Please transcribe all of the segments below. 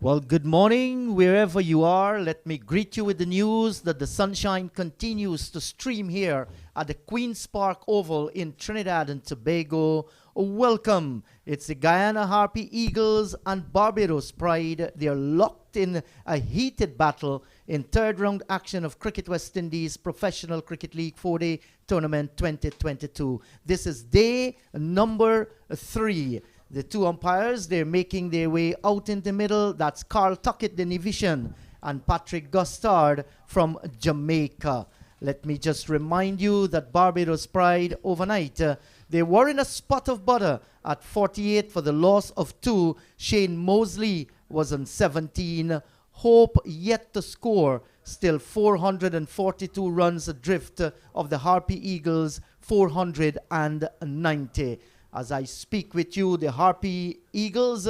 Well, good morning, wherever you are. Let me greet you with the news that the sunshine continues to stream here at the Queen's Park Oval in Trinidad and Tobago. Welcome. It's the Guyana Harpy Eagles and Barbados Pride. They are locked in a heated battle in third round action of Cricket West Indies Professional Cricket League 4-Day Tournament 2022. This is day number 3. The two umpires, they're making their way out in the middle. That's Carl Tuckett, the Nivishan, and Patrick Gustard from Jamaica. Let me just remind you that Barbados Pride overnight, they were in a spot of butter at 48 for the loss of 2. Shane Mosley was on 17. Hope yet to score. Still 442 runs adrift of the Harpy Eagles, 490. As I speak with you, the Harpy Eagles,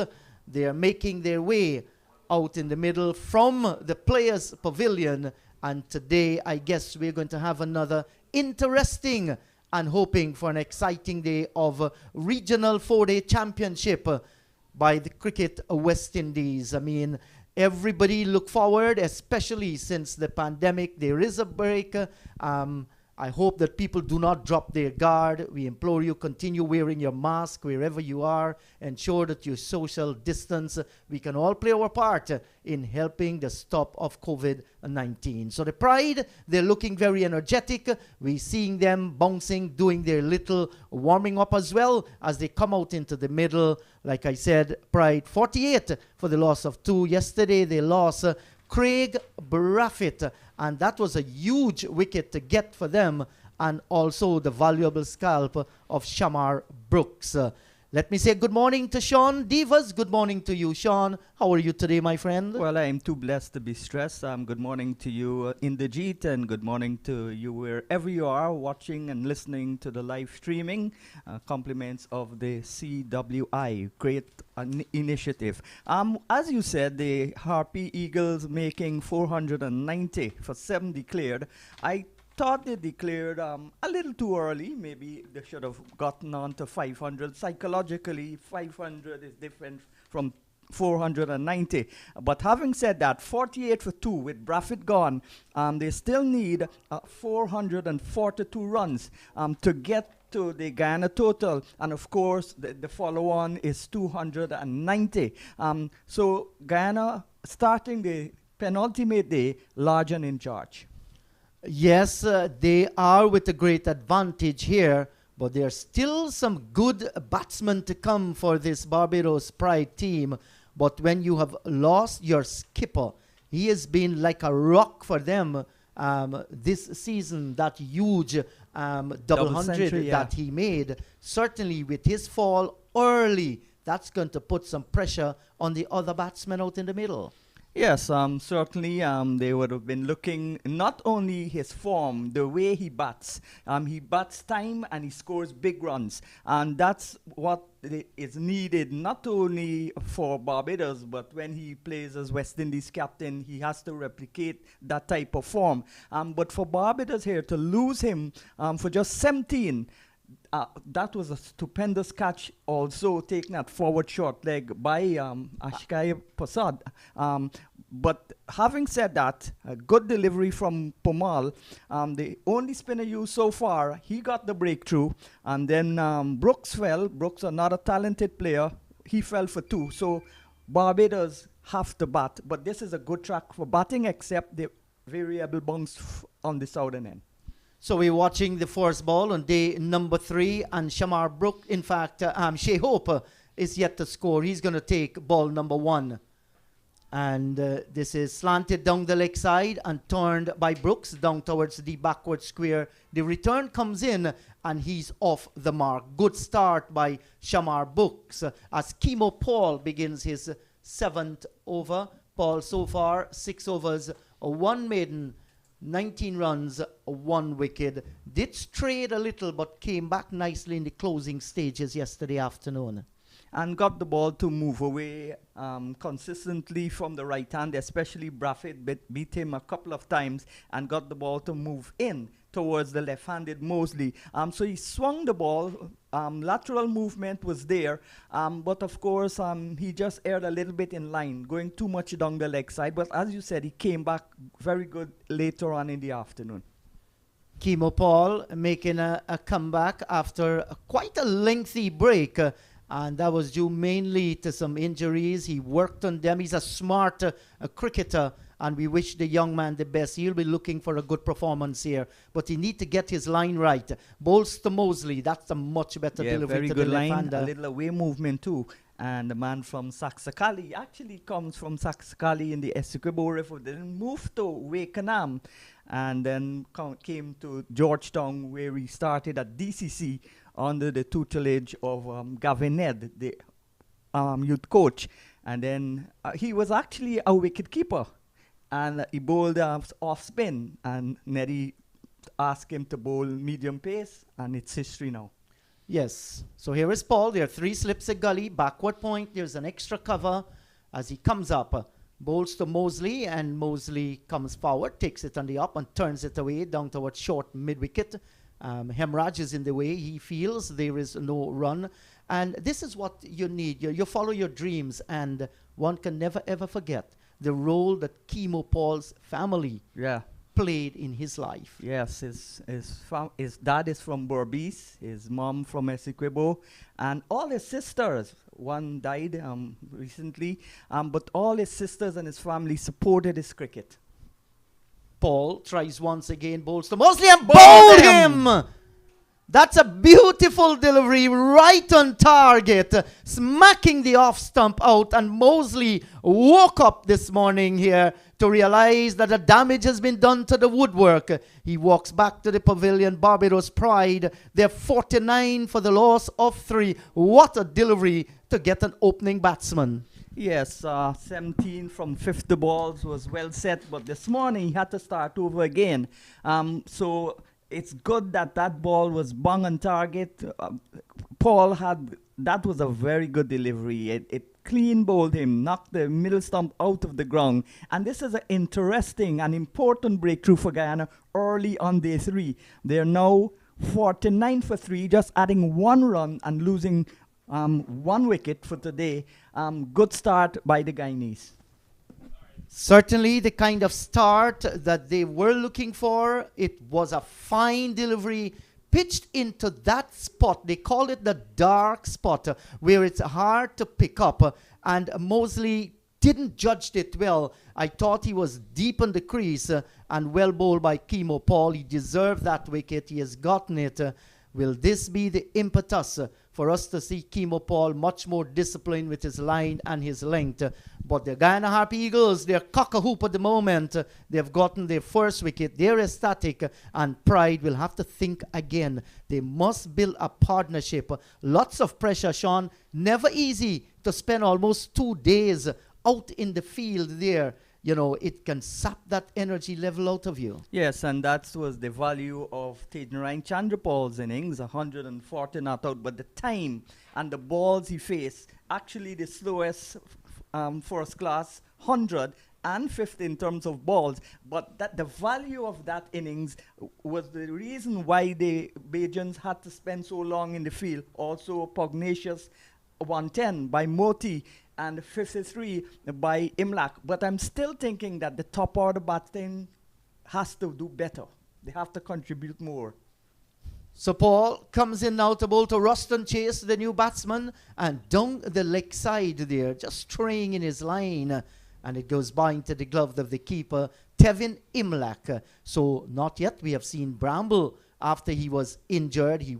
they are making their way out in the middle from the Players' Pavilion. And today, I guess we're going to have another interesting and hoping for an exciting day of regional 4-day championship by the Cricket West Indies. I mean, everybody look forward, especially since the pandemic. There is a break. I hope that people do not drop their guard. We implore you, continue wearing your mask wherever you are. Ensure that you social distance. We can all play our part in helping the stop of COVID-19. So the Pride, they're looking very energetic. We're seeing them bouncing, doing their little warming up as well as they come out into the middle. Like I said, Pride 48 for the loss of 2. Yesterday they lost Craig Braffett, and that was a huge wicket to get for them, and also the valuable scalp of Shamar Brooks. Let me say good morning to Sean Divas. Good morning to you, Sean. How are you today, my friend? Well, I am too blessed to be stressed. Good morning to you in the Jeet, and good morning to you wherever you are watching and listening to the live streaming. Compliments of the CWI. Great initiative. As you said, the Harpy Eagles making 490 for 7 declared. I thought they declared a little too early. Maybe they should have gotten on to 500. Psychologically, 500 is different from 490. But having said that, 48 for 2 with Braffett gone, they still need 442 runs to get to the Guyana total, and of course the follow-on is 290. So Guyana starting the penultimate day large and in charge. Yes, they are with a great advantage here, but there are still some good batsmen to come for this Barbados Pride team. But when you have lost your skipper, he has been like a rock for them this season. That huge double hundred century, that he made, certainly with his fall early, that's going to put some pressure on the other batsmen out in the middle. Yes, certainly they would have been looking not only his form, the way he bats. He bats time and he scores big runs. And that's what is needed not only for Barbados, but when he plays as West Indies captain, he has to replicate that type of form. But for Barbados here, to lose him for just 17, that was a stupendous catch, also taken at forward short leg by Ashkai Prasad. But having said that, a good delivery from Pomal. The only spinner used so far, he got the breakthrough. And then Brooks fell. Brooks, another talented player, he fell for 2. So Barbados have to bat. But this is a good track for batting, except the variable bounce on the southern end. So we're watching the first ball on day number 3, and Shamar Brook, in fact, Shea Hope is yet to score. He's going to take ball number 1. And this is slanted down the leg side and turned by Brooks down towards the backward square. The return comes in and he's off the mark. Good start by Shamar Brooks as Kimo Paul begins his 7th over. Paul so far 6 overs, 1 maiden, 19 runs, 1 wicket. Did strayed a little but came back nicely in the closing stages yesterday afternoon. And got the ball to move away consistently from the right hand, especially Braffett beat him a couple of times and got the ball to move in towards the left-handed Mosley. So he swung the ball. Lateral movement was there, but of course he just erred a little bit in line, going too much down the leg side. But as you said, he came back very good later on in the afternoon. Kimo Paul making a comeback after quite a lengthy break, and that was due mainly to some injuries. He worked on them. He's a smart cricketer, and we wish the young man the best. He'll be looking for a good performance here, but he need to get his line right. Bowls to Mosley, that's a much better delivery very to good the line, left-hander. a little away movement too. And the man from Saxakali actually comes from Saxakali in the Essequibo River, then moved to Wakenham, and then came to Georgetown, where he started at DCC under the tutelage of Gavin Ned, the youth coach. And then he was actually a wicket keeper, and he bowled off spin, and Neddy asked him to bowl medium pace, and it's history now. Yes. So here is Paul. There are 3 slips a gully. Backward point. There's an extra cover as he comes up. Bowls to Mosley, and Mosley comes forward, takes it on the up and turns it away down towards short mid-wicket. Hemraj is in the way. He feels there is no run. And this is what you need. You follow your dreams, and one can never ever forget the role that Kimo Paul's family played in his life. Yes, his dad is from Barbados, his mom from Essequibo, and all his sisters. One died recently, but all his sisters and his family supported his cricket. Paul tries once again, bowls to Mosley and bowled him! That's a beautiful delivery, right on target, smacking the off stump out. And Mosley woke up this morning here to realize that the damage has been done to the woodwork. He walks back to the pavilion, Barbados pride. They're 49 for the loss of 3. What a delivery to get an opening batsman. Yes, 17 from 50 balls was well set, but this morning he had to start over again. So it's good that that ball was bung on target. Paul that was a very good delivery. It clean bowled him, knocked the middle stump out of the ground. And this is an interesting and important breakthrough for Guyana early on day 3. They're now 49 for 3, just adding 1 run and losing 1 wicket for today. Good start by the Guyanese. Certainly the kind of start that they were looking for. It was a fine delivery pitched into that spot. They call it the dark spot, where it's hard to pick up. And Mosley didn't judge it well. I thought he was deep in the crease and well bowled by Kimo Paul. He deserved that wicket. He has gotten it. Will this be the impetus for us to see Kimo Paul much more disciplined with his line and his length? But the Guyana Harp Eagles, they're cock-a-hoop at the moment. They've gotten their first wicket. They're ecstatic, and Pride will have to think again. They must build a partnership. Lots of pressure, Sean. Never easy to spend almost 2 days out in the field there. You know, it can sap that energy level out of you. Yes, and that was the value of Tejan Chandrapal's innings, 140 not out, but the time and the balls he faced, actually the slowest first class, 150 in terms of balls, but that the value of that innings was the reason why the Bajans had to spend so long in the field. Also pugnacious 110 by Moti and 53 by Imlak. But I'm still thinking that the top order batting has to do better. They have to contribute more. So Paul comes in now to bowl to Ruston Chase, the new batsman, and down the leg side there, just straying in his line. And it goes by into the glove of the keeper, Tevin Imlak. So not yet. We have seen Bramble. After he was injured, he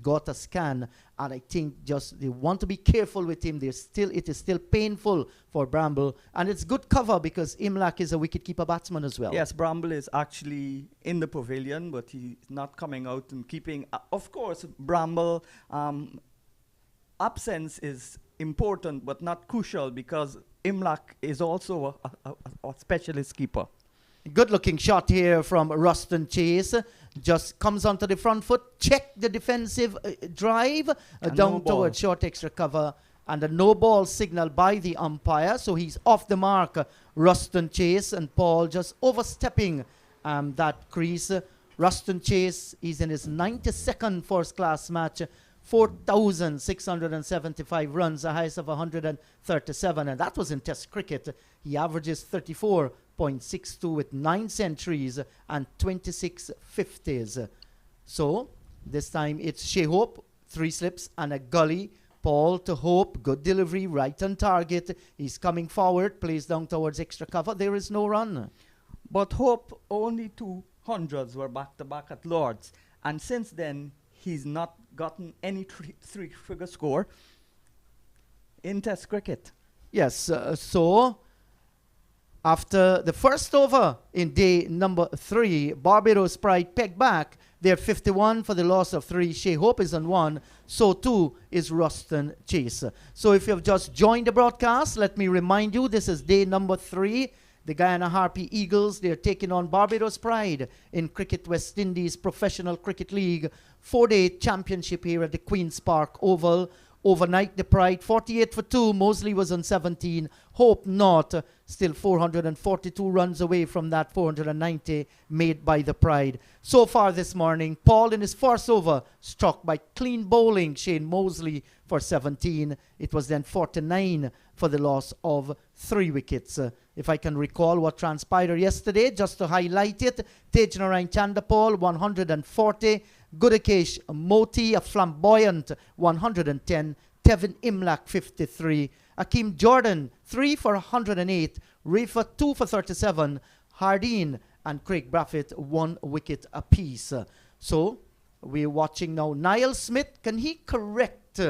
got a scan, and I think just they want to be careful with him. It is still painful for Bramble, and it's good cover because Imlak is a wicketkeeper batsman as well. Yes, Bramble is actually in the pavilion, but he's not coming out and keeping. Of course, Bramble absence is important, but not crucial because Imlak is also a specialist keeper. Good looking shot here from Ruston Chase. Just comes onto the front foot, check the defensive drive down towards short extra cover, and a no ball signal by the umpire. So he's off the mark, Ruston Chase, and Paul just overstepping that crease. Ruston Chase, he's in his 92nd first-class match, 4,675 runs, the highest of 137, and that was in Test cricket. He averages 34.62 with 9 centuries and 26 50s. So this time it's Shea Hope, 3 slips and a gully. Paul to Hope, good delivery, right on target. He's coming forward, plays down towards extra cover. There is no run. But Hope, only 200s were back-to-back at Lords. And since then, he's not gotten any three-figure score in Test cricket. Yes, so after the first over in day number 3, Barbados Pride pegged back. They're 51 for the loss of 3. Shea Hope is on 1. So too is Ruston Chase. So if you've just joined the broadcast, let me remind you, this is day number 3. The Guyana Harpy Eagles, they're taking on Barbados Pride in Cricket West Indies Professional Cricket League 4-day championship here at the Queen's Park Oval. Overnight, the Pride 48 for 2. Mosley was on 17. Hope not. Still 442 runs away from that 490 made by the Pride. So far this morning, Paul in his first over struck by clean bowling Shane Mosley for 17. It was then 49 for the loss of 3 wickets. If I can recall what transpired yesterday, just to highlight it, Tejnarain Chandapal 140. Gudakesh Moti, a flamboyant 110. Tevin Imlak 53. Akeem Jordan 3 for 108. Rafa 2 for 37. Hardeen and Craig Braffett 1 wicket apiece. So we're watching now Niall Smith. Can he correct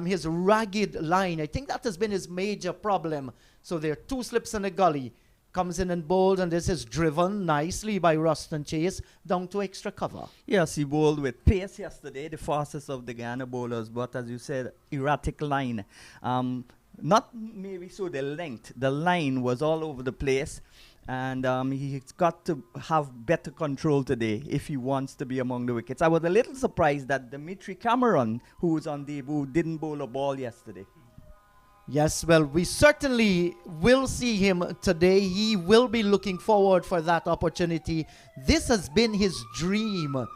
his ragged line? I think that has been his major problem. So there are 2 slips and a gully. Comes in and bowls, and this is driven nicely by Ruston Chase down to extra cover. Yes, he bowled with pace yesterday, the fastest of the Guyana bowlers, but as you said, erratic line. Not maybe so the length. The line was all over the place, and he's got to have better control today if he wants to be among the wickets. I was a little surprised that Dimitri Cameron, who was on debut, didn't bowl a ball yesterday. Yes, well, we certainly will see him today. He will be looking forward for that opportunity. This has been his dream.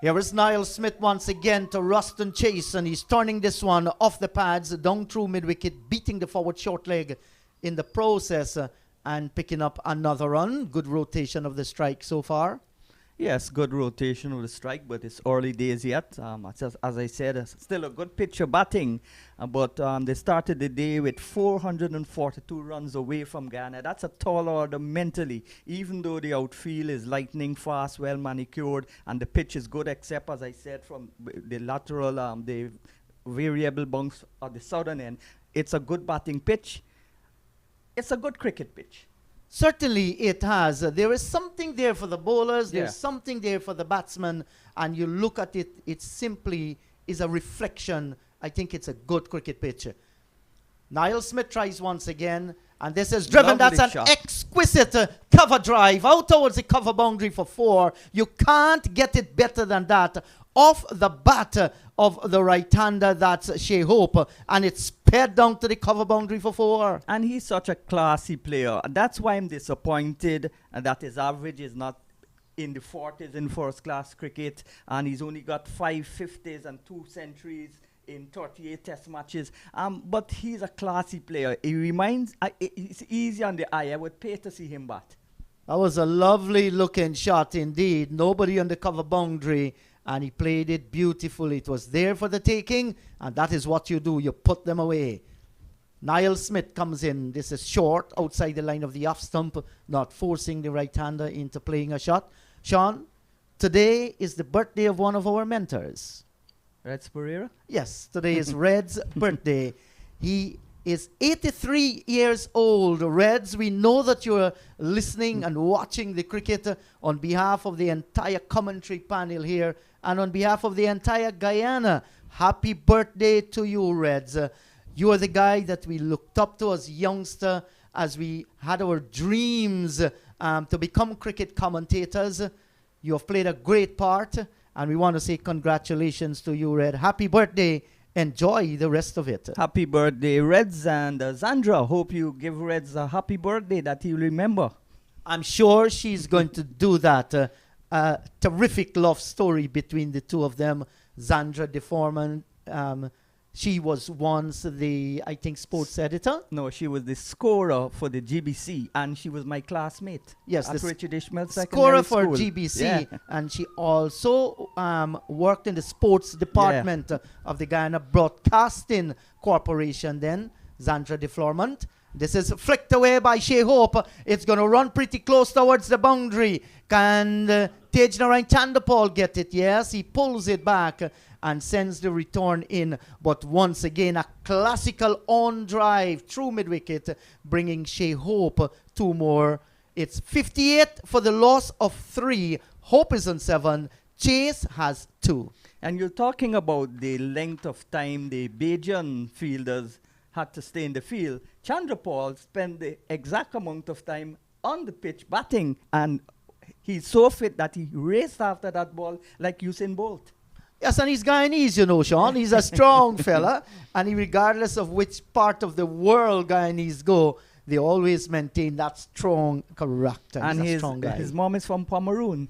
Here is Niall Smith once again to Ruston Chase, and he's turning this one off the pads, down through mid-wicket, beating the forward short leg in the process, and picking up another run. Good rotation of the strike so far. Yes, good rotation of the strike, but it's early days yet. As I said, still a good pitch of batting, but they started the day with 442 runs away from Guyana. That's a tall order mentally, even though the outfield is lightning fast, well manicured, and the pitch is good, except, as I said, from the lateral, the variable bounce at the southern end. It's a good batting pitch. It's a good cricket pitch. Certainly it has. There is something there for the bowlers. Yeah. There's something there for the batsmen. And you look at it, it simply is a reflection. I think it's a good cricket pitch. Niall Smith tries once again. And this is driven. Lovely That's shot. an exquisite cover drive out towards the cover boundary for 4. You can't get it better than that. Off the bat of the right-hander, that's Shea Hope. And it's sped down to the cover boundary for 4. And he's such a classy player. That's why I'm disappointed that his average is not in the 40s in first-class cricket. And he's only got 5 50s and 2 centuries in 38 test matches. But he's a classy player. He reminds, it's easy on the eye. I would pay to see him bat. That was a lovely looking shot indeed. Nobody on the cover boundary, and he played it beautifully. It was there for the taking, and that is what you do. You put them away. Niall Smith comes in. This is short, outside the line of the off stump, not forcing the right-hander into playing a shot. Sean, today is the birthday of one of our mentors. Reds Pereira? Yes, today is Red's birthday. He is 83 years old. Reds, we know that you're listening and watching the cricket. On behalf of the entire commentary panel here and on behalf of the entire Guyana, happy birthday to you, Reds. You are the guy that we looked up to as youngster, as we had our dreams to become cricket commentators. You have played a great part, and we want to say congratulations to you, Red. Happy birthday. Enjoy the rest of it. Happy birthday, Reds. And Zandra, hope you give Reds a happy birthday that he'll remember. I'm sure she's going to do that. A terrific love story between the two of them. Zandra Deforman, she was once the, I think, sports editor. No, she was the scorer for the GBC, and she was my classmate. Yes, at the Richard Ishmael Secondary scorer for School. GBC, Yeah. and she also worked in the sports department of the Guyana Broadcasting Corporation then, Zandra Deformant. This is flicked away by Shea Hope. It's going to run pretty close towards the boundary. Can Tejnarain Chandapal get it? Yes, he pulls it back and sends the return in. But once again, a classical on drive through mid-wicket, bringing Shea Hope 2 more. It's 58 for the loss of 3. Hope is on 7. Chase has 2. And you're talking about the length of time the Bajan fielders had to stay in the field. Chandrapal spent the exact amount of time on the pitch batting, and he's so fit that he raced after that ball like Usain Bolt. Yes, and he's Guyanese, you know, Sean. He's a strong fella, and regardless of which part of the world Guyanese go, they always maintain that strong character. And He's a strong guy. his mom is from Pomeroon.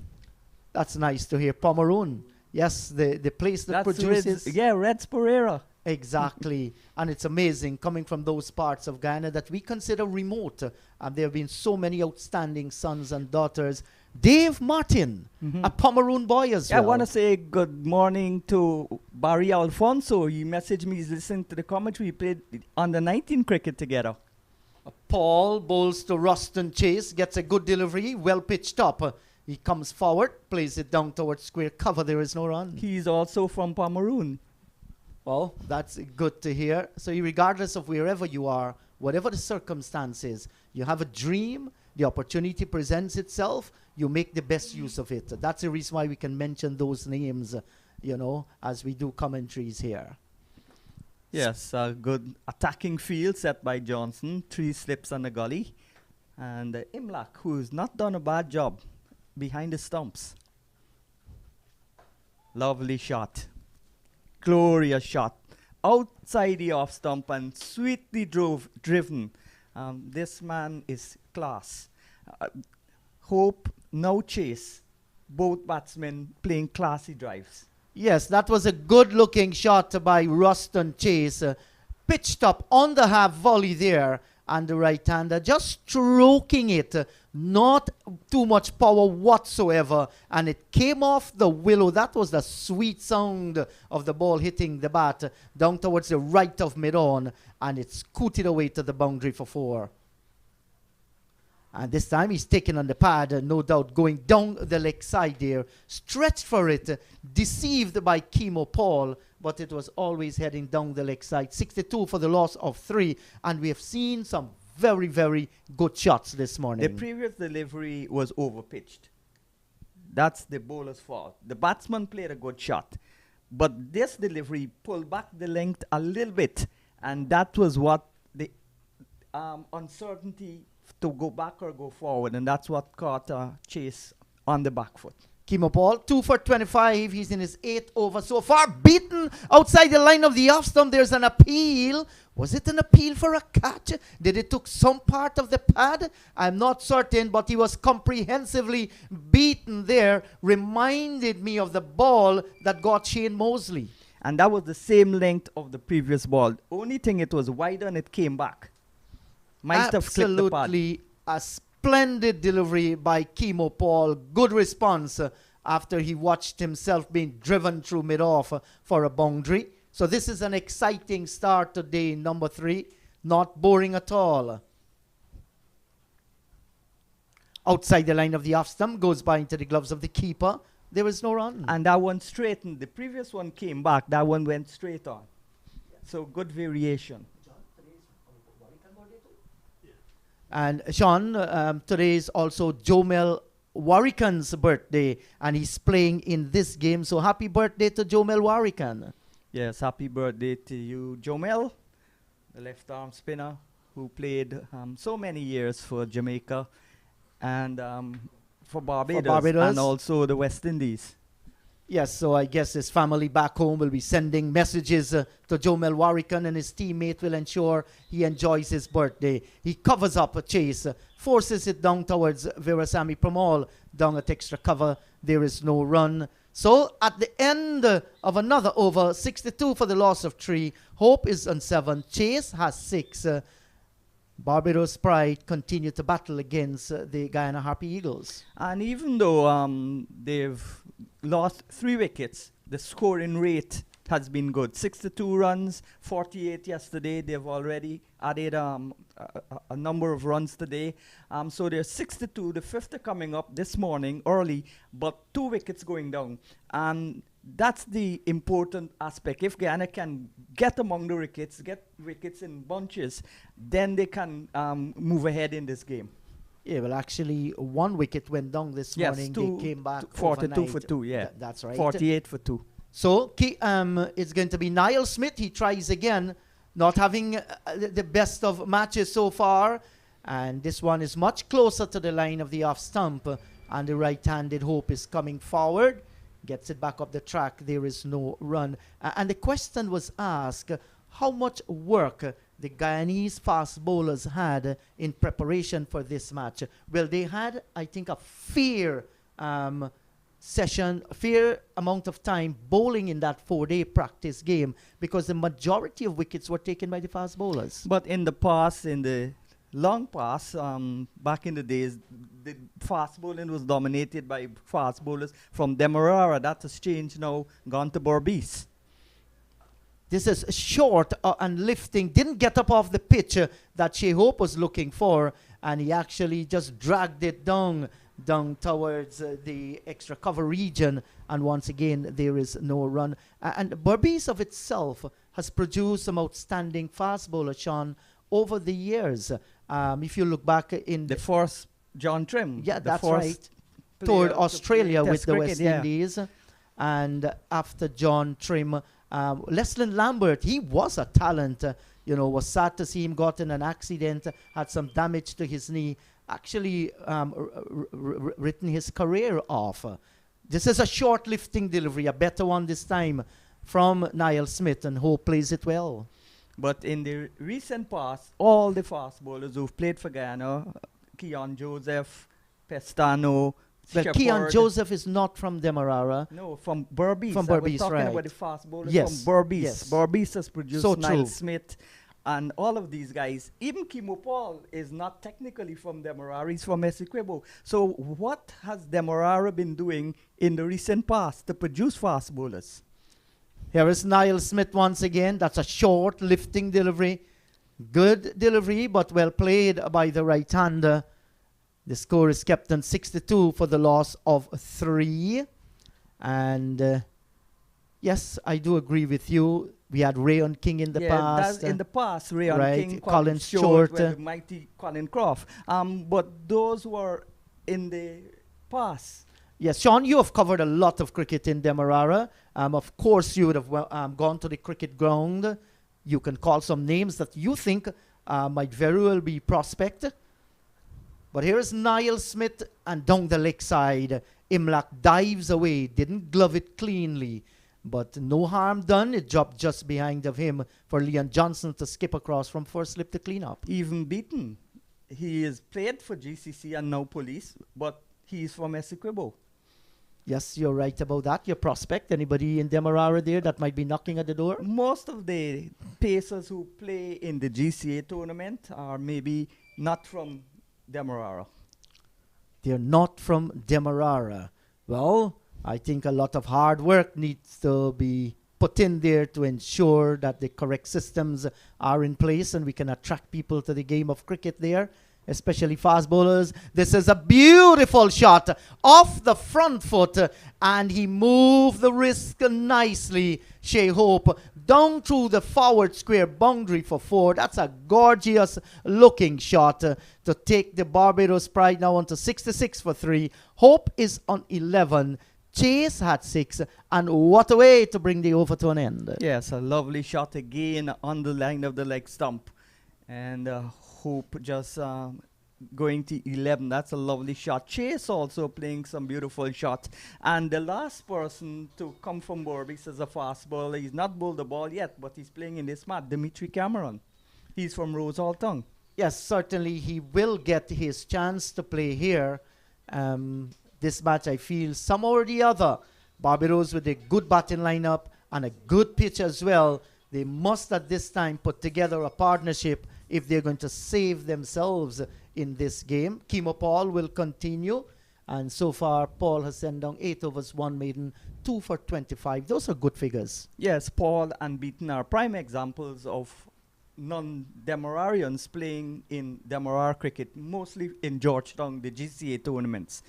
That's nice to hear. Pomeroon. Yes, the place that produces. Reds Pereira. Exactly. And it's amazing coming from those parts of Guyana that we consider remote. And there have been so many outstanding sons and daughters. Dave Martin, a Pomeroon boy as well. I want to say good morning to Barry Alfonso. He messaged me, he's listening to the commentary. We played under 19 cricket together. Paul bowls to Ruston Chase, gets a good delivery, well pitched up. He comes forward, plays it down towards square cover. There is no run. He's also from Pomeroon. Well, that's good to hear. So regardless of wherever you are, whatever the circumstances, you have a dream, the opportunity presents itself, you make the best use of it. That's the reason why we can mention those names, you know, as we do commentaries here. Yes, a good attacking field set by Johnson. 3 slips on the gully. And Imlak, who's not done a bad job behind the stumps. Lovely shot. Glorious shot. Outside the off stump and sweetly driven. This man is class. Hope, now Chase. Both batsmen playing classy drives. Yes, that was a good-looking shot by Ruston Chase. Pitched up on the half volley there. And the right-hander just stroking it. Not too much power whatsoever. And it came off the willow. That was the sweet sound of the ball hitting the bat down towards the right of mid-on. And it scooted away to the boundary for 4. And this time he's taken on the pad, no doubt going down the leg side there. Stretched for it, deceived by Kimo Paul, but it was always heading down the leg side. 62 for the loss of 3, and we have seen some very, very good shots this morning. The previous delivery was overpitched. That's the bowler's fault. The batsman played a good shot, but this delivery pulled back the length a little bit, and that was what the uncertainty to go back or go forward, and that's what caught Chase on the back foot. Kimo Paul, 2 for 25. He's in his 8th over so far. Beaten outside the line of the off stump. There's an appeal. Was it an appeal for a catch? Did it took some part of the pad? I'm not certain, but he was comprehensively beaten there. Reminded me of the ball that got Shane Mosley. And that was the same length of the previous ball. Only thing, it was wider and it came back. Might have clipped the pad. Absolutely a splendid delivery by Kimo Paul. Good response after he watched himself being driven through mid-off for a boundary. So this is an exciting start today, number 3. Not boring at all. Outside the line of the off stump, goes by into the gloves of the keeper. There is no run. And that one straightened. The previous one came back. That one went straight on. So good variation. And Sean, today is also Jomel Warrican's birthday, and he's playing in this game. So happy birthday to Jomel Warrican. Yes, happy birthday to you, Jomel, the left-arm spinner who played so many years for Jamaica and for Barbados, and also the West Indies. Yes, so I guess his family back home will be sending messages to Joe Melwarican, and his teammate will ensure he enjoys his birthday. He covers up a chase, forces it down towards Virasamy Pramal, down at extra cover. There is no run. So at the end of another over, 62 for the loss of 3. Hope is on 7. Chase has 6. Barbados Pride continue to battle against the Guyana Harpy Eagles. And even though they've lost 3 wickets, the scoring rate has been good. 62 runs, 48 yesterday. They've already added a number of runs today. So there's 62. The 5th are coming up this morning early, but 2 wickets going down. And that's the important aspect. If Guyana can get among the wickets, get wickets in bunches, then they can move ahead in this game. Yeah, well, actually, 1 wicket went down this morning. They came back 42 overnight. for 2, yeah. That's right. 48 for 2. So it's going to be Niall Smith. He tries again, not having the best of matches so far. And this one is much closer to the line of the off stump. And the right-handed Hope is coming forward. Gets it back up the track. There is no run. And the question was asked, how much work the Guyanese fast bowlers had in preparation for this match. Well, they had, I think, a fair amount of time bowling in that 4-day practice game, because the majority of wickets were taken by the fast bowlers. But in the past, in the long past, back in the days, the fast bowling was dominated by fast bowlers from Demerara. That has changed now, gone to Barbados. This is short and lifting. Didn't get up off the pitch that Shea Hope was looking for, and he actually just dragged it down towards the extra cover region, and once again there is no run. And Barbados of itself has produced some outstanding fast bowlers, Sean, over the years. If you look back in the first John Trim, yeah, that's right, toured Australia with the West Indies, and after John Trim, Leslin Lambert, he was a talent. Was sad to see him got in an accident, had some damage to his knee, actually written his career off. This is a short lifting delivery, a better one this time from Niall Smith, and Hope plays it well. But in the recent past, all the fast bowlers who've played for Guyana, Keon Joseph, Pestano, well, Keon Joseph is not from Demerara. No, from Barbados. From Barbados, talking right. about the fast bowlers yes. from Barbados. Yes. Barbados has produced so Niall true. Smith and all of these guys. Even Kimo Paul is not technically from Demerara. He's from Essequibo. So what has Demerara been doing in the recent past to produce fast bowlers? Here is Niall Smith once again. That's a short lifting delivery. Good delivery, but well played by the right-hander. The score is kept on 62 for the loss of 3. And yes, I do agree with you. We had Rayon King in the past. In the past, Rayon right. King, Colin Stewart, the mighty Colin Croft. But those were in the past. Yes, Sean, you have covered a lot of cricket in Demerara. Of course, you would have gone to the cricket ground. You can call some names that you think might very well be prospect. But here's Niall Smith, and down the leg side, Imlach dives away, didn't glove it cleanly, but no harm done. It dropped just behind of him for Leon Johnson to skip across from first slip to clean up. Even beaten. He is played for GCC and now Police, but he's from Essequibo. Yes, you're right about that. Your prospect, anybody in Demerara there that might be knocking at the door? Most of the pacers who play in the GCA tournament are maybe not from Demerara. They're not from Demerara. Well, I think a lot of hard work needs to be put in there to ensure that the correct systems are in place and we can attract people to the game of cricket there, especially fast bowlers. This is a beautiful shot off the front foot, and he moved the wrist nicely, Shea Hope, down through the forward square boundary for 4. That's a gorgeous looking shot to take the Barbados Pride now on to 66 for 3. Hope is on 11. Chase had 6, and what a way to bring the over to an end. Yes, a lovely shot again on the line of the leg stump. And Hope just going to 11. That's a lovely shot. Chase also playing some beautiful shot. And the last person to come from Barbados as a fast bowler, he's not bowled the ball yet, but he's playing in this match, Dimitri Cameron. He's from Rosal Town. Yes, certainly he will get his chance to play here. This match, I feel, somehow or the other, Barbados with a good batting lineup and a good pitch as well, they must at this time put together a partnership if they're going to save themselves in this game. Kemo Paul will continue. And so far, Paul has sent down 8 overs, 1 maiden, 2 for 25. Those are good figures. Yes, Paul and Beaton are prime examples of non-Demerarians playing in Demerara cricket, mostly in Georgetown, the GCA tournaments.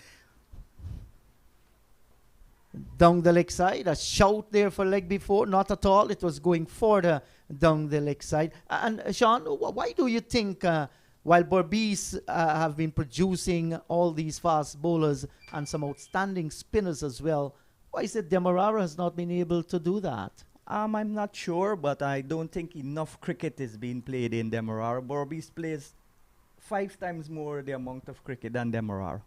Down the leg side, a shout there for leg before. Not at all. It was going further down the leg side. And Sean, why do you think, while Barbados have been producing all these fast bowlers and some outstanding spinners as well, why is it Demerara has not been able to do that? I'm not sure, but I don't think enough cricket is being played in Demerara. Barbados plays 5 times more the amount of cricket than Demerara.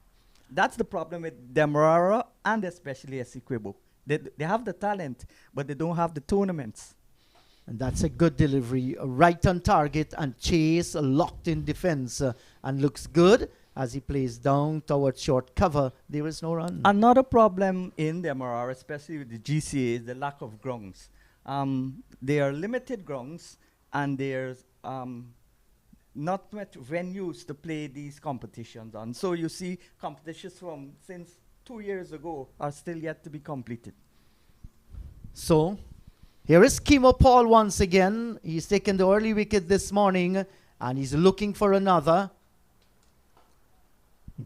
That's the problem with Demerara and especially Essequibo. They have the talent, but they don't have the tournaments. And that's a good delivery. Right on target, and Chase locked in defense and looks good as he plays down towards short cover. There is no run. Another problem in Demerara, especially with the GCA, is the lack of grounds. There are limited grounds, and there's not much venues to play these competitions on. So you see competitions from since 2 years ago are still yet to be completed. So here is Kemo Paul once again. He's taken the early wicket this morning and he's looking for another.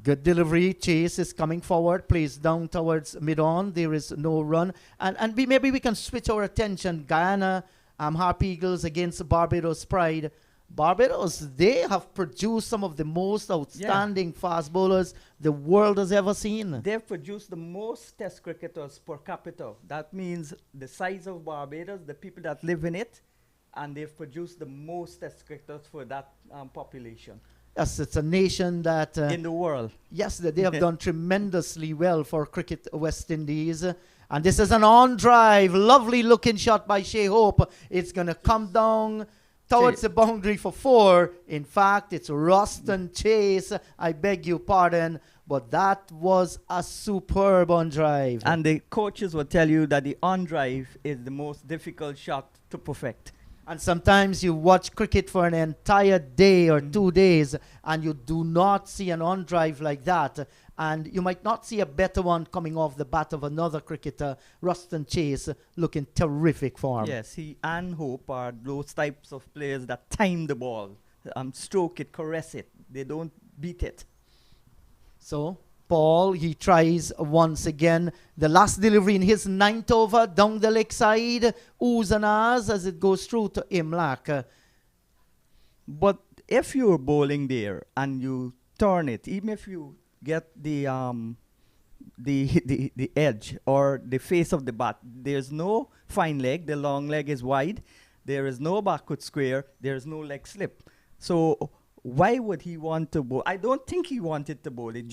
Good delivery. Chase is coming forward, plays down towards mid-on. There is no run. And maybe we can switch our attention. Guyana, Harp Eagles against Barbados Pride. Barbados, they have produced some of the most outstanding fast bowlers the world has ever seen. They've produced the most test cricketers per capita. That means the size of Barbados, the people that live in it, and they've produced the most test cricketers for that population. Yes, it's a nation that... in the world. Yes, they have done tremendously well for Cricket West Indies. And this is an on-drive, lovely looking shot by Shea Hope. It's going to come down towards the boundary for 4. In fact, it's Ruston Chase. I beg your pardon, but that was a superb on-drive. And the coaches will tell you that the on-drive is the most difficult shot to perfect. And sometimes you watch cricket for an entire day or 2 days and you do not see an on-drive like that. And you might not see a better one coming off the bat of another cricketer, Ruston Chase, looking terrific form. Yes, he and Hope are those types of players that time the ball, stroke it, caress it. They don't beat it. So, Paul, he tries once again. The last delivery in his 9th over, down the leg side. Oohs and ahs as it goes through to Imlak. But if you're bowling there and you turn it, even if you get the edge or the face of the bat, there's no fine leg. The long leg is wide. There is no backward square. There is no leg slip. So why would he want to bowl? I don't think he wanted to bowl it.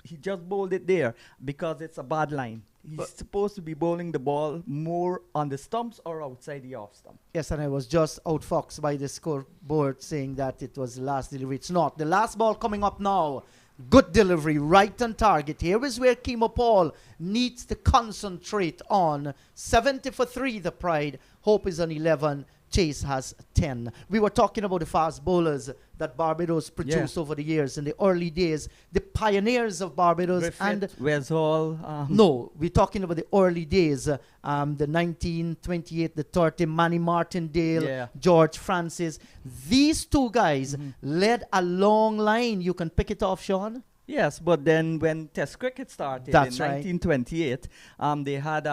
He just bowled it there because it's a bad line. He's supposed to be bowling the ball more on the stumps or outside the off stump. Yes, and I was just outfoxed by the scoreboard saying that it was the last delivery. It's not. The last ball coming up now. Good delivery, right on target. Here is where Kemo Paul needs to concentrate on. 70 for 3, the Pride. Hope is on 11. Chase has 10. We were talking about the fast bowlers that Barbados produced over the years in the early days. The pioneers of Barbados. Griffith, and Wes Hall. No, we're talking about the early days. The 1928, the 30, Manny Martindale, George Francis. These 2 guys led a long line. You can pick it off, Sean. Yes, but then when Test cricket started in 1928, they had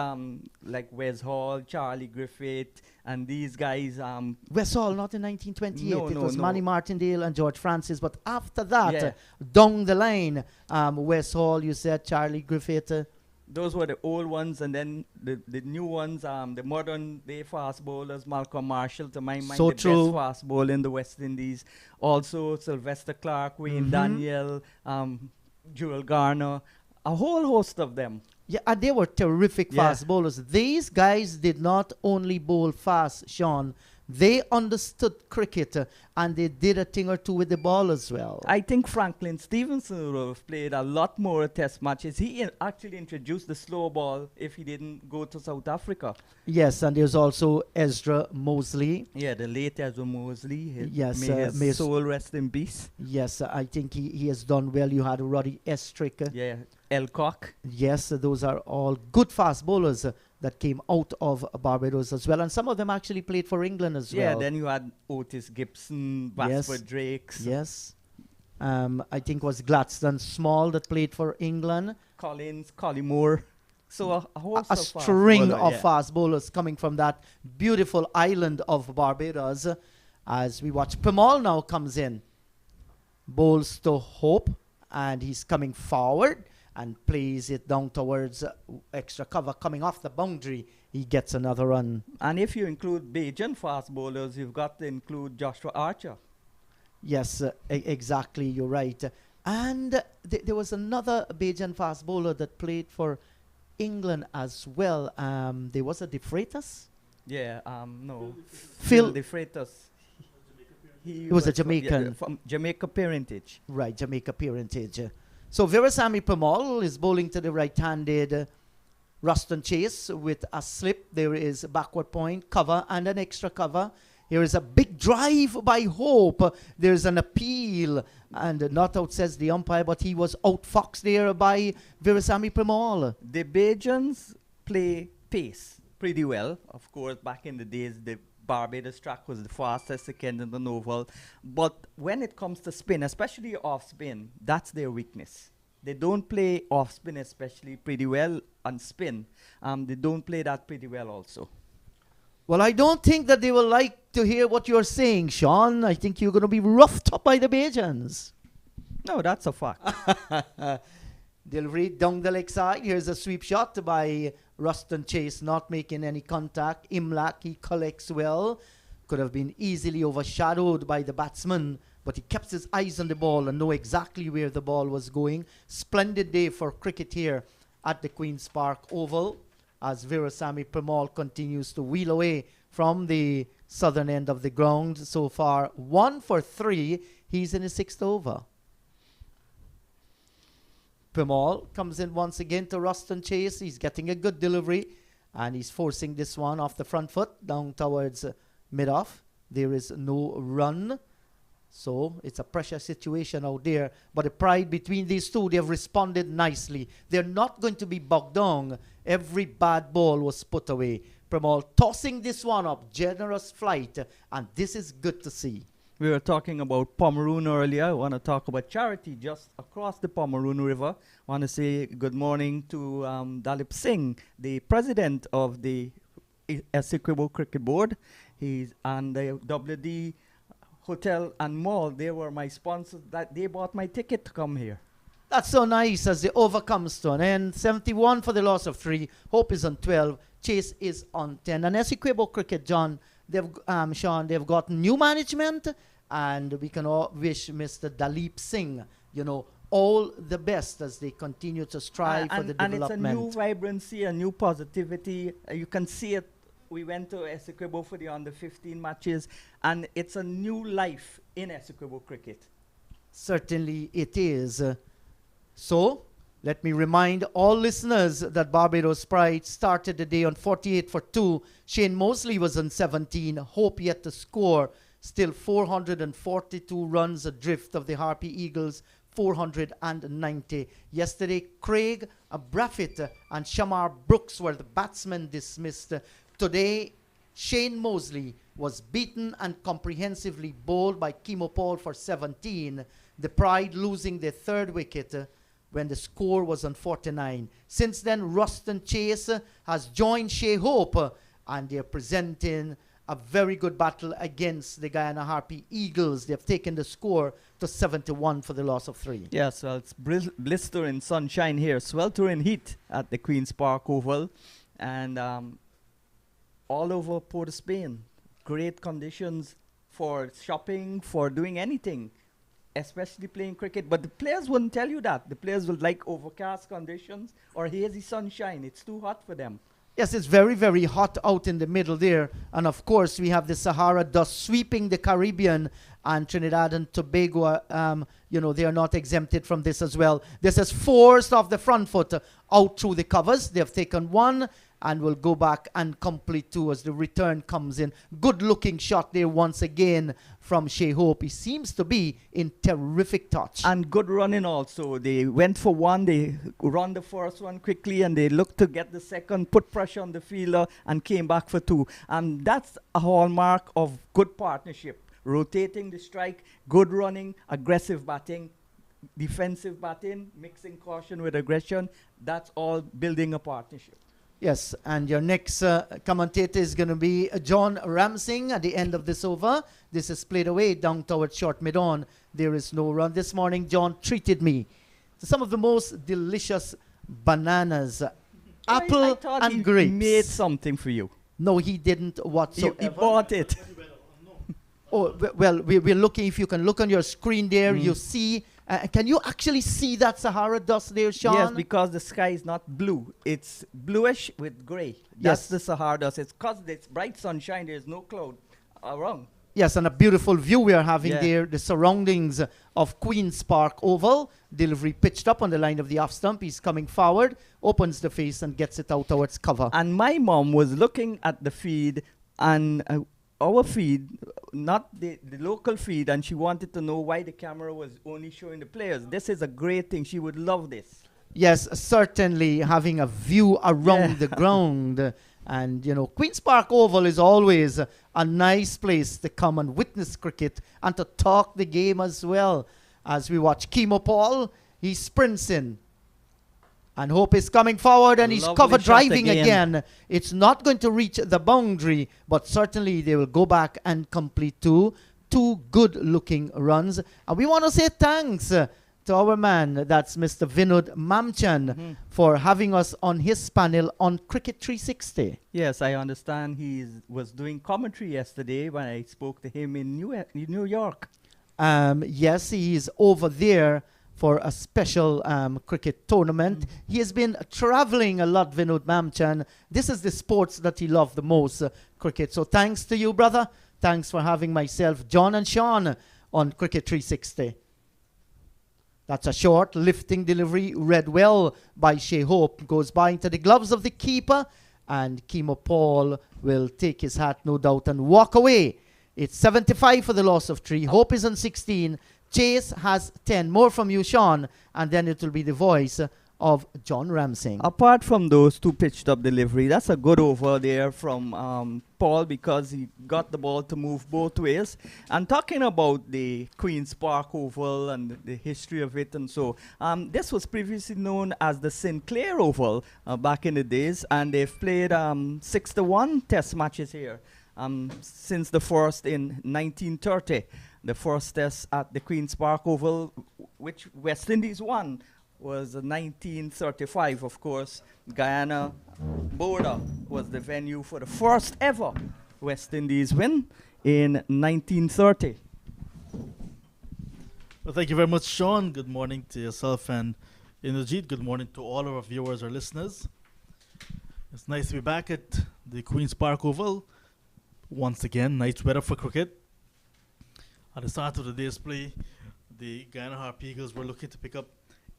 like Wes Hall, Charlie Griffith, and these guys. Wes Hall, not in 1928. No, it no, was no. Manny Martindale and George Francis. But after that, down the line, Wes Hall, you said, Charlie Griffith. Those were the old ones, and then the new ones, the modern day fast bowlers, Malcolm Marshall, to my mind, So the true. best fast bowler in the West Indies. Also, Sylvester Clarke, Wayne Daniel, Jewel Garner, a whole host of them. Yeah, and they were terrific Yeah. fast bowlers. These guys did not only bowl fast, Sean. They understood cricket and they did a thing or two with the ball as well. I think Franklin Stevenson would have played a lot more test matches. He actually introduced the slow ball if he didn't go to South Africa. Yes, and there's also Ezra Mosley. Yeah, the late Ezra Mosley. Yes, May his may his- soul rest in peace. Yes, I think he has done well. You had Roddy Estrick. Yeah, Elcock. Yes, those are all good fast bowlers that came out of Barbados as well. And some of them actually played for England as Yeah, well. then you had Otis Gibson, Yes. Vasper Drakes, Yes. I think it was Gladstone Small that played for England. Collins, Collymore. So a whole A fast string bowler, of yeah. fast bowlers coming from that beautiful island of Barbados. As we watch, Pemal now comes in. Bowls to Hope, and he's coming forward and plays it down towards extra cover. Coming off the boundary, he gets another run. And if you include Bajan fast bowlers, you've got to include Joshua Archer. Yes, exactly, you're right. And there was another Bajan fast bowler that played for England as well. There was a De Freitas. Yeah, no. Phil- De Freitas. He was a from- yeah, Jamaican. from Jamaica parentage. Right, Jamaica parentage. So Virasamy Pemal is bowling to the right-handed Ruston Chase with a slip. There is a backward point, cover, and an extra cover. Here is a big drive by Hope. There's an appeal, and not out says the umpire, but he was outfoxed there by Virasamy Pemal. The Bajans play pace pretty well. Of course, back in the days, the Barbados track was the fastest, second in the Novel. But when it comes to spin, especially off spin, that's their weakness. They don't play off spin especially pretty well on spin. They don't play that pretty well also. Well, I don't think that they will like to hear what you're saying, Sean. I think you're going to be roughed up by the Bajans. No, that's a fact. Delivery down the leg side. Here's a sweep shot by Ruston Chase, not making any contact. Imlak, he collects well. Could have been easily overshadowed by the batsman, but he kept his eyes on the ball and know exactly where the ball was going. Splendid day for cricket here at the Queen's Park Oval as Virasamy Pemal continues to wheel away from the southern end of the ground. So far, 1 for 3. He's in his 6th over. Pemal comes in once again to Ruston Chase. He's getting a good delivery and he's forcing this one off the front foot down towards mid-off. There is no run. So it's a pressure situation out there. But the pride between these two, they have responded nicely. They're not going to be bogged down. Every bad ball was put away. Pemal tossing this one up. Generous flight. And this is good to see. We were talking about Pomeroon earlier. I want to talk about charity just across the Pomeroon River. I want to say good morning to Dalip Singh, the president of the Essequibo Cricket Board. He's and the WD Hotel and Mall. They were my sponsors. That they bought my ticket to come here. That's so nice as they overcome Stone. And 71 for the loss of 3. Hope is on 12. Chase is on 10. And Essequibo Cricket, John, they've Sean, they've got new management, and we can all wish Mr. Dalip Singh, all the best as they continue to strive for the and development. it's a new vibrancy, a new positivity. You can see it. We went to Essequibo for the under-15 matches, and it's a new life in Essequibo cricket. Certainly it is. So, let me remind all listeners that Barbados Pride started the day on 48 for 2. Shane Mosley was on 17. Hope yet to score. Still 442 runs adrift of the Harpy Eagles. 490. Yesterday, Craig Braffett and Shamar Brooks were the batsmen dismissed. Today, Shane Mosley was beaten and comprehensively bowled by Kimo Paul for 17. The Pride losing their 3rd wicket when the score was on 49. Since then, Ruston Chase has joined Shea Hope and they're presenting a very good battle against the Guyana Harpy Eagles. They've taken the score to 71 for the loss of 3. Yes, well, it's blistering sunshine here, sweltering heat at the Queen's Park Oval, and all over Port of Spain. Great conditions for shopping, for doing anything, especially playing cricket. But the players wouldn't tell you that. The players would like overcast conditions or hazy sunshine. It's too hot for them. Yes, it's very, very hot out in the middle there. And of course, we have the Sahara dust sweeping the Caribbean, and Trinidad and Tobago, they are not exempted from this as well. This is forced off the front foot out through the covers. They have taken 1 and will go back and complete 2 as the return comes in. Good looking shot there once again from Shea Hope. He seems to be in terrific touch. And good running also. They went for 1, they run the first one quickly, and they looked to get the second, put pressure on the fielder, and came back for 2. And that's a hallmark of good partnership. Rotating the strike, good running, aggressive batting, defensive batting, mixing caution with aggression. That's all building a partnership. Yes, and your next commentator is going to be John Ramsing at the end of this over. This is played away down towards short mid-on. There is no run. This morning, John treated me to some of the most delicious bananas, apple and grapes. He made something for you. No, he didn't whatsoever. He bought it. Oh, well, we're looking. If you can look on your screen there, you see. Can you actually see that Sahara dust there, Sean? Yes, because the sky is not blue. It's bluish with gray. That's the Sahara dust. It's because it's bright sunshine. There's no cloud around. Yes, and a beautiful view we are having there. The surroundings of Queen's Park Oval. Delivery pitched up on the line of the off stump. He's coming forward, opens the face and gets it out towards cover. And my mom was looking at the feed and our feed, not the local feed, and she wanted to know why the camera was only showing the players. This is a great thing. She would love this. Yes, certainly having a view around the ground. And, Queen's Park Oval is always a nice place to come and witness cricket and to talk the game as well. As we watch Kemo Paul, he sprints in. And Hope is coming forward, and he's cover driving again. It's not going to reach the boundary, but certainly they will go back and complete 2 good-looking runs. And we want to say thanks to our man, that's Mr. Vinod Mamchan, for having us on his panel on Cricket 360. Yes, I understand he was doing commentary yesterday when I spoke to him in New York. Yes, he is over there for a special cricket tournament. He has been traveling a lot, Vinod Mamchan. This is the sports that he loved the most, cricket. So thanks to you, brother. Thanks for having myself, John and Sean on Cricket 360. That's a short lifting delivery, read well by Shea Hope. Goes by into the gloves of the keeper, and Kemo Paul will take his hat, no doubt, and walk away. It's 75 for the loss of 3. Hope is on 16. Chase has 10. More from you, Sean, and then it will be the voice of John Ramsing. Apart from those 2 pitched up delivery, that's a good over there from Paul, because he got the ball to move both ways. And talking about the Queen's Park Oval and the history of it and so, this was previously known as the Sinclair Oval back in the days, and they've played 6-1 test matches here since the first in 1930. The first test at the Queen's Park Oval, which West Indies won, was 1935, of course. Guyana border was the venue for the first ever West Indies win in 1930. Well, thank you very much, Sean. Good morning to yourself and Indrajit. Good morning to all of our viewers or listeners. It's nice to be back at the Queen's Park Oval. Once again, nice weather for cricket. At the start of the day's play, the Guyana Harpy Eagles were looking to pick up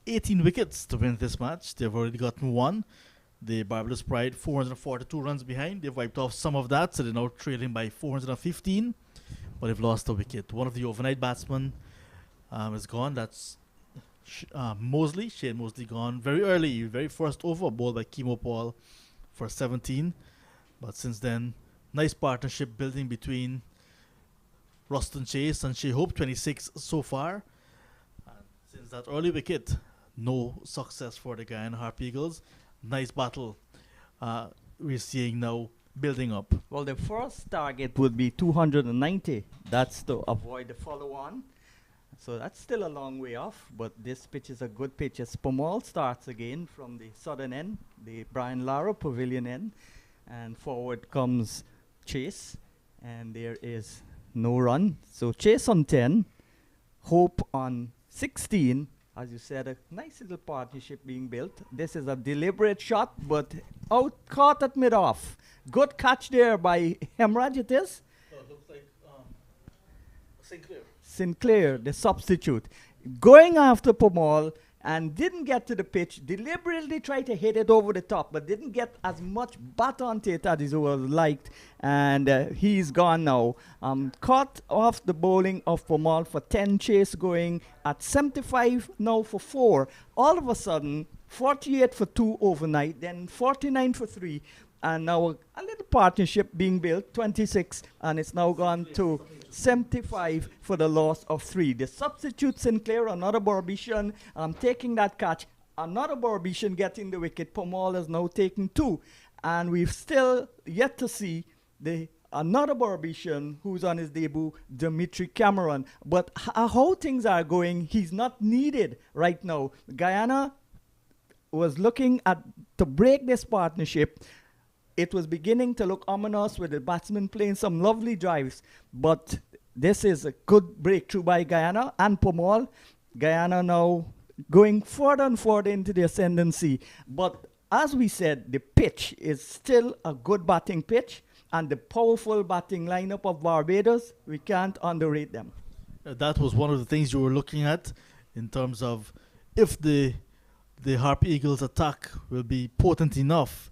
18 wickets to win this match. They've already gotten 1. The Barbados Pride 442 runs behind. They've wiped off some of that, so they're now trailing by 415. But they've lost a wicket. One of the overnight batsmen is gone. That's Mosley. Shane Mosley gone very early. Very first over, bowled by Kemo Paul for 17. But since then, nice partnership building between Ruston Chase and Shea Hope, 26 so far. And since that early wicket, no success for the Guyana Harpy Eagles. Nice battle we're seeing now building up? Well, the first target would be 290. That's to avoid the follow-on. So that's still a long way off, but this pitch is a good pitch. As Pomal starts again from the southern end, the Brian Lara Pavilion end, and forward comes Chase, and there is no run. So Chase on 10, Hope on 16. As you said, a nice little partnership being built. This is a deliberate shot, but out caught at mid-off. Good catch there by Hemraj, it is? Oh, it looks like Sinclair. Sinclair, the substitute, going after Pomal and didn't get to the pitch, deliberately tried to hit it over the top, but didn't get as much bat onto it as he was liked, and he's gone now. Caught off the bowling of Pomal for 10, Chase going at 75 now for 4. All of a sudden, 48 for 2 overnight, then 49 for 3, and now a little partnership being built, 26, and it's now gone to 75 for the loss of 3. The substitute Sinclair, another Barbician, taking that catch. Another Barbician getting the wicket. Pomal is now taking 2. And we've still yet to see another Barbician who's on his debut, Dimitri Cameron. But how things are going, he's not needed right now. Guyana was looking to break this partnership. It was beginning to look ominous with the batsmen playing some lovely drives, but this is a good breakthrough by Guyana and Pomal. Guyana now going further and further into the ascendancy. But as we said, the pitch is still a good batting pitch, and the powerful batting lineup of Barbados, we can't underrate them. That was one of the things you were looking at in terms of if the Harp Eagles attack will be potent enough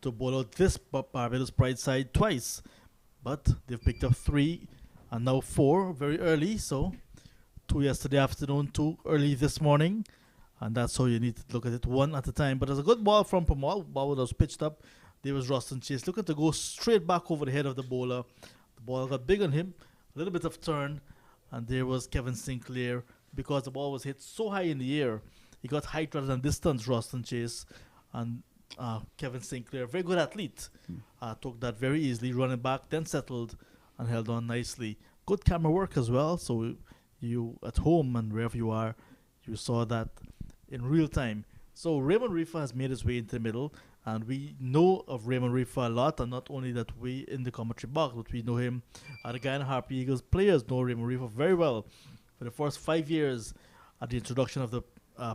to bowl out this Barbados Pride side twice. But they've picked up 3 and now 4 very early. So 2 yesterday afternoon, 2 early this morning. And that's how you need to look at it, one at a time. But there's a good ball from Pomal. Ball was pitched up. There was Ruston Chase looking to go straight back over the head of the bowler. The ball got big on him. A little bit of turn. And there was Kevin Sinclair. Because the ball was hit so high in the air, he got height rather than distance, Ruston Chase. And Kevin Sinclair, very good athlete, took that very easily, running back, then settled and held on nicely. Good camera work as well, so you at home and wherever you are, you saw that in real time. So Raymond Rifa has made his way into the middle, and we know of Raymond Rifa a lot, and not only that we in the commentary box, but we know him. The Guyana Harp Eagles players know Raymond Rifa very well. For the first 5 years at the introduction of the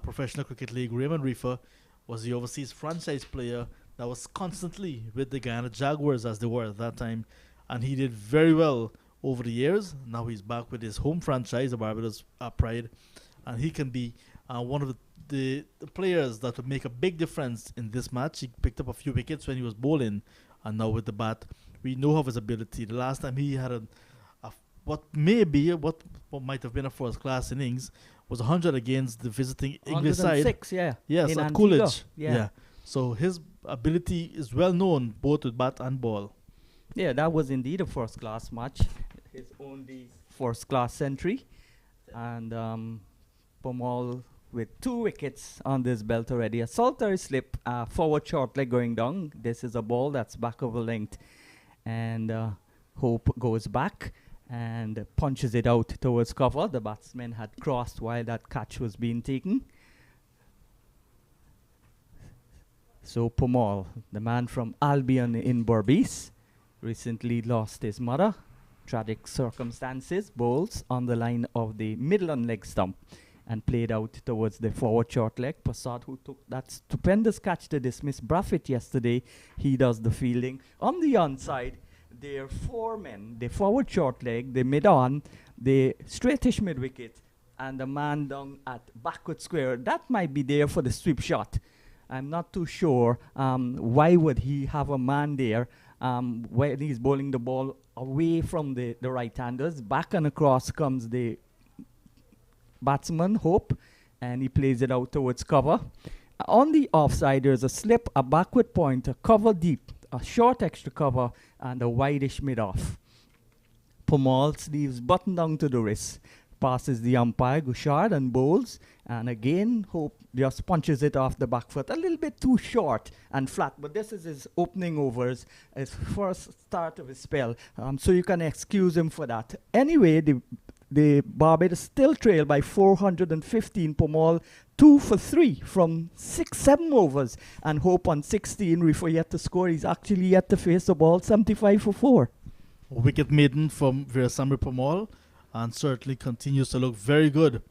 Professional Cricket League, Raymond Rifa was the overseas franchise player that was constantly with the Guyana Jaguars as they were at that time. And he did very well over the years. Now he's back with his home franchise, the Barbados Pride. And he can be one of the players that would make a big difference in this match. He picked up a few wickets when he was bowling. And now with the bat, we know of his ability. The last time he had what might have been a first-class innings was 100 against the visiting English side. 106, yeah. Yes, in at Antigua. Coolidge. Yeah. So his ability is well known both with bat and ball. Yeah, that was indeed a first-class match. His only first-class century. And Pomal with 2 wickets on this belt already. A solitary slip, forward short leg going down. This is a ball that's back over length. And Hope goes back and punches it out towards cover. The batsman had crossed while that catch was being taken. So Pomal, the man from Albion in Berbice, recently lost his mother. Tragic circumstances, bowls on the line of the middle on leg stump and played out towards the forward short leg. Prasad, who took that stupendous catch to dismiss Braffett yesterday, he does the fielding. On the onside, there are 4 men, the forward short leg, the mid-on, the straightish mid-wicket, and the man down at backward square. That might be there for the sweep shot. I'm not too sure why would he have a man there when he's bowling the ball away from the right-handers. Back and across comes the batsman, Hope, and he plays it out towards cover. On the offside, there's a slip, a backward point, a cover deep, a short extra cover, and a wideish mid-off. Pomal sleeves buttoned down to the wrist. passes the umpire, Gouchard, and bowls. And again, Hope just punches it off the back foot. A little bit too short and flat, but this is his opening overs, his first start of his spell. So you can excuse him for that. Anyway, the Barbados still trail by 415 per mall, 2 for 3 from 6-7 overs. And Hope on 16, Refer yet to score. He's actually yet to face the ball, 75 for 4. Wicket maiden from Veerasammy Permaul, and certainly continues to look very good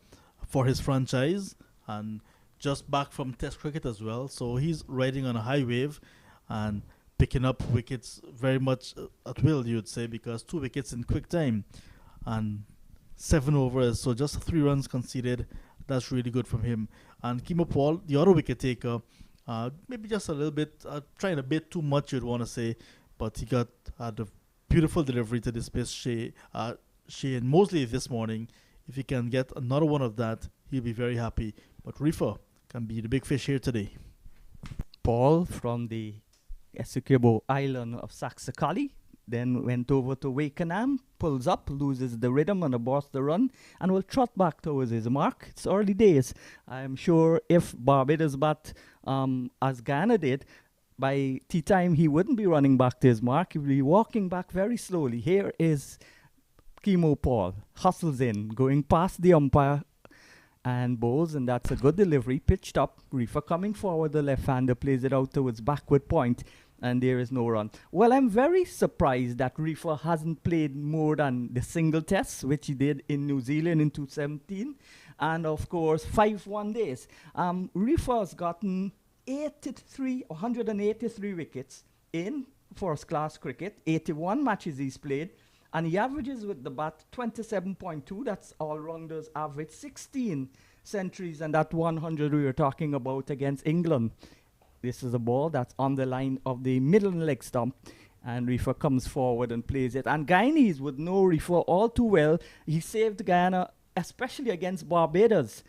for his franchise, and just back from Test cricket as well. So he's riding on a high wave and picking up wickets very much at will, you'd say, because 2 wickets in quick time and 7 overs. So just 3 runs conceded. That's really good from him. And Kimo Paul, the other wicket taker, maybe just a little bit, trying a bit too much, you'd want to say, but he got the beautiful delivery to this pitch, Shane Mosley this morning. If he can get another one of that, he'll be very happy. But Refer can be the big fish here today. Paul from the Essequibo island of Saxacali, then went over to Wakenham, pulls up, loses the rhythm and aborts the run, and will trot back towards his mark. It's early days. I'm sure if Barbados bat as Guyana did, by tea time he wouldn't be running back to his mark. He would be walking back very slowly. Here is Kimo Paul, hustles in, going past the umpire and bowls, and that's a good delivery, pitched up. Refer coming forward, the left-hander plays it out towards backward point, and there is no run. Well, I'm very surprised that Refer hasn't played more than the single tests, which he did in New Zealand in 2017, and of course 5 one-days. Refer's gotten 183 wickets in first-class cricket, 81 matches he's played, and he averages with the bat 27.2. That's all-rounders average, 16 centuries, and that 100 we were talking about against England. This is a ball that's on the line of the middle leg stump, and Refer comes forward and plays it. And Guyanese would know Refer all too well. He saved Guyana, especially against Barbados.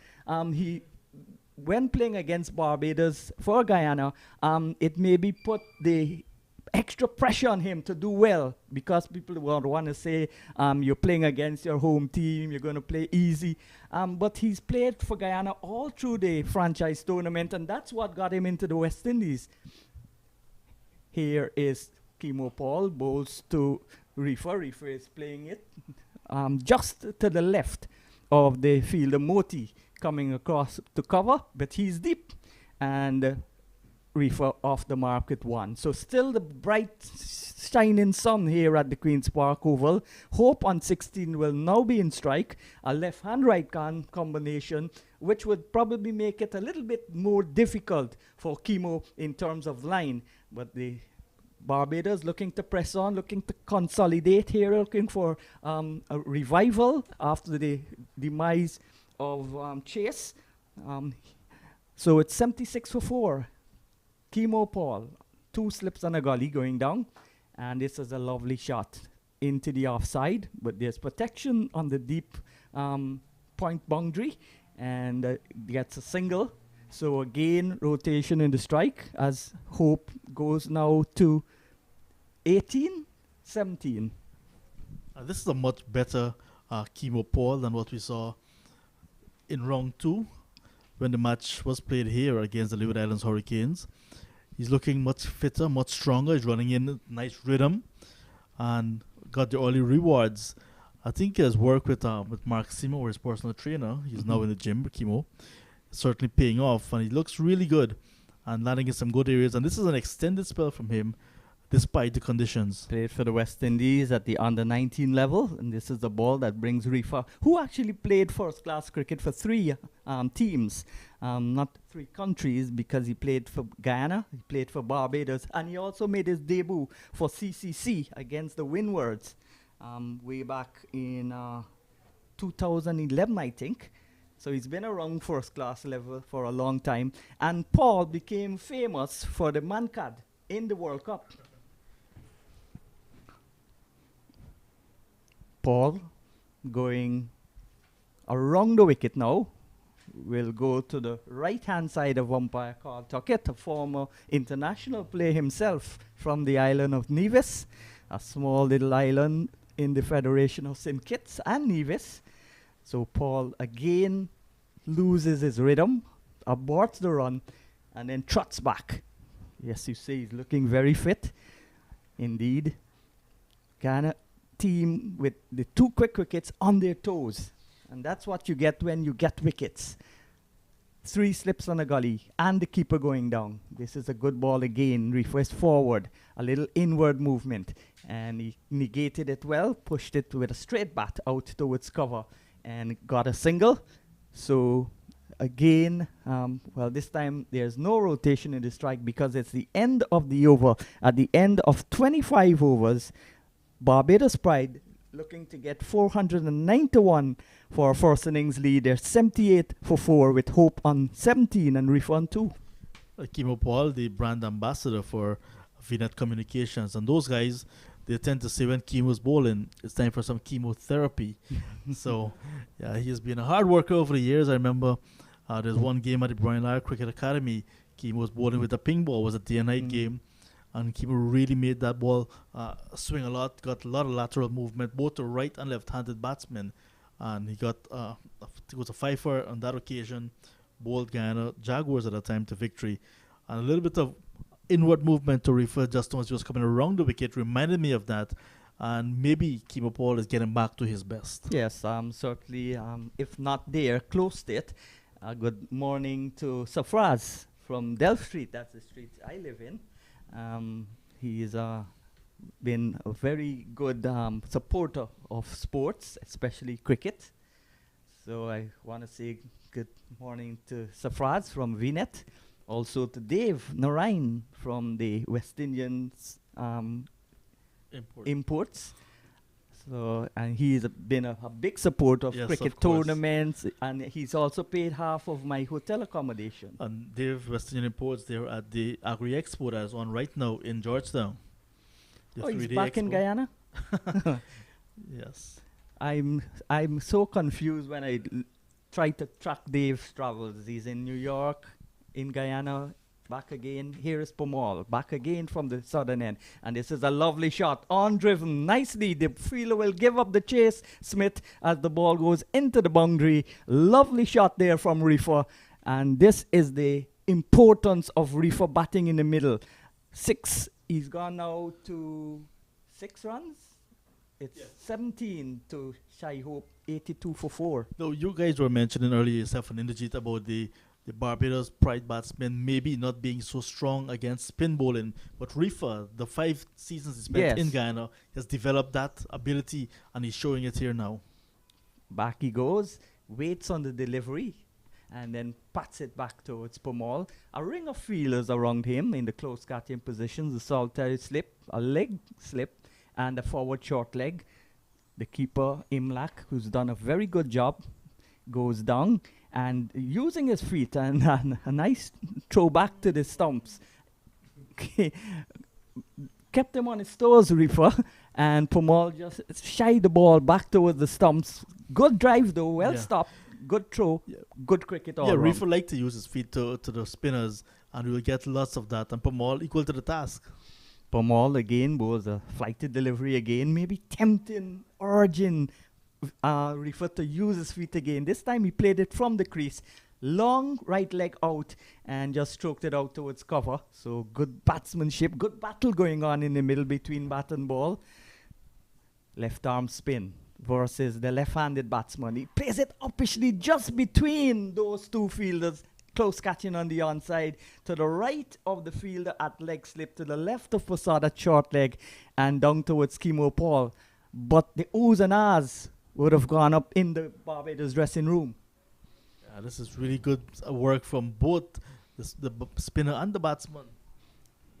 When playing against Barbados for Guyana, it maybe put the extra pressure on him to do well, because people would want to say you're playing against your home team, you're going to play easy. But he's played for Guyana all through the franchise tournament, and that's what got him into the West Indies. Here is Kimo Paul, bowls to Refer. Refer is playing it just to the left of the fielder Moti, coming across to cover, but he's deep, and Refer off the mark at 1. So still the bright shining sun here at the Queen's Park Oval. Hope on 16 will now be in strike, a left-hand right-hand combination, which would probably make it a little bit more difficult for Kimo in terms of line. But the Barbados looking to press on, looking to consolidate here, looking for a revival after the demise of Chase. So it's 76 for 4. Kimo Paul, 2 slips and a gully going down, and this is a lovely shot into the offside, but there's protection on the deep point boundary, and gets a single. So again, rotation in the strike as Hope goes now to 18-17. This is a much better Kimo Paul than what we saw in round 2 when the match was played here against the Leeward Islands Hurricanes. He's looking much fitter, much stronger. He's running in a nice rhythm and got the early rewards. I think his work with Mark Simo, his personal trainer, he's now in the gym, Kimo, certainly paying off, and he looks really good and landing in some good areas. And this is an extended spell from him despite the conditions. Played for the West Indies at the under-19 level, and this is the ball that brings Refer, who actually played first-class cricket for 3 teams, not 3 countries, because he played for Guyana, he played for Barbados, and he also made his debut for CCC against the Windwards way back in 2011, I think. So he's been around first-class level for a long time, and Paul became famous for the Mankad in the World Cup. Paul going around the wicket now, will go to the right-hand side of umpire Carl Tuckett, a former international player himself from the island of Nevis, a small little island in the Federation of St. Kitts and Nevis. So Paul again loses his rhythm, aborts the run, and then trots back. Yes, you see, he's looking very fit. Indeed. Guyana team with the 2 quick wickets on their toes. And that's what you get when you get wickets. 3 slips on a gully and the keeper going down. This is a good ball again. Reefers forward, a little inward movement. And he negated it well, pushed it with a straight bat out towards cover and got a single. So again, well, this time there's no rotation in the strike because it's the end of the over. At the end of 25 overs, Barbados Pride looking to get 491 for a first innings lead. They're 78 for 4 with Hope on 17 and Reef on 2. Kimo Paul, the brand ambassador for VNet Communications, and those guys, they tend to say when chemo's bowling, it's time for some chemotherapy. So, yeah, he's been a hard worker over the years. I remember there's one game at the Brian Lara Cricket Academy. Kimo was bowling with a ping ball. It was a day and night game. And Kimo really made that ball swing a lot, got a lot of lateral movement, both to right and left-handed batsmen. And he got, it was a 5-for on that occasion, bowled Guyana Jaguars at the time to victory. And a little bit of inward movement to refer just as he was coming around the wicket reminded me of that. And maybe Kimo Paul is getting back to his best. Yes, certainly, if not there, close to it. Good morning to Safraz from Delft Street. That's the street I live in. He's been a very good supporter of sports, especially cricket. So I want to say good morning to Safraz from VNet. Also to Dave Narain from the West Indians Imports. So, and he's been a big supporter of cricket of tournaments, and he's also paid half of my hotel accommodation. And Dave, West Indian Imports, they're at the Agri Expo that is on right now in Georgetown. Oh, he's back in Guyana? Yes. I'm so confused when I try to track Dave's travels. He's in New York, in Guyana, back again. Here is Pomal, back again from the southern end. And this is a lovely shot, on-driven, nicely. The fielder will give up the chase, Smith, as the ball goes into the boundary. Lovely shot there from Reefer. And this is the importance of Reefer batting in the middle. 6, he's gone now to 6 runs. It's 17 to Shai Hope, 82 for 4. No, you guys were mentioning earlier yourself and Inderjeet about the Barbados Pride batsmen maybe not being so strong against spin bowling. But Reefer, the 5 seasons he spent in Guyana, has developed that ability and he's showing it here now. Back he goes, waits on the delivery, and then pats it back towards Pomal. A ring of fielders around him in the close catching positions, a solitary slip, a leg slip, and a forward short leg. The keeper, Imlak, who's done a very good job, goes down and using his feet and a nice throw back to the stumps. Kept him on his toes, Reefer, and Pomal just shied the ball back towards the stumps. Good drive though, well stopped, good throw, good cricket all around. Reefer liked to use his feet to the spinners, and we will get lots of that. And Pomal equal to the task. Pomal again was a flighted delivery again, maybe tempting, urging Reefer to use his feet again. This time he played it from the crease. Long right leg out and just stroked it out towards cover. So good batsmanship, good battle going on in the middle between bat and ball. Left arm spin versus the left-handed batsman. He plays it uppishly just between those 2 fielders. Close catching on the onside, to the right of the fielder at leg slip, to the left of Fasad at short leg, and down towards Kimo Paul. But the oohs and ahs would have gone up in the Barbados dressing room. Yeah, this is really good work from both the spinner and the batsman.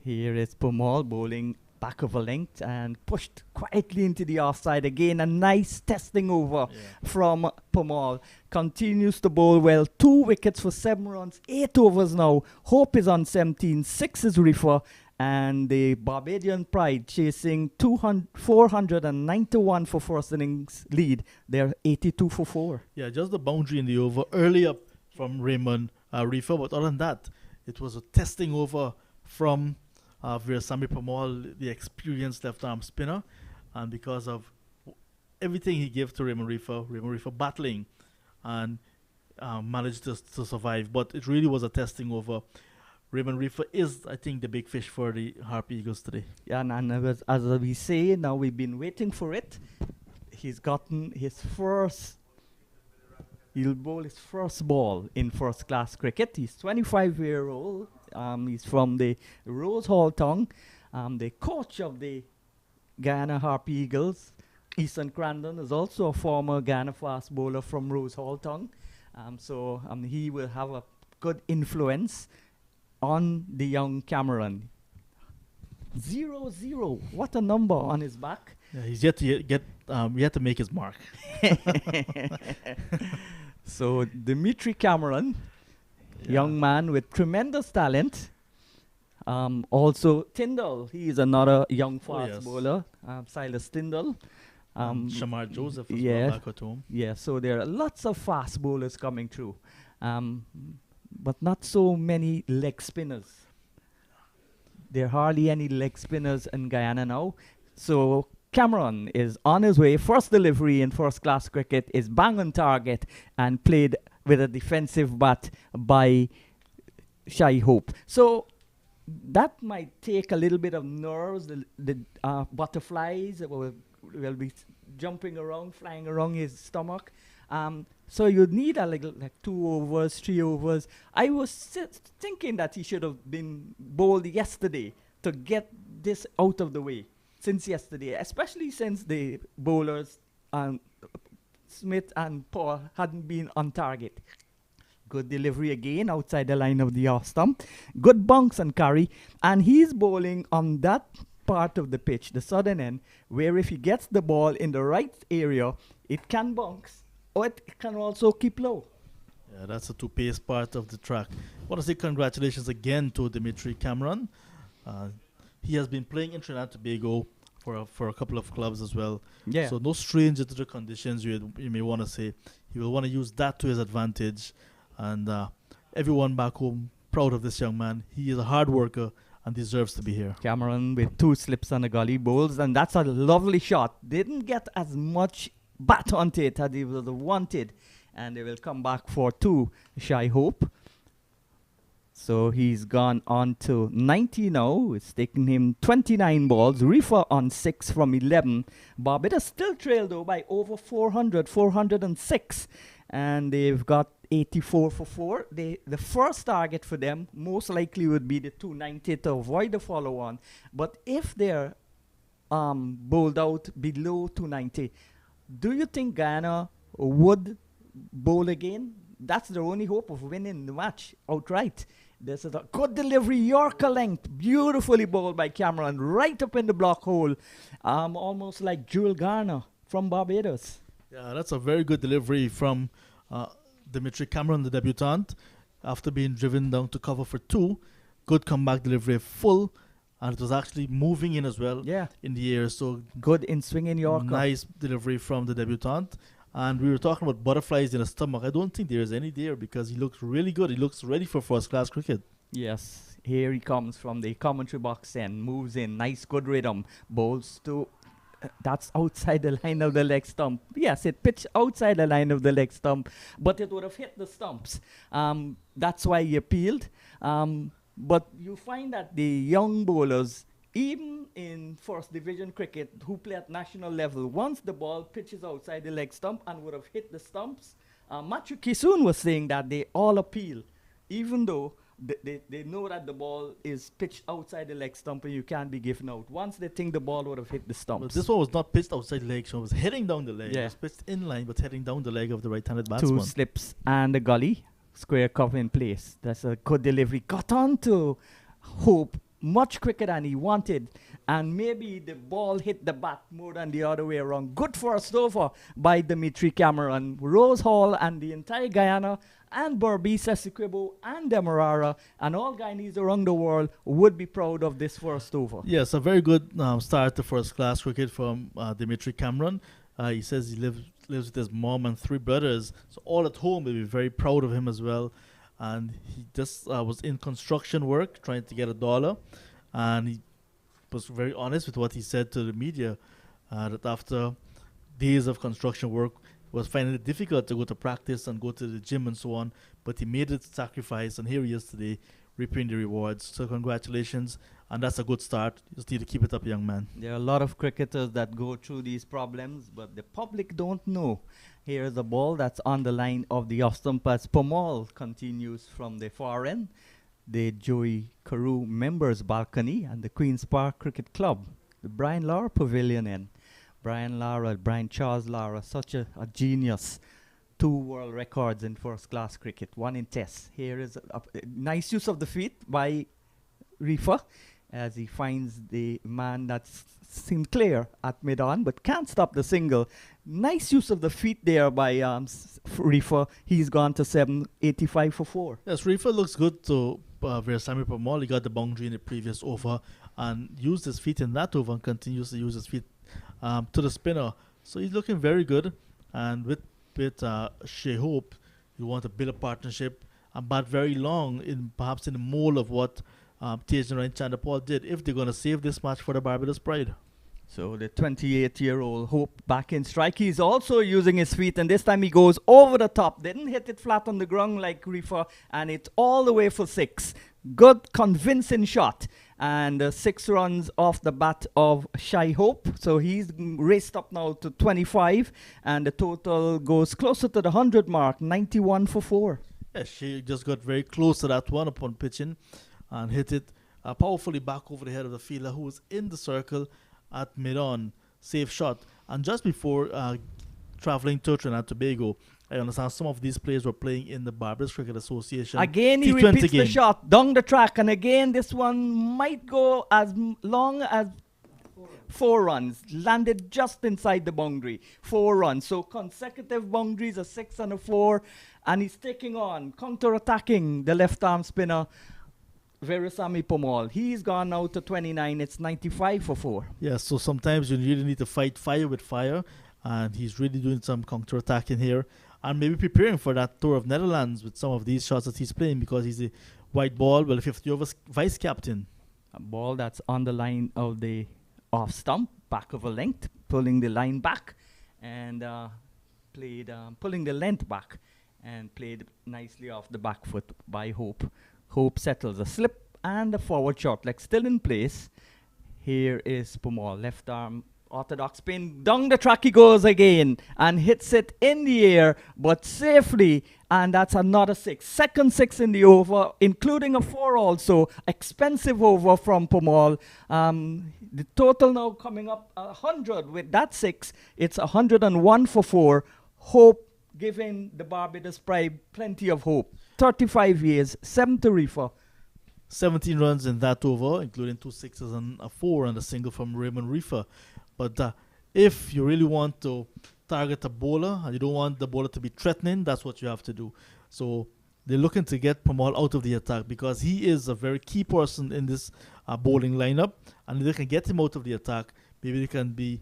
Here is Pomal bowling back of a length and pushed quietly into the offside. Again, a nice testing over from Pomal. Continues to bowl well. 2 wickets for 7 runs, 8 overs now. Hope is on 17, 6 is Reefer. And the Barbadian Pride chasing 491 for first innings lead. They're 82 for 4. Yeah, just the boundary in the over early up from Raymond Reefer. But other than that, it was a testing over from Veerasammy Pomal, the experienced left-arm spinner. And because of everything he gave to Raymond Reefer battling and managed to survive. But it really was a testing over. Raymond Reefer is, I think, the big fish for the Harpy Eagles today. Yeah, and as we say, now we've been waiting for it. He's gotten his first. He'll bowl his first ball in first class cricket. He's 25-year-old. He's from the Rose Hall Town. The coach of the Guyana Harpy Eagles, Easton Crandon, is also a former Guyana fast bowler from Rose Hall Town. So he will have a good influence on the young Cameron. 0-0. What a number on his back. Yeah, he's yet to yet to make his mark. So Dimitri Cameron, young man with tremendous talent. Also Tyndall, he is another young fast bowler. Silas Tyndall. Shamar Joseph as yeah, well back at home. Yeah, so there are lots of fast bowlers coming through. But not so many leg spinners. There are hardly any leg spinners in Guyana now. So Cameron is on his way. First delivery in first class cricket is bang on target and played with a defensive bat by Shai Hope. So that might take a little bit of nerves. The butterflies will be jumping around, flying around his stomach. So you'd need a little, like 2 overs, 3 overs. I was thinking that he should have been bowled yesterday to get this out of the way since yesterday, especially since the bowlers, Smith and Paul, hadn't been on target. Good delivery again outside the line of the off stump. Good bounce and carry. And he's bowling on that part of the pitch, the southern end, where if he gets the ball in the right area, it can bounce. Or it can also keep low. Yeah, that's the two-pace part of the track. I want to say congratulations again to Dimitri Cameron. He has been playing in Trinidad and Tobago for a couple of clubs as well. Yeah. So no stranger to the conditions, you may want to say. He will want to use that to his advantage. And everyone back home proud of this young man. He is a hard worker and deserves to be here. Cameron with 2 slips on the gully bowls, and that's a lovely shot. Didn't get as much bat onto it as he would have wanted, and they will come back for 2, Shai Hope. So he's gone on to 90 now. It's taken him 29 balls. Reefer on 6 from 11. Barbados still trailed though by over 406. And they've got 84 for 4. The first target for them most likely would be the 290 to avoid the follow-on. But if they're bowled out below 290, do you think Guyana would bowl again? That's their only hope of winning the match outright. This is a good delivery, Yorker length, beautifully bowled by Cameron, right up in the block hole, almost like Jewel Garner from Barbados. Yeah, that's a very good delivery from Dimitri Cameron, the debutant, after being driven down to cover for 2. Good comeback delivery, full, and it was actually moving in as well. Yeah, in the air. So good in swinging Yorker. Nice delivery from the debutant. And we were talking about butterflies in the stomach. I don't think there is any there because he looks really good. He looks ready for first class cricket. Yes, here he comes from the commentary box and moves in. Nice, good rhythm. Bowls to that's outside the line of the leg stump. Yes, it pitched outside the line of the leg stump, but it would have hit the stumps. That's why he appealed. But you find that the young bowlers, even in first division cricket, who play at national level, once the ball pitches outside the leg stump and would have hit the stumps, Matthew Kisoon was saying that they all appeal, even though they know that the ball is pitched outside the leg stump and you can't be given out. Once they think the ball would have hit the stumps. But this one was not pitched outside the leg, so it was heading down the leg. Yeah. It was pitched in line, but heading down the leg of the right-handed batsman. 2 slips and a gully, square cover in place. That's a good delivery. Got on to Hope much quicker than he wanted, and maybe the ball hit the bat more than the other way around. Good first over by Dimitri Cameron. Rose Hall and the entire Guyana and Berbice, Essequibo and Demerara and all Guyanese around the world would be proud of this first over. Yes, a very good start to first class cricket from Dimitri Cameron. He says he lives with his mom and 3 brothers, so all at home. They'll be very proud of him as well. And he just was in construction work trying to get $1, and he was very honest with what he said to the media, that after days of construction work was finding it difficult to go to practice and go to the gym and so on, but he made the sacrifice, and here he is today, reaping the rewards. So congratulations, and that's a good start. You just need to keep it up, young man. There are a lot of cricketers that go through these problems, but the public don't know. Here's a ball that's on the line of the off stump as Pomal continues from the far end. The Joey Carew members balcony and the Queen's Park Cricket Club. The Brian Lara Pavilion end. Brian Charles Lara, such a genius. 2 world records in first class cricket, 1 in test. Here is a nice use of the feet by Reefer as he finds the man that's Sinclair at mid-on, but can't stop the single. Nice use of the feet there by Reefer. He's gone to 785 for 4. Yes, Reefer looks good to Veerasamy Permaul. He got the boundary in the previous over and used his feet in that over and continues to use his feet to the spinner. So he's looking very good. And with Shea Hope, you want to build a partnership and bat very long, perhaps in the mold of what Tejan and Chandapal did, if they're going to save this match for the Barbados Pride. So the 28-year-old Hope back in strike. He's also using his feet, and this time he goes over the top. Didn't hit it flat on the ground like Reefer, and it's all the way for 6. Good, convincing shot. And 6 runs off the bat of Shai Hope. So he's raced up now to 25, and the total goes closer to the 100 mark, 91 for 4. Yes, she just got very close to that one upon pitching and hit it powerfully back over the head of the fielder who was in the circle at mid-on. Safe shot. And just before traveling to Trinidad and Tobago, I understand some of these players were playing in the Barbados Cricket Association. Again, he T20 repeats game. the shot down the track. And again, this one might go as long as 4 runs. Landed just inside the boundary. 4 runs. So consecutive boundaries, a 6 and a 4. And he's taking on, counter-attacking the left-arm spinner, Veerasamy Permaul. He's gone now to 29. It's 95 for 4. Yeah, so sometimes you really need to fight fire with fire. And he's really doing some counter-attacking here. And maybe preparing for that tour of Netherlands with some of these shots that he's playing, because he's a white ball, well, 50 overs vice captain. A ball that's on the line of the off stump, back of a length, pulling the line back, and played, pulling the length back, and played nicely off the back foot by Hope. Hope settles a slip and a forward short leg still in place. Here is Permaul, left arm orthodox spin. Down the track he goes again and hits it in the air, but safely. And that's another 6. Second 6 in the over, including a 4 also. Expensive over from Permaul. The total now coming up 100 with that 6. It's 101 for 4. Hope giving the Barbados Pride plenty of hope. 35 years, 7 to Reefer. 17 runs in that over, including 2 sixes and a 4 and a single from Raymond Reefer. But if you really want to target a bowler and you don't want the bowler to be threatening, that's what you have to do. So they're looking to get Permaul out of the attack because he is a very key person in this bowling lineup. And if they can get him out of the attack, maybe they can be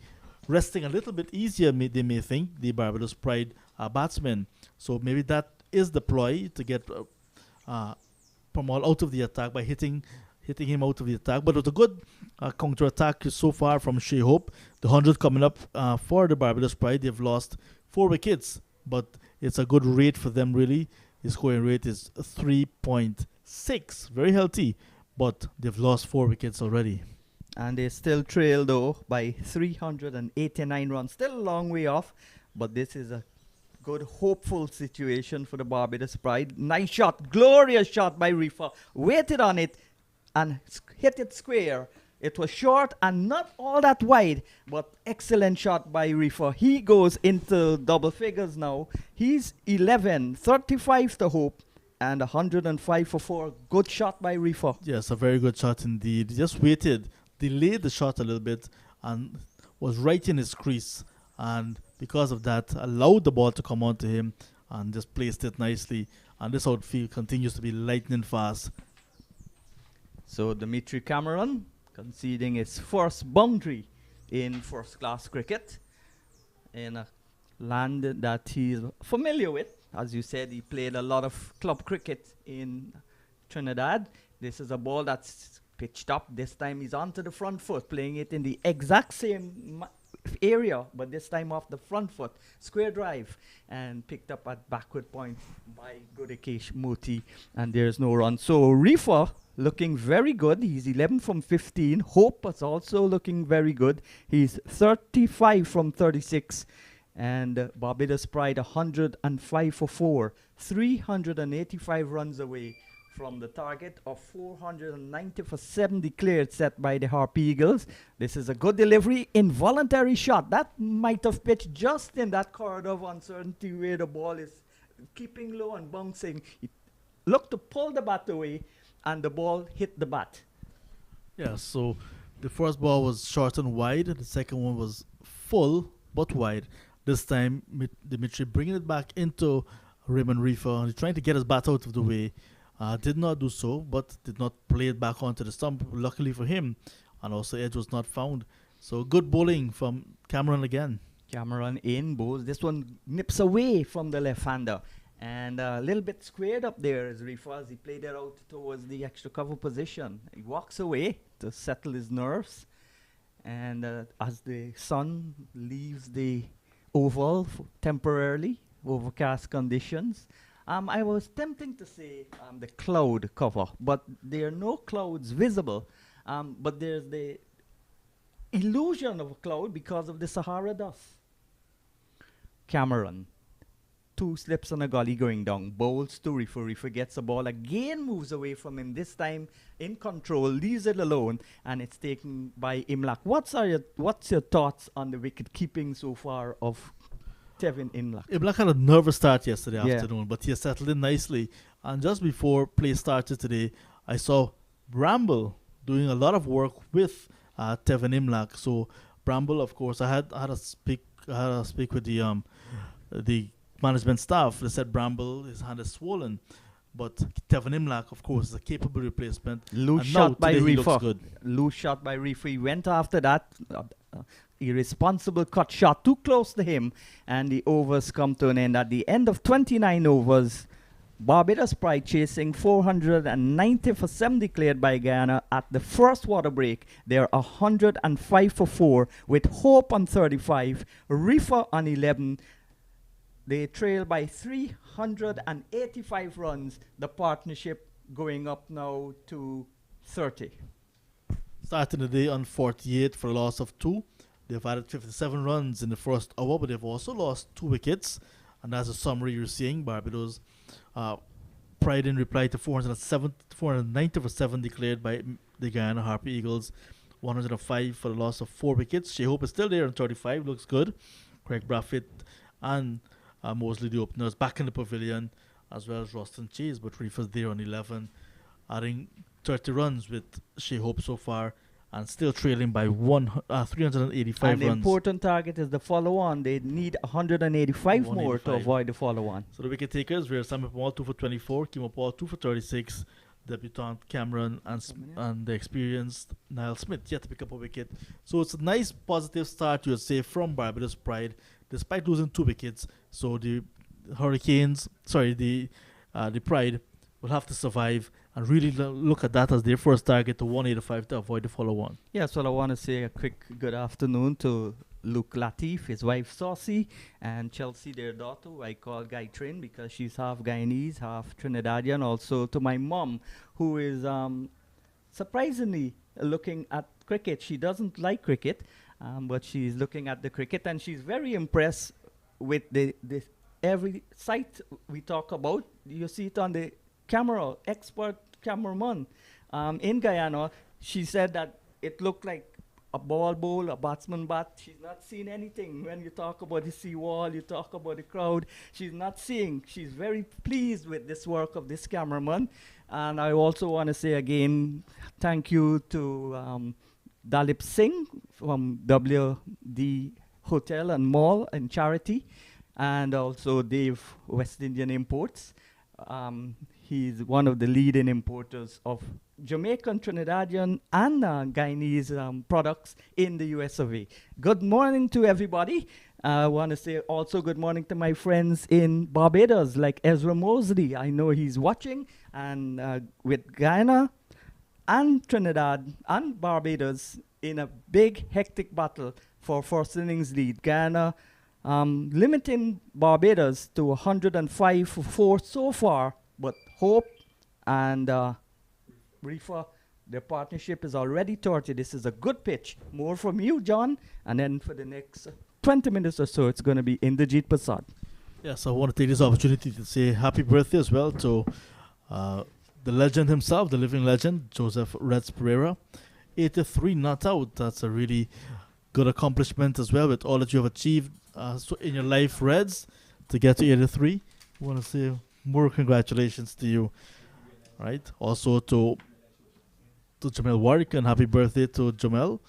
resting a little bit easier, they may think, the Barbados Pride batsmen. So maybe that is the ploy to get Permaul out of the attack by hitting him out of the attack. But with a good counter-attack so far from Shea Hope, the 100 coming up for the Barbados Pride. They've lost 4 wickets, but it's a good rate for them, really. His scoring rate is 3.6, very healthy, but they've lost 4 wickets already. And they still trail, though, by 389 runs. Still a long way off, but this is a good, hopeful situation for the Barbados Pride. Nice shot, glorious shot by Reefer. Waited on it and hit it square. It was short and not all that wide, but excellent shot by Reefer. He goes into double figures now. He's 11, 35 to Hope, and 105 for 4. Good shot by Reefer. Yes, a very good shot indeed. He just waited, delayed the shot a little bit, and was right in his crease. And because of that, allowed the ball to come onto him and just placed it nicely. And this outfield continues to be lightning fast. So Dimitri Cameron conceding his first boundary in first-class cricket in a land that he's familiar with. As you said, he played a lot of club cricket in Trinidad. This is a ball that's pitched up. This time he's onto the front foot, playing it in the exact same area, but this time off the front foot, square drive, and picked up at backward point by Godekesh Moti, and there's no run. So Reefer looking very good. He's 11 from 15. Hope is also looking very good. He's 35 from 36. And Barbados Pride 105 for 4. 385 runs away from the target of 490 for 7 declared set by the Harp Eagles. This is a good delivery. Involuntary shot. That might have pitched just in that corridor of uncertainty where the ball is keeping low and bouncing. He looked to pull the bat away, and the ball hit the bat. Yeah, so the first ball was short and wide. The second one was full but wide. This time, Dimitri bringing it back into Raymond Reefer, and he's trying to get his bat out of the way. Did not do so, but did not play it back onto the stump, luckily for him. And also, edge was not found. So, good bowling from Cameron again. Cameron in bowls. This one nips away from the left-hander. And a little bit squared up there as Reefer as he played it out towards the extra cover position. He walks away to settle his nerves. And as the sun leaves the oval temporarily, overcast conditions, I was tempting to say the cloud cover, but there are no clouds visible. But there's the illusion of a cloud because of the Sahara dust. Cameron, 2 slips on a gully going down, bowls to Reefer. Reefer gets the ball again, moves away from him, this time in control, leaves it alone, and it's taken by Imlak. What's your thoughts on the wicket keeping so far of Tevin Imlak? Imlak had a nervous start yesterday afternoon, but he settled in nicely. And just before play started today, I saw Bramble doing a lot of work with Tevin Imlak. So Bramble, of course, I had to speak with the management staff. They said Bramble, his hand is swollen, but Tevin Imlak, of course, is a capable replacement. Loose shot by Reefer. Loose shot by Reefer. He went after that. Irresponsible cut shot too close to him, and the overs come to an end. At the end of 29 overs, Barbados Pride chasing 490 for 7 declared by Guyana. At the first water break, they're 105 for 4 with Hope on 35, Reefer on 11. They trail by 385 runs. The partnership going up now to 30. Starting the day on 48 for a loss of 2. They've added 57 runs in the first hour, but they've also lost 2 wickets. And that's a summary you're seeing. Barbados Pride in reply to 490 for 7 declared by the Guyana Harp Eagles. 105 for the loss of 4 wickets. Shea Hope is still there on 35. Looks good. Craig Braffett and Mosley, the openers, back in the pavilion, as well as Roston Chase. But Reefer's there on 11, adding 30 runs with Shea Hope so far, and still trailing by 385 runs. The runs. important target is the follow-on. They need 185 more to avoid the follow-on. So the wicket takers were Samuel Paul 2 for 24, Kimo Paul 2 for 36, debutant Cameron and the experienced Niall Smith yet to pick up a wicket. So it's a nice positive start, you would say, from Barbados Pride, despite losing 2 wickets. So the Pride will have to survive and really look at that as their first target to 185 to avoid the follow-on. Yeah, so I want to say a quick good afternoon to Luke Latif, his wife Saucy, and Chelsea, their daughter, who I call Guytrin because she's half Guyanese, half Trinidadian. Also to my mom, who is surprisingly looking at cricket. She doesn't like cricket, but she's looking at the cricket, and she's very impressed with the every site we talk about. You see it on the camera, expert cameraman in Guyana. She said that it looked like a ball bowl, a batsman bat. She's not seeing anything. When you talk about the seawall, you talk about the crowd, she's not seeing. She's very pleased with this work of this cameraman. And I also want to say again, thank you to Dalip Singh from WD Hotel and Mall and Charity, and also Dave West Indian Imports. He's one of the leading importers of Jamaican, Trinidadian, and Guyanese products in the US of A. Good morning to everybody. I want to say also good morning to my friends in Barbados, like Ezra Mosley. I know he's watching, and with Guyana and Trinidad and Barbados in a big, hectic battle for first innings lead. Guyana limiting Barbados to 105 for 4 so far, but Hope and Reefer, their partnership is already 30. This is a good pitch. More from you, John. And then for the next 20 minutes or so, it's going to be Inderjeet Prasad. Yes, I want to take this opportunity to say happy birthday as well to the legend himself, the living legend, Joseph Reds Pereira. 83 not out. That's a really good accomplishment as well with all that you have achieved in your life, Reds, to get to 83. I want to say more congratulations to you. Right. Also to Jamel Warwick, and happy birthday to Jamel,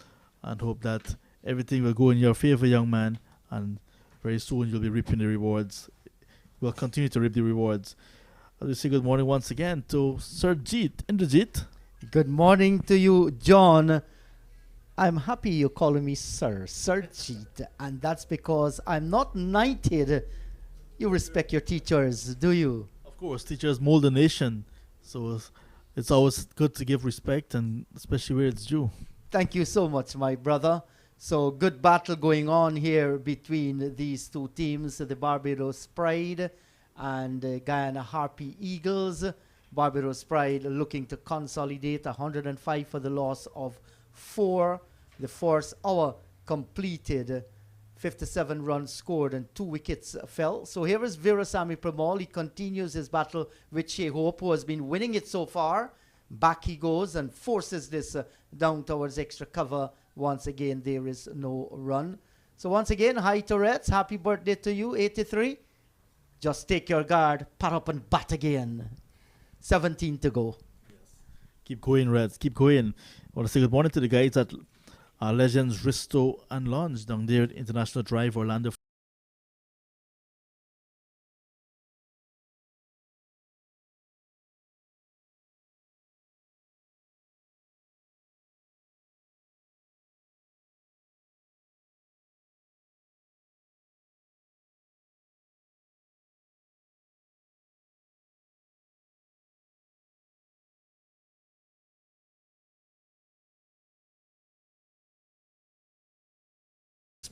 and hope that everything will go in your favor, young man, and very soon you'll be reaping the rewards. We'll continue to reap the rewards. As we say good morning once again to Sir Jeet. Inderjeet. Good morning to you, John. I'm happy you're calling me Sir Jeet, and that's because I'm not knighted. You respect your teachers, do you? Of course, teachers mold the nation, so it's always good to give respect, and especially where it's due. Thank you so much, my brother. So good battle going on here between these two teams, the Barbados Pride and Guyana Harpy Eagles. Barbados Pride looking to consolidate 105 for the loss of 4. The first hour completed, 57 runs scored and 2 wickets fell. So here is Virasamy Pramal. He continues his battle with Shea Hope, who has been winning it so far. Back he goes and forces this down towards extra cover. Once again, there is no run. So once again, hi to Reds. Happy birthday to you, 83. Just take your guard, pat up and bat again. 17 to go. Keep going, Reds. Keep going. I want to say good morning to the guys at Legends Risto and Lounge down there at International Drive, Orlando.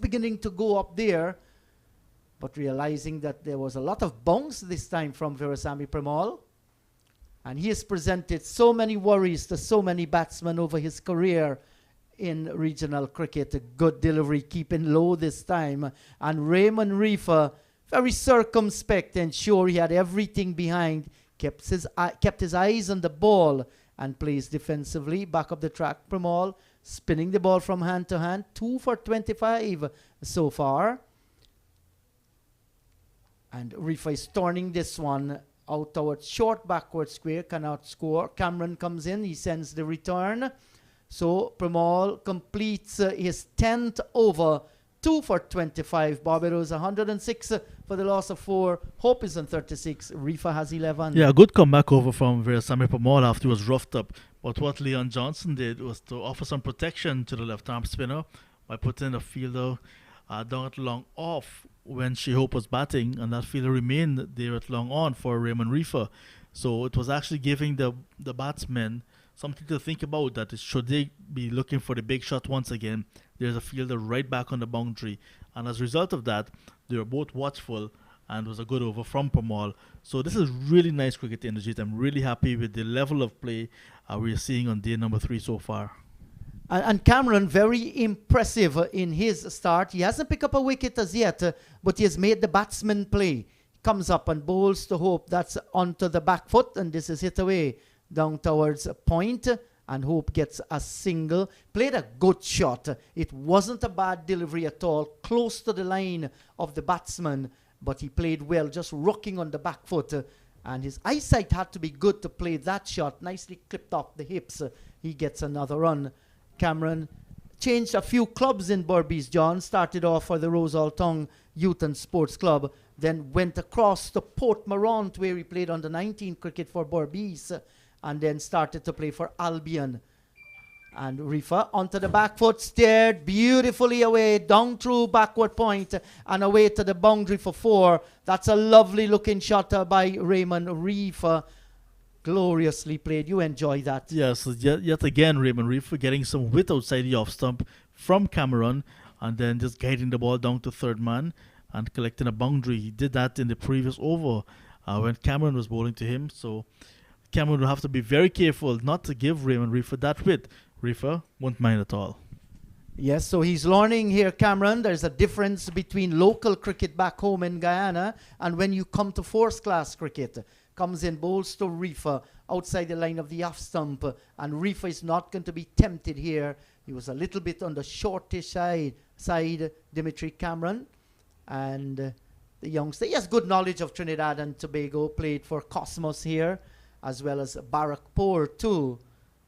Beginning to go up there, but realizing that there was a lot of bounce this time from Virasamy Pramal, and he has presented so many worries to so many batsmen over his career in regional cricket. A good delivery, keeping low this time, and Raymond Reefer, very circumspect and sure he had everything behind, kept his eyes on the ball and plays defensively. Back up the track, Pramal spinning the ball from hand to hand. 2 for 25 so far. And Reefer is turning this one out towards short backward square. Cannot score. Cameron comes in. He sends the return. So Pramal completes his 10th over. 2 for 25. Barbados 106 for the loss of 4. Hope is on 36. Reefer has 11. Yeah, a good comeback over from Virasamy Pramal after he was roughed up. But what Leon Johnson did was to offer some protection to the left-arm spinner by putting a fielder down at long off when Shea Hope was batting, and that fielder remained there at long on for Raymond Reefer. So it was actually giving the batsmen something to think about, that should they be looking for the big shot once again, there's a fielder right back on the boundary. And as a result of that, they were both watchful, and it was a good over from Pramal. So this is really nice cricket in the Inderjeet. I'm really happy with the level of play we're seeing on day number 3 so far. And Cameron, very impressive in his start. He hasn't picked up a wicket as yet, but he has made the batsman play. Comes up and bowls to Hope. That's onto the back foot, and this is hit away down towards a point, and Hope gets a single. Played a good shot. It wasn't a bad delivery at all. Close to the line of the batsman, but he played well, just rocking on the back foot. And his eyesight had to be good to play that shot. Nicely clipped off the hips. He gets another run. Cameron changed a few clubs in Berbice, John. Started off for the Rosal Tongue Youth and Sports Club. Then went across to Port Morant, where he played under 19 cricket for Berbice. And then started to play for Albion. And Reefer onto the back foot, steered beautifully away, down through backward point and away to the boundary for 4. That's a lovely looking shot by Raymond Reefer. Gloriously played. You enjoy that. Yes, so yet again, Raymond Reefer getting some width outside the off stump from Cameron and then just guiding the ball down to third man and collecting a boundary. He did that in the previous over when Cameron was bowling to him. So Cameron will have to be very careful not to give Raymond Reefer that width. Reefer won't mind at all. Yes, so he's learning here, Cameron. There's a difference between local cricket back home in Guyana and when you come to first-class cricket. Comes in, bowls to Reefer outside the line of the off stump, and Reefer is not going to be tempted here. He was a little bit on the shortish side, Dimitri Cameron. And the youngster, he has good knowledge of Trinidad and Tobago, played for Cosmos here, as well as Barakpur too.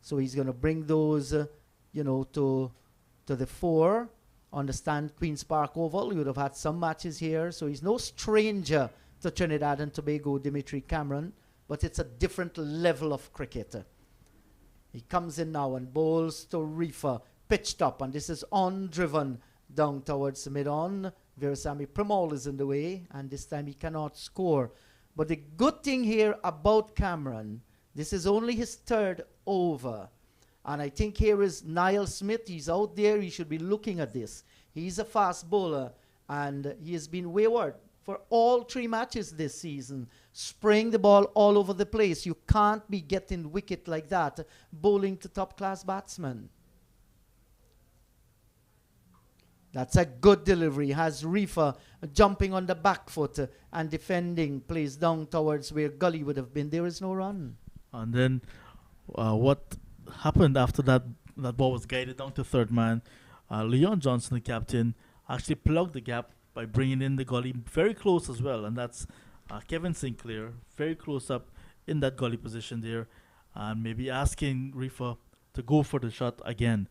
So he's going to bring those, to the fore. Understand Queen's Park Oval, he would have had some matches here, so he's no stranger to Trinidad and Tobago, Dimitri Cameron, but it's a different level of cricket. He comes in now and bowls to Reefer, pitched up, and this is on-driven down towards mid-on. Virasamy Premal is in the way, and this time he cannot score. But the good thing here about Cameron, this is only his third over. And I think here is Niall Smith. He's out there. He should be looking at this. He's a fast bowler, and he has been wayward for all 3 matches this season, spraying the ball all over the place. You can't be getting wicket like that, bowling to top-class batsmen. That's a good delivery. Has Reefer jumping on the back foot and defending, plays down towards where Gully would have been. There is no run. And then what happened after that ball was guided down to third man, Leon Johnson, the captain, actually plugged the gap by bringing in the gully very close as well, and that's Kevin Sinclair, very close up in that gully position there, and maybe asking Reefer to go for the shot again.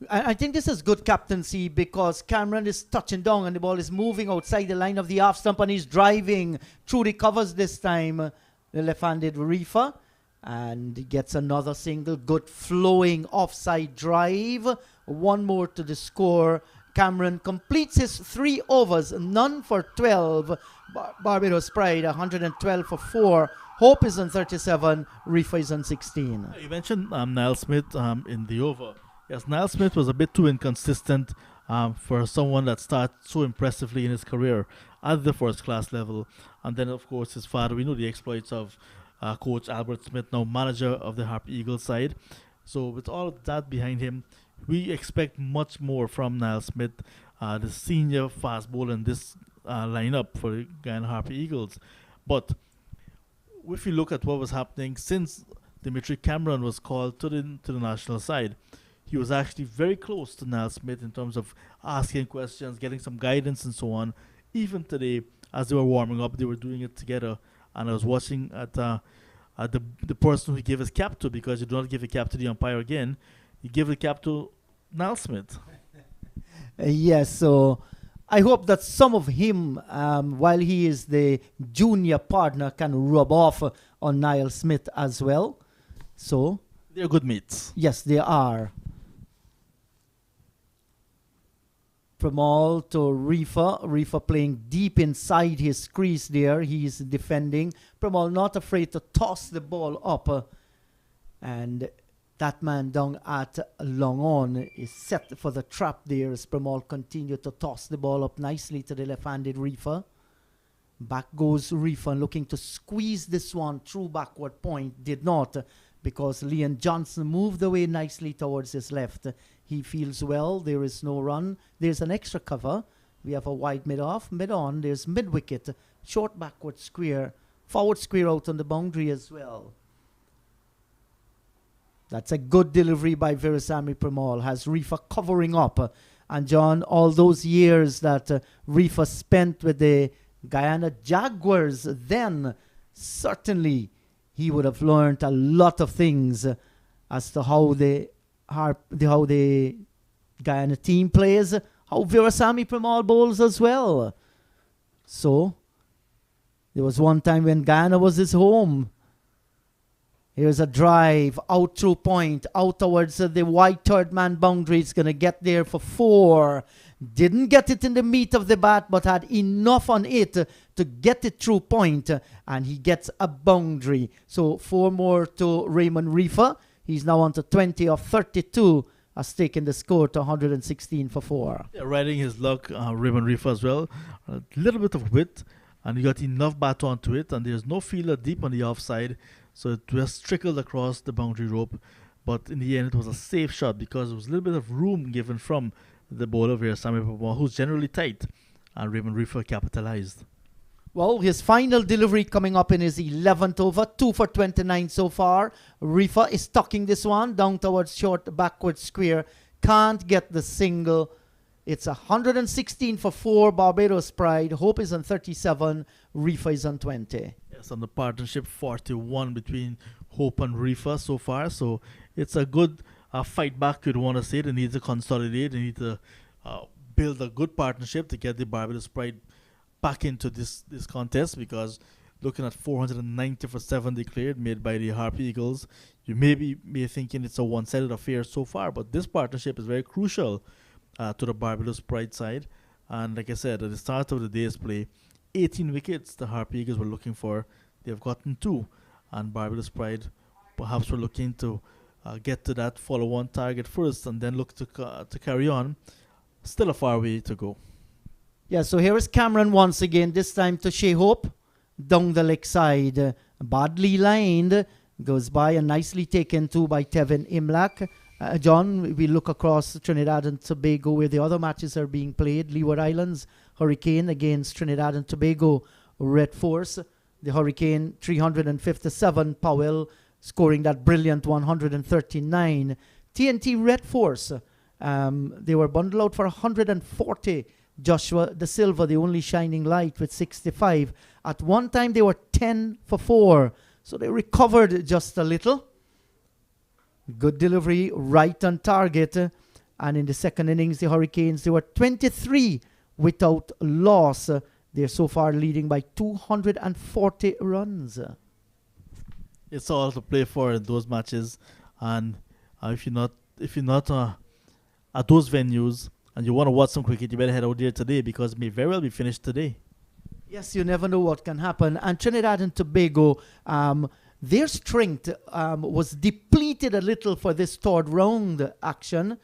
I think this is good captaincy because Cameron is touching down and the ball is moving outside the line of the off stump and he's driving through the covers this time, the left-handed Reefer, and he gets another single, good flowing offside drive, one more to the score. Cameron completes his 3 overs, none for 12. Barbados Pride, 112 for 4. Hope is on 37. Reefer is on 16. You mentioned Niall Smith in the over. Yes, Niall Smith was a bit too inconsistent for someone that started so impressively in his career at the first-class level. And then, of course, his father, we know the exploits of Coach Albert Smith, now manager of the Harp Eagles side. So with all of that behind him, we expect much more from Niall Smith, the senior fast bowler in this lineup for the Guyana Harp Eagles. But if you look at what was happening since Dimitri Cameron was called to the national side, he was actually very close to Niall Smith in terms of asking questions, getting some guidance and so on. Even today, as they were warming up, they were doing it together. And I was watching at the person who he gave his cap to, because you do not give a cap to the umpire again. You give the cap to Niall Smith. Yes, so I hope that some of him, while he is the junior partner, can rub off on Niall Smith as well. So they're good mates. Yes, they are. Premal to Reefer. Reefer playing deep inside his crease there. He's defending. Premal not afraid to toss the ball up. And that man down at long on is set for the trap there as Premal continued to toss the ball up nicely to the left-handed Reefer. Back goes Reefer looking to squeeze this one through backward point. Did not, because Leon Johnson moved away nicely towards his left. He feels well. There is no run. There's an extra cover. We have a wide mid-off. Mid-on, there's mid-wicket. Short backward square. Forward square out on the boundary as well. That's a good delivery by Virasamy Premal. Has Reefer covering up. And John, all those years that Reefer spent with the Guyana Jaguars, then certainly he would have learned a lot of things as to how the Guyana team plays, how Virasamy Premal bowls as well. So there was one time when Guyana was his home Here's a drive out through point, out towards the wide third man boundary. It's going to get there for 4. Didn't get it in the meat of the bat, but had enough on it to get it through point, and he gets a boundary. So 4 more to Raymond Reefer. He's now on to 20 of 32, has taken the score to 116 for 4. Yeah, riding his luck, Raymond Reefer as well. A little bit of width, and he got enough bat onto it, and there's no fielder deep on the offside, so it just trickled across the boundary rope. But in the end, it was a safe shot because there was a little bit of room given from the bowler here, Sammy Papa, who's generally tight, and Raymond Reefer capitalized. Well, his final delivery coming up in his 11th over, 2 for 29 so far. Reefer is tucking this one down towards short backward square. Can't get the single. It's 116 for 4, Barbados Pride. Hope is on 37, Reefer is on 20. Yes, on the partnership, 41 between Hope and Reefer so far. So it's a good fight back, you'd want to say. They need to consolidate. They need to build a good partnership to get the Barbados Pride back into this contest, because looking at 490 for 7 declared made by the Harpy Eagles, you may be thinking it's a one-sided affair so far, but this partnership is very crucial to the Barbados Pride side. And like I said, at the start of the day's play, 18 wickets the Harpy Eagles were looking for. They've gotten 2, and Barbados Pride perhaps were looking to get to that follow-on target first and then look to carry on. Still a far way to go. Yeah, so here is Cameron once again, this time to Shea Hope, down the leg side. Badly lined, goes by and nicely taken too by Tevin Imlach. John, we look across Trinidad and Tobago where the other matches are being played. Leeward Islands, Hurricane against Trinidad and Tobago, Red Force. The Hurricane, 357, Powell scoring that brilliant 139. TNT Red Force, they were bundled out for 140. Joshua De Silva, the only shining light, with 65. At one time, they were 10 for 4. So they recovered just a little. Good delivery, right on target. And in the second innings, the Hurricanes, they were 23 without loss. They're so far leading by 240 runs. It's all to play for in those matches. And if you're not at those venues, and you want to watch some cricket, you better head out there today, because it may very well be finished today. Yes, you never know what can happen. And Trinidad and Tobago, their strength was depleted a little for this third round action.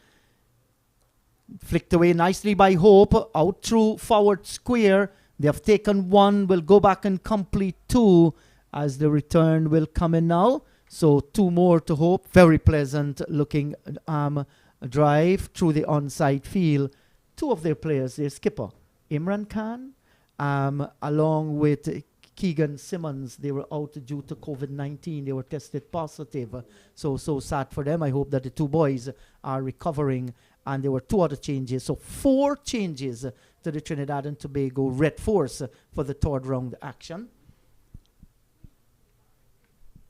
Flicked away nicely by Hope, out through forward square. They have taken 1, will go back and complete 2 as the return will come in now. So 2 more to Hope. Very pleasant looking drive through the onside field. 2 of their players, their skipper, Imran Khan, along with Keegan Simmons. They were out due to COVID-19. They were tested positive. So sad for them. I hope that the 2 boys are recovering. And there were 2 other changes. So 4 changes to the Trinidad and Tobago Red Force for the third round action.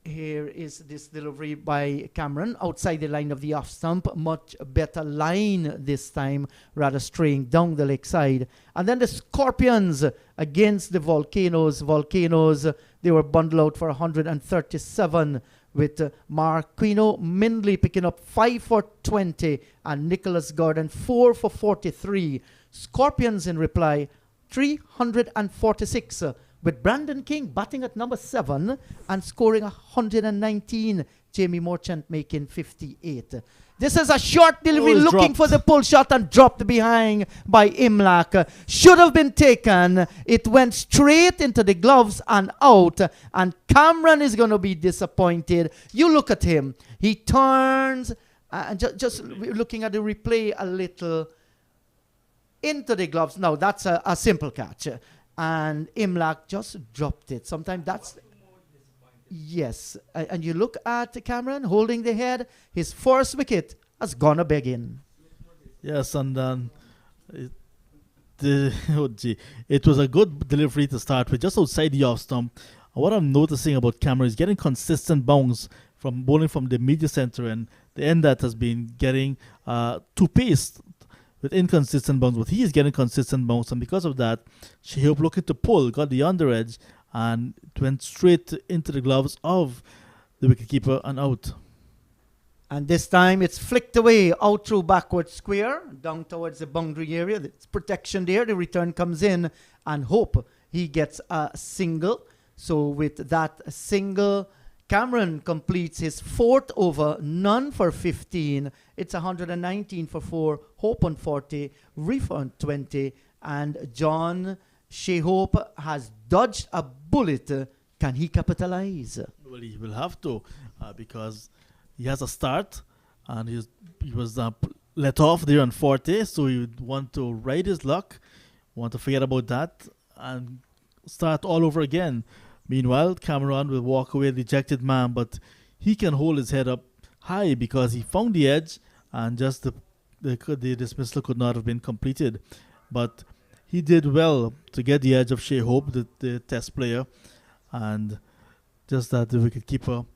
Here is this delivery by Cameron outside the line of the off stump. Much better line this time, rather straying down the leg side. And then the Scorpions against the Volcanoes. Volcanoes, they were bundled out for 137 with Marquino Mindley picking up 5 for 20 and Nicholas Gordon 4 for 43. Scorpions in reply, 346. With Brandon King batting at number 7 and scoring 119. Jamie Morchant making 58. This is a short delivery looking for the pull shot and dropped behind by Imlach. Should have been taken. It went straight into the gloves and out. And Cameron is going to be disappointed. You look at him. He turns and just looking at the replay a little into the gloves. Now that's a simple catch. And Imlach just dropped it. Sometimes that's... Yes. And you look at Cameron holding the head. His first wicket has gone a begging. Yes, and it was a good delivery to start with, just outside the off stump. And what I'm noticing about Cameron is getting consistent bounce from bowling from the media center, and the end that has been getting too paced with inconsistent bounce, but he is getting consistent bounce, and because of that, Shehab looking to pull, got the under edge, and it went straight into the gloves of the wicketkeeper and out. And this time it's flicked away out through backward square, down towards the boundary area. There's protection there. The return comes in, and Hope, he gets a single. So with that single, Cameron completes his 4th over, none for 15. It's 119 for 4, Hope on 40, Reef on 20, and John Shea Hope has dodged a bullet. Can he capitalize? Well, he will have to because he has a start and he was let off there on 40, so he would want to ride his luck, want to forget about that and start all over again. Meanwhile, Cameron will walk away dejected man, but he can hold his head up high because he found the edge and just the dismissal could not have been completed. But he did well to get the edge of Shea Hope, the test player, and just that the wicketkeeper,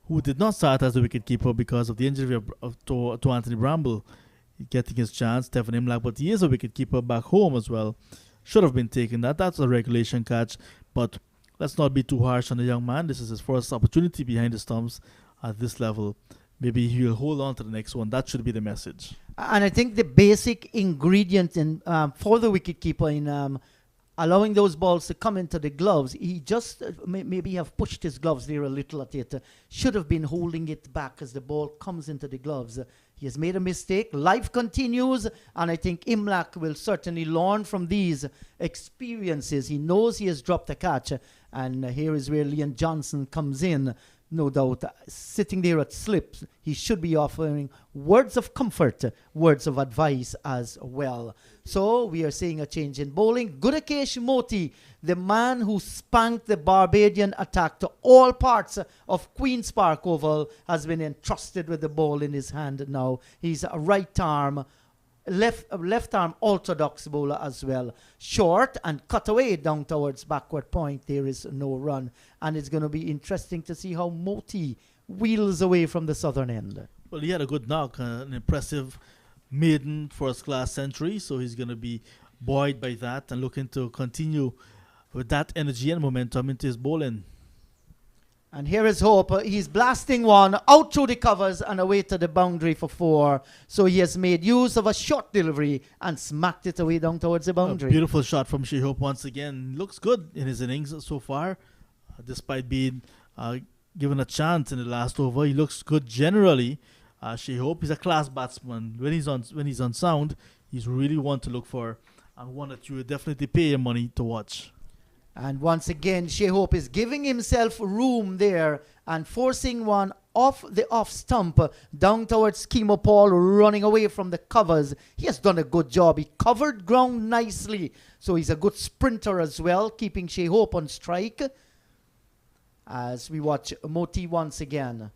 who did not start as the wicketkeeper because of the injury to Anthony Bramble, getting his chance, Stephen Imlach, but he is a wicketkeeper back home as well. Should have been taken that. That's a regulation catch, but let's not be too harsh on the young man. This is his first opportunity behind the stumps at this level. Maybe he'll hold on to the next one. That should be the message. And I think the basic ingredient for the wicketkeeper in allowing those balls to come into the gloves, he just maybe have pushed his gloves there a little at it. Should have been holding it back as the ball comes into the gloves. He has made a mistake. Life continues, and I think Imlach will certainly learn from these experiences. He knows he has dropped a catch, and here is where Leon Johnson comes in. No doubt, sitting there at slips, he should be offering words of comfort, words of advice as well. So we are seeing a change in bowling. Gudakesh Moti, the man who spanked the Barbadian attack to all parts of Queen's Park Oval, has been entrusted with the ball in his hand now. He's a right arm, left arm orthodox bowler as well. Short and cut away down towards backward point. There is no run. And it's going to be interesting to see how Moti wheels away from the southern end. Well, he had a good knock, an impressive maiden first-class century, so he's going to be buoyed by that and looking to continue with that energy and momentum into his bowling. And here is Hope. He's blasting one out through the covers and away to the boundary for 4. So he has made use of a short delivery and smacked it away down towards the boundary. A beautiful shot from Shea Hope once again. Looks good in his innings so far, despite being given a chance in the last over. He looks good generally. Shea Hope, he's a class batsman. When he's on sound, he's really one to look for and one that you would definitely pay your money to watch. And once again, Shea Hope is giving himself room there and forcing one off the off stump down towards Kemo Paul, running away from the covers. He has done a good job. He covered ground nicely. So he's a good sprinter as well, keeping Shea Hope on strike. As we watch Moti once again.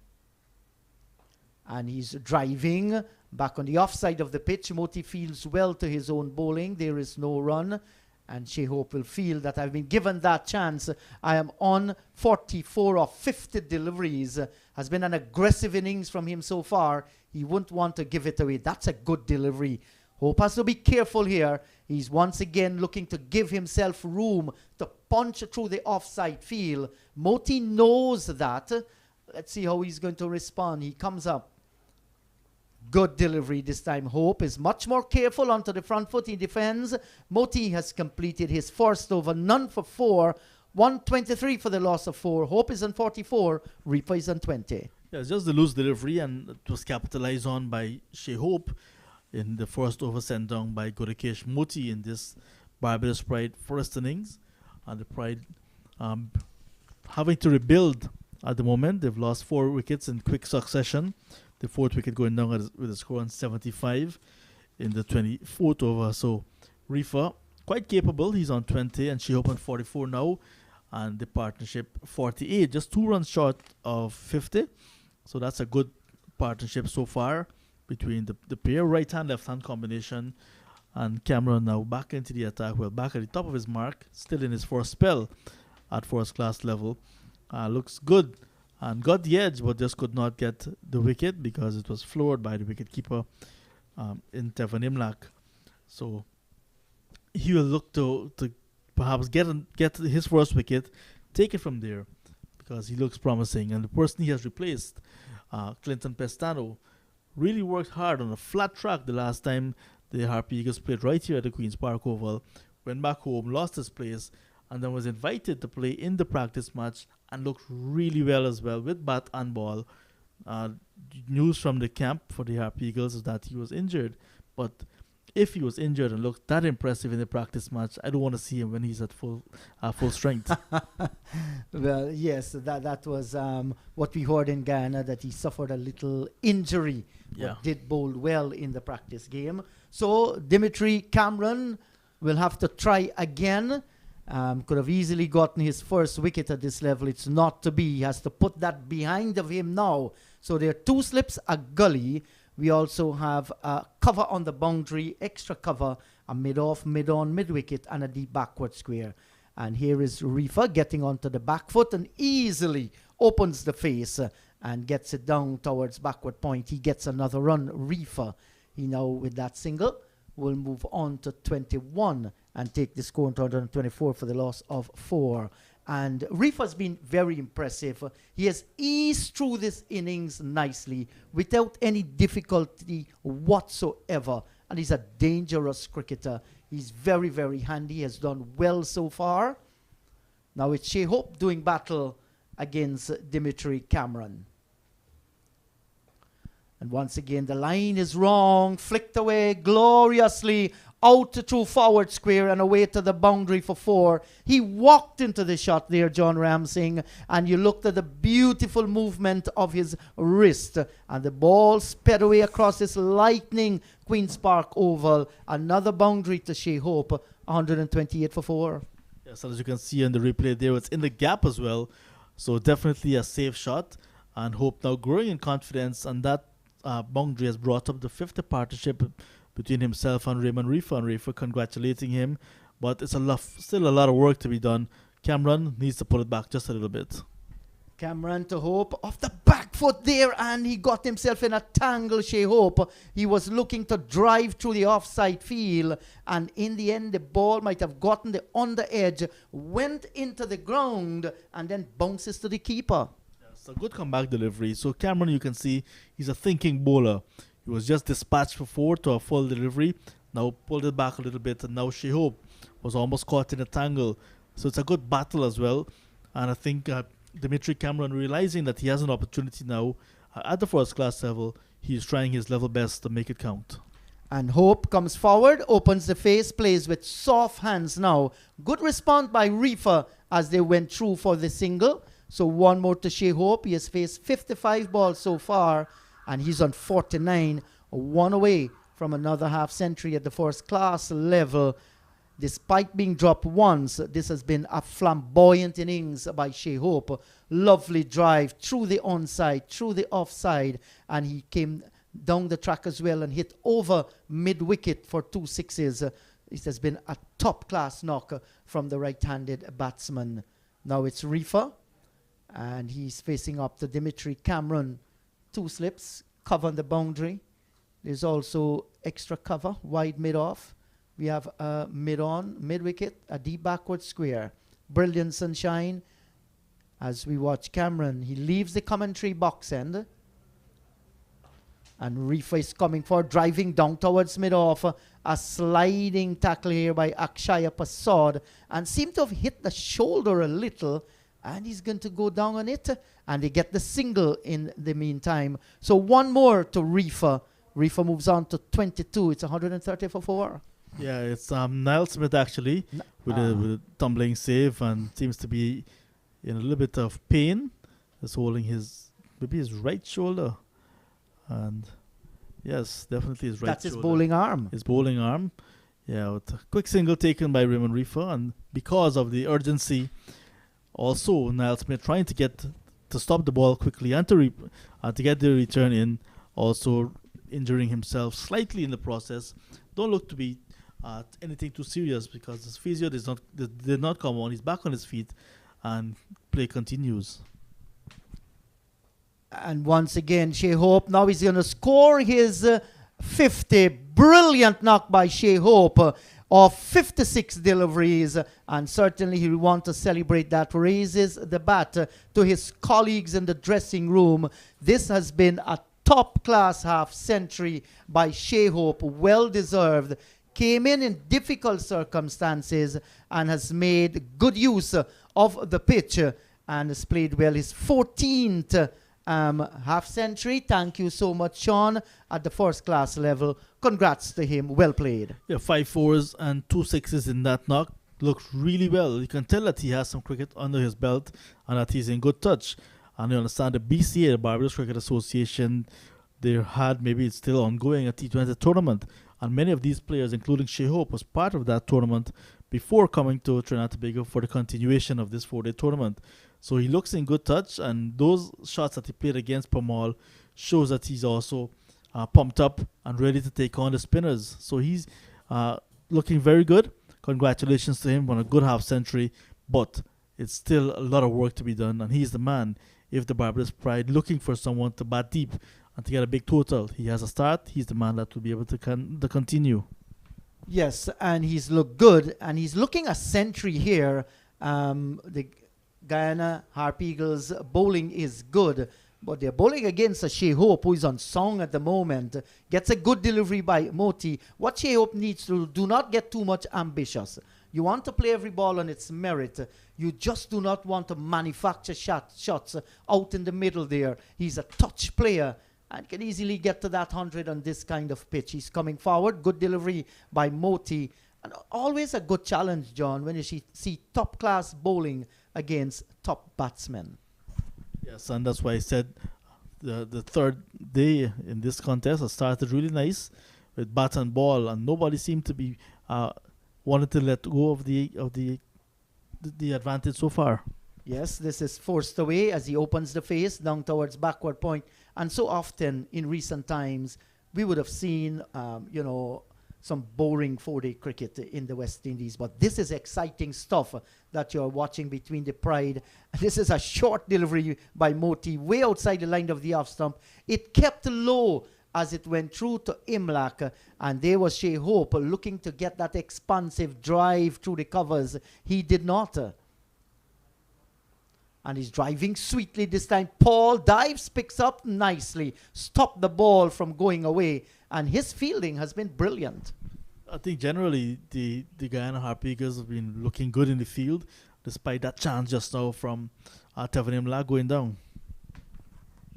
And he's driving back on the offside of the pitch. Moti feels well to his own bowling. There is no run. And Shea Hope will feel that I've been given that chance. I am on 44 of 50 deliveries. Has been an aggressive innings from him so far. He wouldn't want to give it away. That's a good delivery. Hope has to be careful here. He's once again looking to give himself room to punch through the offside field. Moti knows that. Let's see how he's going to respond. He comes up. Good delivery this time. Hope is much more careful onto the front foot. He defends. Moti has completed his first over, none for 4. 123 for the loss of 4. Hope is on 44. Reaper is on 20. Yeah, it's just the loose delivery, and it was capitalized on by Shea Hope in the first over sent down by Gudakesh Moti in this Barbados Pride first innings. And the Pride having to rebuild at the moment. They've lost 4 wickets in quick succession. The 4th wicket going down with a score on 75 in the 24th over. So Reefer, quite capable. He's on 20 and Shea Hope on 44 now. And the partnership 48, just 2 runs short of 50. So that's a good partnership so far between the pair. Right-hand, left-hand combination. And Cameron now back into the attack. Well, back at the top of his mark. Still in his first spell at first-class level. Looks good. And got the edge, but just could not get the wicket because it was floored by the wicketkeeper in Stephen Imlach. So he will look to perhaps get his first wicket, take it from there, because he looks promising. And the person he has replaced, Clinton Pestano, really worked hard on a flat track the last time the Harpy Eagles played right here at the Queen's Park Oval. Went back home, lost his place, and then was invited to play in the practice match and looked really well as well with bat and ball. News from the camp for the Harpy Eagles is that he was injured, but if he was injured and looked that impressive in the practice match, I don't want to see him when he's at full strength. Well, yes, that was what we heard in Guyana, that he suffered a little injury, but did bowl well in the practice game. So Dimitri Cameron will have to try again. Could have easily gotten his first wicket at this level. It's not to be. He has to put that behind of him now. So there are 2 slips, a gully. We also have a cover on the boundary, extra cover, a mid-off, mid-on, mid-wicket, and a deep backward square. And here is Reefer getting onto the back foot and easily opens the face and gets it down towards backward point. He gets another run. Reefer, he now with that single, will move on to 21 and take the score to 124 for the loss of 4. And Reefer's been very impressive. He has eased through this innings nicely without any difficulty whatsoever. And he's a dangerous cricketer. He's very, very handy. He has done well so far. Now it's Shea Hope doing battle against Dimitri Cameron. And once again, the line is wrong. Flicked away gloriously. Out to true forward square and away to the boundary for 4. He walked into the shot there, John Ramsing, and you looked at the beautiful movement of his wrist, and the ball sped away across this lightning Queen's Park Oval. Another boundary to Shea Hope, 128 for 4. Yes, as you can see in the replay there, it's in the gap as well. So definitely a safe shot, and Hope now growing in confidence, and that boundary has brought up the 5th partnership between himself and Raymond Reefer, and Reefer congratulating him. But it's still a lot of work to be done. Cameron needs to pull it back just a little bit. Cameron to Hope off the back foot there, and he got himself in a tangle, Shea Hope. He was looking to drive through the offside field, and in the end the ball might have gotten the under edge, went into the ground, and then bounces to the keeper. Yes, a good comeback delivery. So Cameron, you can see, he's a thinking bowler. He was just dispatched before to a full delivery, now pulled it back a little bit, and now Shea Hope was almost caught in a tangle. So it's a good battle as well. And I think Dimitri Cameron, realizing that he has an opportunity now at the first class level, he's trying his level best to make it count. And Hope comes forward, opens the face, plays with soft hands now. Good response by Reefer as they went through for the single. So 1 more to Shea Hope. He has faced 55 balls so far, and he's on 49, 1 away from another half century at the first class level. Despite being dropped once, this has been a flamboyant innings by Shea Hope. Lovely drive through the onside, through the offside, and he came down the track as well and hit over mid-wicket for 2 sixes. It has been a top-class knock from the right-handed batsman. Now it's Reefer, and he's facing up to Dimitri Cameron. 2 slips, cover on the boundary. There's also extra cover, wide mid-off. We have a mid-on, mid-wicket, a deep backward square. Brilliant sunshine as we watch Cameron. He leaves the commentary box end. And Reefer is coming for driving down towards mid-off. A sliding tackle here by Akshaya Prasad. And seemed to have hit the shoulder a little. And he's going to go down on it. And they get the single in the meantime. So 1 more to Reefer. Reefer moves on to 22. It's 130 for 4. Yeah, it's Niall Smith actually with a tumbling save, and seems to be in a little bit of pain. Just holding maybe his right shoulder. And yes, definitely his right shoulder. That's his bowling arm. His bowling arm. Yeah, with a quick single taken by Raymond Reefer, and because of the urgency, also Niall Smith trying to stop the ball quickly and to get the return in, also injuring himself slightly in the process. Don't look to be anything too serious because his physio did not come on. He's back on his feet, and play continues. And once again, Shea Hope, now he's going to score his 50. Brilliant knock by Shea Hope. of 56 deliveries, and certainly he will want to celebrate that. Raises the bat to his colleagues in the dressing room. This has been a top-class half-century by Shea Hope, well-deserved. Came in difficult circumstances and has made good use of the pitch and has played well. His 14th half-century. Thank you so much, Sean, at the first-class level. Congrats to him. Well played. Yeah, 5 fours and 2 sixes in that knock. Looks really well. You can tell that he has some cricket under his belt and that he's in good touch. And you understand the BCA, the Barbados Cricket Association, they had, maybe it's still ongoing, a T20 tournament. And many of these players, including Shea Hope, was part of that tournament before coming to Trinidad and Tobago for the continuation of this 4-day tournament. So he looks in good touch, and those shots that he played against Pamal shows that he's also pumped up and ready to take on the spinners. So he's looking very good. Congratulations to him on a good half-century, but it's still a lot of work to be done, and he's the man. If the Barbados Pride looking for someone to bat deep and to get a big total, he has a start. He's the man that will be able to continue. Yes, and he's looked good, and he's looking a century here. The Guyana Harp Eagles bowling is good, but they're bowling against a Shea Hope who is on song at the moment. Gets a good delivery by Moti. What Shea Hope needs to do not get too much ambitious. You want to play every ball on its merit. You just do not want to manufacture shots out in the middle there. He's a touch player and can easily get to that 100 on this kind of pitch. He's coming forward. Good delivery by Moti. And always a good challenge, John, when you see top-class bowling against top batsmen. Yes, and that's why I said the third day in this contest has started really nice with bat and ball, and nobody seemed to be wanted to let go of the advantage so far. Yes, this is forced away as he opens the face down towards backward point. And so often in recent times, we would have seen, some boring 4-day cricket in the West Indies. But this is exciting stuff that you're watching between the Pride. This is a short delivery by Moti, way outside the line of the off stump. It kept low as it went through to Imlak, and there was Shea Hope looking to get that expansive drive through the covers. He did not. And he's driving sweetly this time. Paul dives, picks up nicely, stopped the ball from going away, and his fielding has been brilliant. I think generally the Guyana Harp Eagles have been looking good in the field, despite that chance just now from Tevin Imlak going down.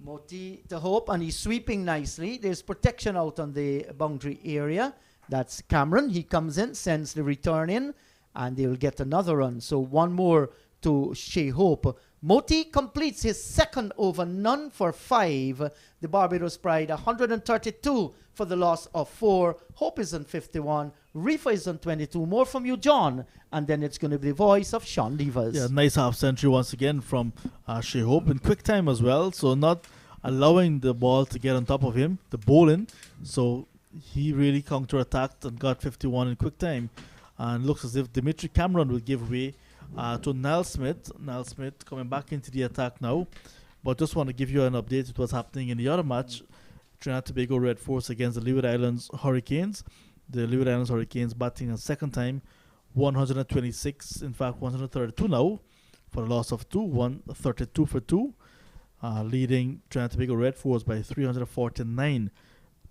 Moti to Hope, and he's sweeping nicely. There's protection out on the boundary area. That's Cameron. He comes in, sends the return in, and they will get another run. So one more to Shea Hope. Moti completes his second over, none for 5. The Barbados Pride 132 for the loss of 4. Hope is on 51. Reefer is on 22. More from you, John. And then it's going to be the voice of Sean Levers. Yeah, nice half century once again from Shea Hope in quick time as well. So not allowing the ball to get on top of him, the bowling. So he really counter-attacked and got 51 in quick time. And looks as if Dimitri Cameron will give way to Niall Smith. Niall Smith coming back into the attack now. But just want to give you an update with what's happening in the other match. Trinidad and Tobago Red Force against the Leeward Islands Hurricanes. The Leeward Islands Hurricanes batting a second time, 126, in fact 132 now, for a loss of 2, 132 for 2, leading Trinidad and Tobago Red Force by 349.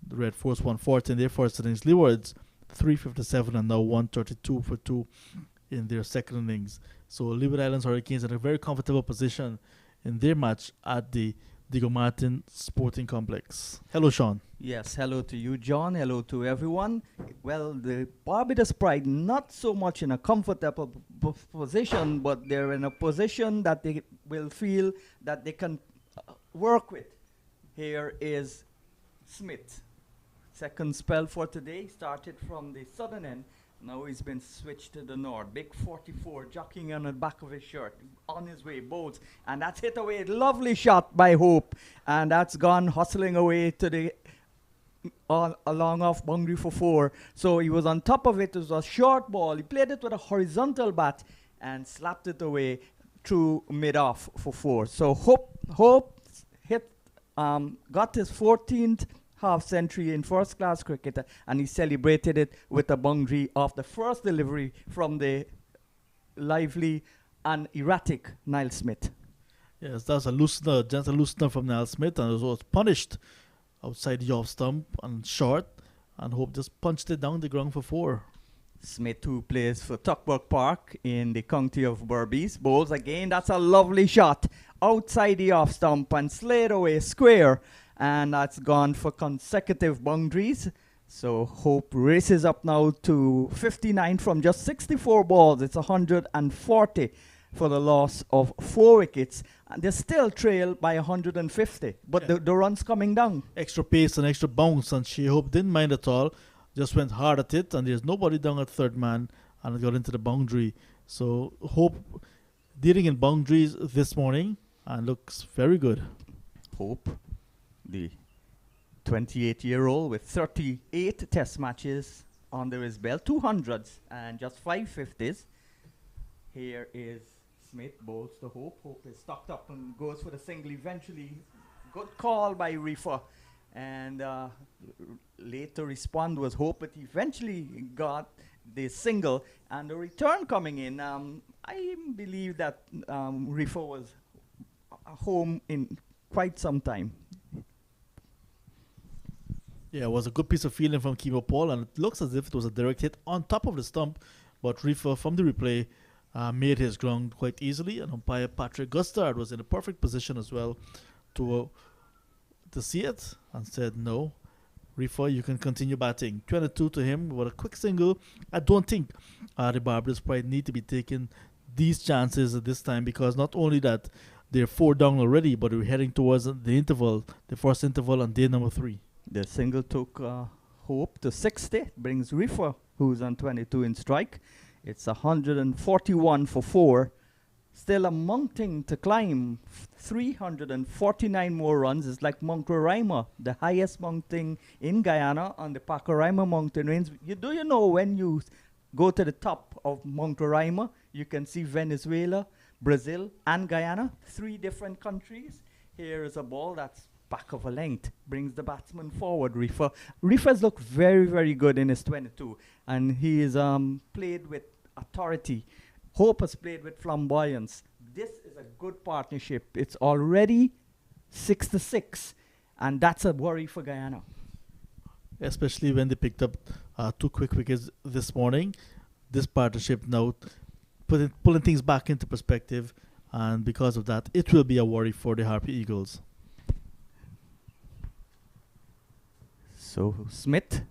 The Red Force 140 in their first innings. Leewards 357 and now 132 for 2 in their second innings. So Leeward Islands Hurricanes in a very comfortable position in their match at the Diego Martin Sporting Complex. Hello, Sean. Yes, hello to you, John. Hello to everyone. Well, the Barbados Pride not so much in a comfortable position, but they're in a position that they will feel that they can work with. Here is Smith. Second spell for today started from the southern end. Now he's been switched to the north. Big 44, jockeying on the back of his shirt. On his way, bowls. And that's hit away. Lovely shot by Hope. And that's gone hustling away to the along off boundary for 4. So he was on top of it. It was a short ball. He played it with a horizontal bat and slapped it away through mid-off for 4. So Hope hit, got his 14th half century in first class cricket, and he celebrated it with a boundary of the first delivery from the lively and erratic Niall Smith. Yes, that's a loosener, gentle loosener from Niall Smith, and it was punished outside the off stump and short, and Hope just punched it down the ground for 4. Smith, who plays for Tuckburg Park in the county of Barbados, bowls again. That's a lovely shot outside the off stump and slid away square, and that's gone for consecutive boundaries. So Hope races up now to 59 from just 64 balls. It's 140 for the loss of 4 wickets, and they're still trailed by 150, but the run's coming down. Extra pace and extra bounce, and she Hope didn't mind at all. Just went hard at it, and there's nobody down at third man, and it got into the boundary. So Hope dealing in boundaries this morning, and looks very good. Hope, the 28-year-old with 38 test matches under his belt, 200s and just 550s. Here is Smith, bowls to Hope. Hope is stocked up and goes for the single eventually. Good call by Reefer. And late to respond was Hope, but eventually got the single. And the return coming in, I believe that Reefer was home in quite some time. Yeah, it was a good piece of fielding from Keeper Paul, and it looks as if it was a direct hit on top of the stump, but Reefer from the replay made his ground quite easily, and umpire Patrick Gustard was in a perfect position as well to see it, and said, no, Reefer, you can continue batting. 22 to him with a quick single. I don't think the Barbados Pride need to be taking these chances at this time, because not only that they're 4 down already, but we're heading towards the interval, the first interval on day number 3. The single took Hope to 60, brings Reefer, who's on 22 in strike. It's 141 for 4. Still a mountain to climb. 349 more runs. It's like Mount Roraima, the highest mountain in Guyana on the Pacaraima mountain range. You know when you go to the top of Mount Roraima, you can see Venezuela, Brazil, and Guyana, 3 different countries. Here is a ball that's back of a length, brings the batsman forward. Reefer's looked very, very good in his 22, and he is played with authority. Hope has played with flamboyance. This is a good partnership. It's already 6-6, and that's a worry for Guyana. Especially when they picked up 2 quick wickets this morning. This partnership now pulling things back into perspective, and because of that, it will be a worry for the Harpy Eagles. So Smith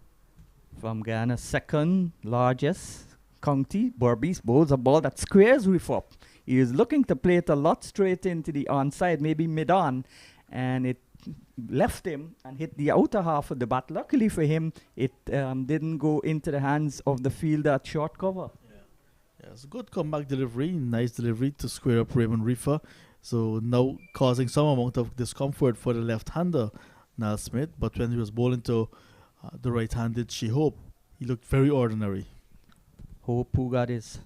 from Guyana's second largest county, Barbados, bowls a ball that squares Reef up. He is looking to play it a lot straight into the onside, maybe mid-on, and it left him and hit the outer half of the bat. Luckily for him, it didn't go into the hands of the fielder at short cover. Yeah, it's a good comeback delivery, nice delivery to square up Raymond Reefer. So now causing some amount of discomfort for the left-hander, Niall Smith, but when he was bowling to the right-handed Hope, he looked very ordinary. Hope, who got his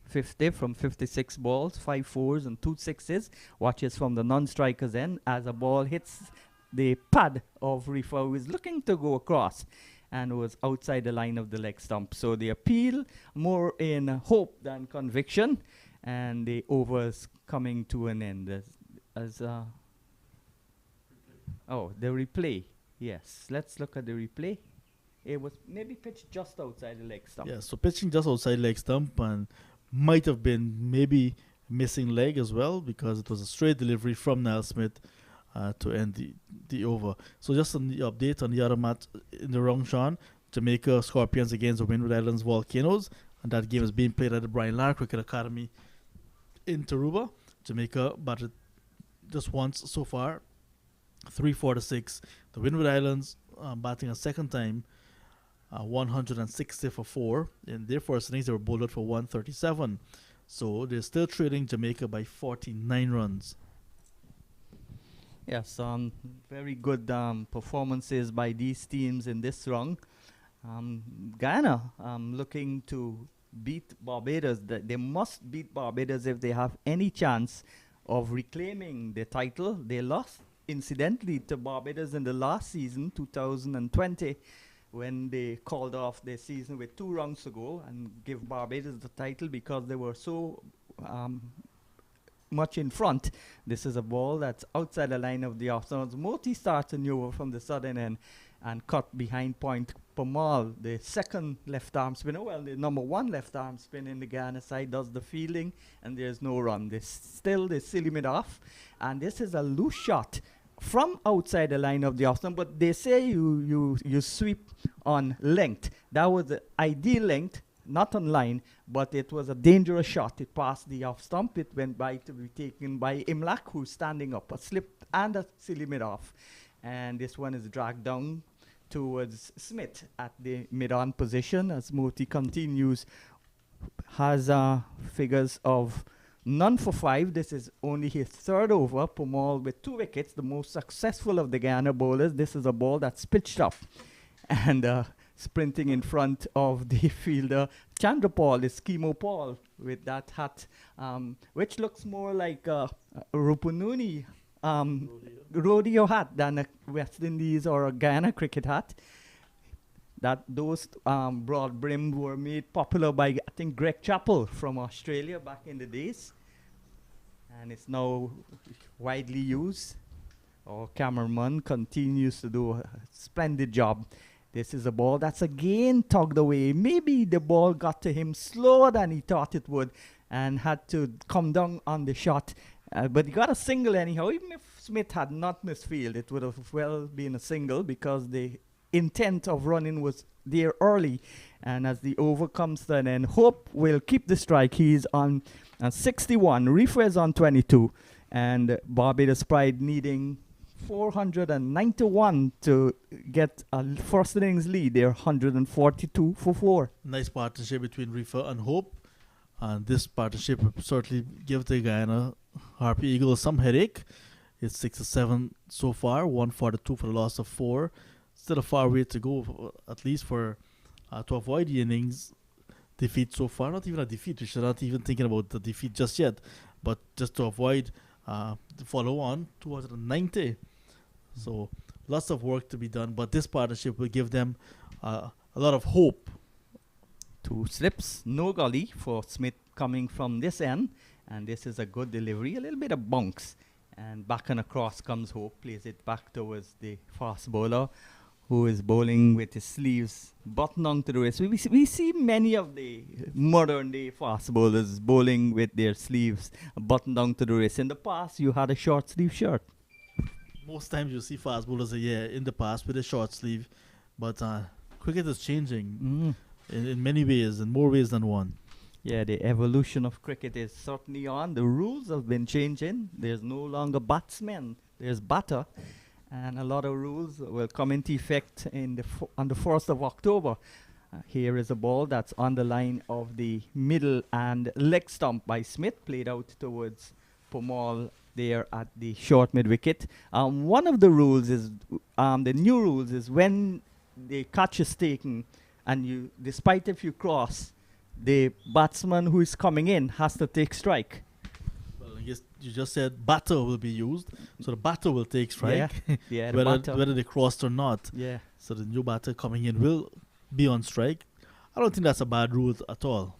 50 from 56 balls, 5 fours and 2 sixes, watches from the non-striker's end as a ball hits the pad of Reefer, who is looking to go across and was outside the line of the leg stump. So the appeal more in hope than conviction, and the overs coming to an end. The replay. Yes, let's look at the replay. It was maybe pitched just outside the leg stump. Yeah, so pitching just outside leg stump, and might have been maybe missing leg as well, because it was a straight delivery from Niall Smith to end the over. So just on the update on the other match in the round, Sean, Jamaica Scorpions against the Windward Islands Volcanoes, and that game is being played at the Brian Lara Cricket Academy in Taruba. Jamaica batted just once so far, 3-4-6. The Windward Islands batting a second time, 160 for 4. In their first innings, they were bowled out for 137. So they're still trailing Jamaica by 49 runs. Yes, very good performances by these teams in this round. Guyana looking to beat Barbados. They must beat Barbados if they have any chance of reclaiming the title. They lost incidentally to Barbados in the last season, 2020, when they called off their season with 2 rounds to go and give Barbados the title because they were so much in front. This is a ball that's outside the line of the off-stones. Moti starts a new over from the southern end and cut behind point. Pamal, the second left arm spinner, well, the number 1 left arm spin in the Guyana side, does the fielding, and there's no run. They seal him off, and this is a loose shot from outside the line of the off stump, but they say you sweep on length. That was the ideal length, not on line, but it was a dangerous shot. It passed the off stump. It went by to be taken by Imlak, who's standing up, a slip and a silly mid off. And this one is dragged down towards Smith at the mid-on position as Moti continues, has figures of none for 5. This is only his 3rd over. Pamal with 2 wickets, the most successful of the Guyana bowlers. This is a ball that's pitched up and sprinting in front of the fielder. Chandrapal is Chemo Paul with that hat, which looks more like a Rupununi rodeo hat than a West Indies or a Guyana cricket hat. That those broad brimmed were made popular by, I think, Greg Chappell from Australia back in the days, and it's now widely used. Our cameraman continues to do a splendid job. This is a ball that's again tugged away. Maybe the ball got to him slower than he thought it would and had to come down on the shot. But he got a single anyhow. Even if Smith had not misfield, it would have well been a single because the intent of running was there early. And as the over comes to an end, Hope will keep the strike. He's on 61. Reefer is on 22. And Barbados Pride needing 491 to get a first innings lead. They're 142 for 4. Nice partnership between Reefer and Hope. And this partnership will certainly give the Guyana Harpy Eagles some headache. It's 6-7 so far, 142 for the loss of 4. Still a far way to go, at least for to avoid the innings defeat so far. Not even a defeat. We should not even thinking about the defeat just yet, but just to avoid the follow-on 290. So lots of work to be done, but this partnership will give them a lot of hope. 2 slips, no gully for Smith coming from this end, and this is a good delivery, a little bit of bunks, and back and across comes Hope, plays it back towards the fast bowler, who is bowling with his sleeves buttoned onto the wrist. We see many of the modern day fast bowlers bowling with their sleeves buttoned onto the wrist. In the past, you had a short sleeve shirt. Most times you see fast bowlers in the past with a short sleeve, but cricket is changing in many ways, in more ways than one. Yeah, the evolution of cricket is certainly on. The rules have been changing. There's no longer batsmen, there's batter. And a lot of rules will come into effect on the 1st of October. Here is a ball that's on the line of the middle and leg stump by Smith, played out towards Pamal there at the short mid-wicket. One of the rules is, the new rules is when the catch is taken and despite if you cross, the batsman who is coming in has to take strike. Yes, you just said batter will be used, so the batter will take strike, yeah whether they crossed or not. Yeah. So the new batter coming in will be on strike. I don't think that's a bad rule at all.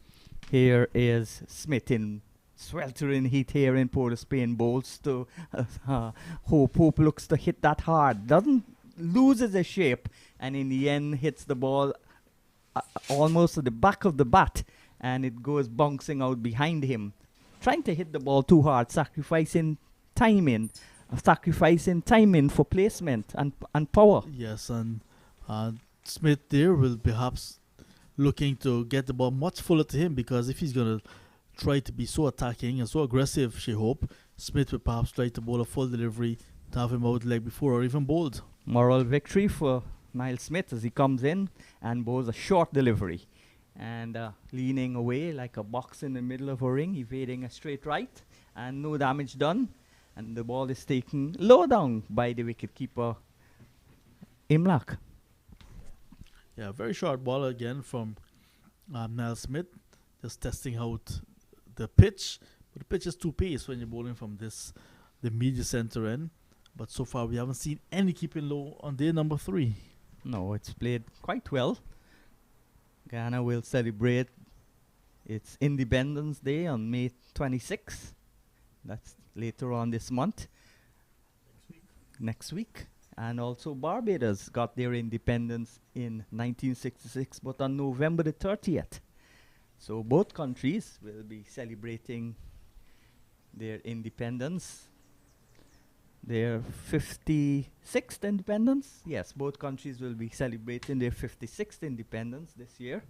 Here is Smith in sweltering heat here in Port of Spain, bowls to Hope. Hope looks to hit that hard, loses his shape, and in the end hits the ball almost at the back of the bat, and it goes bouncing out behind him. Trying to hit the ball too hard, sacrificing timing for placement and power. Yes, and Smith there will perhaps looking to get the ball much fuller to him, because if he's going to try to be so attacking and so aggressive, she hope, Smith will perhaps try to bowl a full delivery to have him out leg before or even bowled. Moral victory for Miles Smith as he comes in and bowls a short delivery. And leaning away like a box in the middle of a ring, evading a straight right, and no damage done. And the ball is taken low down by the wicketkeeper, Imlak. Yeah, very short ball again from Niall Smith, just testing out the pitch. But the pitch is too pace when you're bowling from the media center end. But so far, we haven't seen any keeping low on day number 3. No, it's played quite well. Guyana will celebrate its Independence Day on May 26th. That's later on this month. Next week. And also Barbados got their independence in 1966, but on November the 30th. So both countries will be celebrating their independence. Their 56th independence? Yes, both countries will be celebrating their 56th independence this year.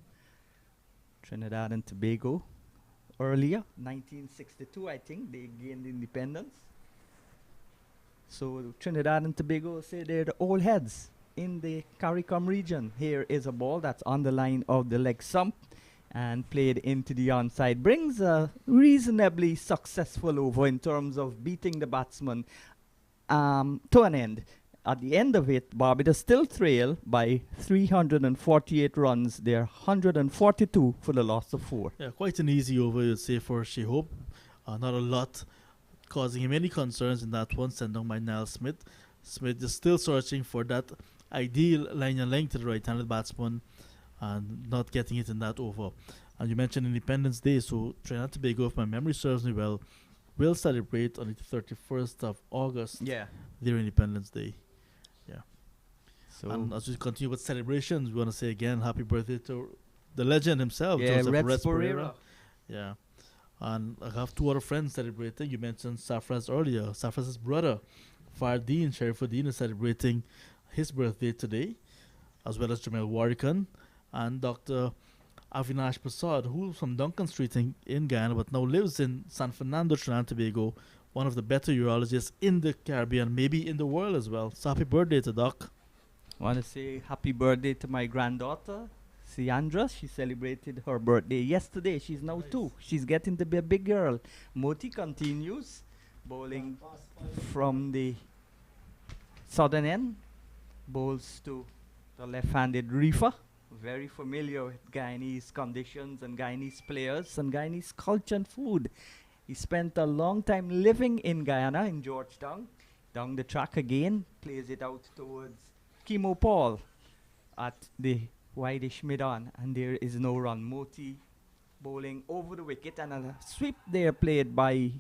Trinidad and Tobago earlier, 1962 I think, they gained independence. So Trinidad and Tobago say they're the old heads in the CARICOM region. Here is a ball that's on the line of the leg stump and played into the onside. Brings a reasonably successful over in terms of beating the batsman to an end. At the end of it, Barbados still trail by 348 runs. They're 142 for the loss of 4. Yeah, quite an easy over, you'd say, for Shehope. Not a lot causing him any concerns in that one, sent down by Niall Smith. Smith is still searching for that ideal line and length to the right-handed batsman and not getting it in that over. And you mentioned Independence Day, so Trinidad and Tobago, if my memory serves me well, will celebrate on the 31st of August their Independence Day. Yeah. So And as we continue with celebrations, we want to say again happy birthday to the legend himself, yeah, Joseph Rex Rex Pereira. Pereira. Yeah. And I have 2 other friends celebrating. You mentioned Safraz earlier. Safraz's brother, Fardeen Sharifuddin, is celebrating his birthday today, as well as Jamel Warrican and Dr. Avinash Prasad, who's from Duncan Street in Guyana, but now lives in San Fernando, Trinidad and Tobago, one of the better urologists in the Caribbean, maybe in the world as well. So happy birthday to Doc. I want to say happy birthday to my granddaughter, Siandra. She celebrated her birthday yesterday. She's now 2. She's getting to be a big girl. Moti continues bowling from the southern end. Bowls to the left-handed reefer. Very familiar with Guyanese conditions and Guyanese players and Guyanese culture and food. He spent a long time living in Guyana, in Georgetown. Down the track again, plays it out towards Kimo Paul at the wideish mid-on, and there is no run. Moti bowling over the wicket, and a sweep there played by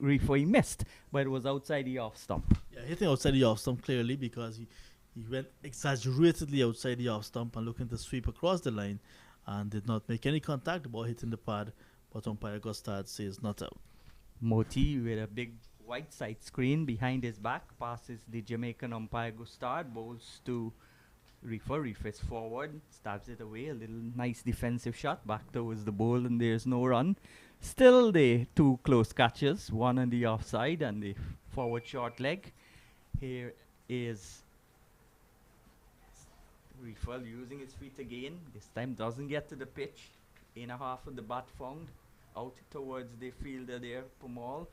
reefer. He missed, but it was outside the off stump. Yeah, hitting outside the off stump clearly because he went exaggeratedly outside the off stump and looking to sweep across the line and did not make any contact. The ball hitting the pad, but umpire Gustad says not out. Moti with a big white side screen behind his back passes the Jamaican umpire Gustad, bowls to reefer. Reefer is forward, stabs it away. A little nice defensive shot back towards the bowl, and there's no run. Still the 2 close catches, one on the offside and the forward short leg. Here is reefer using his feet again. This time doesn't get to the pitch. Inner half of the bat found out towards the fielder there, Pumal,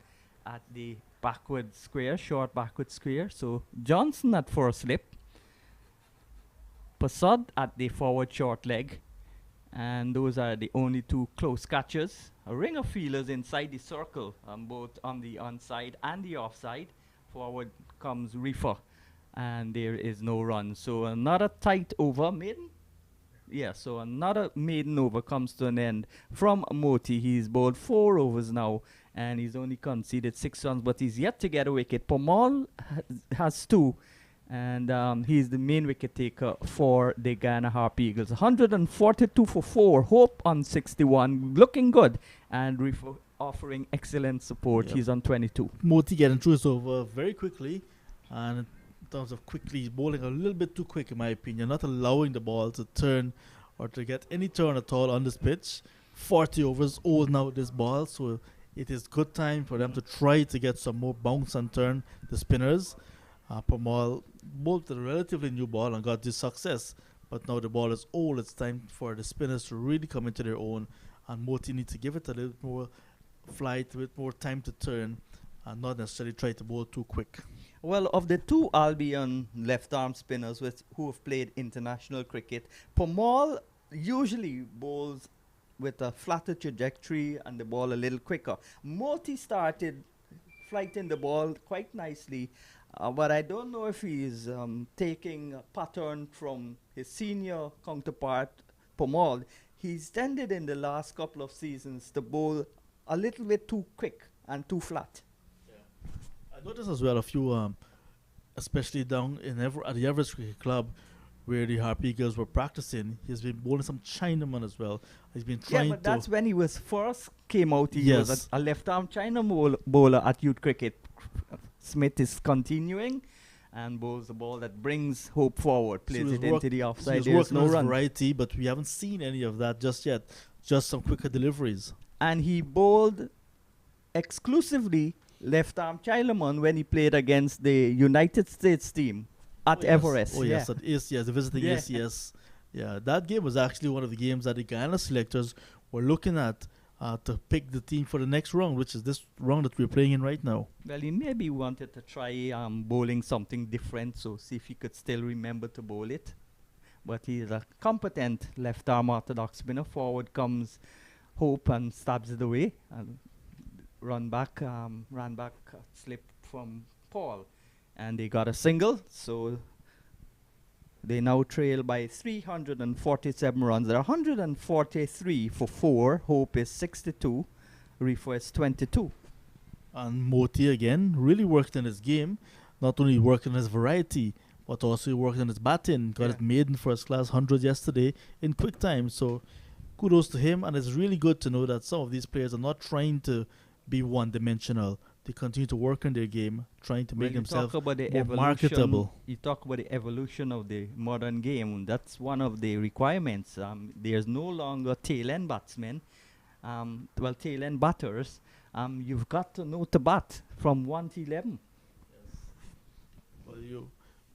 at the backward square, short backward square. So Johnson at first slip, Passad at the forward short leg, and those are the only 2 close catches. A ring of fielders inside the circle, both on the onside and the offside. Forward comes reefer, and there is no run. So another tight over, maiden? Yeah, so another maiden over comes to an end from Moti. He's bowled 4 overs now, and he's only conceded 6 runs, but he's yet to get a wicket. Pomal has 2, and he's the main wicket taker for the Guyana Harp Eagles. 142 for 4, Hope on 61, looking good, and reefer offering excellent support. Yep. He's on 22. Moti getting through his over very quickly, and in terms of quickly, he's bowling a little bit too quick in my opinion, not allowing the ball to turn or to get any turn at all on this pitch. 40 overs old now, this ball, so it is good time for them to try to get some more bounce and turn, the spinners. Pamal bowled a relatively new ball and got this success, but now the ball is old. It's time for the spinners to really come into their own, and Moti needs to give it a little more flight, with more time to turn, and not necessarily try to bowl too quick. Well, of the 2 Albion left-arm spinners who have played international cricket, Pamal usually bowls with a flatter trajectory and the ball a little quicker. Moti started flighting the ball quite nicely But I don't know if he's taking a pattern from his senior counterpart, Pomal. He's tended in the last couple of seasons to bowl a little bit too quick and too flat. I noticed as well a few, especially down in at the Everest Cricket Club, where the Harpy girls were practicing. He's been bowling some Chinaman as well. He's been Yeah, trying but to. that's when he was first came out. He was Yes. a left-arm China bowler at youth cricket. Smith is continuing and bowls a ball that brings hope forward, So plays he's it work- into the so offside. he's There's working no on his run. variety, but we haven't seen any of that just yet. Just some quicker deliveries. And he bowled exclusively left-arm Chilaman when he played against the United States team at Oh, yes. Everest. Oh, yeah. yes, at ACS, the visiting Yeah. ACS. Yeah, that game was actually one of the games that the Guyana selectors were looking at to pick the team for the next round, which is this round that we're playing in right now. Well, he maybe wanted to try bowling something different, so see if he could still remember to bowl it. But he's a competent left-arm orthodox spinner. Forward comes Hope and stabs it away. And ran back, slip from Paul. And they got a single, so they now trail by 347 runs. They're 143 for 4. Hope is 62. Reefer is 22. And Moti again really worked in his game, not only working on his variety, but also working on his batting. Got Yeah. it made in first class 100 yesterday in quick time. So kudos to him, and it's really good to know that some of these players are not trying to be one-dimensional. They continue to work on their game, trying to make When you themselves talk about the more evolution, marketable. you talk about the evolution of the modern game. That's one of the requirements. There's no longer tail-end batsmen. Tail-end batters. You've got to know to bat from 1 to 11.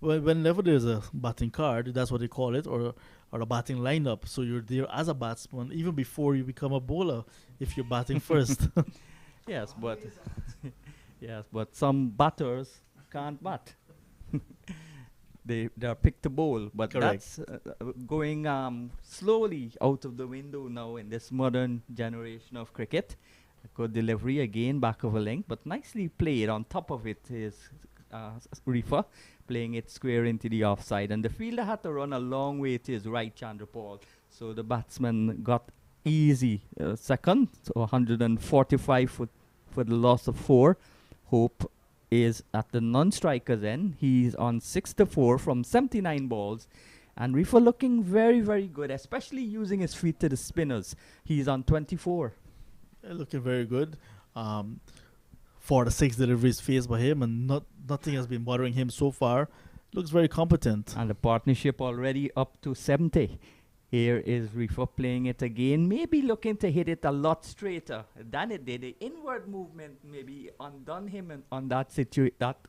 Whenever there's a batting card, that's what they call it, or a batting lineup. So you're there as a batsman even before you become a bowler if you're batting first. Yes, but yes, but some batters can't bat. They're picked to bowl, but Correct. that's going slowly out of the window now in this modern generation of cricket. A good delivery again, back of a length, but nicely played. On top of it is Reefer playing it square into the offside, and the fielder had to run a long way to his right, Chandrapal. So the batsman got easy second, so 145 for the loss of 4. Hope is at the non-striker's end. He's on 6-4 from 79 balls. And Reefer looking very, very good, especially using his feet to the spinners. He's on 24. Looking very good. 4 to 6 deliveries faced by him, and nothing has been bothering him so far. Looks very competent. And the partnership already up to 70. Here is Reefer playing it again, maybe looking to hit it a lot straighter than it did. The inward movement maybe undone him on that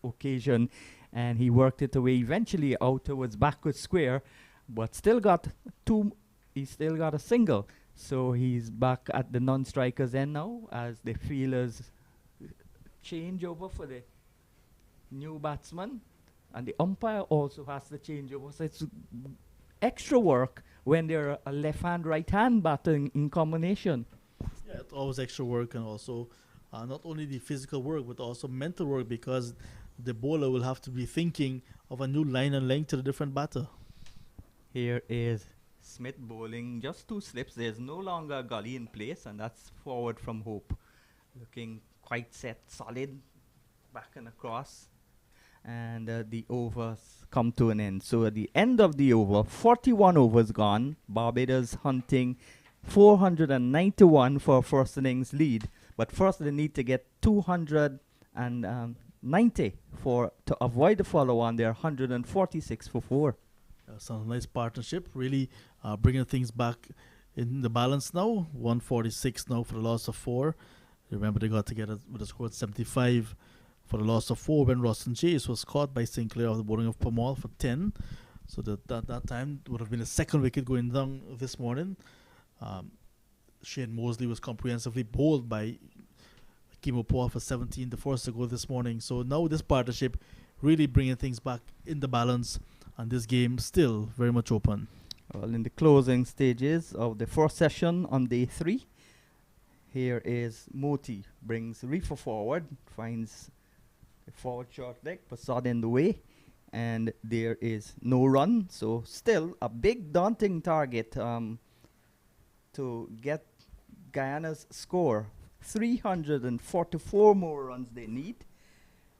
occasion, and he worked it away eventually out towards backward square, but still got he still got a single. So he's back at the non-striker's end now as the feelers change over for the new batsman, and the umpire also has to change over. So it's extra work when they're a left-hand, right-hand batting in combination. Yeah, it's always extra work, and also not only the physical work but also mental work, because the bowler will have to be thinking of a new line and length to the different batter. Here is Smith bowling just 2 slips. There's no longer a gully in place, and that's forward from Hope. Looking quite set, solid, back and across. And the overs come to an end. So at the end of the over, 41 overs gone. Barbados hunting 491 for first innings lead. But first they need to get 290 to avoid the follow-on. They're 146 for 4. Sounds a nice partnership, really bringing things back in the balance now. 146 now for the loss of 4. Remember, they got together with a score of 75 for the loss of 4 when Roston Chase was caught by Sinclair of the bowling of Pamal for 10. So that time would have been the second wicket going down this morning. Shane Mosley was comprehensively bowled by Kimo Paul for 17, the first to go this morning. So now this partnership really bringing things back in the balance, and this game still very much open. Well, in the closing stages of the first session on day 3, here is Moti, brings Reefer forward, finds A forward short leg, Passad in the way, and there is no run. So still a big daunting target to get Guyana's score. 344 more runs they need,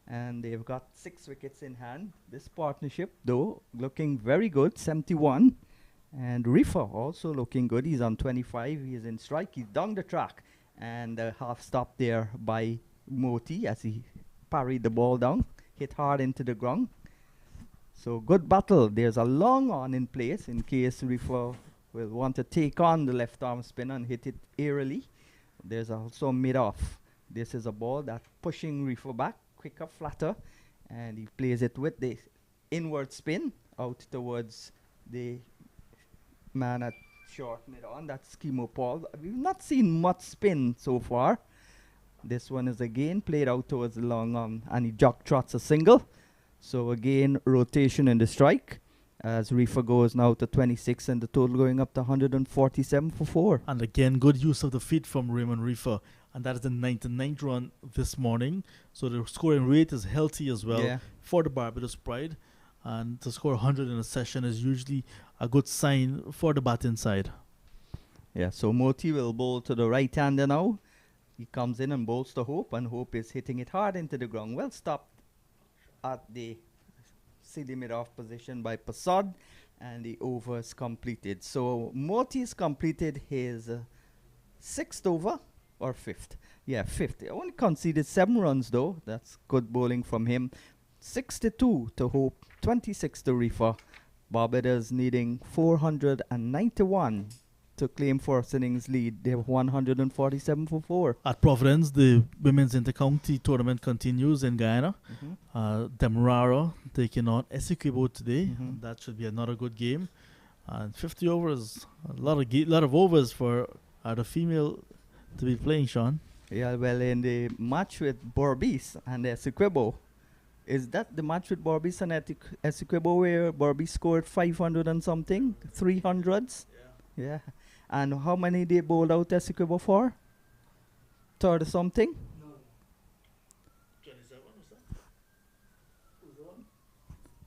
and they've got 6 wickets in hand. This partnership, though, looking very good, 71. And Rifa also looking good. He's on 25. He's in strike. He's down the track. And half stop there by Moti as he parried the ball down. Hit hard into the ground. So good battle. There's a long on in place in case Rifa will want to take on the left arm spinner and hit it aerially. There's also mid-off. This is a ball that's pushing Rifa back, quicker, flatter. And he plays it with the inward spin out towards the man at short mid-on. That's Kimo Paul. We've not seen much spin so far. This one is again played out towards the long arm, and he jock trots a single. So again, rotation in the strike as Rifa goes now to 26 and the total going up to 147 for 4. And again, good use of the feet from Raymond Rifa. And that is the 99th run this morning. So the scoring rate is healthy as well for the Barbados Pride. And to score 100 in a session is usually a good sign for the batting side. Yeah, so Moti will bowl to the right-hander now. He comes in and bowls to Hope, and Hope is hitting it hard into the ground. Well stopped at the silly mid-off position by Passad, and the over is completed. So Moti's completed his 6th over, or 5th? Yeah, 5th. He only conceded 7 runs though. That's good bowling from him. 62 to Hope, 26 to Rifa. Barbados needing 491 to claim first innings lead. They have 147 for 4. At Providence, the women's intercounty tournament continues in Guyana. Demerara taking on Essequibo today. That should be another good game. And 50 overs, a lot of overs for the female to be playing, Sean. Yeah, well, in the match with Barbados and Essequibo, is that the match with Barbados and Essequibo where Barbados scored 500 and something? 300s? Yeah. And how many they bowled out Essequibo for? 30 something? No. 27 or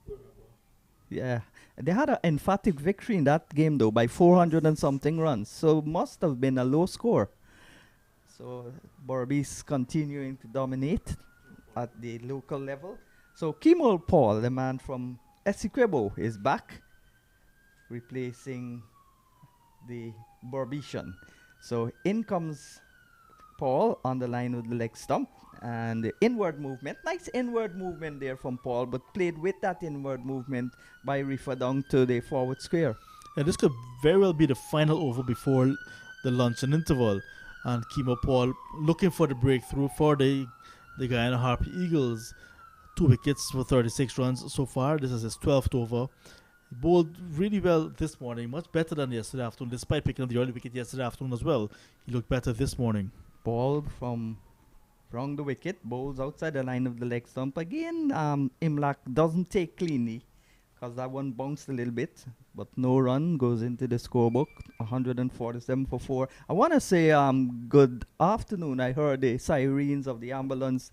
so? Yeah. They had an emphatic victory in that game though by 400 and something runs. So must have been a low score. So Barbados continuing to dominate at the local level. So Kimo Paul, the man from Essequibo, is back, replacing the Barbadian. So in comes Paul on the line with the leg stump, and the inward movement. Nice inward movement there from Paul, but played with that inward movement by Rifa down to the forward square. Yeah, this could very well be the final over before the luncheon interval. And Kimo Paul looking for the breakthrough for the Guyana Harpy Eagles. 2 wickets for 36 runs so far. This is his 12th over. He bowled really well this morning, much better than yesterday afternoon, despite picking up the early wicket yesterday afternoon as well. He looked better this morning. Ball from the wicket, bowls outside the line of the leg stump. Again, Imlak doesn't take cleanly because that one bounced a little bit, but no run goes into the scorebook. 147 for 4. I want to say good afternoon. I heard the sirens of the ambulance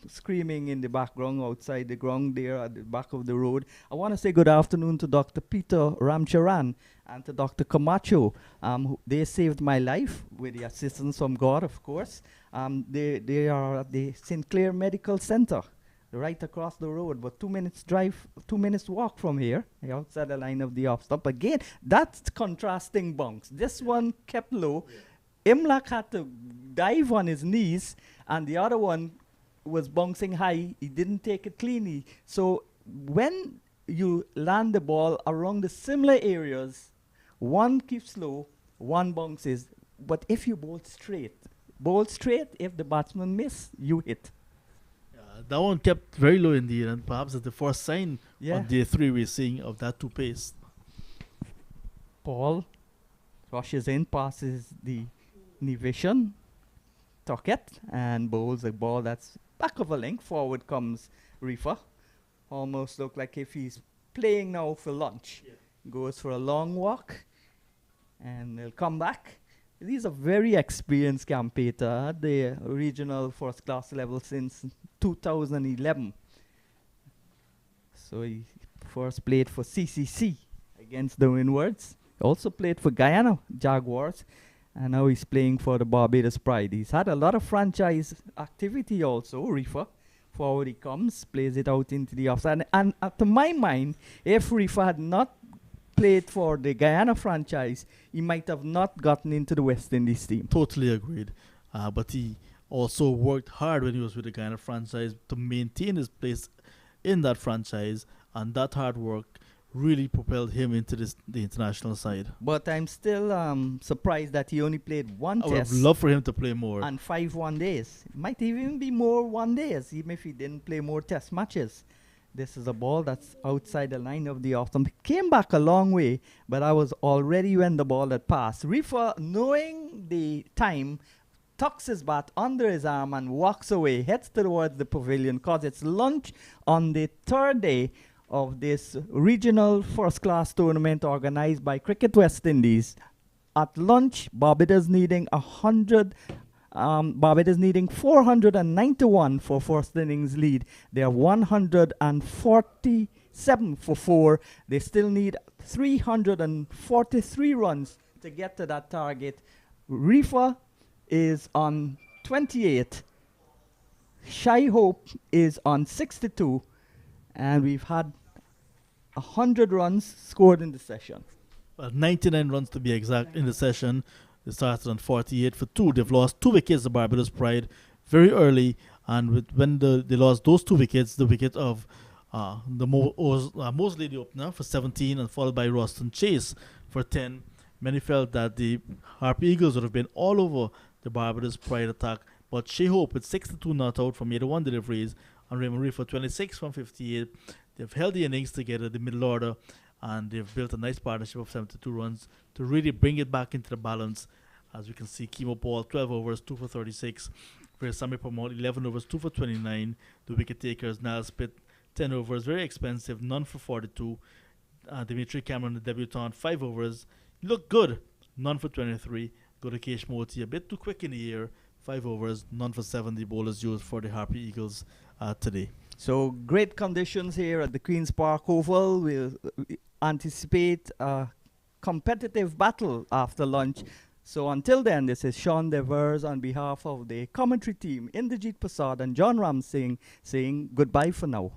screaming in the background outside the ground there at the back of the road. I want to say good afternoon to Dr. Peter Ramcharan and to Dr. Camacho. They saved my life with the assistance from God, of course. They are at the St. Clair Medical Center, right across the road, but 2 minutes drive, 2 minutes walk from here, outside the line of the off stop. Again, that's contrasting bunks. This one kept low. Imlak had to dive on his knees, and the other one was bouncing high. He didn't take it cleanly. So when you land the ball around the similar areas, one keeps low, one bounces. But if you bowl straight, if the batsman miss, you hit. That one kept very low indeed, and perhaps it's the first sign on day 3 we're seeing of that 2 pace. Paul rushes in, passes the Nivision, Tuckett, and bowls a ball that's back of a length. Forward comes Rifa. Almost look like if he's playing now for lunch. Goes for a long walk, and he'll come back. He's a very experienced campaigner at the regional first class level since 2011. So he first played for CCC against the Windwards. Also played for Guyana Jaguars, and now he's playing for the Barbados Pride. He's had a lot of franchise activity also, Reefer. Forward he comes, plays it out into the offside. And to my mind, if Reefer had not played for the Guyana franchise, he might have not gotten into the West Indies team. Totally agreed. But he also worked hard when he was with the Guyana franchise to maintain his place in that franchise, and that hard work really propelled him into the international side. But I'm still surprised that he only played one I would have test loved for him to play more. and 5 1 days. It might even be more 1 days, even if he didn't play more test matches. This is a ball that's outside the line of the off stump. It came back a long way, but I was already when the ball had passed. Reefer, knowing the time, tucks his bat under his arm and walks away, heads towards the pavilion, because it's lunch on the third day of this regional first-class tournament organized by Cricket West Indies. At lunch, Barbados needing 491 for first innings lead. They are 147 for 4. They still need 343 runs to get to that target. Reefer is on 28. Shy Hope is on 62. And we've had 100 runs scored in the session. 99 runs to be exact in the session. They started on 48 for 2. They've lost 2 wickets, the Barbados Pride, very early. And when they lost those 2 wickets, the wicket of Mosley, the opener, for 17, and followed by Roston Chase for 10. Many felt that the Harpy Eagles would have been all over the Barbados Pride attack. But Shea Hope with 62 not out from 81 deliveries, and Raymond Reed for 26 from 58. They've held the innings together, the middle order, and they've built a nice partnership of 72 runs to really bring it back into the balance. As we can see, Kimo Paul, 12 overs, 2 for 36. Sami Pramod, 11 overs, 2 for 29. The wicket takers, Niall Spitt, 10 overs, very expensive, none for 42. Dimitri Cameron, the debutant, 5 overs. He looked good, none for 23. Gudakesh Moti, a bit too quick in the air, 5 overs, none for 7. The bowlers used for the Harpy Eagles today. So great conditions here at the Queen's Park Oval. We'll anticipate a competitive battle after lunch. So until then, this is Sean Devers on behalf of the commentary team, Inderjeet Prasad and John Ram Singh, saying goodbye for now.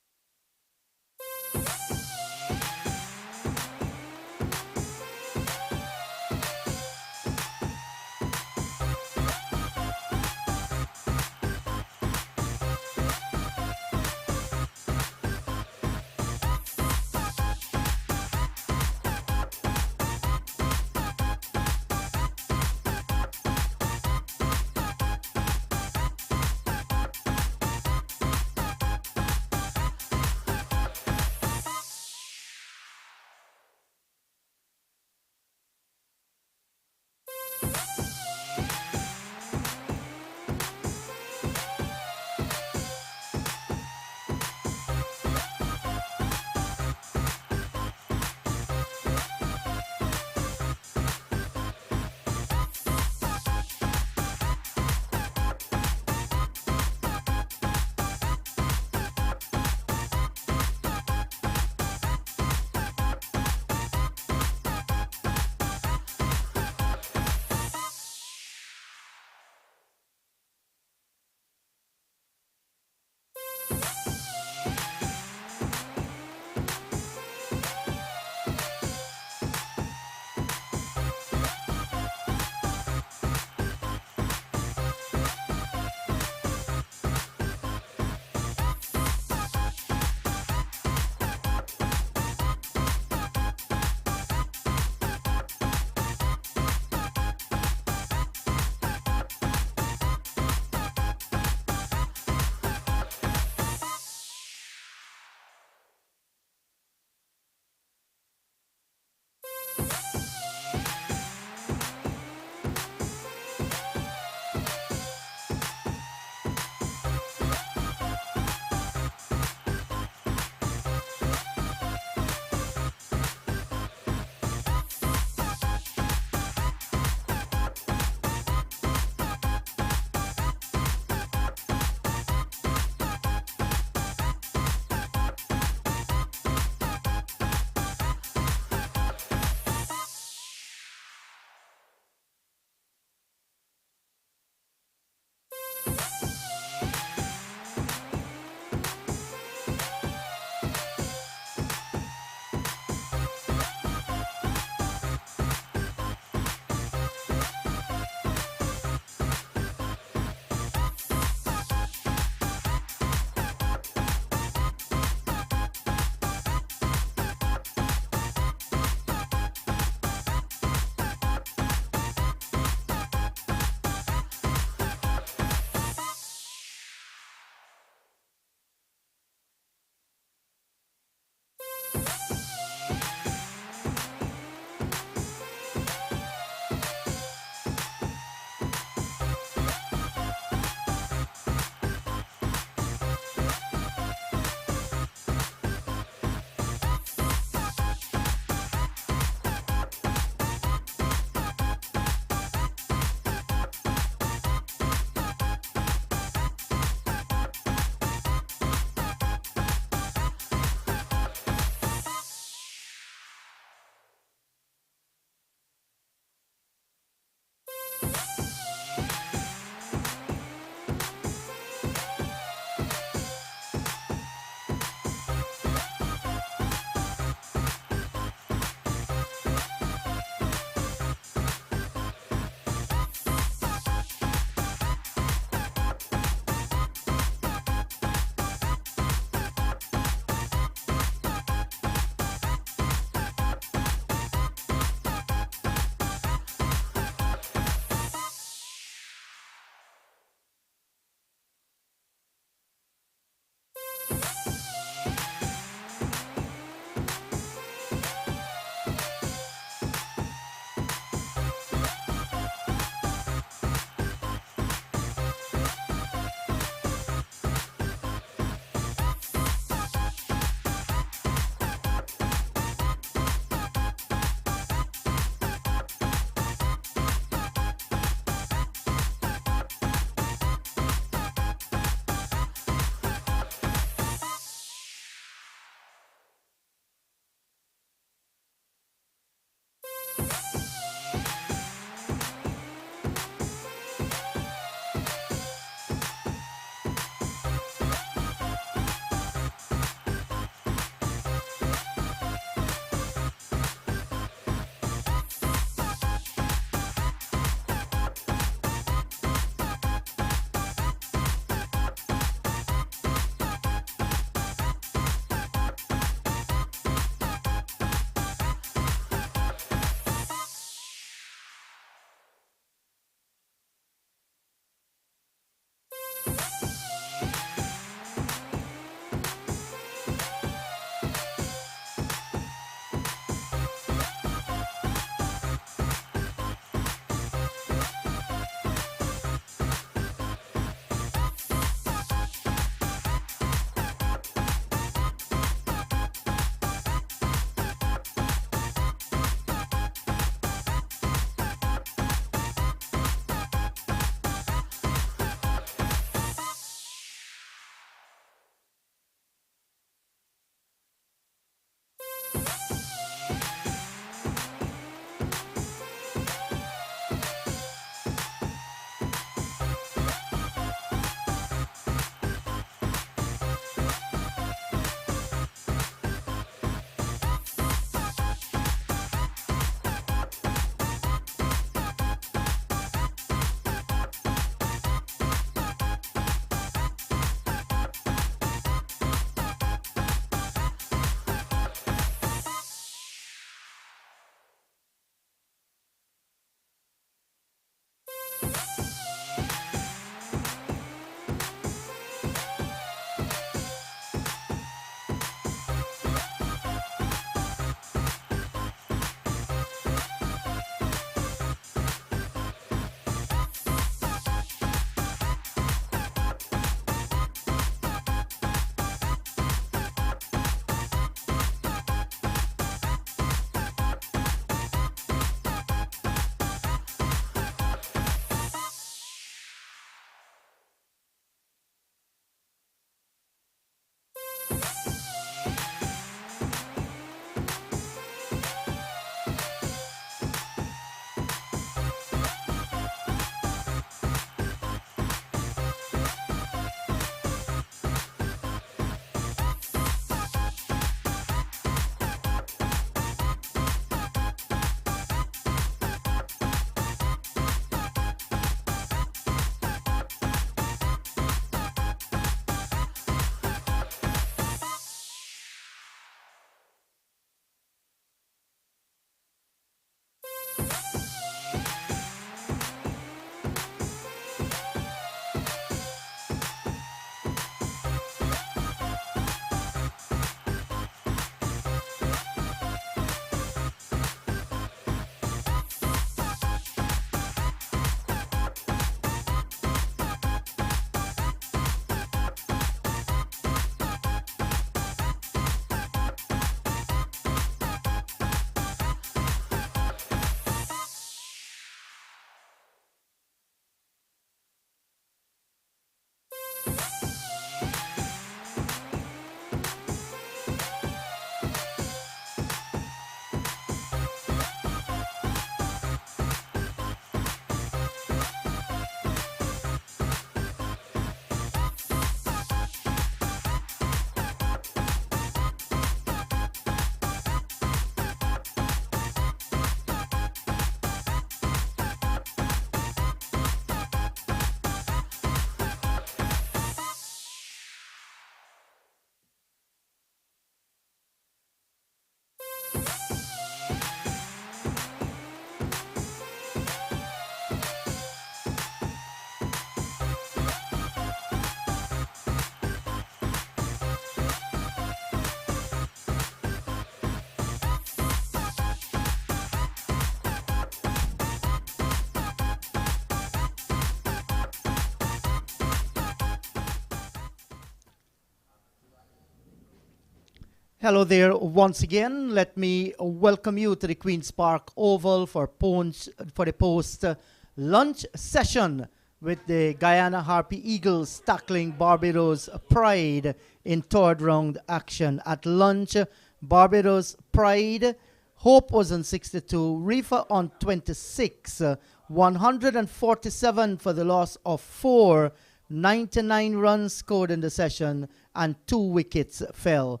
Hello there once again. Let me welcome you to the Queen's Park Oval for the post-lunch session with the Guyana Harpy Eagles tackling Barbados Pride in third round action. At lunch, Barbados Pride, Hope was on 62, Reefer on 26, 147 for the loss of 4, 99 runs scored in the session, and 2 wickets fell.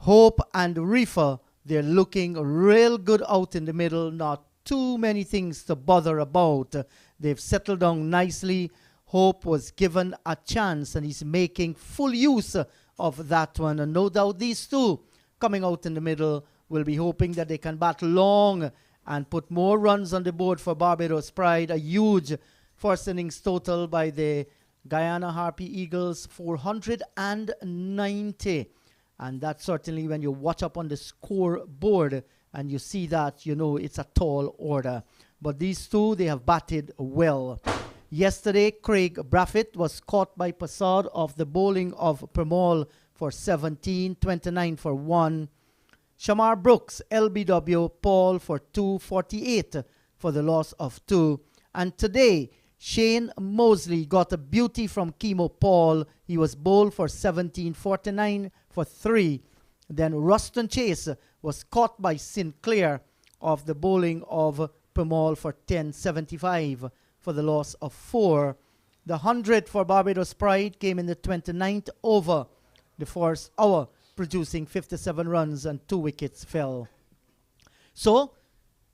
Hope and Reefer, they're looking real good out in the middle. Not too many things to bother about. They've settled down nicely. Hope was given a chance and he's making full use of that one. And no doubt these two coming out in the middle will be hoping that they can bat long and put more runs on the board for Barbados Pride. A huge first innings total by the Guyana Harpy Eagles, 490. And that's certainly when you watch up on the scoreboard and you see that, you know it's a tall order. But these two, they have batted well. Yesterday, Craig Braffett was caught by Passad of the bowling of Permaul for 17, 29 for 1. Shamar Brooks, LBW, Paul for 248 for the loss of 2. And today, Shane Mosley got a beauty from Chemo Paul. He was bowled for 17, 49 for 3. Then Ruston Chase was caught by Sinclair of the bowling of Permaul for 10, 75 for the loss of 4. The 100 for Barbados Pride came in the 29th over the first hour, producing 57 runs and 2 wickets fell. So,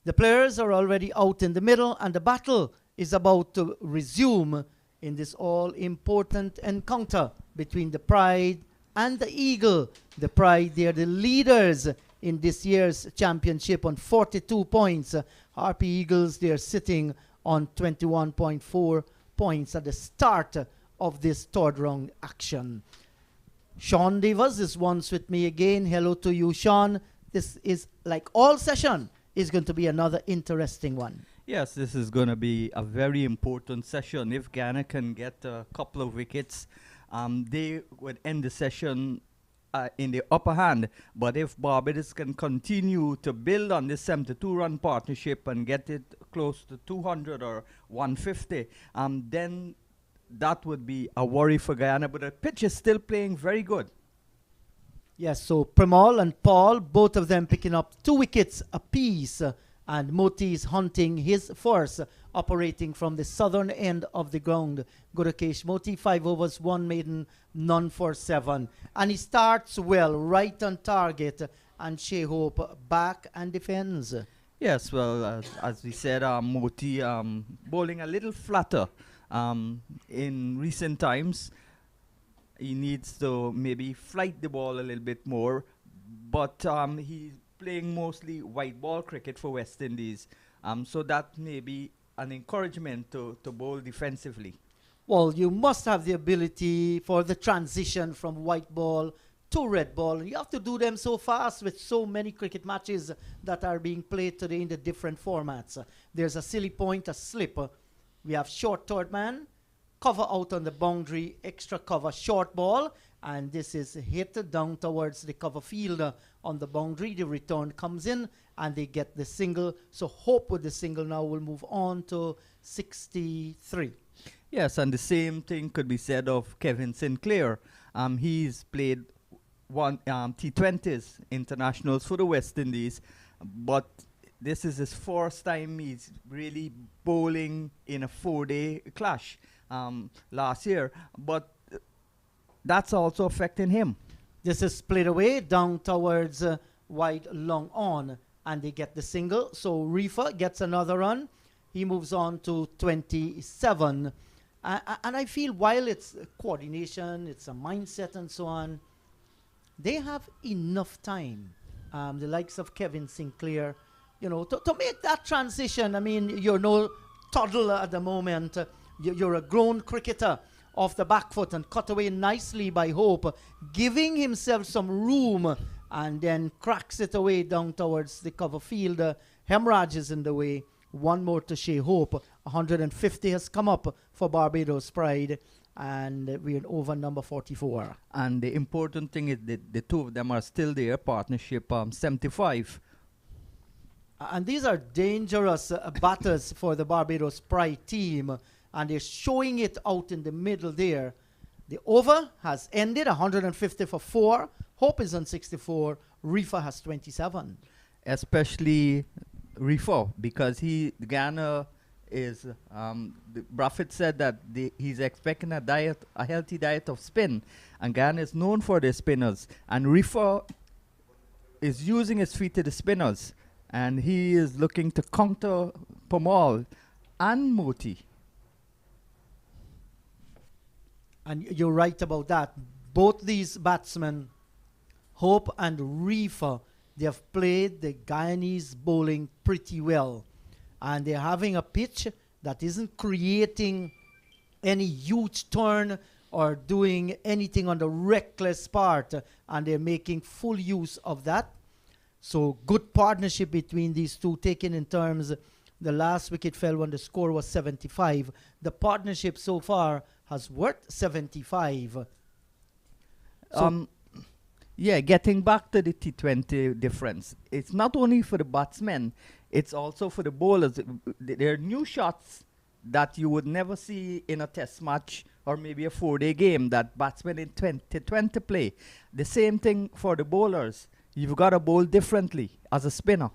the players are already out in the middle and the battle is about to resume in this all-important encounter between the Pride and the Eagle. The Pride, they are the leaders in this year's championship on 42 points. Harpy Eagles, they are sitting on 21.4 points at the start of this third round action. Sean Davis is once with me again. Hello to you, Sean. This is, like all session, is going to be another interesting one. Yes, this is going to be a very important session. If Guyana can get a couple of wickets, they would end the session in the upper hand. But if Barbados can continue to build on this 72-run partnership and get it close to 200 or 150, then that would be a worry for Guyana. But the pitch is still playing very good. Yes, so Premal and Paul, both of them picking up 2 wickets apiece. And Moti is hunting his first, operating from the southern end of the ground. Gudakesh Moti, 5 overs, 1 maiden, none for 7. And he starts well, right on target. And Shea Hope back and defends. Yes, well, as we said, Moti bowling a little flatter in recent times. He needs to maybe flight the ball a little bit more. But he's playing mostly white ball cricket for West Indies. So that may be an encouragement to bowl defensively. Well, you must have the ability for the transition from white ball to red ball. You have to do them so fast with so many cricket matches that are being played today in the different formats. There's a silly point, a slip. We have short third man, cover out on the boundary, extra cover, short ball. And this is hit down towards the cover field on the boundary. The return comes in and they get the single. So Hope with the single now will move on to 63. Yes, and the same thing could be said of Kevin Sinclair. He's played one T20s internationals for the West Indies, but this is his first time he's really bowling in a 4-day clash last year. But that's also affecting him. This is played away down towards wide long on and they get the single. So Reefer gets another run. He moves on to 27. And I feel while it's coordination, it's a mindset and so on, they have enough time. The likes of Kevin Sinclair, you know, to make that transition. I mean, you're no toddler at the moment. You're a grown cricketer off the back foot and cut away nicely by Hope, giving himself some room and then cracks it away down towards the cover field. Hemorrhage is in the way. One more to Shea Hope. 150 has come up for Barbados Pride. and we're in over number 44. And the important thing is that the two of them are still there, partnership 75. And these are dangerous batters for the Barbados Pride team, and they're showing it out in the middle there. The over has ended, 150 for 4. Hope is on 64. Reefer has 27. Especially Reefer, because Guyana is, Buffett said that he's expecting a healthy diet of spin, and Guyana is known for their spinners, and Reefer is using his feet to the spinners, and he is looking to counter Pamal and Moti. And you're right about that. Both these batsmen, Hope and Reefer, they have played the Guyanese bowling pretty well. And they're having a pitch that isn't creating any huge turn or doing anything on the reckless part. And they're making full use of that. So good partnership between these two, taken in terms, the last wicket fell when the score was 75. The partnership so far has worked 75. So yeah, getting back to the T20 difference, it's not only for the batsmen, it's also for the bowlers. There are new shots that you would never see in a test match or maybe a 4-day game that batsmen in 2020 play. The same thing for the bowlers. You've got to bowl differently as a spinner.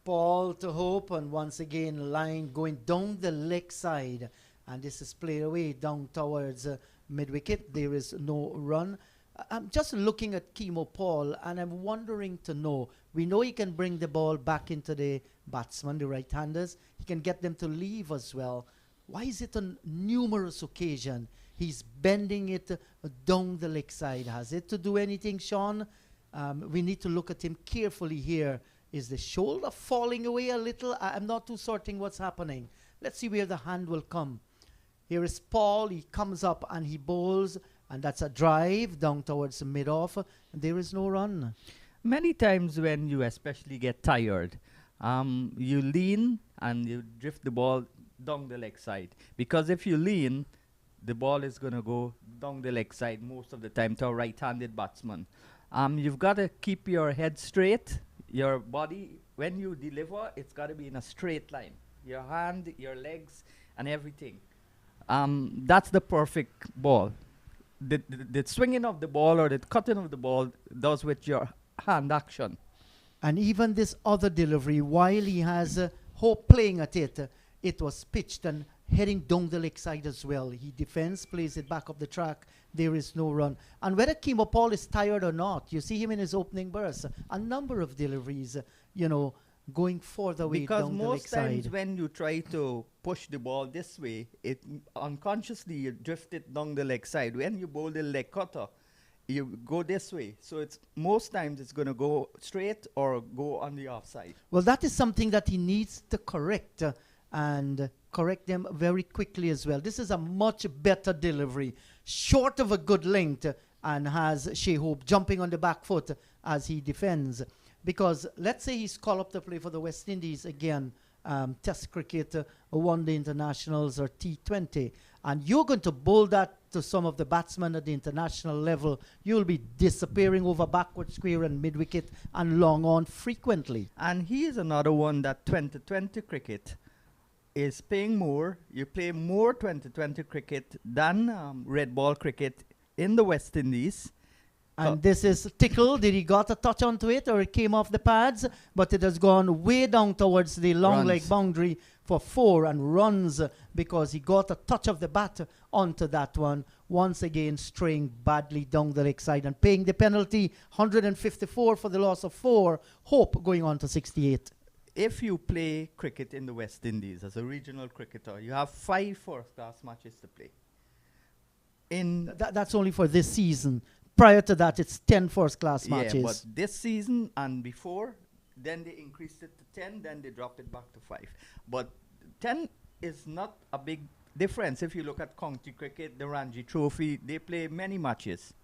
Paul to Hope, and once again line going down the leg side, and this is played away down towards mid-wicket. There is no run. I'm just looking at Chemo Paul, and I'm wondering to know, we know he can bring the ball back into the batsman, the right-handers. He can get them to leave as well. Why is it on numerous occasions he's bending it down the leg side? Has it to do anything, Sean? We need to look at him carefully here. Is the shoulder falling away a little? I'm not too certain what's happening. Let's see where the hand will come. Here is Paul. He comes up and he bowls, and that's a drive down towards the mid-off, and there is no run. Many times when you especially get tired, you lean and you drift the ball down the leg side. Because if you lean, the ball is going to go down the leg side most of the time to a right-handed batsman. You've got to keep your head straight. Your body, when you deliver, it's got to be in a straight line. Your hand, your legs, and everything. That's the perfect ball. The swinging of the ball or the cutting of the ball does with your hand action. And even this other delivery, while he has Hope playing at it, it was pitched and heading down the leg side as well. He defends, plays it back up the track. There is no run. And whether Chemo Paul is tired or not, you see him in his opening burst. A number of deliveries, going further away down the leg side. Because most times when you try to push the ball this way, it unconsciously you drift it down the leg side. When you bowl the leg cutter, you go this way. So most times it's going to go straight or go on the offside. Well, that is something that he needs to correct and correct them very quickly as well. This is a much better delivery, short of a good length, and has Shea Hope jumping on the back foot as he defends. Because let's say he's called up to play for the West Indies again, Test cricket, one-day internationals or T20, and you're going to bowl that to some of the batsmen at the international level, you'll be disappearing over backward square and mid-wicket and long on frequently. And he is another one that 2020 cricket is paying more. You play more 2020 cricket than red ball cricket in the West Indies. And this is Tickle. Did he got a touch onto it, or it came off the pads? But it has gone way down towards the long leg boundary for 4 and runs because he got a touch of the bat onto that one. Once again, straying badly down the leg side and paying the penalty. 154 for the loss of 4. Hope going on to 68. If you play cricket in the West Indies as a regional cricketer, you have 5 first-class matches to play. That's only for this season. Prior to that, it's 10 first-class matches. Yeah, but this season and before, then they increased it to 10, then they dropped it back to 5. But 10 is not a big difference. If you look at county cricket, the Ranji Trophy, they play many matches.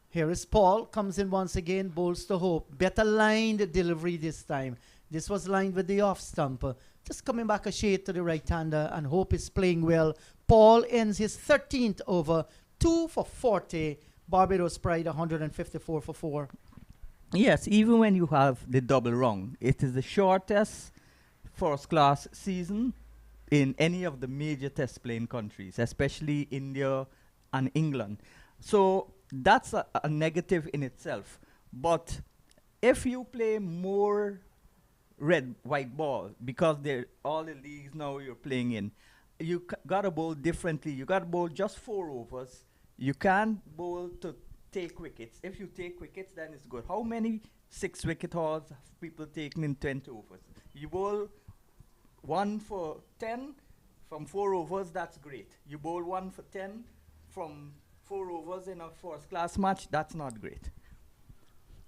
Here is Paul, comes in once again, bowls to Hope. Better lined delivery this time. This was lined with the off stump. Just coming back a shade to the right-hander, and Hope is playing well. Paul ends his 13th over, 2 for 40. Barbados Pride 154 for 4. Yes, even when you have the double rung, it is the shortest first class season in any of the major test playing countries, especially India and England. So that's a negative in itself. But if you play more red white ball, because they're all the leagues now you're playing in, you gotta bowl differently. You gotta bowl just 4 overs. You can't bowl to take wickets. If you take wickets, then it's good. How many 6 wicket hauls have people taken in 20 overs? You bowl 1 for 10 from 4 overs, that's great. You bowl 1 for 10 from 4 overs in a first class match, that's not great.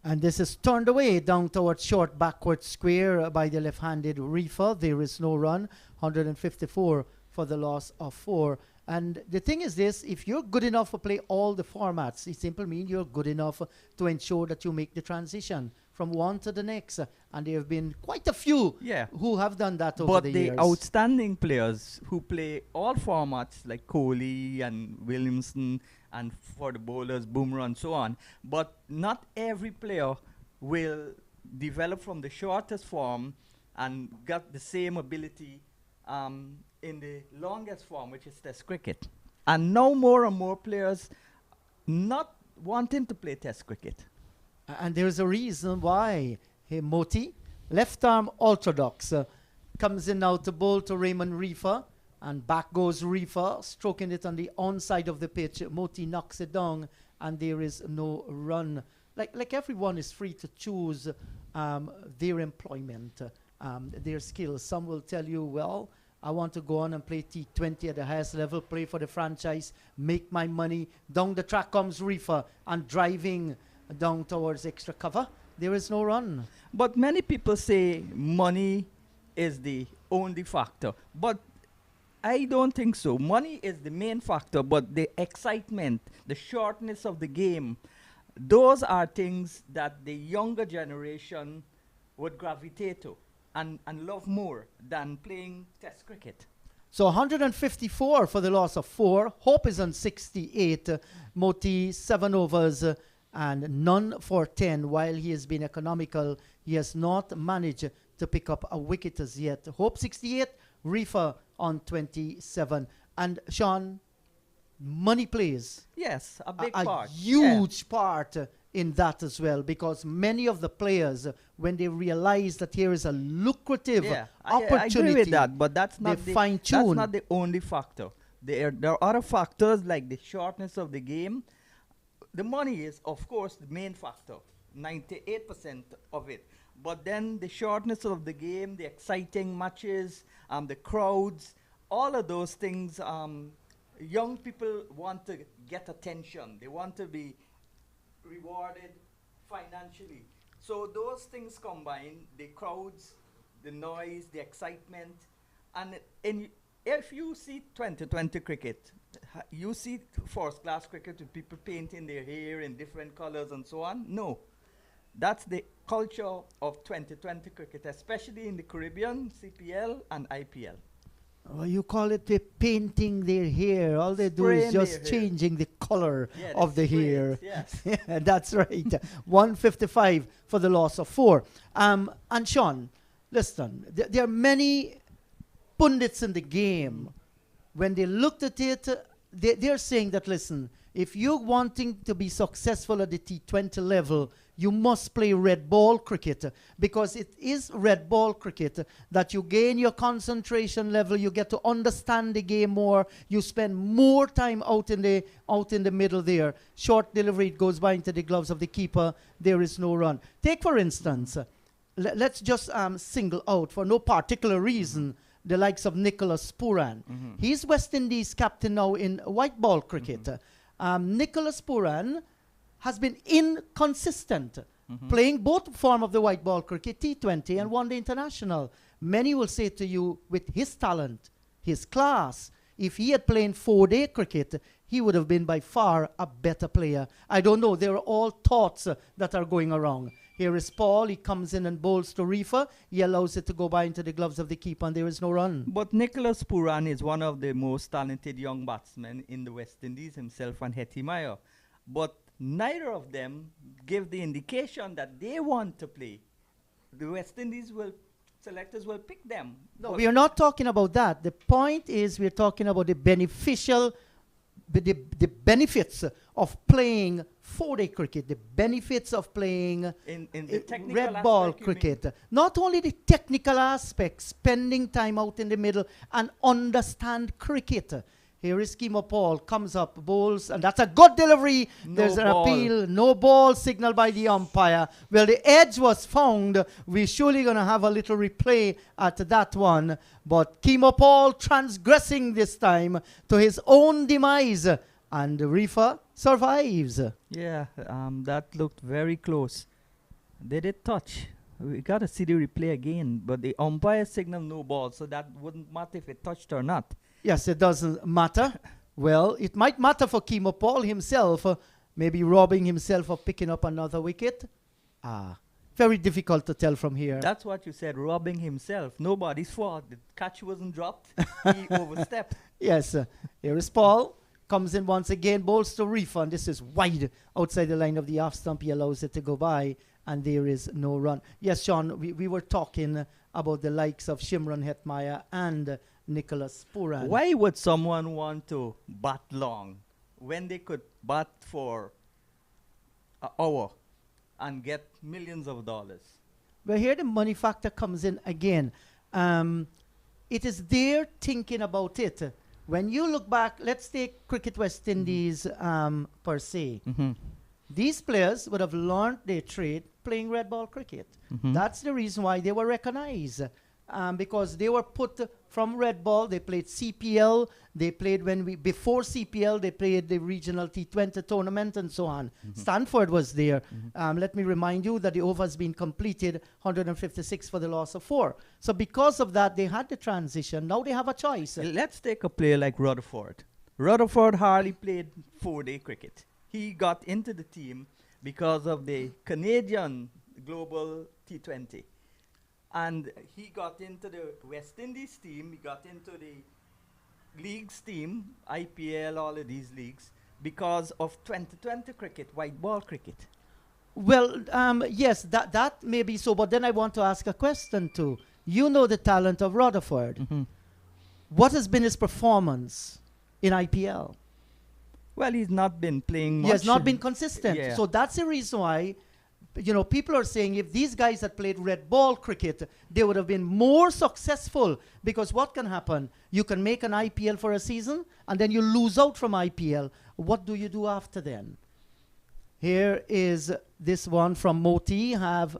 And this is turned away down towards short backward square by the left-handed reefer. There is no run. 154 for the loss of 4. And the thing is this, if you're good enough to play all the formats, it simply means you're good enough to ensure that you make the transition from one to the next. And there have been quite a few who have done that over the years. But the outstanding players who play all formats, like Kohli and Williamson, and for the bowlers, Boomer and so on, but not every player will develop from the shortest form and get the same ability in the longest form, which is Test cricket. And now more and more players not wanting to play Test cricket. And there's a reason why. Hey, Moti, left arm orthodox, comes in now to bowl to Raymond Reefer, and back goes Reefer, stroking it on the onside of the pitch. Moti knocks it down, and there is no run. Like everyone is free to choose their employment, their skills. Some will tell you, well, I want to go on and play T20 at the highest level, play for the franchise, make my money. Down the track comes Reefer and driving down towards extra cover. There is no run. But many people say money is the only factor. But I don't think so. Money is the main factor, but the excitement, the shortness of the game, those are things that the younger generation would gravitate to and love more than playing Test cricket. So 154 for the loss of 4. Hope is on 68. Moti 7 overs and none for 10. While he has been economical, he has not managed to pick up a wicket as yet. Hope 68, Reefer on 27. And Sean, money plays. Yes, a big part. A huge part in that as well, because many of the players, when they realize that here is a lucrative opportunity, I agree with that, but that's not that's not the only factor. There are other factors like the shortness of the game. The money is, of course, the main factor, 98% of it. But then the shortness of the game, the exciting matches, the crowds, all of those things, young people want to get attention. They want to be rewarded financially. So those things combine, the crowds, the noise, the excitement, and if you see 2020 cricket, you see first class cricket with people painting their hair in different colors and so on. No, that's the culture of 2020 cricket, especially in the Caribbean, CPL and IPL. Well, you call it the painting their hair. All they do is just changing the color of the hair. Yes. Yeah, that's right. 155 for the loss of 4. And Sean, listen, there are many pundits in the game. When they looked at it, they're saying that, listen, if you're wanting to be successful at the T20 level, you must play red ball cricket, because it is red ball cricket that you gain your concentration level, you get to understand the game more, you spend more time out in the middle there. Short delivery, it goes by into the gloves of the keeper, there is no run. Take, for instance, let's just single out, for no particular reason, the likes of Nicholas Pooran. He's West Indies captain now in white ball cricket. Nicholas Pooran has been inconsistent, playing both form of the white ball cricket, T20 and One Day International. Many will say to you, with his talent, his class, if he had played 4-day cricket, he would have been by far a better player. I don't know. There are all thoughts that are going around. Here is Paul. He comes in and bowls to Reefer. He allows it to go by into the gloves of the keeper, and there is no run. But Nicholas Puran is one of the most talented young batsmen in the West Indies, himself and Hetty Meyer. But neither of them give the indication that they want to play. The West Indies selectors will pick them. No, we are not talking about that. The point is we're talking about the benefits of playing four-day cricket, the benefits of playing in the technical red ball aspect, cricket. Not only the technical aspects, spending time out in the middle and understand cricket. Here is Kimo Paul, comes up, bowls, and that's a good delivery. No There's an ball. appeal, no ball signal by the umpire. Well, the edge was found. We're surely going to have a little replay at that one. But Kimo Paul transgressing this time to his own demise. And the referee survives. Yeah, that looked very close. Did it touch? We got to see the replay again. But the umpire signaled no ball, so that wouldn't matter if it touched or not. Yes, it doesn't matter. Well, it might matter for Kimo Paul himself, maybe robbing himself of picking up another wicket. Very difficult to tell from here. That's what you said, robbing himself. Nobody's fault. The catch wasn't dropped. He overstepped. Yes, here is Paul. Comes in once again, bowls to Reefer, and this is wide outside the line of the off stump. He allows it to go by, and there is no run. Yes, Sean, we were talking about the likes of Shimron Hetmeyer and Nicholas Puran. Why would someone want to bat long when they could bat for an hour and get millions of dollars? Well, here the money factor comes in again. It is their thinking about it. When you look back, let's take Cricket West Indies per se. These players would have learned their trade playing red ball cricket. That's the reason why they were recognized. Because they were put from red ball. They played CPL. They played before CPL, they played the regional T20 tournament and so on. Stanford was there. Let me remind you that the over has been completed, 156 for the loss of 4. So because of that, they had the transition. Now they have a choice. Let's take a player like Rutherford. Rutherford hardly played 4-day cricket. He got into the team because of the Canadian Global T20. And he got into the West Indies team, he got into the leagues team, IPL, all of these leagues, because of 2020 cricket, white ball cricket. Well, yes, that may be so, but then I want to ask a question too. You know the talent of Rutherford. What has been his performance in IPL? Well, he's not been playing much. He has not been consistent. Yeah. So that's the reason why, people are saying if these guys had played red ball cricket, they would have been more successful. Because what can happen? You can make an IPL for a season, and then you lose out from IPL. What do you do after then? Here is this one from Moti. Have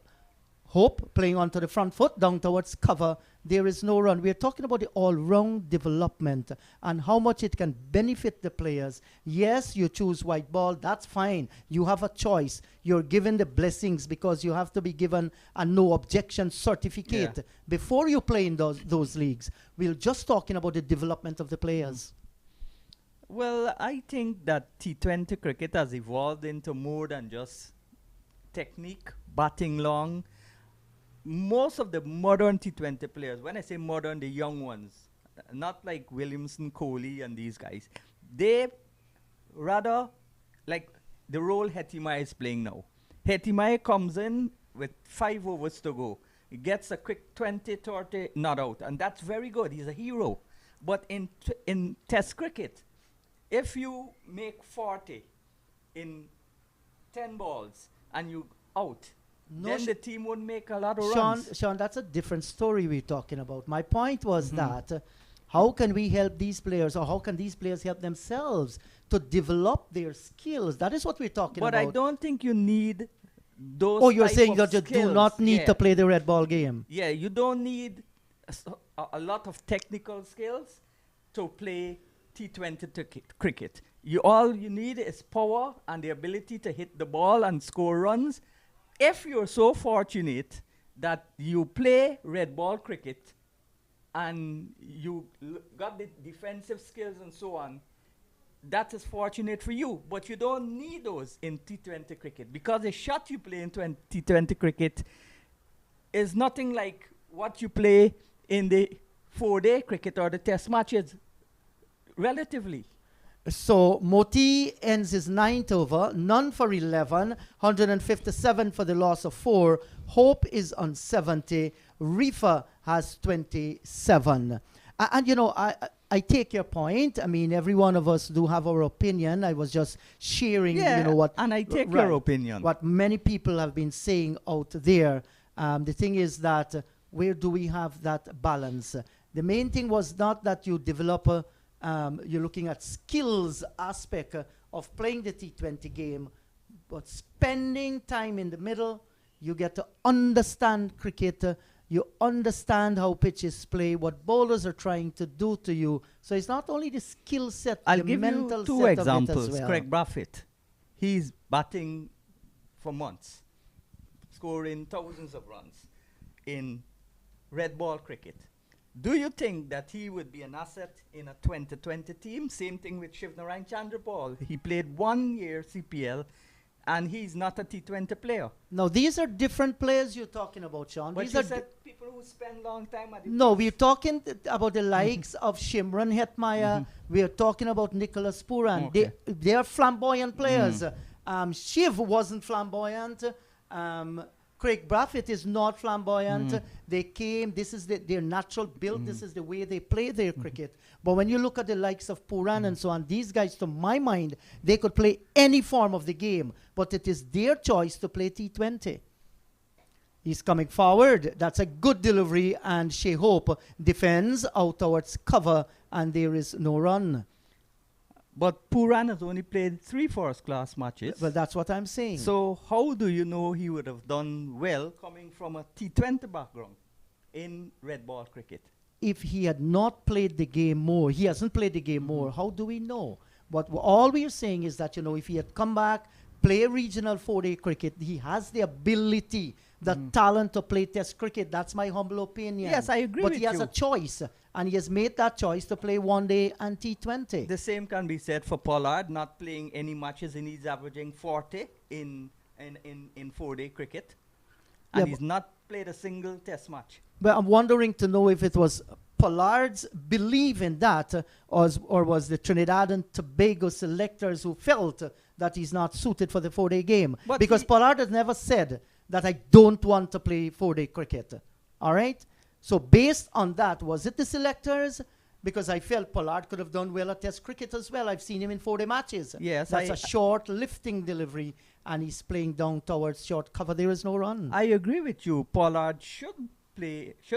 Hope playing onto the front foot, down towards cover. There is no run. We're talking about the all-round development and how much it can benefit the players. Yes, you choose white ball. That's fine. You have a choice. You're given the blessings because you have to be given a no objection certificate before you play in those leagues. We're just talking about the development of the players. Well, I think that T20 cricket has evolved into more than just technique, batting long. Most of the modern T20 players, when I say modern, the young ones, not like Williamson, Kohli and these guys, they rather like the role Hetty is playing now. Hetty comes in with 5 overs to go. He gets a quick 20, 30 not out, and that's very good. He's a hero. But in Test cricket, if you make 40 in 10 balls and you out, then the team won't make a lot of runs. Sean, that's a different story we're talking about. My point was that how can we help these players, or how can these players help themselves to develop their skills? That is what we're talking about. But I don't think you need those. Oh, you're type saying of that you do not need to play the red ball game. Yeah, you don't need a lot of technical skills to play T20 cricket. All you need is power and the ability to hit the ball and score runs. If you're so fortunate that you play red ball cricket and you got the defensive skills and so on, that is fortunate for you, but you don't need those in T20 cricket because the shot you play in T20 cricket is nothing like what you play in the 4-day cricket or the test matches, relatively. So Moti ends his 9th over, none for 11, 157 for the loss of 4. Hope is on 70. Reefer has 27. And you know, I take your point. I mean, every one of us do have our opinion. I was just sharing, you know, what... and I take your opinion. What many people have been saying out there. The thing is that where do we have that balance? The main thing was not that you develop you're looking at skills aspect of playing the T20 game, but spending time in the middle, you get to understand cricket, you understand how pitches play, what bowlers are trying to do to you. So it's not only the skill set, I'll the give mental you 2 set examples. of it as well. Craig Brathwaite, he's batting for months, scoring thousands of runs in red ball cricket. Do you think that he would be an asset in a 2020 team? Same thing with Shivnarine Chandrapal. He played 1 year CPL, and he's not a T20 player. Now, these are different players you're talking about, Sean. But These you are said people who spend long time at the no, pitch. we're talking about the likes of Shimron Hetmeyer. We are talking about Nicholas Puran. Okay. They are flamboyant players. Shiv wasn't flamboyant. Craig Brathwaite is not flamboyant. They came, this is their natural build, this is the way they play their cricket. But when you look at the likes of Puran and so on, these guys, to my mind, they could play any form of the game, but it is their choice to play T20. He's coming forward. That's a good delivery, and Shea Hope defends out towards cover, and there is no run. But Puran has only played 3 first-class matches. Well, that's what I'm saying. So how do you know he would have done well coming from a T20 background in red ball cricket? If he had not played the game more, he hasn't played the game more, how do we know? But all we are saying is that, you know, if he had come back, play regional 4-day cricket, he has the ability, the talent to play test cricket. That's my humble opinion. Yes, I agree with you. But he has a choice, and he has made that choice to play 1-day and T20. The same can be said for Pollard, not playing any matches, and he's averaging 40 in 4-day cricket. And Yeah, he's not played a single test match. But I'm wondering to know if it was Pollard's belief in that, or was the Trinidad and Tobago selectors who felt that he's not suited for the 4-day game. But because Pollard has never said that I don't want to play 4-day cricket. All right? So based on that, was it the selectors? Because I felt Pollard could have done well at test cricket as well. I've seen him in 4-day matches. Yes, That's a short lifting delivery, and he's playing down towards short cover. There is no run. I agree with you. Pollard should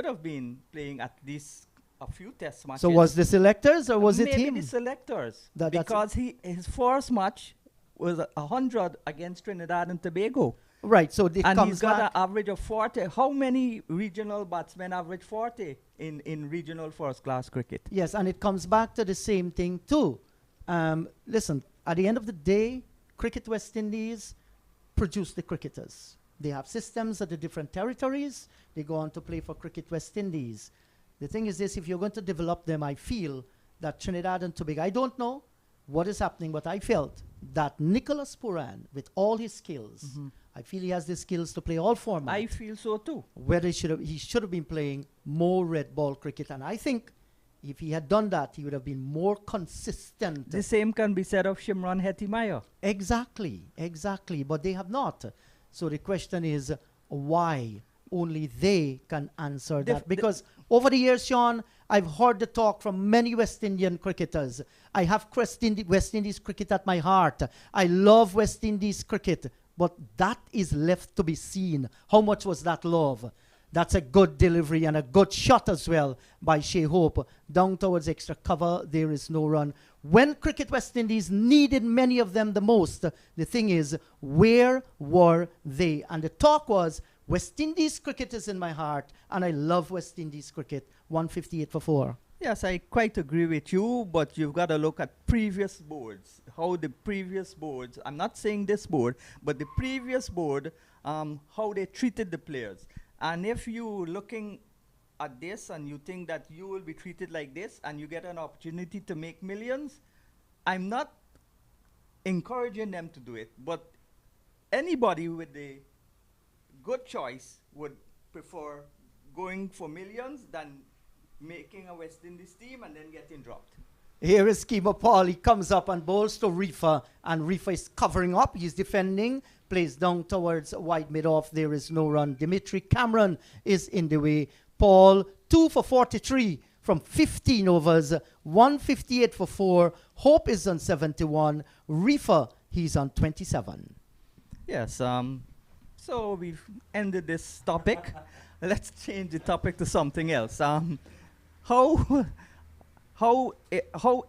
have been playing at least a few test matches. So was the selectors or was it Maybe him? the selectors. That's- Because his first match was 100 against Trinidad and Tobago. Right, so it And comes he's got back. an average of 40. How many regional batsmen average 40 in regional first-class cricket? Yes, and it comes back to the same thing too. Listen, at the end of the day, Cricket West Indies produce the cricketers. They have systems at the different territories. They go on to play for Cricket West Indies. The thing is this, if you're going to develop them, I feel that Trinidad and Tobago, I don't know what is happening, but I felt that Nicholas Puran, with all his skills, I feel he has the skills to play all formats. I feel so too. Whether he should have been playing more red ball cricket, and I think if he had done that, he would have been more consistent. The same can be said of Shimron Hetmeyer. Exactly, but they have not. So the question is, why? Only they can answer that. Because over the years, Sean, I've heard the talk from many West Indian cricketers. I have West Indies cricket at my heart. I love West Indies cricket. But that is left to be seen. How much was that love? That's a good delivery and a good shot as well by Shea Hope. Down towards extra cover, there is no run. When Cricket West Indies needed many of them the most, the thing is, where were they? And the talk was, West Indies cricket is in my heart, and I love West Indies cricket. 158 for 4. Yes, I quite agree with you, but you've got to look at previous boards, how the previous boards, I'm not saying this board, but the previous board, how they treated the players. And if you're looking at this and you think that you will be treated like this and you get an opportunity to make millions, I'm not encouraging them to do it. But anybody with a good choice would prefer going for millions than making a West Indies team and then getting dropped. Here is Kimo Paul. He comes up and bowls to Reefer, and Reefer is covering up. He's defending, plays down towards wide mid-off. There is no run. Dimitri Cameron is in the way. Paul, 2 for 43 from 15 overs, 158 for 4. Hope is on 71. Reefer, he's on 27. Yes, so we've ended this topic. Let's change the topic to something else. How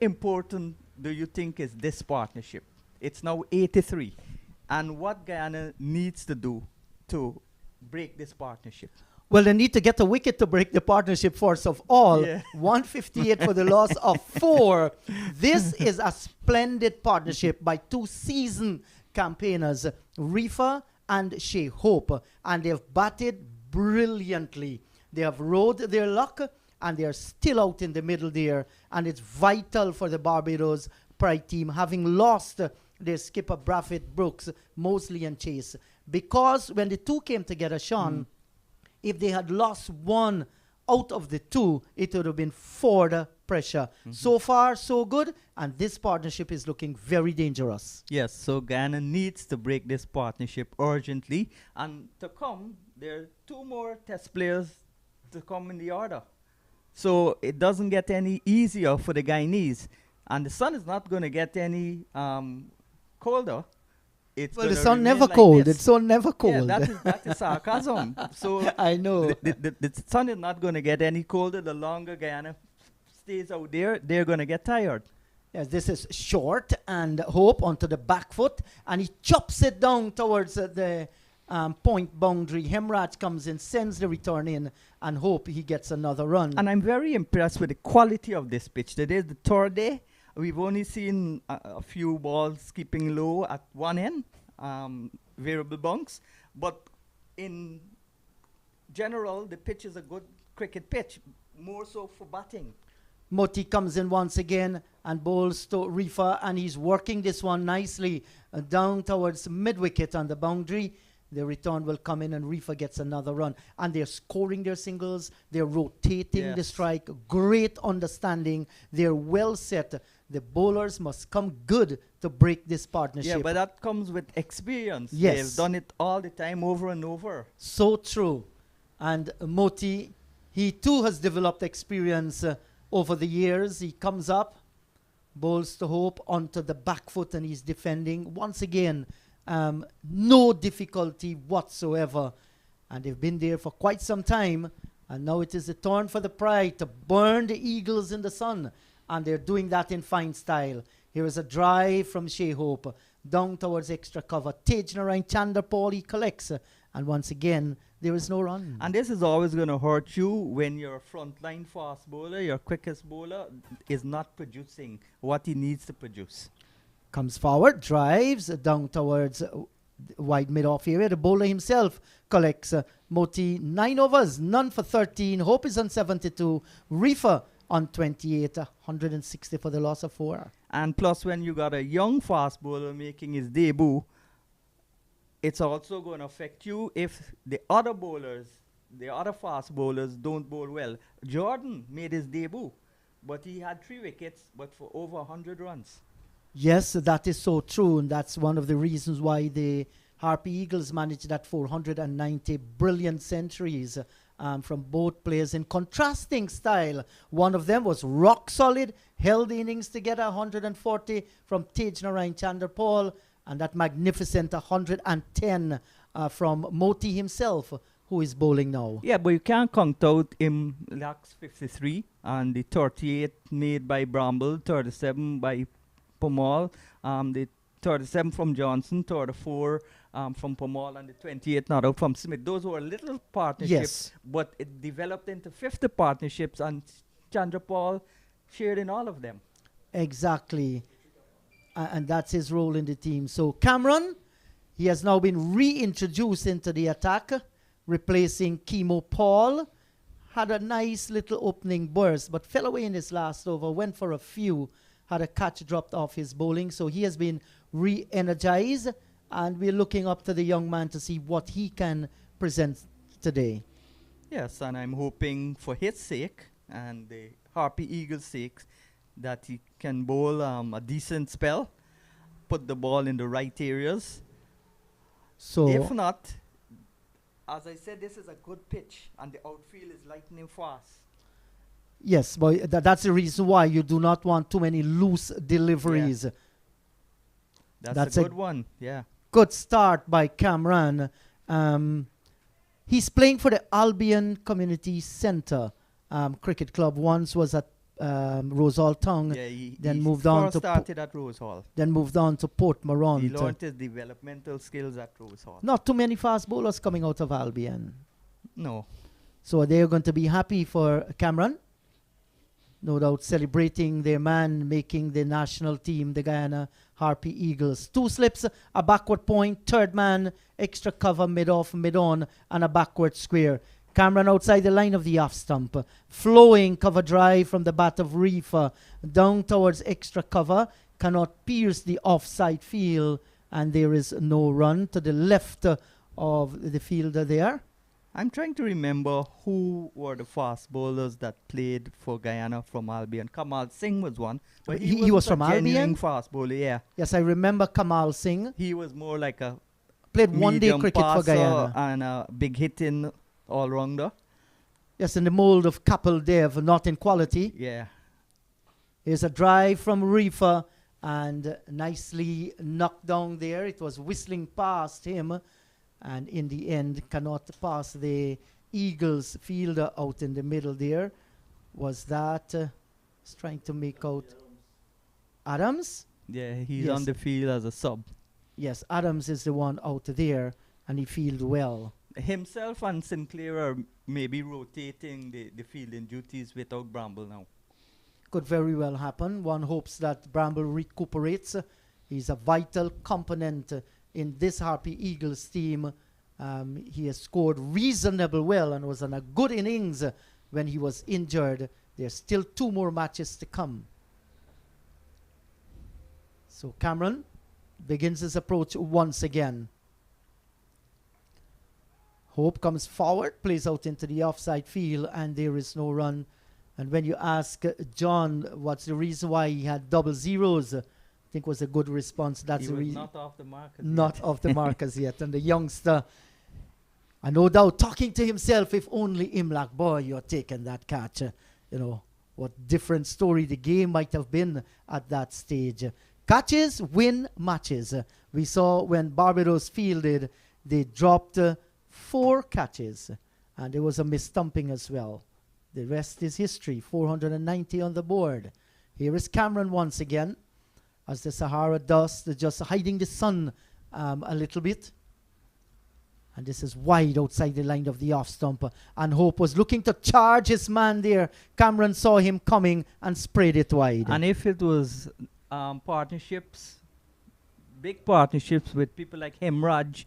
important do you think is this partnership? It's now 83. And what Guyana needs to do to break this partnership? Well, they need to get a wicket to break the partnership first of all. Yeah. 158 for the loss of 4. This is a splendid partnership by 2 seasoned campaigners, Reefer and Shea Hope. And they have batted brilliantly. They have rode their luck, and they are still out in the middle there. And it's vital for the Barbados Pride team, having lost their skipper Braffett, Brooks, Mosley and Chase. Because when the two came together, Sean, if they had lost one out of the 2, it would have been further pressure. So far, so good. And this partnership is looking very dangerous. Yes, so Guyana needs to break this partnership urgently. And to come, there are 2 more test players to come in the order. So it doesn't get any easier for the Guyanese. And the sun is not going to get any colder. It's Well, the gonna sun remain never like cold. this. The sun never Yeah, cold. that is sarcasm. So I know. the sun is not going to get any colder. The longer Guyana stays out there, they're going to get tired. Yes, this is short and Hope onto the back foot, and he chops it down towards the point boundary. Hemraj comes in, sends the return in, and Hope he gets another run. And I'm very impressed with the quality of this pitch. Today is the 3rd day. We've only seen a few balls keeping low at one end, variable bunks. But in general, the pitch is a good cricket pitch, more so for batting. Moti comes in once again and bowls to Reefer, and he's working this one nicely down towards mid-wicket on the boundary. The return will come in and Reefer gets another run. And they're scoring their singles. They're rotating the strike. Great understanding. They're well set. The bowlers must come good to break this partnership. Yeah, but that comes with experience. Yes. They've done it all the time, over and over. So true. And Moti, he too has developed experience over the years. He comes up, bowls to Hope onto the back foot, and he's defending. Once again, no difficulty whatsoever. And they've been there for quite some time. And now it is a turn for the Pride to burn the Eagles in the sun. And they're doing that in fine style. Here is a drive from Shea Hope down towards extra cover. Tej Narayan Chanderpaul, he collects. And once again, there is no run. And this is always going to hurt you when your frontline fast bowler, your quickest bowler, is not producing what he needs to produce. Comes forward, drives down towards wide mid-off area. The bowler himself collects. Moti, 9 overs, none for 13. Hope is on 72. Reefer on 28, 160 for the loss of 4. And plus, when you got a young fast bowler making his debut, it's also going to affect you if the other bowlers, the other fast bowlers, don't bowl well. Jordan made his debut, but he had 3 wickets, but for over 100 runs. Yes, that is so true, and that's one of the reasons why the Harpy Eagles managed that 490 brilliant centuries from both players in contrasting style. One of them was rock solid, held the innings together, 140 from Tej Narayan Chanderpaul, and that magnificent 110 from Moti himself, who is bowling now. Yeah, but you can't count out him lacks 53 and the 38 made by Bramble, 37 by Pomal, the 37 from Johnson, 34 from Pomal, and the 28 not out from Smith. Those were little partnerships, but it developed into 50 partnerships, and Chandrapal shared in all of them. Exactly. And that's his role in the team. So Cameron, he has now been reintroduced into the attack, replacing Kimo Paul. Had a nice little opening burst, but fell away in his last over, went for a few, had a catch dropped off his bowling. So he has been re-energized, and we're looking up to the young man to see what he can present today. Yes, and I'm hoping for his sake and the Harpy Eagles' sake that he can bowl a decent spell, put the ball in the right areas. So If not, as I said, this is a good pitch, and the outfield is lightning fast. yes, but that's the reason why you do not want too many loose deliveries. That's a good one, yeah. Good start by Cameron. He's playing for the Albion Community Centre Cricket Club. Once was at Rose Hall Town, Yeah, then he moved on first to started at Rose Hall. then moved on to Port He Morant. learned his developmental skills at Rose Hall. Not too many fast bowlers coming out of Albion. No. So they're going to be happy for Cameron. No doubt celebrating their man making the national team, the Guyana Harpy Eagles. 2 slips, a backward point, third man, extra cover, mid-off, mid-on, and a backward square. Cameron outside the line of the off stump. Flowing cover drive from the bat of Reefer. Down towards extra cover. Cannot pierce the offside field. And there is no run to the left of the fielder there. I'm trying to remember who were the fast bowlers that played for Guyana from Albion. Kamal Singh was one. But He was wasn't from a genuine Albion? fast bowler, yeah. Yes, I remember Kamal Singh. He was more like a Played one-day medium cricket for passer Guyana. and a big hitting all-rounder. Yes, in the mold of Kapil Dev, not in quality. Yeah. Here's a drive from Reefer and nicely knocked down there. It was whistling past him and in the end cannot pass the Eagles fielder out in the middle there. Was that he's trying to make out Adams? Yeah, he's Yes. on the field as a sub. Yes, Adams is the one out there and he fielded well. Himself and Sinclair are maybe rotating the fielding duties without Bramble now. Could very well happen. One hopes that Bramble recuperates. He's a vital component in this Harpy Eagles team. He has scored reasonably well and was on a good innings when he was injured. There's still 2 more matches to come. So Cameron begins his approach once again. Hope comes forward, plays out into the offside field, and there is no run. And when you ask John what's the reason why he had double zeros, I think was a good response. That's He the was reason. not off the mark. as Not yet. off the mark as yet. And the youngster, I no doubt, talking to himself, if only Imlak, boy, you're taking that catch. You know, what different story the game might have been at that stage. Catches win matches. We saw when Barbados fielded, they dropped 4 catches. And there was a mistumping as well. The rest is history. 490 on the board. Here is Cameron once again. As the Sahara dust just hiding the sun a little bit. And this is wide outside the line of the off stump. And Hope was looking to charge his man there. Cameron saw him coming and sprayed it wide. And if it was partnerships, big partnerships with people like Hemraj,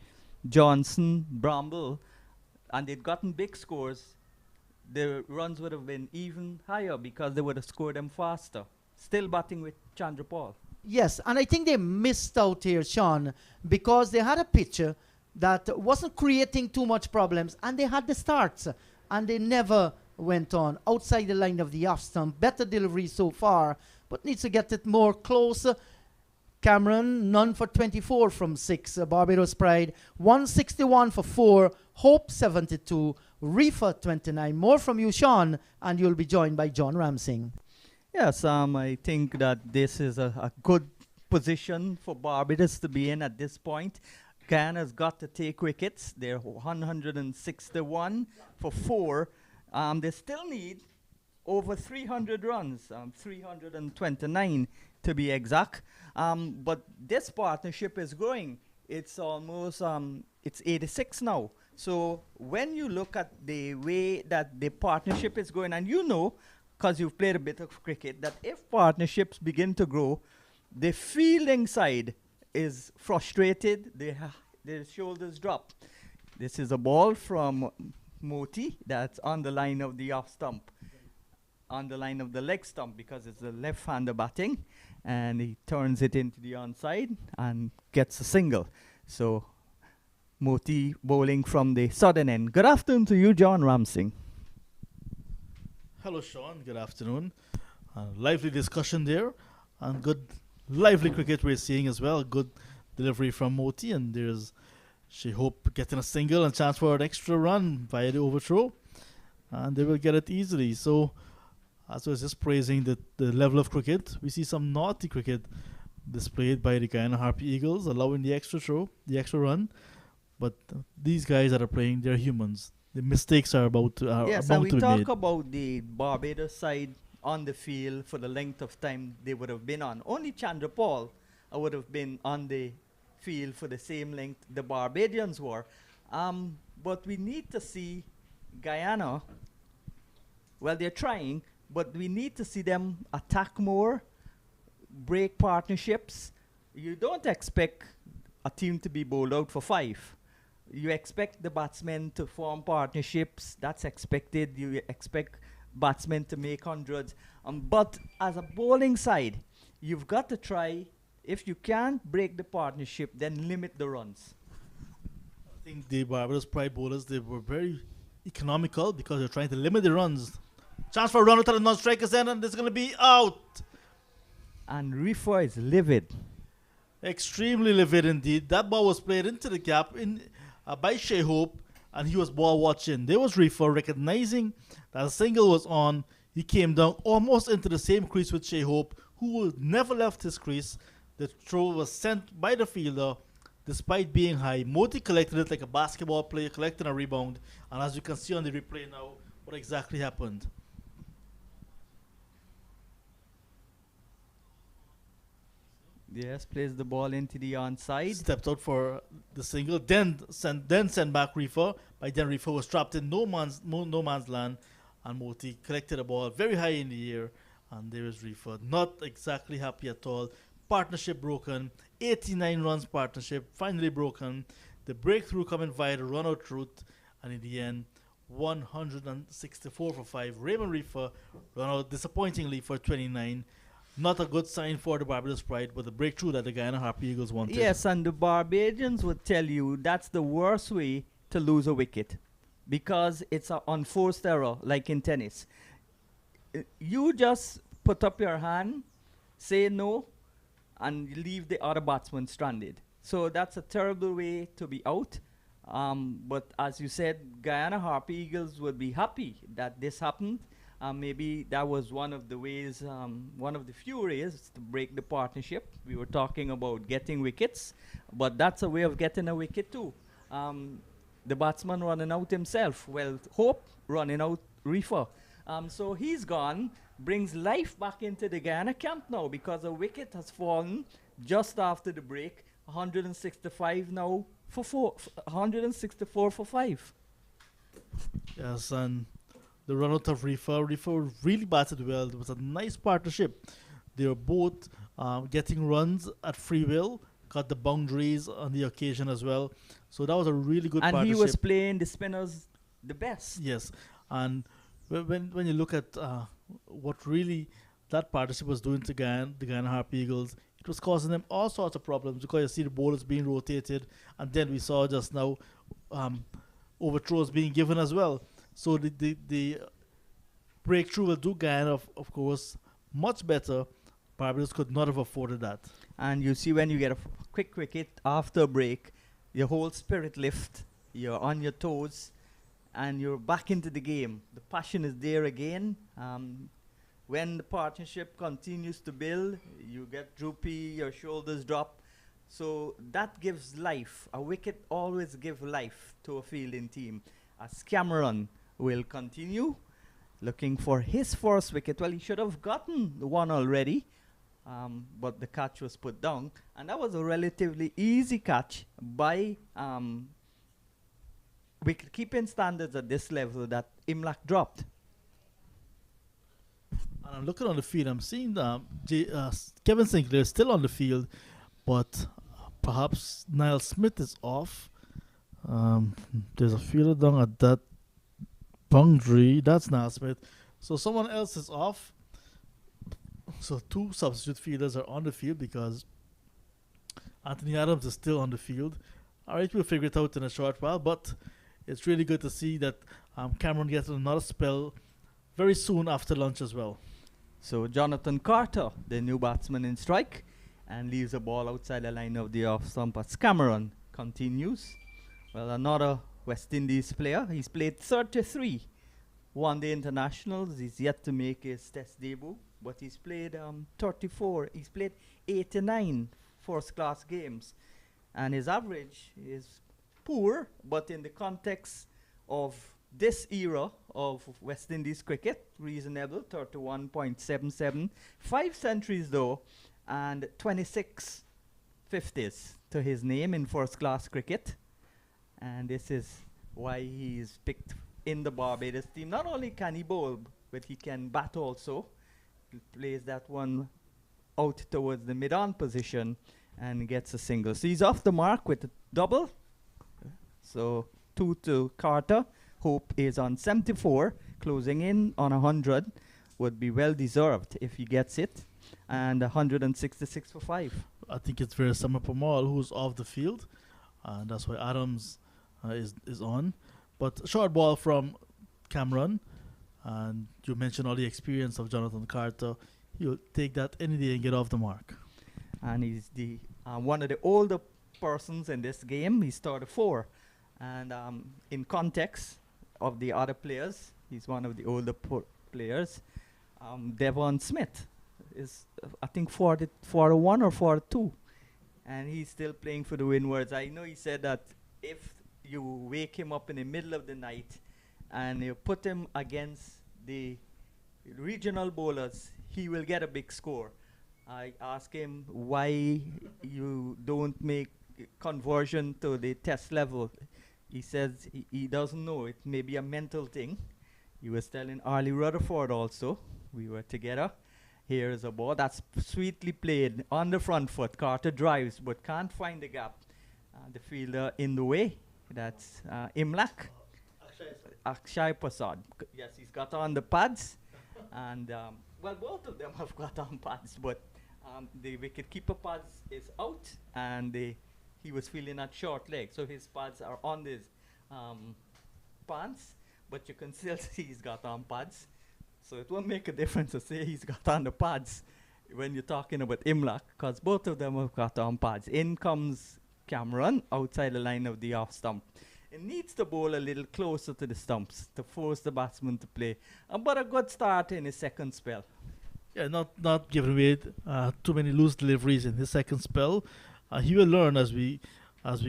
Johnson, Bramble, and they'd gotten big scores, the runs would have been even higher because they would have scored them faster. Still batting with Chandrapal. Yes, and I think they missed out here, Sean, because they had a pitcher that wasn't creating too much problems, and they had the starts, and they never went on outside the line of the off stump. Better delivery so far, but needs to get it more close. Cameron, none for 24 from 6. Barbados Pride, 161 for 4. Hope, 72. Reefer, 29. More from you, Sean, and you'll be joined by John Ramsing. Yes, I think that this is a good position for Barbados to be in at this point. Guyana's got to take wickets. They're 161 for 4. They still need over 300 runs, 329 to be exact. But this partnership is growing. It's almost, it's 86 now. So when you look at the way that the partnership is going, and you know, because you've played a bit of cricket, that if partnerships begin to grow, the fielding side is frustrated, their shoulders drop. This is a ball from Moti that's on the line of the off stump. on the line of the leg stump because it's the left-hander batting, and he turns it into the onside and gets a single. So Moti bowling from the southern end. Good afternoon to you, John Ramsing. Hello, Sean. Good afternoon. Lively discussion there, and good, lively cricket we're seeing as well. Good delivery from Moti, and there's Hope getting a single and chance for an extra run via the overthrow, and they will get it easily. So, as I was just praising the level of cricket, we see some naughty cricket displayed by the Guyana Harpy Eagles, allowing the extra throw, the extra run. But these guys that are playing, they're humans. The mistakes are about to Yes, about and we to be talk made. about the Barbados side on the field for the length of time they would have been on. Only Chandra Paul would have been on the field for the same length the Barbadians were. But we need to see Guyana, well, they're trying, but we need to see them attack more, break partnerships. You don't expect a team to be bowled out for 5. You expect the batsmen to form partnerships. That's expected. You expect batsmen to make hundreds. But as a bowling side, you've got to try. If you can't break the partnership, then limit the runs. I think the Barbados Pride bowlers, they were very economical because they're trying to limit the runs. Chance for a run out of the non-strikers then, and it's going to be out. And Rifa is livid. Extremely livid indeed. That ball was played into the gap by Hope, and he was ball watching. There was Rifa recognizing that a single was on. He came down almost into the same crease with Hope, who never left his crease. The throw was sent by the fielder despite being high. Moti collected it like a basketball player collecting a rebound, and as you can see on the replay now, what exactly happened. Yes, plays the ball into the onside. Stepped out for the single, then sent back Rifa. By then Rifa was trapped in no man's land, and Moti collected the ball very high in the air, and there is Rifa. Not exactly happy at all. Partnership broken. 89 runs partnership finally broken. The breakthrough coming via the run-out route, and in the end, 164 for 5. Raymond Rifa run out disappointingly for 29. Not a good sign for the Barbados Pride, but the breakthrough that the Guyana Harpy Eagles wanted. Yes, and the Barbadians would tell you that's the worst way to lose a wicket because it's an unforced error, like in tennis. You just put up your hand, say no, and leave the other batsman stranded. So that's a terrible way to be out. But as you said, Guyana Harpy Eagles would be happy that this happened. Maybe that was one of the ways, one of the few ways to break the partnership. We were talking about getting wickets, but that's a way of getting a wicket too. The batsman running out himself. Well, Hope running out Rifa. So he's gone, brings life back into the Guyana camp now because a wicket has fallen just after the break. 165 now for 164 for 5. Yes, and the run out of Rifa really batted well. It was a nice partnership. They were both getting runs at free will, got the boundaries on the occasion as well. So that was a really good and partnership. And he was playing the spinners the best. Yes, and when you look at what really that partnership was doing to the Guyana Harpy Eagles, it was causing them all sorts of problems because you see the bowlers being rotated, and then we saw just now overthrows being given as well. So the breakthrough will do Guyana, of course, much better. Barbados could not have afforded that. And you see when you get a quick wicket after a break, your whole spirit lift, you're on your toes, and you're back into the game. The passion is there again. When the partnership continues to build, you get droopy, your shoulders drop. So that gives life. A wicket always gives life to a fielding team. As Cameron will continue looking for his first wicket. Well, he should have gotten the one already, but the catch was put down. And that was a relatively easy catch by wicket-keeping standards at this level that Imlach dropped. And I'm looking on the field. I'm seeing Kevin Sinclair still on the field, but perhaps Niall Smith is off. There's a fielder down at that boundary. That's Niall Smith. So someone else is off. So two substitute fielders are on the field because Anthony Adams is still on the field. All right, we'll figure it out in a short while, but it's really good to see that Cameron gets another spell very soon after lunch as well. So Jonathan Carter, the new batsman in strike, and leaves the ball outside the line of the off stump as Cameron continues. Well, another West Indies player. He's played 33 one-day internationals. He's yet to make his test debut, but he's played 34. He's played 89 first-class games, and his average is poor, but in the context of this era of West Indies cricket, reasonable, 31.77. 5 centuries though, and 26 50s to his name in first-class cricket. And this is why he is picked in the Barbados team. Not only can he bowl, but he can bat also. He plays that one out towards the mid-on position and gets a single. So he's off the mark with a double. So 2 to Carter. Hope is on 74, closing in on 100. Would be well deserved if he gets it. And 166 for 5. I think it's very Summer Pamal who's off the field, and that's why Adams is on. But short ball from Cameron, and you mentioned all the experience of Jonathan Carter. He'll take that any day and get off the mark. And he's the one of the older persons in this game. He started 4. And in context of the other players, he's one of the older players. Devon Smith is, I think, 41 or 42. And he's still playing for the Windwards. I know he said that if you wake him up in the middle of the night and you put him against the regional bowlers, he will get a big score. I asked him why you don't make conversion to the test level. He says he doesn't know. It may be a mental thing. He was telling Arlie Rutherford also. We were together. Here is a ball that's sweetly played on the front foot. Carter drives but can't find the gap. The fielder in the way. That's Imlak. Akshay Prasad. Yes, he's got on the pads. And, well, both of them have got on pads, but the wicket-keeper pads is out, and he was feeling that short leg, so his pads are on his pants, but you can still see he's got on pads. So it won't make a difference to say he's got on the pads when you're talking about Imlak, because both of them have got on pads. In comes Cameron outside the line of the off stump. It needs to bowl a little closer to the stumps to force the batsman to play. But a good start in his second spell. Yeah, not giving away too many loose deliveries in his second spell. He will learn as we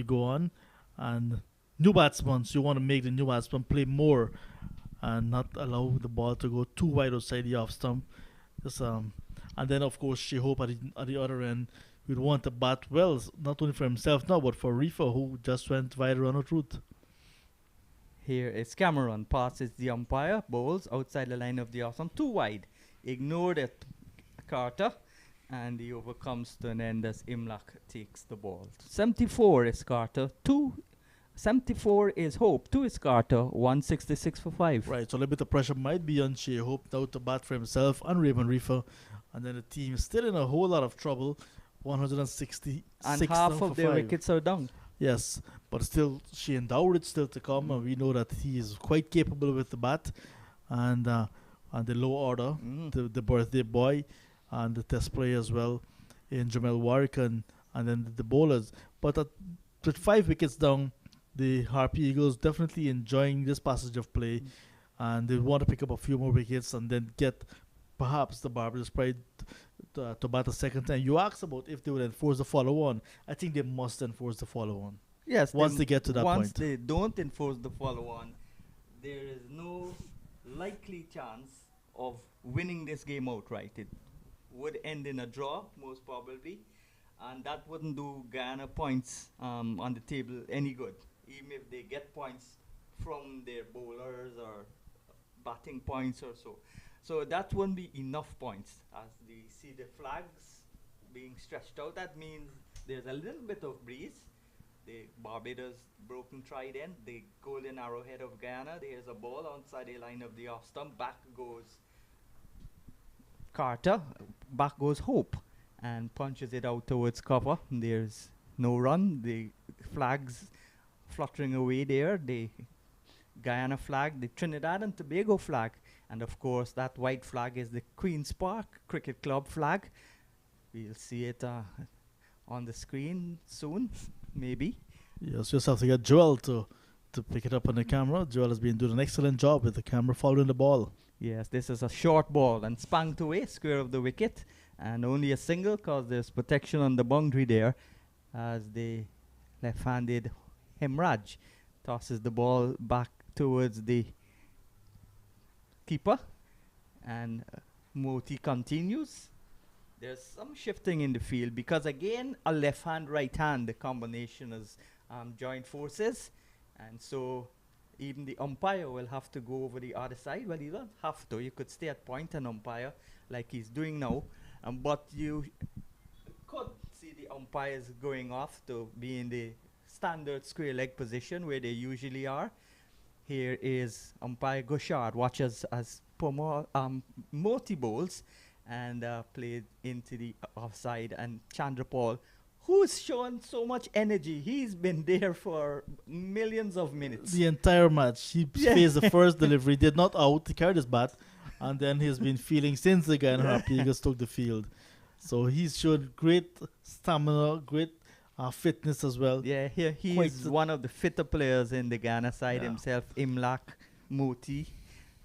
go on. And new batsmen, so you want to make the new batsman play more and not allow the ball to go too wide outside the off stump. And then, of course, Shea Hope at the other end would want to bat well, not only for himself now, but for Reefer, who just went via the run-out route. Here is Cameron, passes the umpire, bowls outside the line of the off stump, too wide. Ignored it, Carter, and he overcomes to an end as Imlak takes the ball. 74 is Carter, 74 is Hope, 2 is Carter, 166 for 5. Right, so a little bit of pressure might be on Shea Hope now to bat for himself and Raymond Reefer, and then the team is still in a whole lot of trouble. 166 and half of their wickets are down. Yes, but still Shane Dowd still to come, and we know that he is quite capable with the bat and the low order, the birthday boy, and the test player as well in Jamel Warwick and then the bowlers. But with 5 wickets down, the Harpy Eagles definitely enjoying this passage of play, and they want to pick up a few more wickets and then get perhaps the Barbados Pride to bat a second time. You asked about if they would enforce the follow-on. I think they must enforce the follow-on. Yes. Once they get to that point. Once they don't enforce the follow-on, there is no likely chance of winning this game outright. It would end in a draw, most probably, and that wouldn't do Guyana points on the table any good, even if they get points from their bowlers or batting points or so. So that won't be enough points. As they see the flags being stretched out, that means there's a little bit of breeze, The Barbados broken trident, the golden arrowhead of Guyana. There's a ball outside the line of the off stump. Back goes Carter. Back goes Hope and punches it out towards cover. There's no run. The flags fluttering away there. The Guyana flag, the Trinidad and Tobago flag, and of course that white flag is the Queen's Park Cricket Club flag. We'll see it on the screen soon, maybe. Yes, just have to get Joel to pick it up on the camera. Joel has been doing an excellent job with the camera following the ball. Yes, this is a short ball and spanked away, square of the wicket, and only a single because there's protection on the boundary there as the left-handed Hemraj tosses the ball back towards the keeper, and Moti continues. There's some shifting in the field because again a left hand right hand, the combination is joint forces, and so even the umpire will have to go over the other side. Well, you don't have to, you could stay at point and umpire like he's doing now, but you could see the umpires going off to be in the standard square leg position where they usually are. Here is umpire Gauchard, watches as Moti bowls and played into the offside, and Chandrapal, who's shown so much energy, he's been there for millions of minutes. The entire match. He faced the first delivery, did not out, he carried his bat, and then he's been feeling since the Guyana Harpy Eagles took the field. So he's showed great stamina, great fitness as well. Yeah, here he is one of the fitter players in the Ghana side himself, Imlak Moti.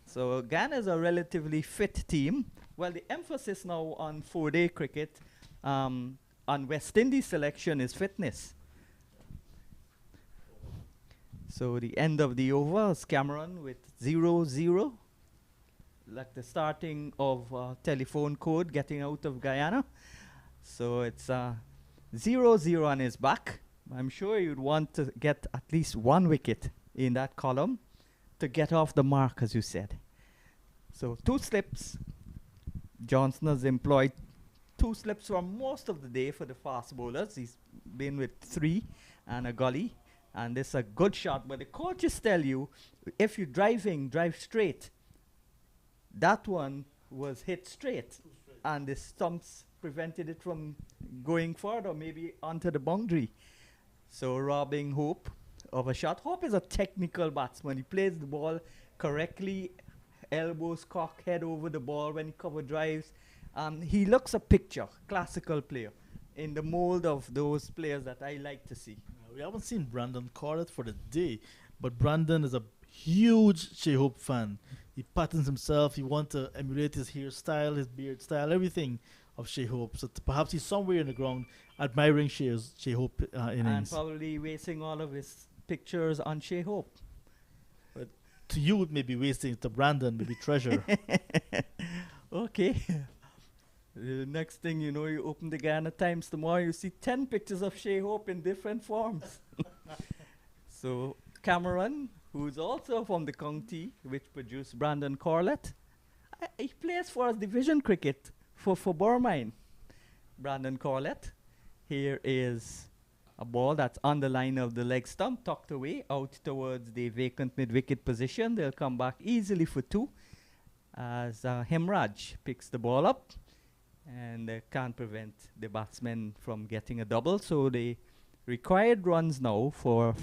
So Ghana is a relatively fit team. Well, the emphasis now on 4-day cricket, on West Indies selection is fitness. So the end of the over is Cameron with 0-0. Like the starting of telephone code getting out of Guyana. So it's 0-0 on his back. I'm sure you'd want to get at least one wicket in that column to get off the mark, as you said. So 2 slips. Johnson has employed 2 slips for most of the day for the fast bowlers. He's been with 3 and a gully. And this is a good shot. But the coaches tell you, if you're driving, drive straight. That one was hit straight. And the stumps prevented it from going further, maybe onto the boundary. So robbing Hope of a shot. Hope is a technical batsman. He plays the ball correctly, elbows cock, head over the ball when he cover drives. He looks a picture, classical player, in the mold of those players that I like to see. We haven't seen Brandon Corlett for the day, but Brandon is a huge Shea Hope fan. He patterns himself. He wants to emulate his hairstyle, his beard style, everything of Shea Hope. So perhaps he's somewhere in the ground admiring Shea Hope innings. And probably wasting all of his pictures on Shea Hope. But to you, it may be wasting. To Brandon, maybe treasure. Okay. The next thing you know, you open the Guyana Times tomorrow, you see 10 pictures of Shea Hope in different forms. So Cameron, who's also from the county which produced Brandon Corlett, he plays for us division cricket for Burmine. Brandon Corlett. Here is a ball that's on the line of the leg stump, tucked away out towards the vacant mid-wicket position. They'll come back easily for 2 as Hemraj picks the ball up and can't prevent the batsmen from getting a double. So the required runs now for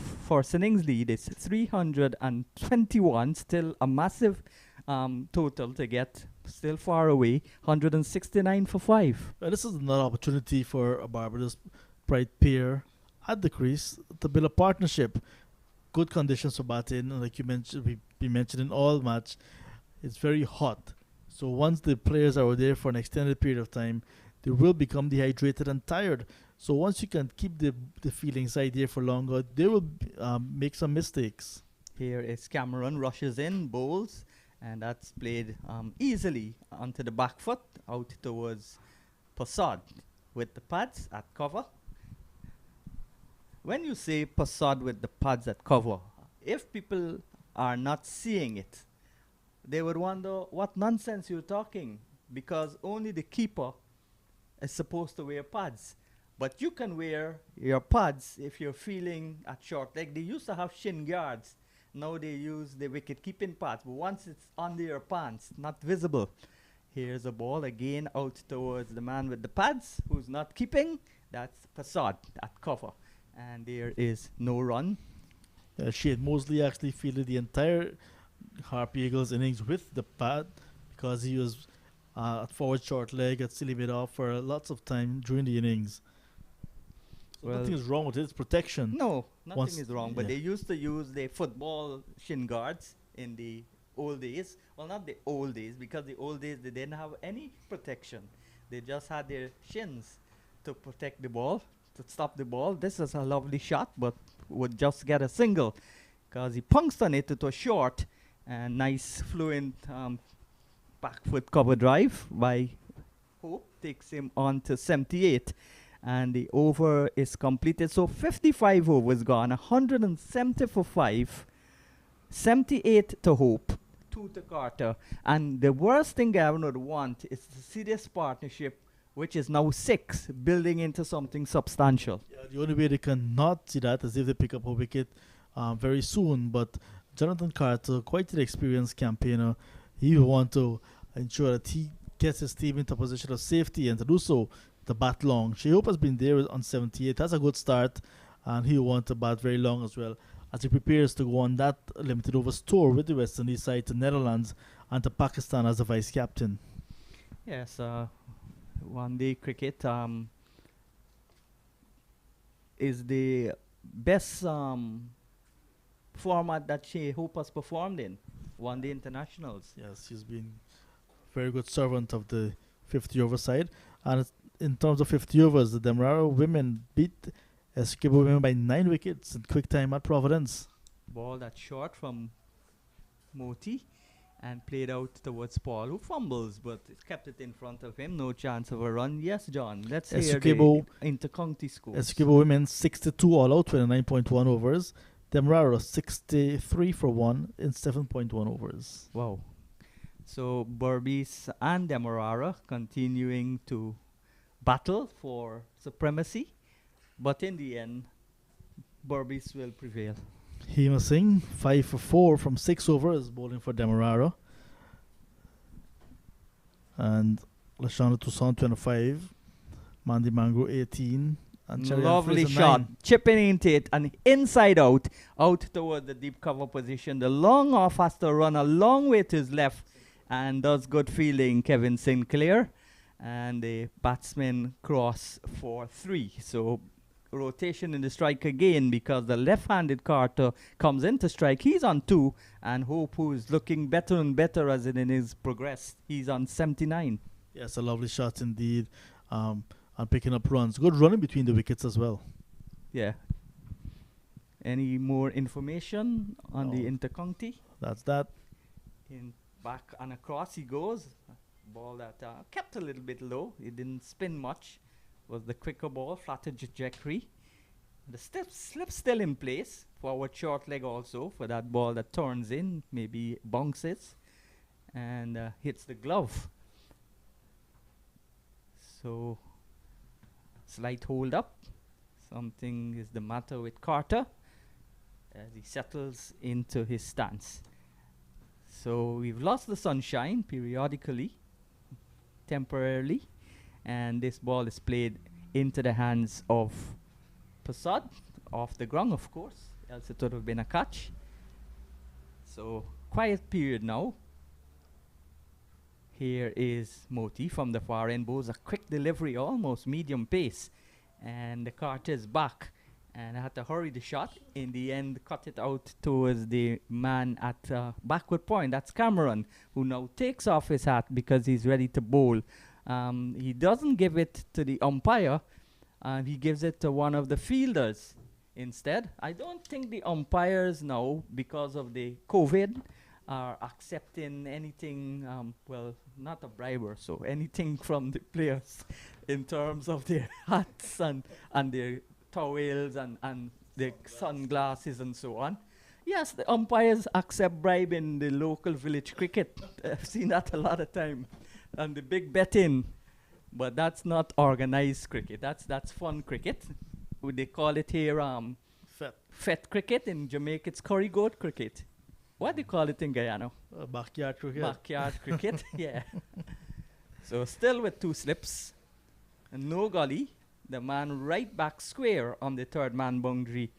innings lead is 321, still a massive total to get, still far away, 169 for 5. Well, this is another opportunity for a Barbados Pride pair at the crease to build a partnership. Good conditions for batting, like you mentioned, we mentioned in all match, it's very hot. So once the players are there for an extended period of time, they will become dehydrated and tired. So once you can keep the field inside there for longer, they will make some mistakes. Here is Cameron, rushes in, bowls, and that's played easily onto the back foot, out towards Passad with the pads at cover. When you say Passad with the pads at cover, if people are not seeing it, they would wonder what nonsense you're talking, because only the keeper is supposed to wear pads. But you can wear your pads if you're feeling at short leg. They used to have shin guards. Now they use the wicket keeping pads. But once it's under your pants, not visible. Here's a ball again out towards the man with the pads who's not keeping. That's Passad at cover. And there is no run. Shane Mosley actually fielded the entire Harpy Eagles innings with the pad because he was at forward short leg at silly mid off for lots of time during the innings. So Well, nothing is wrong with it. It's protection. No, nothing Once- is wrong. But yeah. they used to use the football shin guards in the old days. Well, not the old days, because the old days they didn't have any protection. They just had their shins to protect the ball, to stop the ball. This is a lovely shot, but would just get a single because he punched on it. It was short and nice, fluent back foot cover drive by Hope. Takes him on to 78. And the over is completed. So 55 overs gone, 170 for 5, 78 to Hope, 2 to Carter. And the worst thing Gavin would want is to see this partnership, which is now 6, building into something substantial. Yeah, the only way they cannot see that is if they pick up a wicket very soon. But Jonathan Carter, quite an experienced campaigner, he will want to ensure that he gets his team into a position of safety, and to do so, the bat long. Shea Hope has been there on 78. That's a good start, and he will want to bat very long as well as he prepares to go on that limited overs tour with the West Indies side to Netherlands and to Pakistan as the vice captain. Yes, one day cricket is the best format that Shea Hope has performed in. One day internationals. Yes, he's been very good servant of the 50 over side. And in terms of 50 overs, the Demerara women beat Essequibo women by 9 wickets in quick time at Providence. Ball that's short from Moti and played out towards Paul, who fumbles, but it kept it in front of him. No chance of a run. Yes, John. Let's hear the Essequibo inter-county scores. Essequibo women 62 all out, 29.1 overs. Demerara 63 for 1 in 7.1 overs. Wow. So Berbice and Demerara continuing to battle for supremacy, but in the end, Berbice will prevail. Hema Singh 5 for 4 from 6 overs, bowling for Demerara. And Lashana Toussaint 25, Mandy Mango 18. And Cherry Lovely Fraser shot, 9. chipping into it and inside out toward the deep cover position. The long off has to run a long way to his left and does good fielding, Kevin Sinclair. And the batsman cross for 3. So rotation in the strike again because the left-handed Carter comes into strike. He's on 2, and Hope, who is looking better and better as it is progressed, he's on 79. Yes, a lovely shot indeed. And picking up runs. Good running between the wickets as well. Yeah. Any more information on the No. intercounty? That's that. In back and across he goes. Ball that kept a little bit low. It didn't spin much. Was the quicker ball, flatter trajectory. The slip still in place. Forward short leg also for that ball that turns in, maybe bounces, and hits the glove. So slight hold up. Something is the matter with Carter as he settles into his stance. So we've lost the sunshine periodically, temporarily, and this ball is played into the hands of Passad, off the ground, of course, else it would have been a catch. So quiet period now. Here is Moti from the far end, bows a quick delivery, almost medium pace, and the Carter is back. And I had to hurry the shot. In the end, cut it out towards the man at backward point. That's Cameron, who now takes off his hat because he's ready to bowl. He doesn't give it to the umpire. He gives it to one of the fielders instead. I don't think the umpires now, because of the COVID, are accepting anything, well, not a bribe or so, anything from the players in terms of their hats and their towels and the sunglasses and so on. Yes, the umpires accept bribe in the local village cricket. I've seen that a lot of time. And the big betting, But that's not organized cricket. That's fun cricket. They call it here Fat. fet cricket. In Jamaica, it's curry goat cricket. What do you call it in Guyana? Backyard cricket. Backyard cricket. Yeah. So still with two slips, and no gully. The man right back square on the third man boundary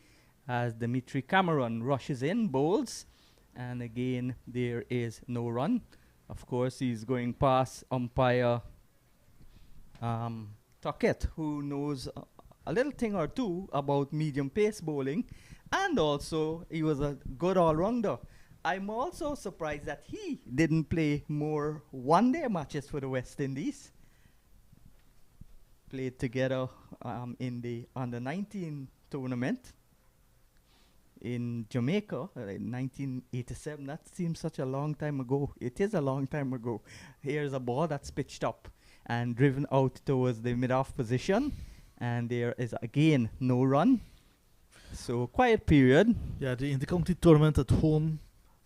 as Dimitri Cameron rushes in, bowls, and again there is no run. Of course, he's going past umpire Tuckett, who knows a little thing or two about medium pace bowling, and also he was a good all-rounder. I'm also surprised that he didn't play more one-day matches for the West Indies. Played together in the under-19 tournament in Jamaica in 1987. That seems such a long time ago. It is a long time ago. Here's a ball that's pitched up and driven out towards the mid-off position, and there is again no run. So quiet period. Yeah, the intercounty tournament at home,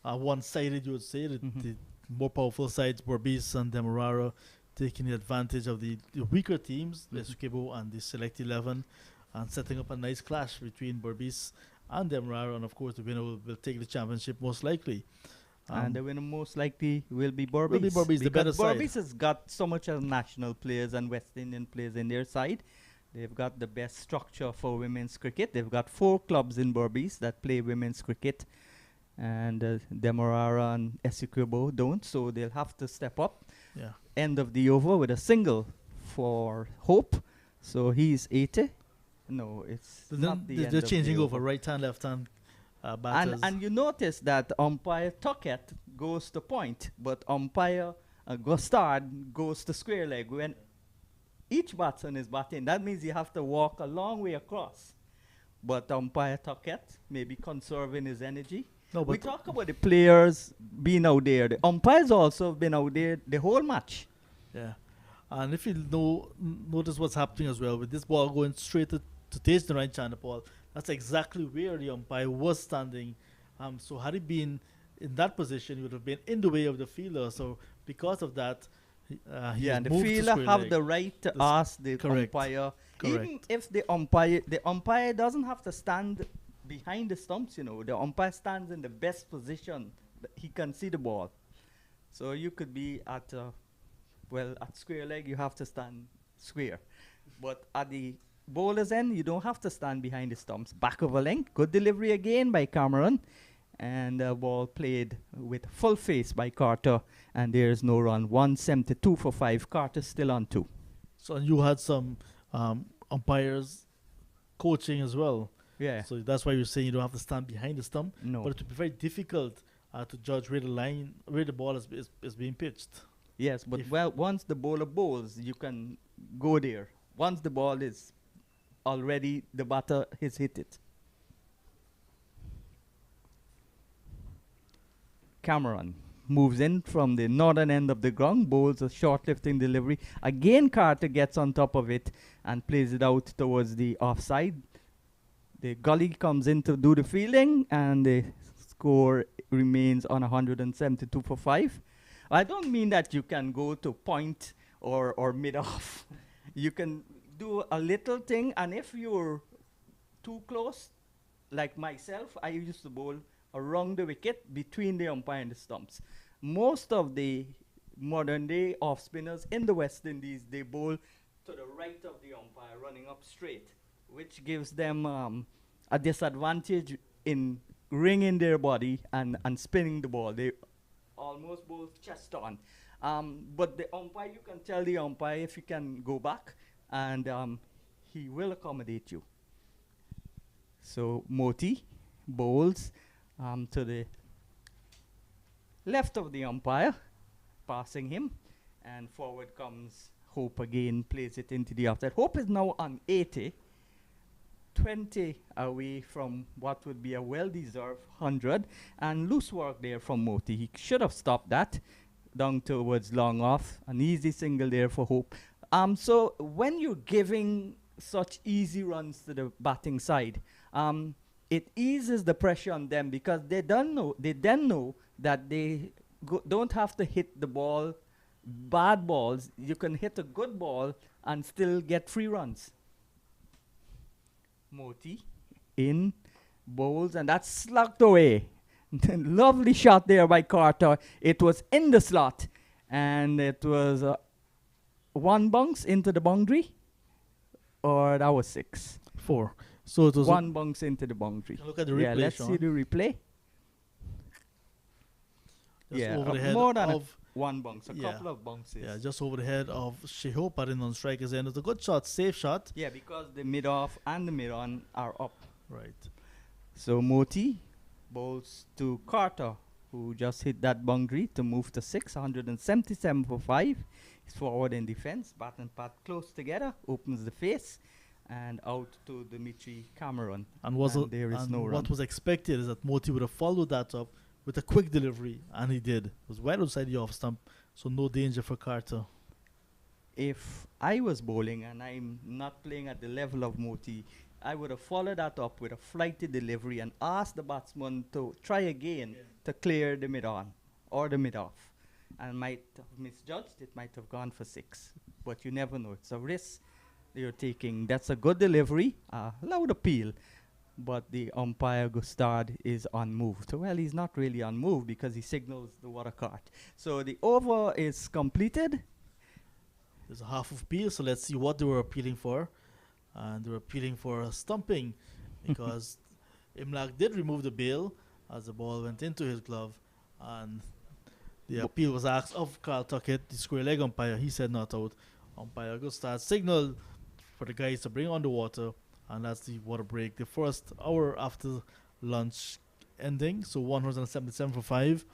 one-sided, you would say. The more powerful sides, Barbados and Demerara, taking the advantage of the weaker teams, the Essequibo and the Select 11, and setting up a nice clash between Barbados and Demerara. And of course, the winner will take the championship most likely. And the winner most likely will be Barbados. Will be Barbados, the better side. Barbados has got so much of national players and West Indian players in their side. They've got the best structure for women's cricket. They've got 4 clubs in Barbados that play women's cricket. And Demerara and Essequibo don't, so they'll have to step up. Yeah. End of the over with a single for Hope. So he's 80. No, it's not the end they're of changing the over, right hand, left hand batters. And you notice that umpire Tuckett goes to point, but umpire Gostard goes to square leg. When each batsman is batting, that means you have to walk a long way across. But umpire Tuckett may be conserving his energy. No, We but talk about the players being out there. The umpires also have been out there the whole match. yeah. And if you notice what's happening as well, with this ball going straight to taste the right channel ball, that's exactly where the umpire was standing. So had he been in that position, he would have been in the way of the fielder. So because of that, he And the moved to fielder square have leg. the right to That's ask the correct. umpire. Correct. Even if the umpire doesn't have to stand behind the stumps, you know. The umpire stands in the best position that he can see the ball. So you could be at square leg, you have to stand square. But at the bowler's end, you don't have to stand behind the stumps. Back of a length. Good delivery again by Cameron. And the ball played with full face by Carter. And there's no run. 172 for 5. Carter still on 2. So and you had some umpires coaching as well. Yeah. So that's why you're saying you don't have to stand behind the stump. No. But it would be very difficult to judge where the ball is being pitched. Yes, but If- once the bowler bowls, you can go there. Once the ball is already, the batter has hit it. Cameron moves in from the northern end of the ground, bowls a short lifting delivery. Again, Carter gets on top of it and plays it out towards the offside. The gully comes in to do the fielding, and the score remains on 172 for 5. I don't mean that you can go to point or mid-off. You can do a little thing, and if you're too close, like myself, I used to bowl around the wicket between the umpire and the stumps. Most of the modern-day off-spinners in the West Indies, they bowl to the right of the umpire, running up straight, which gives them a disadvantage in ringing their body and spinning the ball. They almost bowl chest on. But the umpire, you can tell the umpire if you can go back, and he will accommodate you. So Moti bowls to the left of the umpire, passing him, and forward comes Hope again, plays it into the outside. Hope is now on 80, 20 away from what would be a well-deserved 100, and loose work there from Moti. He should have stopped that. Down towards long off, an easy single there for Hope. So when you're giving such easy runs to the batting side, it eases the pressure on them, because they then know that they don't have to hit the ball bad balls, you can hit a good ball and still get 3 runs. Moti in, bowls, and that's slugged away. Lovely shot there by Carter. It was in the slot, and it was 1 bounce into the boundary, or that was 6. 4. So it was 1 bounce into the boundary. Look at the replay, Yeah, let's Sean. see the replay. Just Yeah, over the head more than of 1 bounce, a yeah. couple of bounces. yeah, just over the head of Sheho Parin on strikers end. It's a good shot, safe shot. Yeah, because the mid-off and the mid-on are up. Right. So Moti bowls to Carter, who just hit that boundary to move to 6, 177 for 5. He's forward in defense, bat and pat close together, opens the face, and out to Dimitri Cameron. And there is no run. what was expected is that Moti would have followed that up with a quick delivery, and he did. It was well outside the off stump, so no danger for Carter. If I was bowling and I'm not playing at the level of Moti, I would have followed that up with a flighty delivery and asked the batsman to try again to clear the mid-on or the mid-off. And might have misjudged, it might have gone for 6. But you never know. It's a risk you're taking. That's a good delivery, loud appeal. But the umpire, Gustard, is unmoved. Well, he's not really unmoved because he signals the water cart. So the over is completed. There's a half of appeal, so let's see what they were appealing for. And they were appealing for a stumping because Imlak did remove the bail as the ball went into his glove. And the appeal was asked of Carl Tuckett, the square leg umpire. He said not out. Umpire Gustard signaled for the guys to bring on the water. And that's the water break. The first hour after lunch ending, so 177 for 5.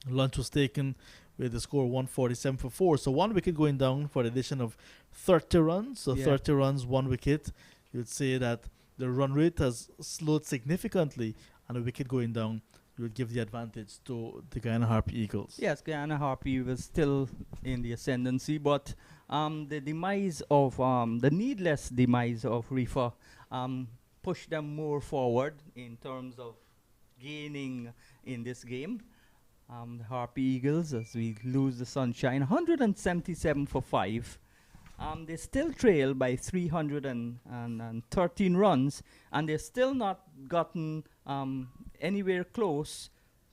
Lunch was taken with the score 147 for 4. So 1 wicket going down for the addition of 30 runs. So 30 runs, 1 wicket. You would say that the run rate has slowed significantly, and a wicket going down, you would give the advantage to the Guyana Harpy Eagles. Yes, Guyana Harpy was still in the ascendancy, but the demise of the needless demise of Rifa pushed them more forward in terms of gaining in this game. The Harpy Eagles, as we lose the sunshine, 177 for 5. They still trail by 313 runs, and they're still not gotten anywhere close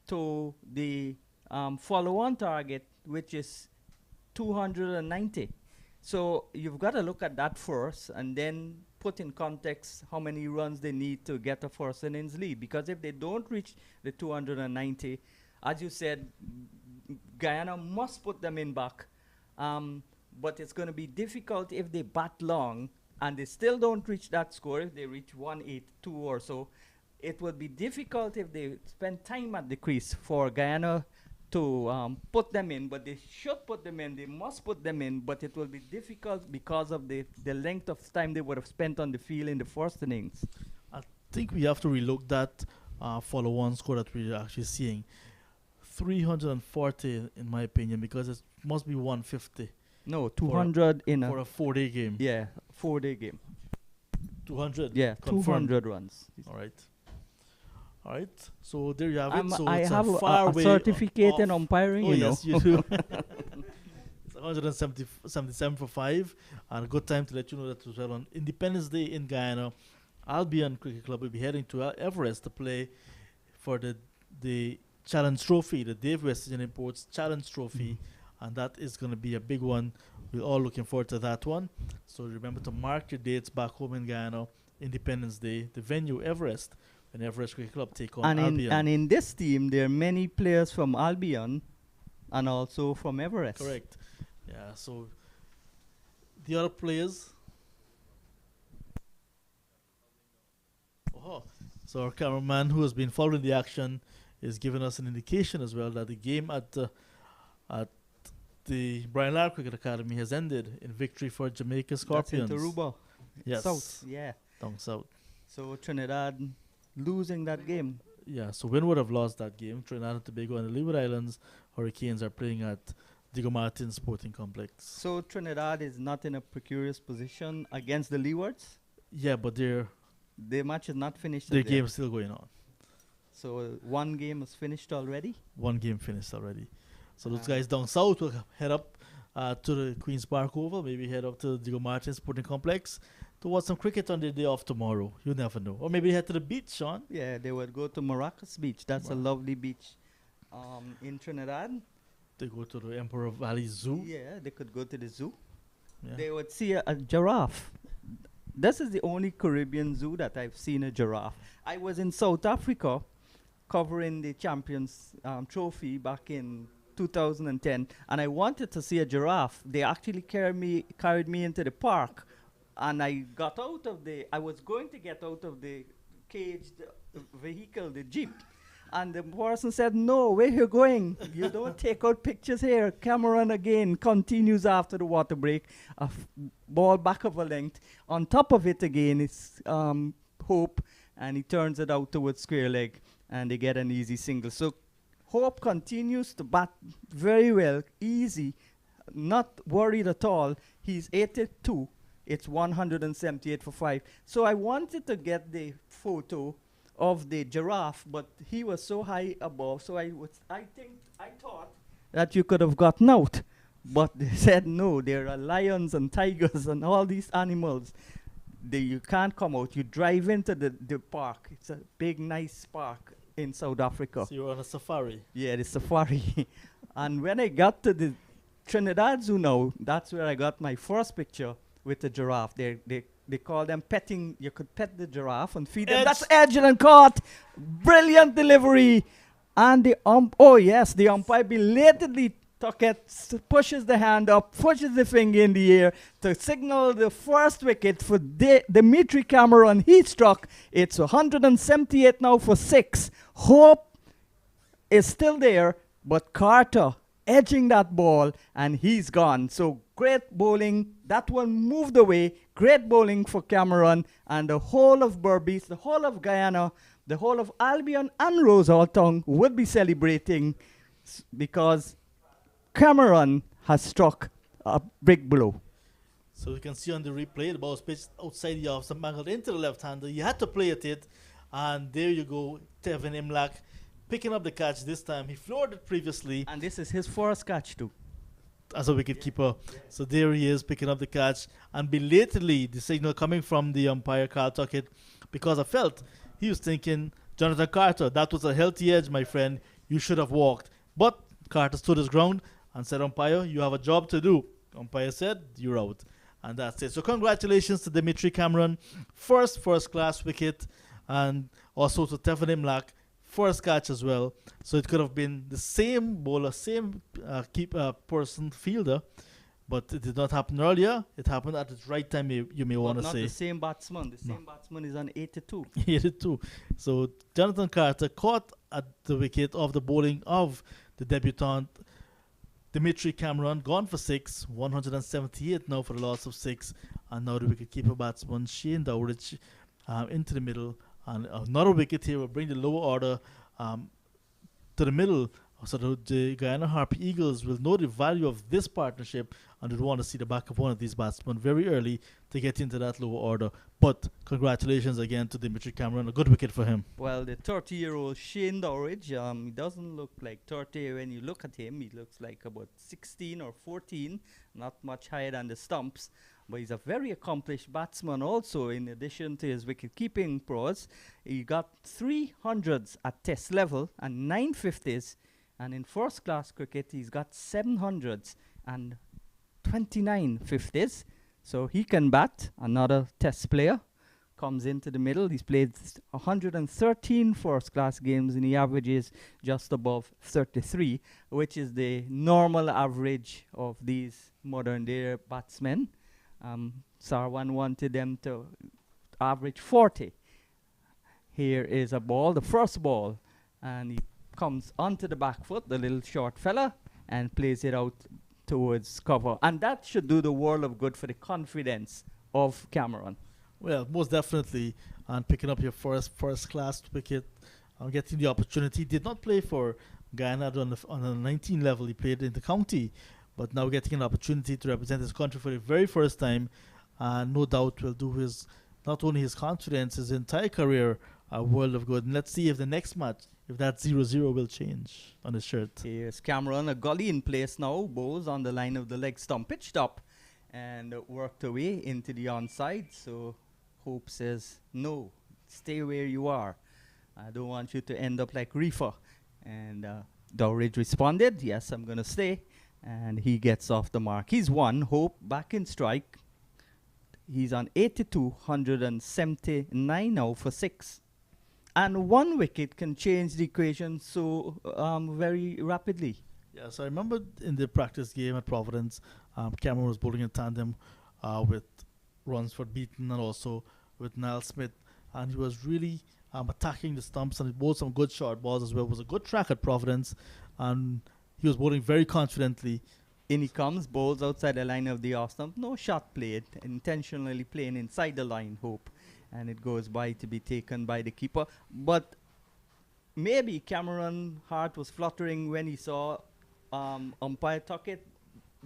to the follow-on target, which is 290. So you've got to look at that first and then put in context how many runs they need to get a first innings lead. Because if they don't reach the 290, as you said, Guyana must put them in back. But it's going to be difficult if they bat long and they still don't reach that score. If they reach 182 or so, it would be difficult if they spend time at the crease for Guyana to put them in. But they should put them in. They must put them in. But it will be difficult because of the length of time they would have spent on the field in the first innings. I think we have to relook that follow-on score that we're actually seeing. 340 in my opinion, because it must be 150. No, 200 for a 4-day game. Yeah, 4-day game. 200. Yeah, confirmed. 200 runs. All right. So there you have it. So I it's have a a certificate in umpiring. Oh, you yes, know. you do. It's 177 for 5, and a good time to let you know that as well on Independence Day in Guyana, Albion Cricket Club will be heading to Everest to play for the Challenge Trophy, the Dave Weston Imports Challenge Trophy, and that is going to be a big one. We're all looking forward to that one. So remember to mark your dates back home in Guyana, Independence Day, the venue Everest, when Everest Cricket Club take on Albion. And in this team, there are many players from Albion and also from Everest. Correct. Yeah, so the other players. So our cameraman, who has been following the action, is giving us an indication as well that the game at the Brian Lara Cricket Academy has ended in victory for Jamaica Scorpions. That's in Taruba. Yes. South, yeah. Down south. So Trinidad losing that game. Yeah, so Wynn would have lost that game. Trinidad and Tobago and the Leeward Islands Hurricanes are playing at Diego Martin Sporting Complex. So Trinidad is not in a precarious position against the Leewards? Yeah, but their match is not finished. Their game is still going on. So one game is finished already? One game finished already. So those guys down south will head up to the Queen's Park Oval, maybe head up to the Diego Martin Sporting Complex to watch some cricket on the day off tomorrow. You never know. Or maybe head to the beach, Sean. Yeah, they would go to Maracas Beach. That's a lovely beach in Trinidad. They go to the Emperor Valley Zoo. Yeah, they could go to the zoo. Yeah. They would see a giraffe. This is the only Caribbean zoo that I've seen a giraffe. I was in South Africa covering the Champions Trophy back in 2010, and I wanted to see a giraffe. They actually carried me into the park, and I was going to get out of the caged vehicle, the jeep, and the person said, "No, where you going? You don't take out pictures here." Cameron again continues after the water break, ball back of a length. On top of it again is Hope, and he turns it out towards square leg, and they get an easy single. So Hope continues to bat very well, easy, not worried at all. He's 82. It's 178 for 5. So I wanted to get the photo of the giraffe, but he was so high above. So I thought that you could have gotten out, but they said no. There are lions and tigers and all these animals. You can't come out. You drive into the park. It's a big, nice park in South Africa. So you're on a safari. Yeah, the safari. And when I got to the Trinidad Zoo now, that's where I got my first picture with the giraffe. They call them petting. You could pet the giraffe and feed them. That's edged and caught. Brilliant delivery. And the umpire belatedly pushes the hand up, pushes the finger in the air to signal the first wicket for Dimitri Cameron. He struck. It's 178 now for 6. Hope is still there, but Carter edging that ball, and he's gone. So great bowling. That one moved away. Great bowling for Cameron, and the whole of Barbados, the whole of Guyana, the whole of Albion and Rose Tongue would be celebrating because Cameron has struck a big blow. So you can see on the replay, the ball was pitched outside the off, some angled into the left-hander. You had to play at it, and there you go, Tevin Imlach picking up the catch this time. He floored it previously. And this is his first catch too. As a wicketkeeper. So there he is picking up the catch. And belatedly, the signal coming from the umpire, Carl Tuckett, because I felt he was thinking, Jonathan Carter, that was a healthy edge, my friend. You should have walked. But Carter stood his ground and said, umpire, you have a job to do. Umpire said, you're out. And that's it. So congratulations to Dimitri Cameron. First class wicket. And also to Tevin Imlach. First catch as well. So it could have been the same bowler, same fielder. But it did not happen earlier. It happened at the right time, you may want to say. Not the same batsman. The same batsman is on 82. 82. So Jonathan Carter caught at the wicket of the bowling of the debutant Dimitri Cameron, gone for 6, 178 now for the loss of 6. And now the wicket-keeper batsman Shane Dowridge into the middle. And another wicket here will bring the lower order to the middle. So the Guyana Harpy Eagles will know the value of this partnership and would want to see the back of one of these batsmen very early to get into that lower order. But congratulations again to Dimitri Cameron. A good wicket for him. Well, the 30-year-old Shane Dowridge, he doesn't look like 30 when you look at him. He looks like about 16 or 14, not much higher than the stumps. But he's a very accomplished batsman also, in addition to his wicket-keeping prowess. He got 300s at test level and 950s. And in first-class cricket, he's got 700s and 29 50s. So he can bat. Another test player comes into the middle. He's played 113 first-class games, and he averages just above 33, which is the normal average of these modern-day batsmen. Sarwan wanted them to average 40. Here is a ball, the first ball, and he comes onto the back foot, the little short fella, and plays it out towards cover. And that should do the world of good for the confidence of Cameron. Well, most definitely. And picking up your first class wicket, getting the opportunity. Did not play for Guyana on the 19 level. He played in the county. But now getting an opportunity to represent his country for the very first time, no doubt will do not only his confidence, his entire career a world of good. And let's see if the next match if that 0-0 will change on his shirt. Here's Cameron, a gully in place now. Bowles on the line of the leg stump, pitched up and worked away into the onside. So Hope says, no, stay where you are. I don't want you to end up like Reefer. And Dowridge responded, yes, I'm going to stay. And he gets off the mark. He's won. Hope back in strike. He's on 82, 179 now for 6. And 1 wicket can change the equation so very rapidly. Yeah, so I remember in the practice game at Providence, Cameron was bowling in tandem with Runsford Beaton and also with Niall Smith. And he was really attacking the stumps, and he bowled some good short balls as well. It was a good track at Providence, and he was bowling very confidently. In he comes, bowls outside the line of the off stump. No shot played, intentionally playing inside the line, Hope. And it goes by to be taken by the keeper. But maybe Cameron Hart was fluttering when he saw umpire Tuckett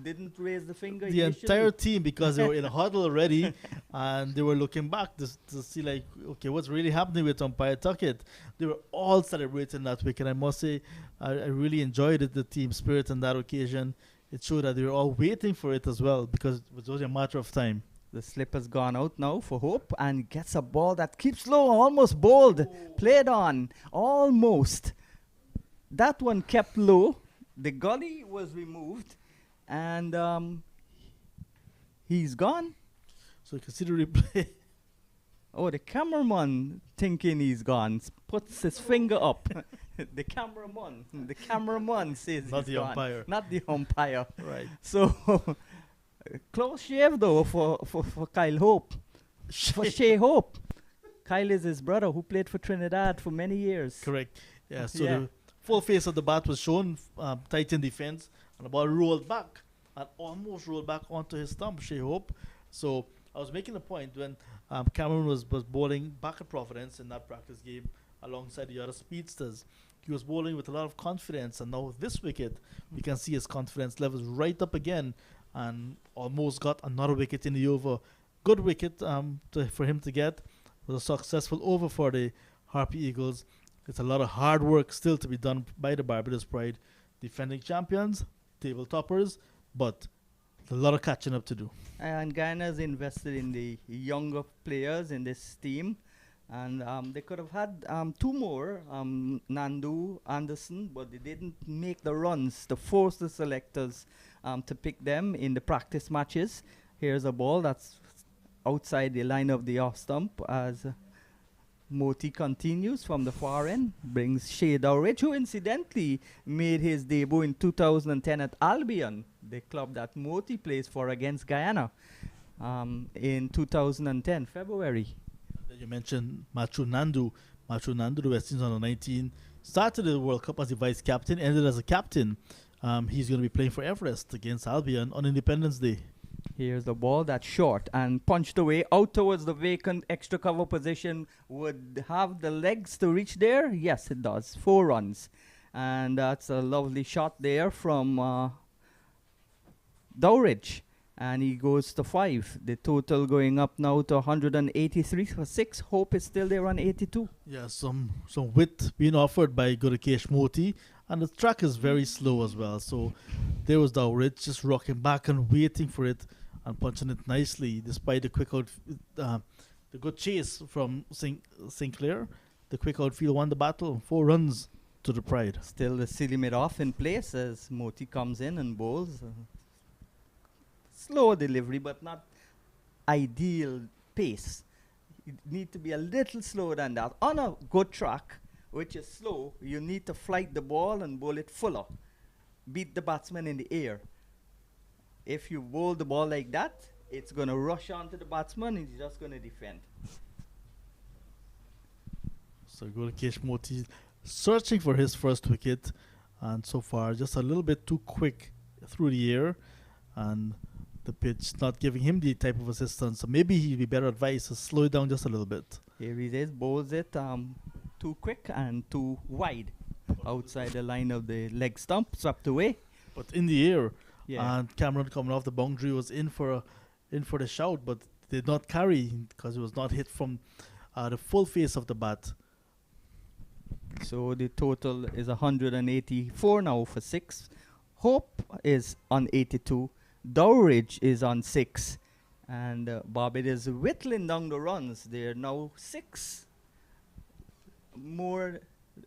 didn't raise the finger. The entire team, because they were in a huddle already, and they were looking back to see, like, okay, what's really happening with umpire Tuckett. They were all celebrating that week, and I must say, I really enjoyed it, the team spirit on that occasion. It showed that they were all waiting for it as well, because it was only a matter of time. The slip has gone out now for Hope, and gets a ball that keeps low, almost bowled, played on, almost. That one kept low. The gully was removed, and he's gone. So consider replay. Oh, the cameraman thinking he's gone puts his finger up. The cameraman says Not he's the gone. umpire. Not the umpire. Right. So, close shave though for Kyle Hope. For Shea Hope. Kyle is his brother who played for Trinidad for many years. Correct. Yeah, so Yeah. the full face of the bat was shown, tight in defense, and the ball rolled back and almost rolled back onto his stump, Shea Hope. So I was making a point when Cameron was bowling back at Providence in that practice game alongside the other speedsters. He was bowling with a lot of confidence, and now this wicket, we can see his confidence levels right up again, and almost got another wicket in the over. Good wicket for him to get. It was a successful over for the Harpy Eagles. It's a lot of hard work still to be done by the Barbados Pride, defending champions, table toppers, but a lot of catching up to do. And Guyana is invested in the younger players in this team. And they could have had 2 more, Nandu, Anderson, but they didn't make the runs to force the selectors to pick them in the practice matches. Here's a ball that's outside the line of the off stump as Moti continues from the far end, brings Shea Dowridge, who incidentally made his debut in 2010 at Albion, the club that Moti plays for against Guyana, in 2010, February. You mentioned Machu Nandu. Machu Nandu, the West Indies under-19, started the World Cup as a vice captain, ended as a captain. He's going to be playing for Everest against Albion on Independence Day. Here's the ball that's short and punched away out towards the vacant extra cover position. Would have the legs to reach there? Yes, it does. 4 runs. And that's a lovely shot there from Dowridge. And he goes to 5. The total going up now to 183 for 6. Hope is still there on 82. Yeah, some width being offered by Gurukesh Moti, and the track is very slow as well. So there was Dowridge just rocking back and waiting for it and punching it nicely, despite the quick out, the good chase from Sinclair. The quick outfield won the battle, 4 runs to the Pride. Still the silly mid off in place as Moti comes in and bowls. Slow delivery, but not ideal pace. You need to be a little slower than that. On a good track, which is slow, you need to flight the ball and bowl it fuller. Beat the batsman in the air. If you bowl the ball like that, it's going to rush onto the batsman and he's just going to defend. So Gurukesh Moti searching for his first wicket, and so far just a little bit too quick through the air, and the pitch not giving him the type of assistance. So maybe he'd be better advised to slow it down just a little bit. Here he is, bowls it too quick and too wide. Outside the line of the leg stump, swept away. But in the air, Yeah. and Cameron coming off the boundary was in for the shout, but did not carry because it was not hit from the full face of the bat. So the total is 184 now for 6. Hope is on 82. Dowridge is on 6. And Barbados whittling down the runs. They're now 6 more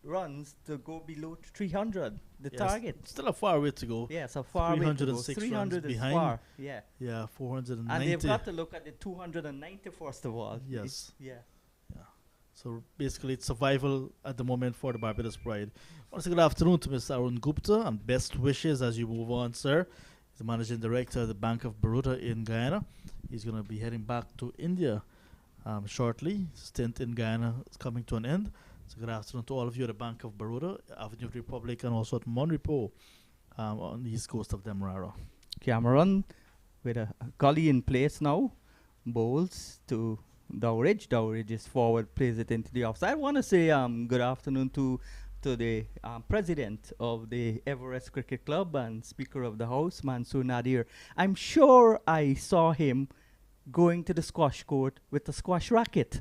runs to go below 300, the Yes, target. Still a far way to go. Yeah, so far way to go. 306 runs 300 is behind. far. Yeah. Yeah, And 490. they've got to look at the 290 first of all. Yes. Yeah. So basically, it's survival at the moment for the Barbados Pride. Once again, good afternoon to Mr. Arun Gupta, and best wishes as you move on, sir. He's the managing director of the Bank of Baroda in Guyana. He's going to be heading back to India shortly. Stint in Guyana is coming to an end. So good afternoon to all of you at the Bank of Baroda, Avenue of the Republic, and also at Monrepo on the east coast of Demerara. Cameron with a gully in place now. Bowls to Dowridge. Dowridge is forward, plays it into the offside. I want to say good afternoon to the president of the Everest Cricket Club and Speaker of the House, Mansoor Nadir. I'm sure I saw him going to the squash court with a squash racket.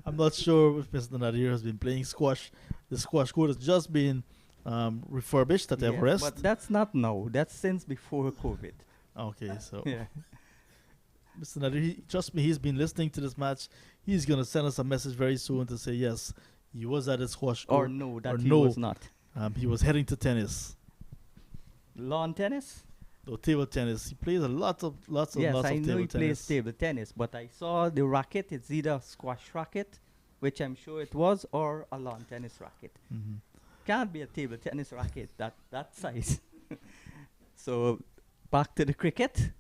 I'm not sure if Mr. Nadir has been playing squash. The squash court has just been refurbished at Yeah, Everest. but that's not now. That's since before COVID. Okay, so Yeah. Mr. Nadir, trust me, he's been listening to this match. He's going to send us a message very soon to say, yes, he was at the squash Or court. no, that or he no. was not. He was heading to tennis. Lawn tennis? No, table tennis. He plays lots of Yes, lots I of know table he tennis. plays table tennis, but I saw the racket. It's either a squash racket, which I'm sure it was, or a lawn tennis racket. Mhm. Can't be a table tennis racket that size. So back to the cricket.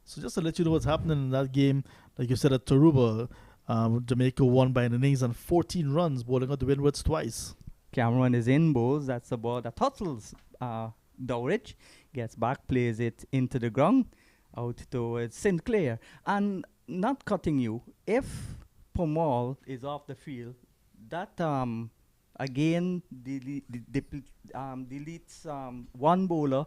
So just to let you know what's happening in that game, like you said at Taruba, Jamaica won by an innings and 14 runs, bowling out the windwards twice. Cameron is in bowls. That's the ball that hustles Dowridge. Gets back, plays it into the ground, out towards Sinclair. And not cutting you, if Pomal is off the field, that again deletes one bowler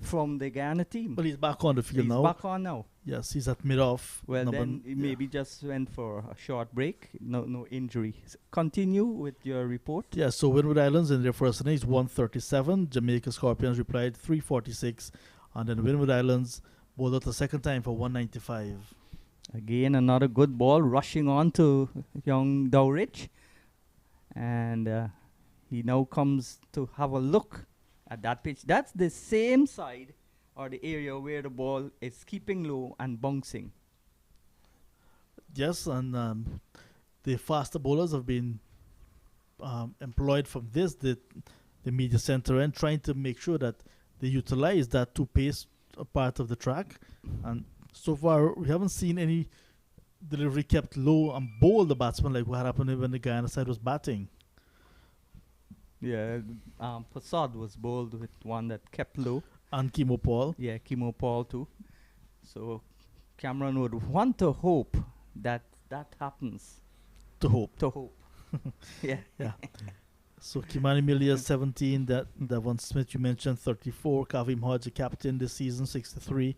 from the Guyana team. But he's back on the field He's now. back on now. Yes, he's at mid-off. Well, number then he maybe just went for a short break. No injury. Continue with your report. Yeah, so Windward Islands in their first innings, 137. Jamaica Scorpions replied 346. And then Windward Islands bowled out the second time for 195. Again, another good ball rushing on to young Dowridge. And he now comes to have a look at that pitch. That's the same side or the area where the ball is keeping low and bouncing. Yes, and the faster bowlers have been employed from the media center end, trying to make sure that they utilize that to pace a part of the track. And so far, we haven't seen any delivery kept low and bowl the batsman like what happened when the Guyana side was batting. Yeah, Prasad was bowled with one that kept low. And Kimo Paul. Yeah, Kimo Paul too. So Cameron would want to hope that happens. To hope. To hope. Yeah. Yeah. So Kimani Milia 17, Devon Smith you mentioned 34, Kavim Hodge the captain this season 63,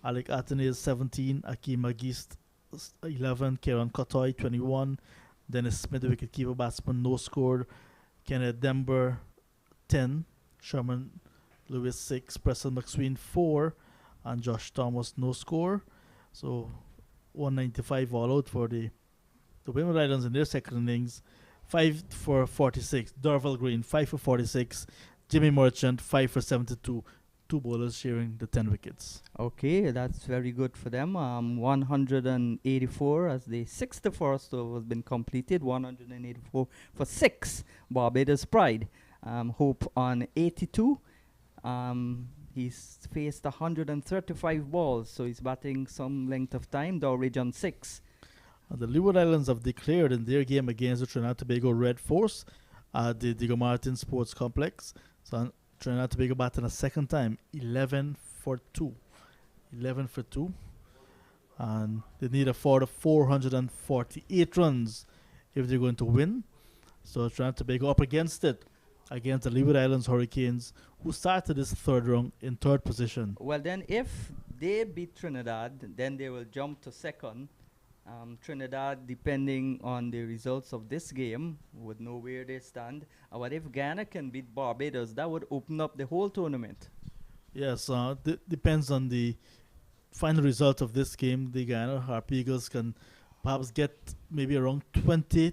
Alec Atenez 17, Akeem Magist 11, Kieran Kotoy 21, Dennis Smith the wicketkeeper batsman no scored, Kenneth Denver 10, Sherman Lewis 6, Preston McSween 4, and Josh Thomas no score. So 195 all out for the Windward Islands in their second innings. 5 for 46. Dorval Green 5 for 46. Jimmy Merchant 5 for 72. Two bowlers sharing the 10 wickets. Okay, that's very good for them. 184 as the 61st over has been completed. 184 for 6. Barbados Pride. Hope on 82. He's faced 135 balls, so he's batting some length of time. Dowridge on 6. The Leeward Islands have declared in their game against the Trinidad Tobago Red Force at the Diego Martin Sports Complex. So Trinidad Tobago batting a second time, 11 for 2. 11 for 2. And they need a further 448 runs if they're going to win. So Trinidad Tobago up against it, against the Leeward Islands Hurricanes, who started this third round in third position. Well, then if they beat Trinidad, then they will jump to second. Trinidad, depending on the results of this game, would know where they stand. But if Guyana can beat Barbados, that would open up the whole tournament. Yes, depends on the final result of this game. The Guyana Harp Eagles can perhaps get maybe around 20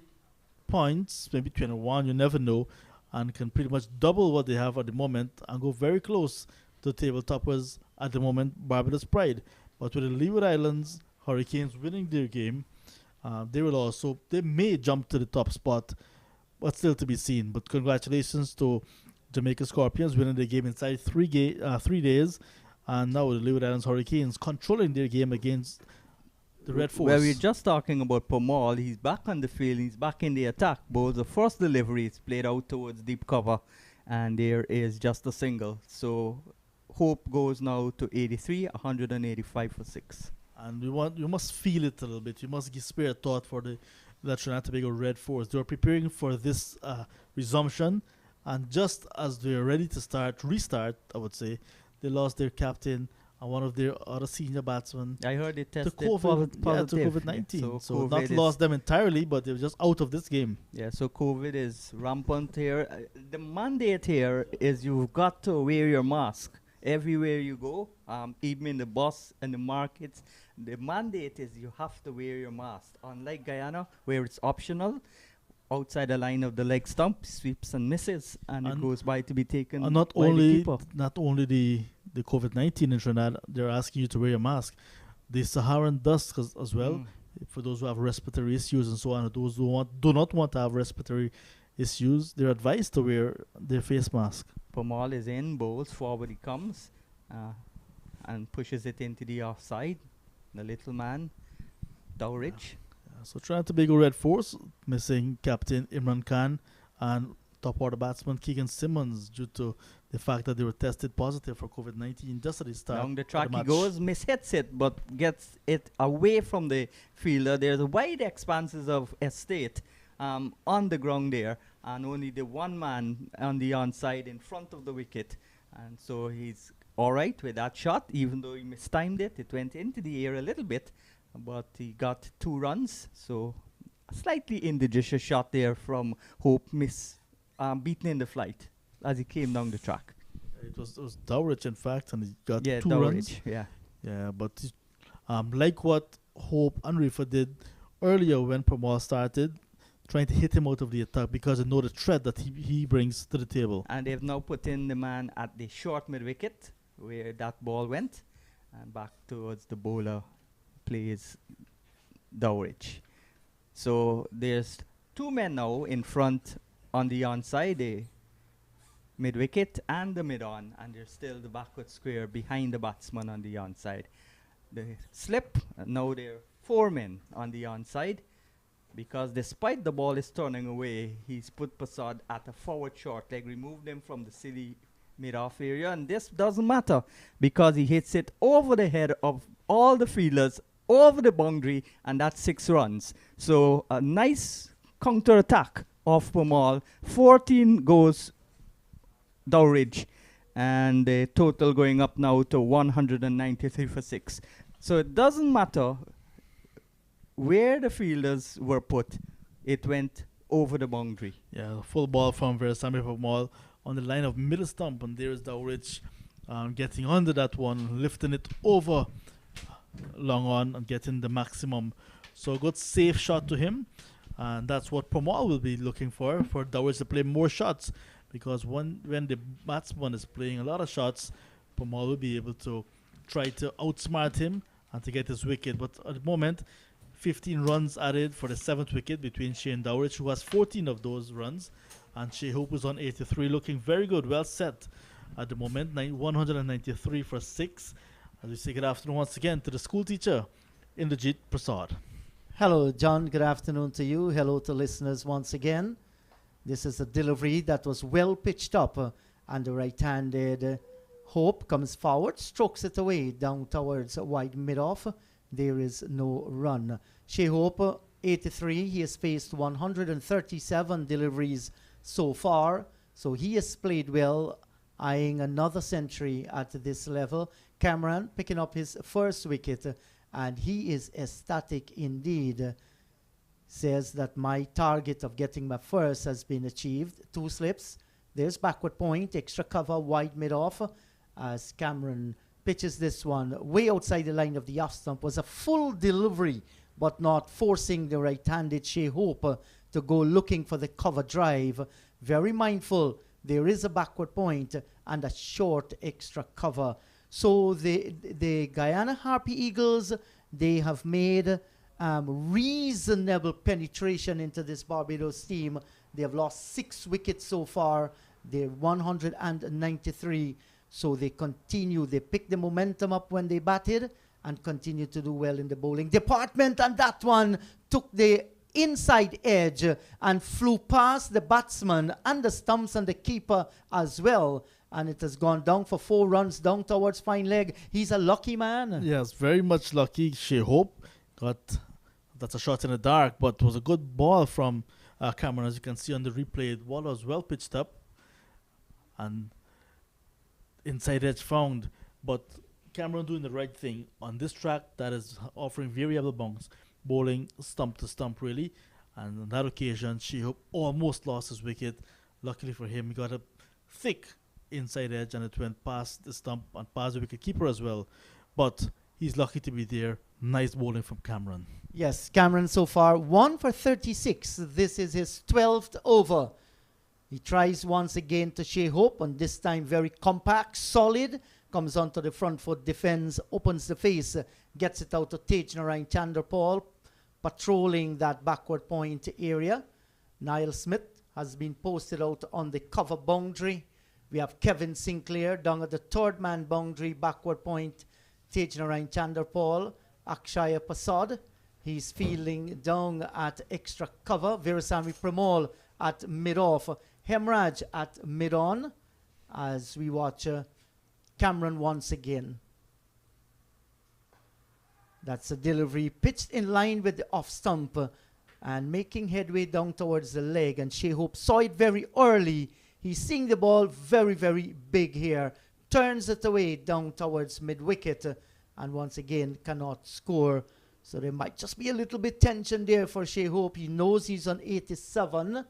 points, maybe 21, you never know, and can pretty much double what they have at the moment and go very close to table toppers at the moment, Barbados Pride. But with the Leeward Islands Hurricanes winning their game, they may jump to the top spot, but still to be seen. But congratulations to Jamaica Scorpions winning their game inside 3 days, and now the Leeward Islands Hurricanes controlling their game against the Red Force. Well, we're just talking about Pomal. He's back on the field. He's back in the attack. Both the first delivery is played out towards deep cover, and there is just a single. So Hope goes now to 83, 185 for 6. And you must feel it a little bit. You must give spare thought for the Trinidad and Tobago Red Force. They were preparing for this resumption, and just as they're ready to restart, I would say, they lost their captain and one of their other senior batsmen I heard they tested to COVID-19. Yeah, so not lost them entirely, but they were just out of this game. Yeah, so COVID is rampant here. The mandate here is you've got to wear your mask everywhere you go, even in the bus and the markets. The mandate is you have to wear your mask. Unlike Guyana, where it's optional, outside the line of the leg stump, sweeps and misses, and it goes by to be taken And by the keeper. not only the COVID-19 in Trinidad, they're asking you to wear a mask. The Saharan dust as well, for those who have respiratory issues and so on, those who do not want to have respiratory issues, they're advised to wear their face mask. Pomal is in, bowls, forward he comes, and pushes it into the offside. The little man, Dowridge. So Trinidad and Tobago Red Force missing captain Imran Khan and top order batsman Keegan Simmons due to the fact that they were tested positive for COVID-19 just at the start. Down the track of the he match. goes, mishits it, but gets it away from the fielder. There's wide expanses of estate on the ground there, and only the one man on the onside in front of the wicket. And so he's all right with that shot, even though he mistimed it. It went into the air a little bit, but he got 2 runs. So a slightly injudicious shot there from Hope, beaten in the flight as he came down the track. It was Dowridge, in fact, and he got 2 Dowridge, runs. Yeah. But like what Hope and Rifa did earlier when Pomal started, trying to hit him out of the attack because they know the threat that he brings to the table. And they've now put in the man at the short mid-wicket where that ball went, and back towards the bowler plays Dowridge. So there's 2 men now in front on the onside, the mid-wicket and the mid-on, and there's still the backward square behind the batsman on the onside. The slip, now there are 4 men on the onside, because despite the ball is turning away, he's put Prasad at a forward short leg, removed him from the silly mid-off area, and this doesn't matter because he hits it over the head of all the fielders, over the boundary, and that's 6 runs. So a nice counter-attack of Pomal. 14 goes Dowridge, and the total going up now to 193 for 6. So it doesn't matter where the fielders were put, it went over the boundary. Yeah, full ball from Versami Pomal on the line of middle stump, and there is Dowridge getting under that one, lifting it over long on and getting the maximum. So a good safe shot to him, and that's what Pomal will be looking for Dowridge to play more shots, because when the batsman is playing a lot of shots, Pomal will be able to try to outsmart him and to get his wicket. But at the moment, 15 runs added for the 7th wicket between Shea and Dowridge, who has 14 of those runs, and Shea Hope is on 83, looking very good, well set at the moment. 193 for 6. As we say good afternoon once again to the school teacher, Indrajit Prasad. Hello, John. Good afternoon to you. Hello to listeners once again. This is a delivery that was well pitched up, and the right-handed Hope comes forward, strokes it away down towards wide mid-off. There is no run. Shea Hope, 83. He has faced 137 deliveries so far, so he has played well, eyeing another century at this level. Cameron picking up his first wicket and he is ecstatic indeed. Says that my target of getting my first has been achieved. 2 slips. There's backward point, extra cover, wide mid-off, as Cameron pitches this one way outside the line of the off stump. Was a full delivery, but not forcing the right-handed Shea Hope to go looking for the cover drive. Very mindful. There is a backward point and a short extra cover. So the Guyana Harpy Eagles, they have made reasonable penetration into this Barbados team. They have lost 6 wickets so far. They're 193. So they continue. They pick the momentum up when they batted and continue to do well in the bowling department. And that one took the inside edge and flew past the batsman and the stumps and the keeper as well. And it has gone down for 4 runs down towards fine leg. He's a lucky man. Yes, very much lucky. Shea Hope that's a shot in the dark, but it was a good ball from Cameron. As you can see on the replay, the ball was well pitched up and inside edge found. But Cameron doing the right thing on this track that is offering variable bounce, bowling stump to stump really. And on that occasion, Shea Hope almost lost his wicket. Luckily for him, he got a thick inside edge and it went past the stump and past the wicket keeper as well. But he's lucky to be there. Nice bowling from Cameron. Yes, Cameron so far 1 for 36. This is his 12th over. He tries once again to Shea Hope, and this time very compact, solid. Comes onto the front foot, defends, opens the face, gets it out to Tejnarain Chanderpaul, patrolling that backward point area. Niall Smith has been posted out on the cover boundary. We have Kevin Sinclair down at the 3rd man boundary, backward point. Tejnarain Chanderpaul, Akshaya Pasad. He's fielding down at extra cover. Virasamy Pramal at mid-off. Hemraj at mid-on as we watch Cameron once again. That's a delivery pitched in line with the off stump and making headway down towards the leg. And Shea Hope saw it very early. He's seeing the ball very, very big here. Turns it away down towards mid-wicket and once again cannot score. So there might just be a little bit tension there for Shea Hope. He knows he's on 87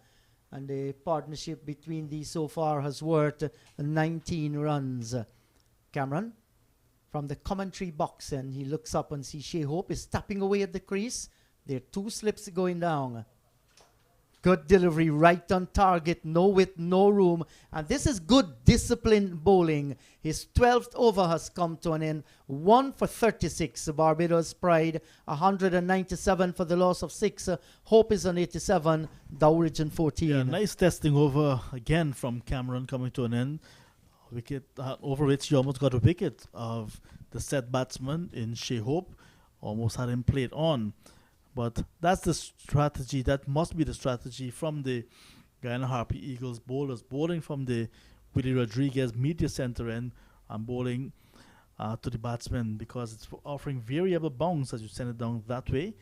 and the partnership between these so far has worked 19 runs. Cameron from the commentary box and he looks up and sees Shea Hope is tapping away at the crease. There are 2 slips going down. Good delivery, right on target, no width, no room. And this is good disciplined bowling. His 12th over has come to an end. 1 for 36. Barbados Pride, 197 for the loss of 6. Hope is on 87. Dowridge on 14. Yeah, nice testing over again from Cameron coming to an end. Wicket over which he almost got a wicket of the set batsman in Shea Hope. Almost had him played on. But that's the strategy. That must be the strategy from the Guyana Harpy Eagles bowlers. Bowling from the Willie Rodriguez media center end and bowling to the batsman because it's offering variable bounce as you send it down that way.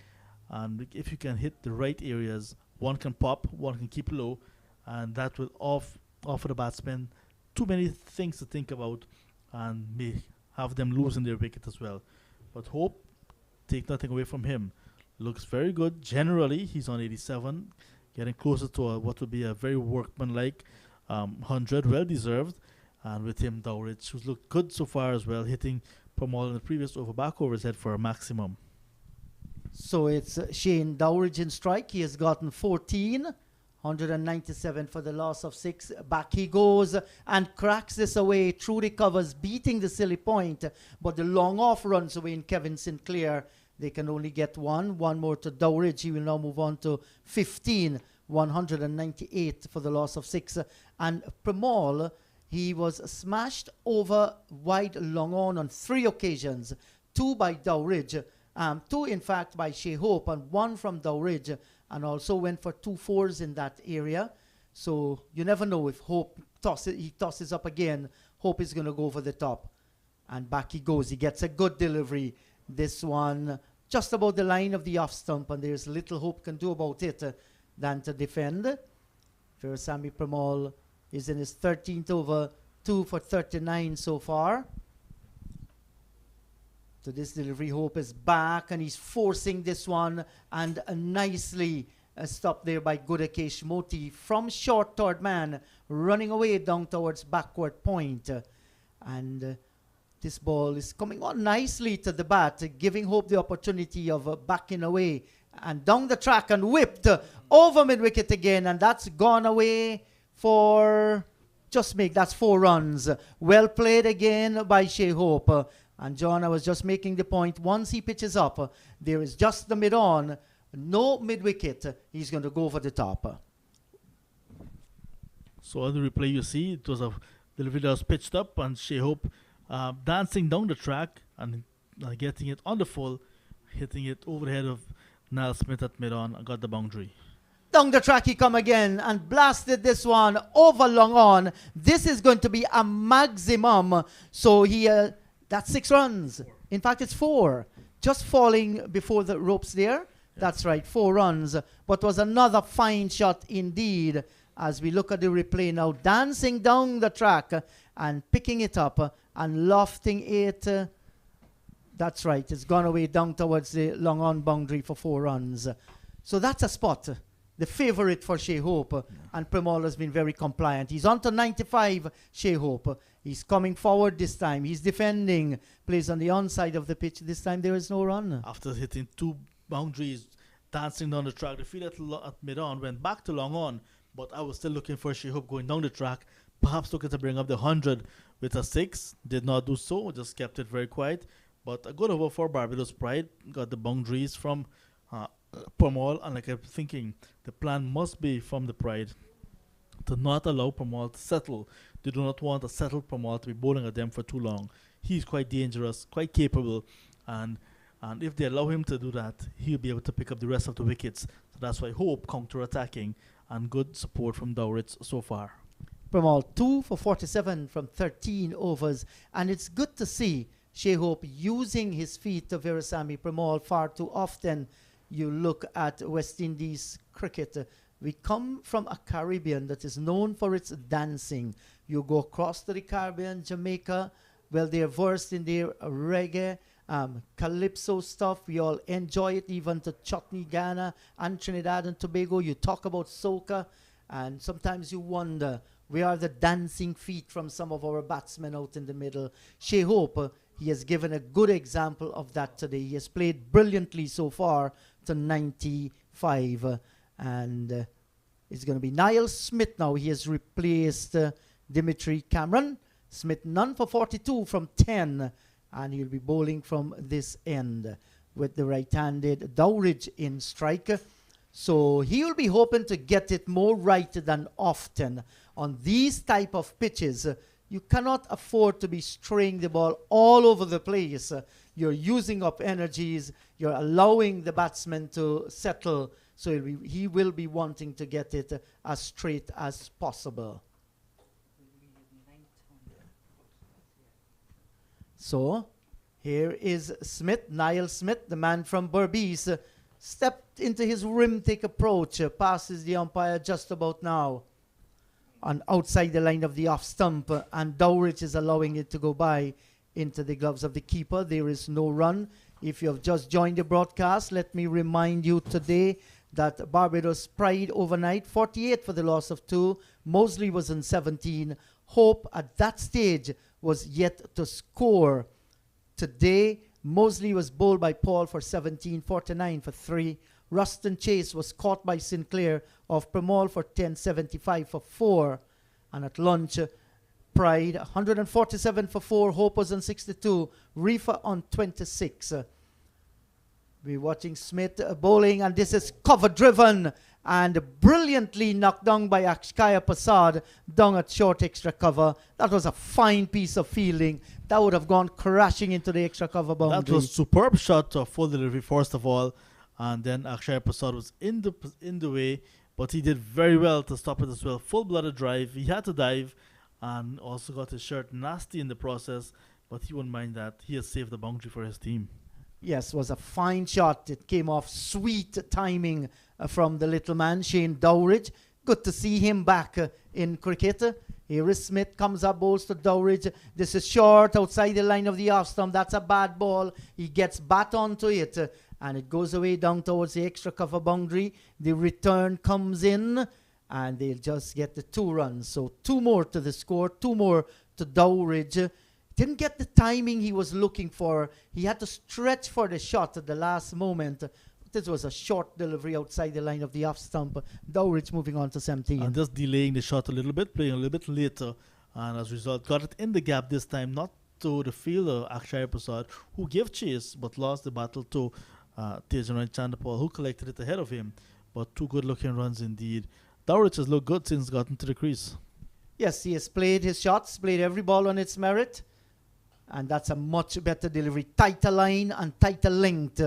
And if you can hit the right areas, one can pop, one can keep low. And that will offer the batsman too many things to think about and may have them losing their wicket as well. But Hope, take nothing away from him. Looks very good. Generally, he's on 87, getting closer to what would be a very workmanlike 100, well deserved. And with him, Dowridge, who's looked good so far as well, hitting Pramal in the previous over back over his head for a maximum. So it's Shane Dowridge in strike. He has gotten 14, 197 for the loss of 6. Back he goes and cracks this away through the covers, beating the silly point. But the long off runs away in Kevin Sinclair. They can only get one more to Dowridge. He will now move on to 15, 198 for the loss of 6. And Pramal, he was smashed over wide long on 3 occasions. 2 by Dowridge, 2 in fact by Shea Hope and 1 from Dowridge, and also went for 2 fours in that area. So you never know if Hope tosses up again. Hope is going to go for the top. And back he goes. He gets a good delivery. This one just about the line of the off stump, and there's little Hope can do about it than to defend. Virasamy Pramal is in his 13th over, 2 for 39 so far. to this delivery. Hope is back and he's forcing this one, and nicely stopped there by Gudakesh Moti from short third man, running away down towards backward point. And this ball is coming on nicely to the bat, giving Hope the opportunity of backing away and down the track and whipped over mid-wicket again, and that's gone away for that's 4 runs. Well played again by Shea Hope. And John, I was just making the point, once he pitches up, there is just the mid-on, no mid-wicket, he's going to go for the top. So on the replay you see, it was a delivery that was pitched up and Shea Hope dancing down the track and getting it on the full, hitting it over the head of Niall Smith at mid-on and got the boundary. Down the track he come again and blasted this one over long on. This is going to be a maximum. So he, that's 6 runs. In fact, it's 4. Just falling before the ropes there. Yeah. That's right, 4 runs. But was another fine shot indeed. As we look at the replay now, dancing down the track and picking it up and lofting it. That's right, it's gone away down towards the long on boundary for 4 runs. So that's a spot. The favourite for Shea Hope, and Premal has been very compliant. He's on to 95, Shea Hope. He's coming forward this time. He's defending, plays on the onside of the pitch. This time there is no run. After hitting 2 boundaries, dancing down the track, the field at mid-on went back to long on, but I was still looking for Shea Hope going down the track, perhaps looking to bring up the 100 with a 6. Did not do so, just kept it very quiet. But a good over for Barbados Pride. Got the boundaries from Premal, and like I'm thinking, the plan must be from the Pride to not allow Premal to settle. They do not want a settled Premal to be bowling at them for too long. He's quite dangerous, quite capable, and if they allow him to do that, he'll be able to pick up the rest of the wickets. So that's why Hope counter-attacking, and good support from Dowritz so far. Premal 2 for 47 from 13 overs, and it's good to see Shea Hope using his feet to Virasamy Premal far too often. You look at West Indies cricket, we come from a Caribbean that is known for its dancing. You go across to the Caribbean, Jamaica, well, they're versed in their reggae, calypso stuff. We all enjoy it, even to Chutney, Guyana, and Trinidad and Tobago. You talk about soca, and sometimes you wonder, where are the dancing feet from some of our batsmen out in the middle? Shea Hope, he has given a good example of that today. He has played brilliantly so far to 95. And it's going to be Niall Smith now. He has replaced Dimitri Cameron. Smith none for 42 from 10. And he'll be bowling from this end with the right-handed Dowridge in strike. So he'll be hoping to get it more right than often. On these type of pitches, you cannot afford to be straying the ball all over the place. You're using up energies. You're allowing the batsman to settle. So he will be wanting to get it as straight as possible. So here is Smith, Niall Smith, the man from Berbice, stepped into his rim-take approach, passes the umpire just about now. On outside the line of the off stump, and Dowridge is allowing it to go by into the gloves of the keeper. There is no run. If you have just joined the broadcast, let me remind you today that Barbados Pride overnight, 48 for the loss of 2. Mosley was in 17. Hope at that stage was yet to score. Today, Mosley was bowled by Paul for 17, 49 for 3. Ruston Chase was caught by Sinclair of Premal for 10.75 for 4. And at lunch, Pride 147 for 4. Hope was on 62. Reefer on 26. We're watching Smith bowling, and this is cover driven and brilliantly knocked down by Akshaya Prasad down at short extra cover. That was a fine piece of fielding. That would have gone crashing into the extra cover boundary. That was superb shot of full delivery first of all. And then Akshaya Prasad was in the way, but he did very well to stop it as well. Full-blooded drive. He had to dive and also got his shirt nasty in the process, but he wouldn't mind that. He has saved the boundary for his team. Yes, was a fine shot. It came off sweet timing from the little man, Shane Dowridge. Good to see him back in cricket. Here is Smith, comes up, bowls to Dowridge. This is short, outside the line of the off stump. That's a bad ball. He gets bat onto it, and it goes away down towards the extra cover boundary. The return comes in, and they'll just get the 2 runs. So 2 more to the score, 2 more to Dowridge. Didn't get the timing he was looking for. He had to stretch for the shot at the last moment. This was a short delivery outside the line of the off stump. Dowridge moving on to 17. And just delaying the shot a little bit, playing a little bit later. And as a result, got it in the gap this time, not to the fielder, Akshaya Prasad, who gave chase but lost the battle to Tejan Chandapal, who collected it ahead of him. But 2 good-looking runs indeed. Dowridge has looked good since gotten to the crease. Yes, he has played his shots, played every ball on its merit. And that's a much better delivery. Tighter line and tighter length.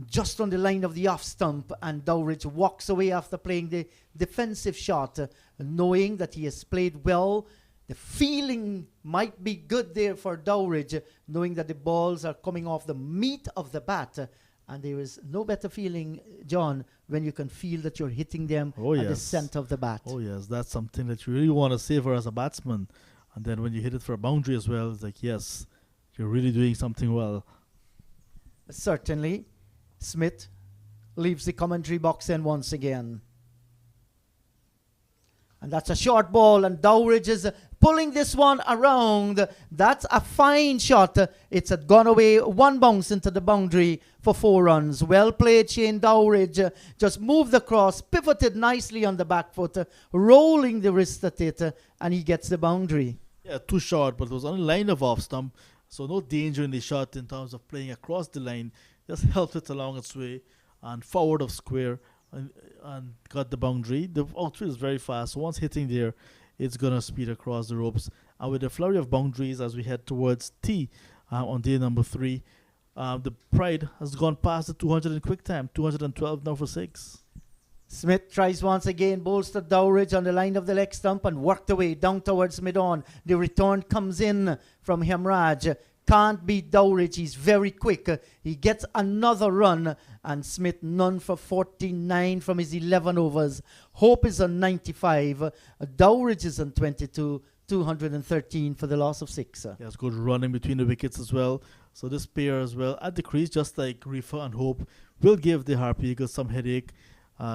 Just on the line of the off stump, and Dowridge walks away after playing the defensive shot, knowing that he has played well. The feeling might be good there for Dowridge, knowing that the balls are coming off the meat of the bat. And there is no better feeling, John, when you can feel that you're hitting them at the center of the bat. Oh, yes, that's something that you really want to savor as a batsman. And then when you hit it for a boundary as well, it's like, yes, you're really doing something well. Certainly. Smith leaves the commentary box in once again. And that's a short ball, and Dowridge is pulling this one around. That's a fine shot. It's gone away, 1 bounce into the boundary for 4 runs. Well played, Shane Dowridge. Just moved across, pivoted nicely on the back foot, rolling the wrist at it, and he gets the boundary. Yeah, too short, but it was on the line of off stump, so no danger in the shot in terms of playing across the line. Just helped it along its way and forward of square and got the boundary. The outfield is very fast, so once hitting there, it's going to speed across the ropes. And with a flurry of boundaries as we head towards T on day number 3, the Pride has gone past the 200 in quick time, 212 now for 6. Smith tries once again, bowls to Dowridge on the line of the leg stump and worked away down towards mid-on. The return comes in from Hemraj. Can't beat Dowridge. He's very quick. He gets another run, and Smith none for 49 from his 11 overs. Hope is on 95. Dowridge is on 22. 213 for the loss of 6. Yes, good running between the wickets as well. So this pair as well at the crease, just like Reefer and Hope, will give the Harpy Eagles some headache.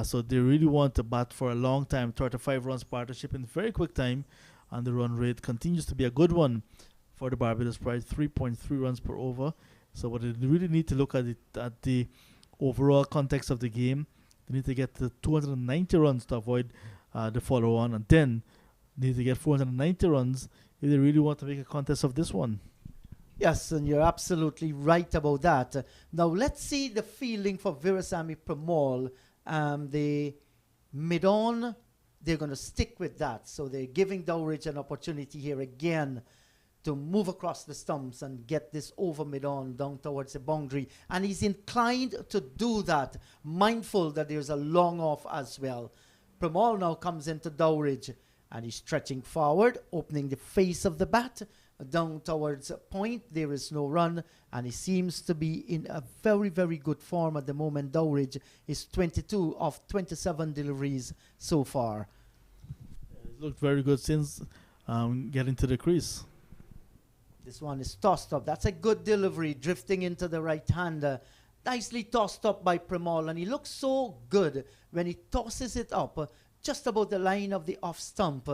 So they really want to bat for a long time. 35 runs partnership in very quick time, and the run rate continues to be a good one for the Barbados Pride, 3.3 runs per over. So what they really need to look at it at the overall context of the game. They need to get to 290 runs to avoid the follow-on, and then need to get 490 runs if they really want to make a contest of this one. Yes, and you're absolutely right about that. Now let's see the feeling for Virasamy Pramal. The mid-on, they're going to stick with that. So they're giving Dowridge an opportunity here again to move across the stumps and get this over mid-on down towards the boundary. And he's inclined to do that, mindful that there's a long off as well. Pramal now comes into Dowridge, and he's stretching forward, opening the face of the bat down towards point. There is no run, and he seems to be in a very, very good form at the moment. Dowridge is 22 of 27 deliveries so far. It looked very good since getting to the crease. This one is tossed up. That's a good delivery, drifting into the right-hander. Nicely tossed up by Pramal, and he looks so good when he tosses it up just about the line of the off stump.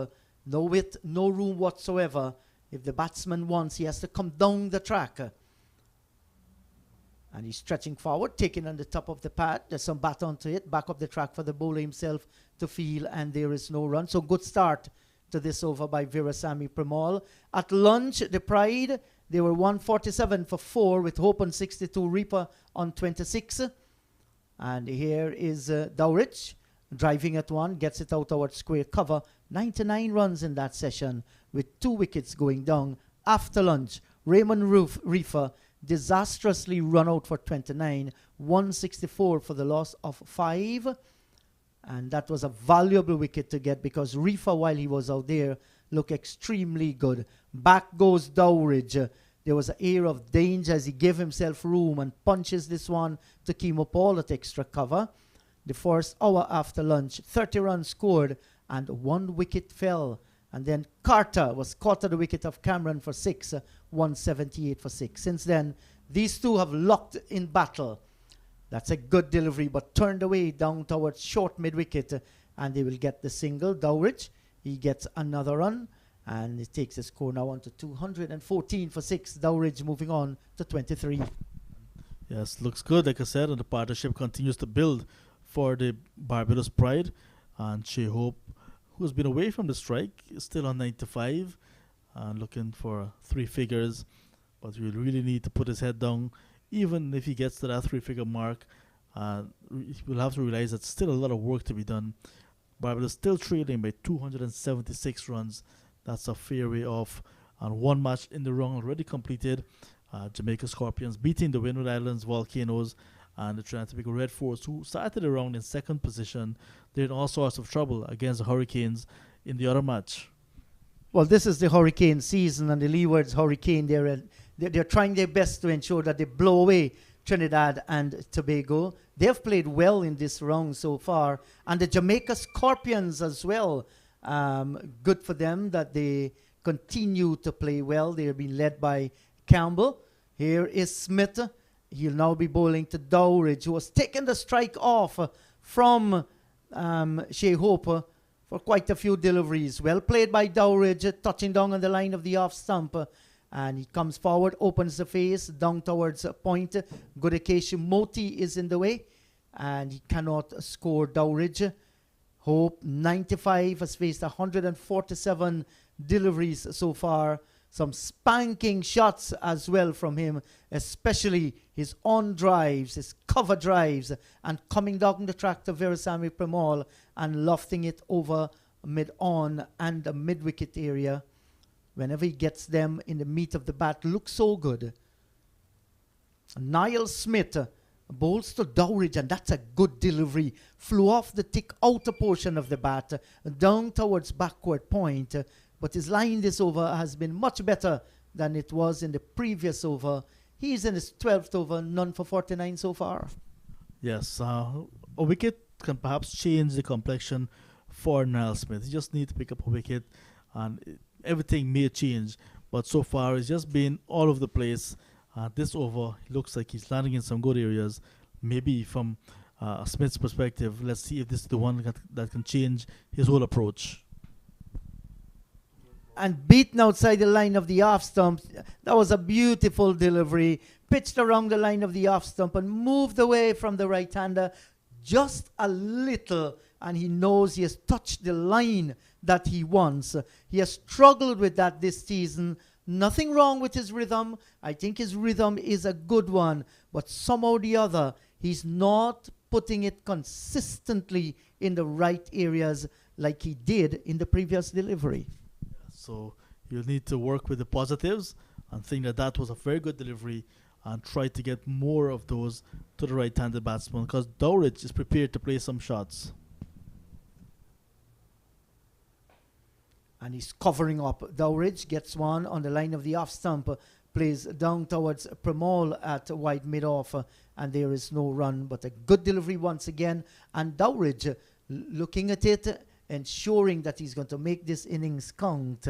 No width, no room whatsoever. If the batsman wants, he has to come down the track. And he's stretching forward, taking on the top of the pad. There's some bat onto it, back up the track for the bowler himself to feel, and there is no run. So good start to this over by Virasamy Pramal. At lunch, the Pride, they were 147 for 4 with Hope on 62, Reaper on 26. And here is Dowridge driving at 1, gets it out towards square cover. 99 runs in that session with 2 wickets going down. After lunch, Raymond Reefer disastrously run out for 29, 164 for the loss of 5. And that was a valuable wicket to get because Reefer, while he was out there, looked extremely good. Back goes Dowridge. There was an air of danger as he gave himself room and punches this one to keep up all that extra cover. The first hour after lunch, 30 runs scored and 1 wicket fell. And then Carter was caught at the wicket of Cameron for 6, 178 for 6. Since then, these two have locked in battle. That's a good delivery, but turned away down towards short mid-wicket, and they will get the single. Dowridge, he gets another run, and it takes the score now on to 214 for 6. Dowridge moving on to 23. Yes, looks good, like I said, and the partnership continues to build for the Barbados Pride. And Shea Hope, who's been away from the strike, is still on 95 and looking for 3 figures. But he really need to put his head down. Even if he gets to that 3-figure mark, we'll have to realize that still a lot of work to be done. Barbados still trailing by 276 runs. That's a fair way off. And 1 match in the round already completed. Jamaica Scorpions beating the Windward Islands Volcanoes and the Trinidad and Tobago Red Force, who started the round in 2nd position. They're in all sorts of trouble against the Hurricanes in the other match. Well, this is the hurricane season, and the Leewards Hurricane, they're trying their best to ensure that they blow away Trinidad and Tobago. They've played well in this round so far. And the Jamaica Scorpions as well. Good for them that they continue to play well. They're being led by Campbell. Here is Smith. He'll now be bowling to Dowridge, who has taken the strike off from Shea Hope for quite a few deliveries. Well played by Dowridge, touching down on the line of the off stump. And he comes forward, opens the face, down towards point. Good occasion. Moti is in the way, and he cannot score. Dowridge. Hope, 95, has faced 147 deliveries so far. Some spanking shots as well from him, especially his on drives, his cover drives, and coming down the track to Veerasamy Premal and lofting it over mid-on and the mid-wicket area. Whenever he gets them in the meat of the bat, looks so good. Niall Smith bowls to Dowridge, and that's a good delivery. Flew off the thick outer portion of the bat, down towards backward point. But his line this over has been much better than it was in the previous over. He's in his 12th over, none for 49 so far. Yes, a wicket can perhaps change the complexion for Niall Smith. He just needs to pick up a wicket and everything may change. But so far, it's just been all over the place. This over, he looks like he's landing in some good areas. Maybe from Smith's perspective, let's see if this is the one that can change his whole approach. And beaten outside the line of the off stump. That was a beautiful delivery. Pitched around the line of the off stump and moved away from the right-hander just a little. And he knows he has touched the line that he wants. He has struggled with that this season. Nothing wrong with his rhythm. I think his rhythm is a good one. But somehow or the other, he's not putting it consistently in the right areas like he did in the previous delivery. So you'll need to work with the positives and think that that was a very good delivery and try to get more of those to the right-handed batsman, because Dowridge is prepared to play some shots. And he's covering up. Dowridge gets one on the line of the off stump, plays down towards Premal at wide mid-off, and there is no run, but a good delivery once again. And Dowridge looking at it, ensuring that he's going to make this innings count.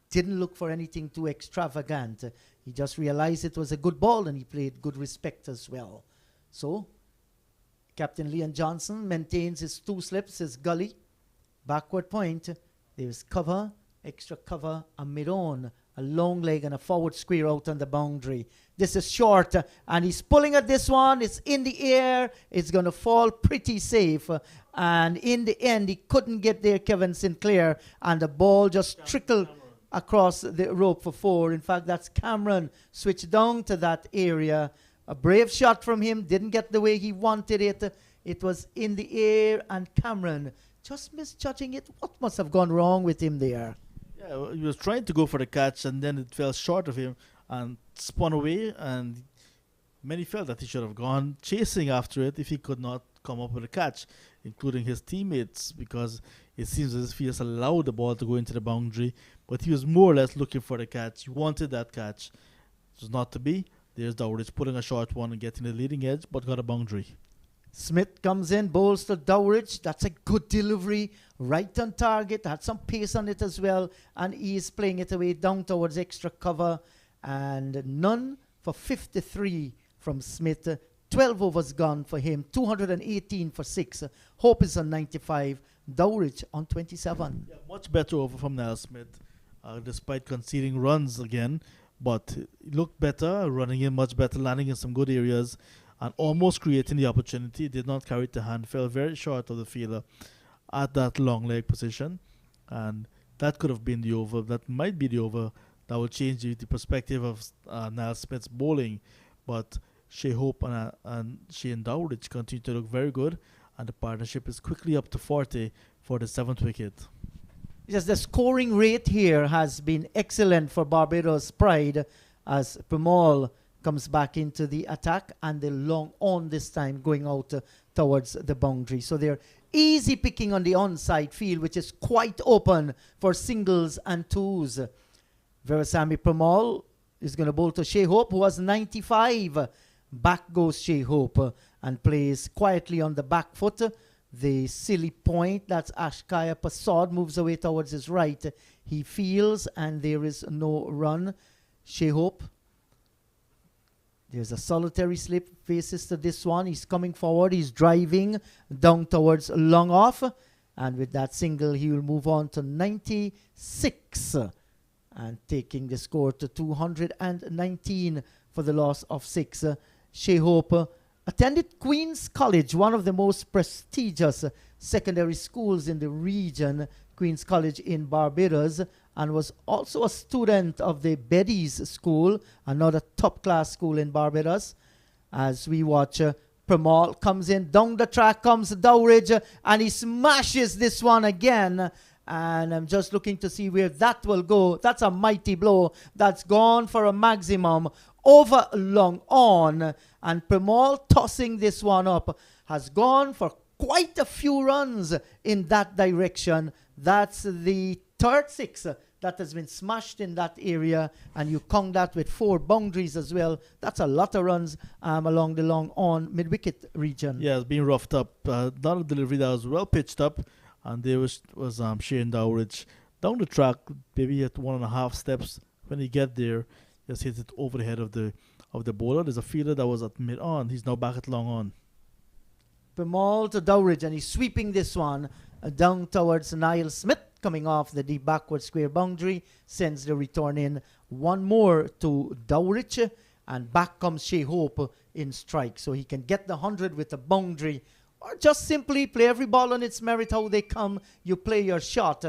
Didn't look for anything too extravagant. He just realized it was a good ball, and he played good respect as well. So, Captain Leon Johnson maintains his 2 slips, his gully, backward point. There's cover, extra cover, a mid-on, a long leg, and a forward square out on the boundary. This is short, and he's pulling at this one. It's in the air. It's going to fall pretty safe. And in the end, he couldn't get there, Kevin Sinclair, and the ball just trickled across the rope for 4. In fact, that's Cameron switched down to that area. A brave shot from him. Didn't get the way he wanted it. It was in the air, and Cameron just misjudging it. What must have gone wrong with him there? Yeah, well, he was trying to go for the catch, and then it fell short of him and spun away, and many felt that he should have gone chasing after it if he could not come up with a catch, including his teammates, because it seems as if he just allowed the ball to go into the boundary, but he was more or less looking for the catch. He wanted that catch. It was not to be. There's Dowridge putting a short one and getting the leading edge, but got a boundary. Smith comes in, bowls to Dowridge. That's a good delivery, right on target. Had some pace on it as well, and he is playing it away down towards extra cover. And none for 53 from Smith. 12 overs gone for him. 218 for 6. Hope is on 95. Dowridge on 27. Yeah, much better over from Niall Smith, despite conceding runs again. But he looked better, running in much better, landing in some good areas, and almost creating the opportunity. Did not carry it to hand, fell very short of the fielder at that long leg position. And that could have been the over. That might be the over. That will change the perspective of Niall Smith's bowling. But Shea Hope and Shane Dowridge continue to look very good. And the partnership is quickly up to 40 for the 7th wicket. Yes, the scoring rate here has been excellent for Barbados Pride as Premal comes back into the attack and the long on this time going out towards the boundary. So they're easy picking on the onside field, which is quite open for singles and twos. Veerasamy Premal is going to bowl to Shea Hope, who has 95. Back goes Shea Hope and plays quietly on the back foot. The silly point, that's Ashkaya Pasad, moves away towards his right. He feels, and there is no run. Shea Hope, there's a solitary slip, faces to this one. He's coming forward, he's driving down towards long off. And with that single, he will move on to 96. And taking the score to 219 for the loss of 6. Shea Hope attended Queen's College, one of the most prestigious secondary schools in the region, Queen's College in Barbados, and was also a student of the Beddies School, another top-class school in Barbados. As we watch, Premal comes in, down the track comes Dowridge, and he smashes this one again. And I'm just looking to see where that will go. That's a mighty blow. That's gone for a maximum over long on. And Premal tossing this one up has gone for quite a few runs in that direction. That's the third 6 that has been smashed in that area. And you count that with 4 boundaries as well. That's a lot of runs along the long on mid-wicket region. Yeah, it's been roughed up. Not a delivery that was well pitched up. And there was Shane Dowridge down the track, maybe at 1.5 steps. When he get there, just hit it over the head of the bowler. There's a fielder that was at mid on. He's now back at long on. Premal to Dowridge, and he's sweeping this one down towards Niall Smith, coming off the deep backward square boundary, sends the return in. One more to Dowridge, and back comes Shea Hope in strike. So he can get the 100 with the boundary, or just simply play every ball on its merit, how they come. You play your shot.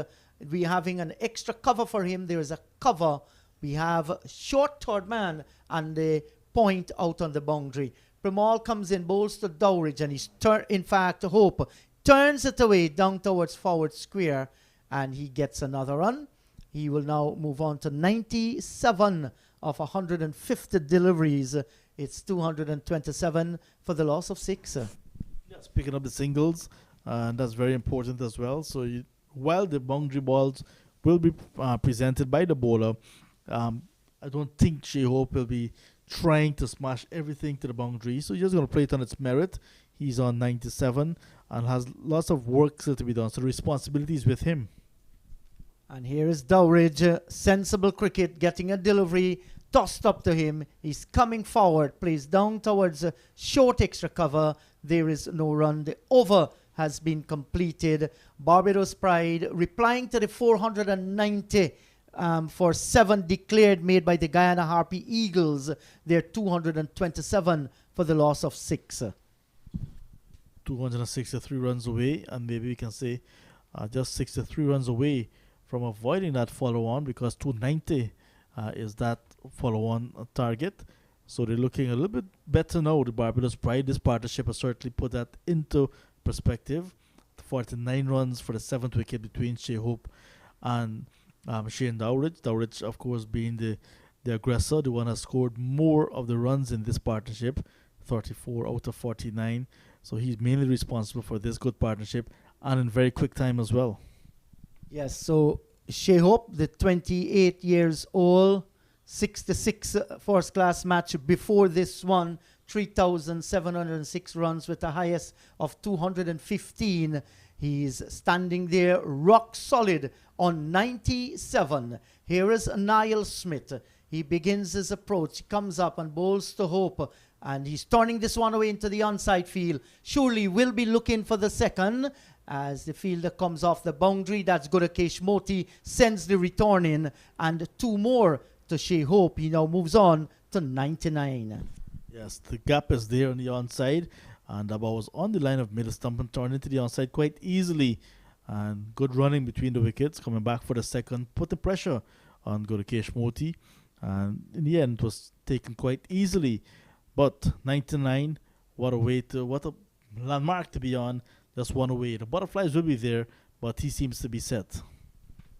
We're having an extra cover for him. There is a cover. We have short third man and the point out on the boundary. Premal comes in, bowls to Dowridge, and he's in fact, Hope turns it away down towards forward square, and he gets another run. He will now move on to 97 of 150 deliveries. It's 227 for the loss of 6. Yes, picking up the singles, and that's very important as well. So while the boundary balls will be presented by the bowler, I don't think Shea Hope will be trying to smash everything to the boundary. So he's just going to play it on its merit. He's on 97 and has lots of work still to be done. So the responsibility is with him. And here is Dowridge, sensible cricket, getting a delivery tossed up to him. He's coming forward, plays down towards short extra cover. There is no run. The over has been completed. Barbados Pride replying to the 490 for 7 declared made by the Guyana Harpy Eagles. They're 227 for the loss of 6. 263 runs away, and maybe we can say just 63 runs away from avoiding that follow-on, because 290 is that follow-on target. So they're looking a little bit better now, the Barbados Pride. This partnership has certainly put that into perspective. 49 runs for the 7th wicket between Shea Hope and Shane Dowridge. Dowridge, of course, being the aggressor, the one has scored more of the runs in this partnership, 34 out of 49. So he's mainly responsible for this good partnership, and in very quick time as well. Yes, so Shea Hope, the 28 years old, 66 first class match before this one, 3,706 runs with a highest of 215. He's standing there rock solid on 97. Here is Niall Smith. He begins his approach. He comes up and bowls to Hope. And he's turning this one away into the onside field. Surely will be looking for the second. As the fielder comes off the boundary, that's Gudakesh Moti, sends the return in. And 2 more to Shea Hope. He now moves on to 99. Yes, the gap is there on the onside. And the ball was on the line of middle stump and turned into the onside quite easily. And good running between the wickets, coming back for the second, put the pressure on Gudakesh Moti. And in the end, it was taken quite easily. But 99, what a landmark to be on. Just one away. The butterflies will be there, but he seems to be set.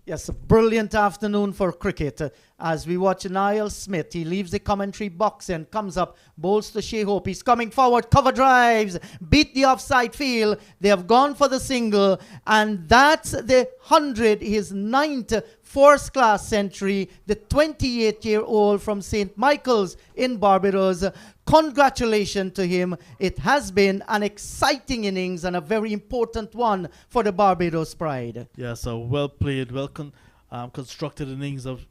Yes, a brilliant afternoon for cricket as we watch Niall Smith. He leaves the commentary box and comes up, bowls to Shea Hope. He's coming forward, cover drives, beat the offside field. They have gone for the single, and that's the 100, his 9th first-class century, the 28-year-old from St. Michael's in Barbados. Congratulations to him. It has been an exciting innings and a very important one for the Barbados Pride. Yes, a well played, constructed innings of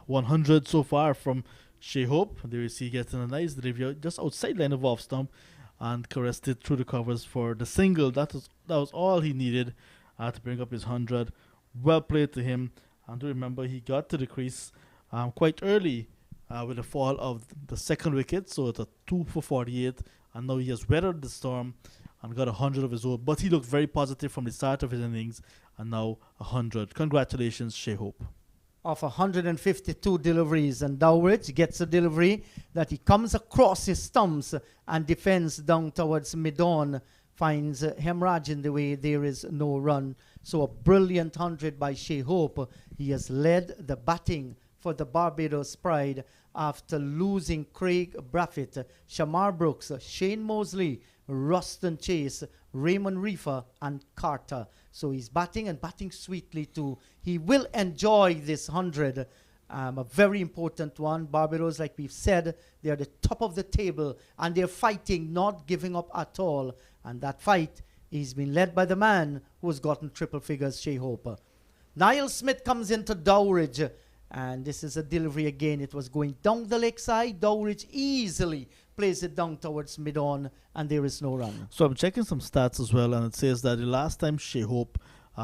100 so far from Shea Hope. There you see getting a nice delivery just outside line of off stump and caressed it through the covers for the single. That was all he needed to bring up his 100. Well played to him. And do remember he got to the crease quite early with the fall of the second wicket, so it's a 2 for 48, and now he has weathered the storm and got 100 of his own. But he looked very positive from the start of his innings, and now 100. Congratulations, Shea Hope. Of 152 deliveries, and Dowridge gets a delivery that he comes across his stumps and defends down towards mid-on, finds Hemraj in the way. There is no run. So a brilliant 100 by Shea Hope. He has led the batting for the Barbados Pride after losing Craig Braffett, Shamar Brooks, Shane Mosley, Ruston Chase, Raymond Reefer, and Carter. So he's batting and batting sweetly too. He will enjoy this 100. A very important one. Barbados, like we've said, they are the top of the table and they're fighting, not giving up at all. And that fight is been led by the man who has gotten triple figures, Shea Hope. Niall Smith comes into Dowridge. And this is a delivery again. It was going down the leg side. Dowridge easily plays it down towards mid-on, and there is no run. So I'm checking some stats as well, and it says that the last time Shea Hope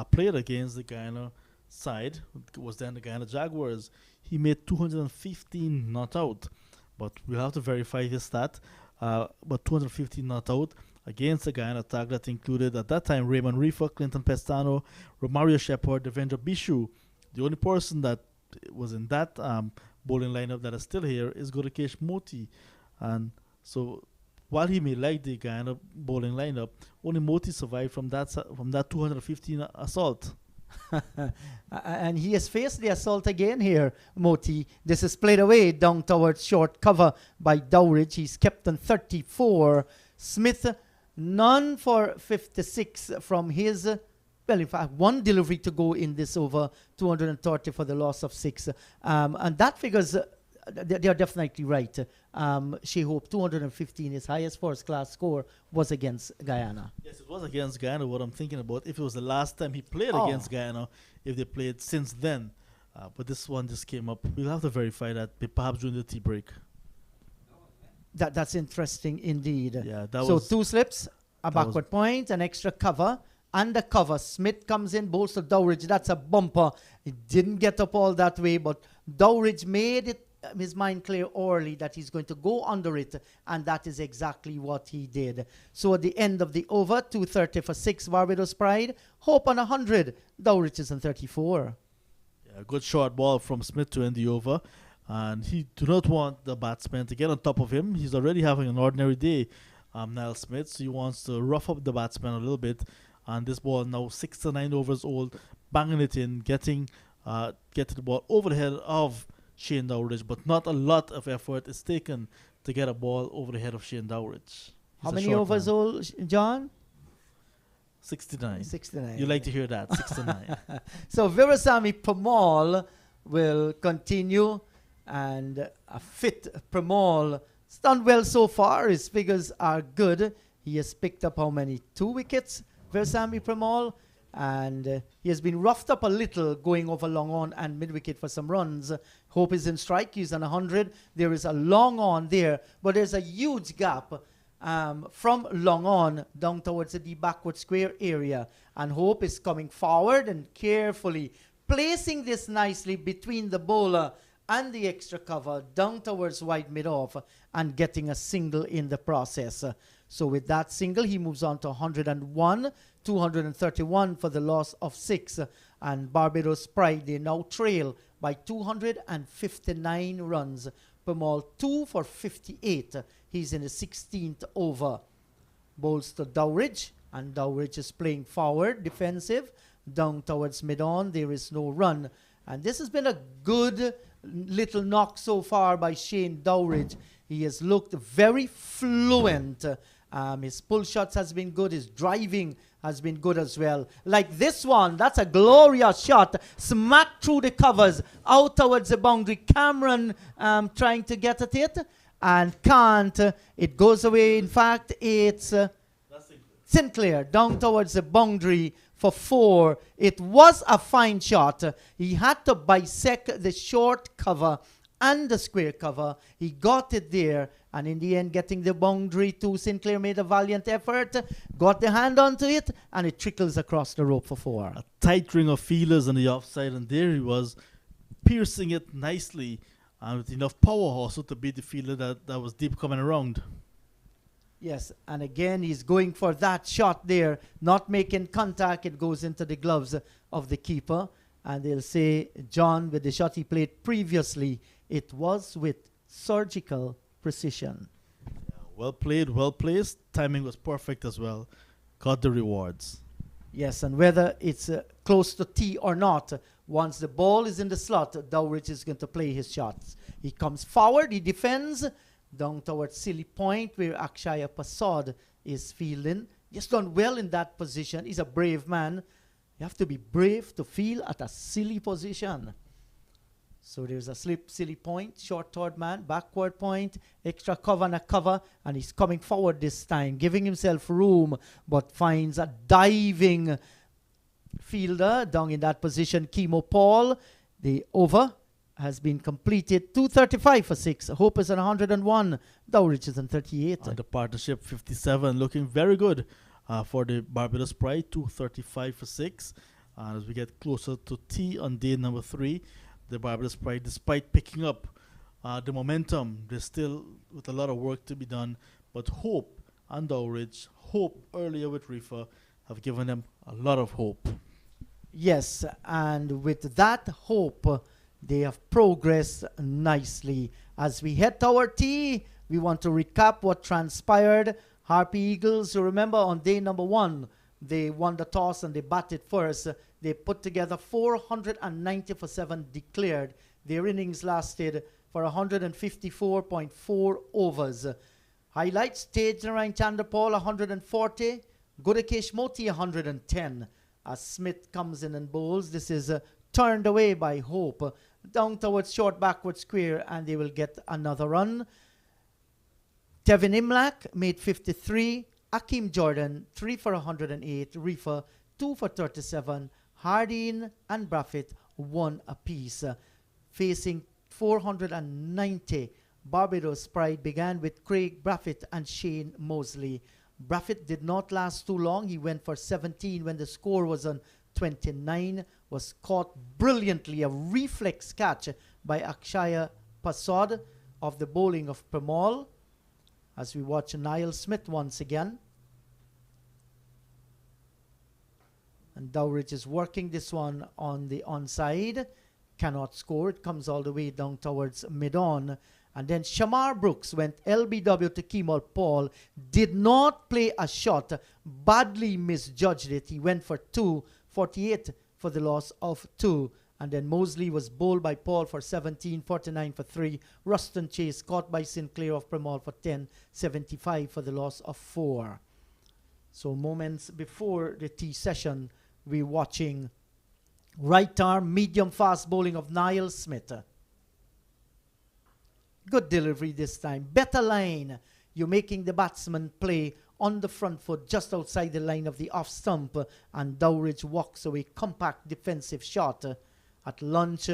played against the Guyana side, was then the Guyana Jaguars, he made 215 not out. But we'll have to verify his stat. But 215 not out against the Guyana attack that included, at that time, Raymond Reefer, Clinton Pestano, Romario Shepard, Devendra Bishu. The only person that was in that bowling lineup that is still here is Gudakesh Moti. And so while he may like the Guyana bowling lineup, only Moti survived from that 215 assault. And he has faced the assault again here, Moti. This is played away down towards short cover by Dowridge. He's kept on 34. Smith, none for 56 from his... Well, in fact, one delivery to go in this over, 230 for the loss of 6. And that figures, they are definitely right. Shea Hope, 215, his highest first-class score was against Guyana. Yes, it was against Guyana. What I'm thinking about, if it was the last time he played against Guyana, if they played since then. But this one just came up. We'll have to verify that, perhaps during the tea break. That's interesting indeed. Yeah, so 2 slips, a backward point, an extra cover. Under cover, Smith comes in, bowls to Dowridge. That's a bumper. He didn't get up all that way, but Dowridge made it his mind clear early that he's going to go under it, and that is exactly what he did. So at the end of the over, 230 for 6, Barbados Pride. Hope on 100. Dowridge is on 34. Yeah, good short ball from Smith to end the over. And he do not want the batsman to get on top of him. He's already having an ordinary day, Niall Smith. So he wants to rough up the batsman a little bit. And this ball now 6 to 9 overs old, banging it in, getting the ball over the head of Shane Dowridge, but not a lot of effort is taken to get a ball over the head of Shane Dowridge. How many overs old, John? 69. 69. You like to hear that, 69. So Virasamy Pamal will continue, and a fit Pamal He's done well so far. His figures are good. He has picked up how many? 2 wickets, Versamy Premal. And he has been roughed up a little going over long on and mid-wicket for some runs. Hope is in strike. He's on 100. There is a long on there, but there's a huge gap from long on down towards the backward square area. And Hope is coming forward and carefully placing this nicely between the bowler and the extra cover down towards wide mid-off and getting a single in the process. So with that single, he moves on to 101, 231 for the loss of 6. And Barbados Pride, they now trail by 259 runs. Premal 2 for 58. He's in the 16th over. Bowls to Dowridge, and Dowridge is playing forward, defensive. Down towards mid-on, there is no run. And this has been a good little knock so far by Shane Dowridge. He has looked very fluent. His pull shots has been good. His driving has been good as well. Like this one, that's a glorious shot. Smack through the covers, out towards the boundary. Cameron trying to get at it and can't. It goes away. In fact, it's Sinclair down towards the boundary for 4. It was a fine shot. He had to bisect the short cover and the square cover. He got it there, and in the end, getting the boundary to Sinclair made a valiant effort, got the hand onto it, and it trickles across the rope for 4. A tight ring of feelers on the offside, and there he was, piercing it nicely, and with enough power also to beat the fielder that was deep coming around. Yes, and again, he's going for that shot there, not making contact. It goes into the gloves of the keeper, and they'll say, John, with the shot he played previously, it was with surgical precision. Yeah, well played, well placed. Timing was perfect as well. Got the rewards. Yes, and whether it's close to tee or not, once the ball is in the slot, Dowridge is going to play his shots. He comes forward, he defends, down towards Silly Point, where Akshaya Pasad is fielding. He's done well in that position. He's a brave man. You have to be brave to field at a silly position. So there's a silly point, short third man, backward point, extra cover and a cover, and he's coming forward this time, giving himself room, but finds a diving fielder down in that position, Chemo Paul. The over has been completed, 235 for 6. Hope is on 101, Dowridge is on 38. And the partnership 57, looking very good for the Barbados Pride, 235 for 6. As we get closer to tea on day number 3, the Barbados Pride, despite picking up the momentum, they're still with a lot of work to be done. But Hope and Dowridge, Hope earlier with Reefer, have given them a lot of hope. Yes, and with that hope, they have progressed nicely. As we head toward tea, we want to recap what transpired. Harpy Eagles, you remember on day number 1, they won the toss and they batted first. They put together 490 for 7 declared. Their innings lasted for 154.4 overs. Highlights, Tej Narayan Chanderpaul 140, Gudakesh Moti 110. As Smith comes in and bowls, this is turned away by Hope. Down towards short backward square, and they will get another run. Tevin Imlak made 53. Akeem Jordan 3 for 108. Reefer 2 for 37. Hardin and Braffett 1 apiece. Facing 490, Barbados Pride began with Craig Braffett and Shane Mosley. Braffett did not last too long. He went for 17 when the score was on 29. Was caught brilliantly, a reflex catch by Akshaya Pasad of the bowling of Premal. As we watch Niall Smith once again. And Dowridge is working this one on the onside. Cannot score. It comes all the way down towards mid-on. And then Shamar Brooks went LBW to Kemal Paul. Did not play a shot. Badly misjudged it. He went for 2. 48 for the loss of 2. And then Mosley was bowled by Paul for 17, 49 for 3. Ruston Chase caught by Sinclair of Premal for 10, 75 for the loss of 4. So moments before the tea session, we're watching right arm medium fast bowling of Niall Smith. Good delivery this time. Better line. You're making the batsman play on the front foot just outside the line of the off stump, and Dowridge walks away. Compact defensive shot. At lunch,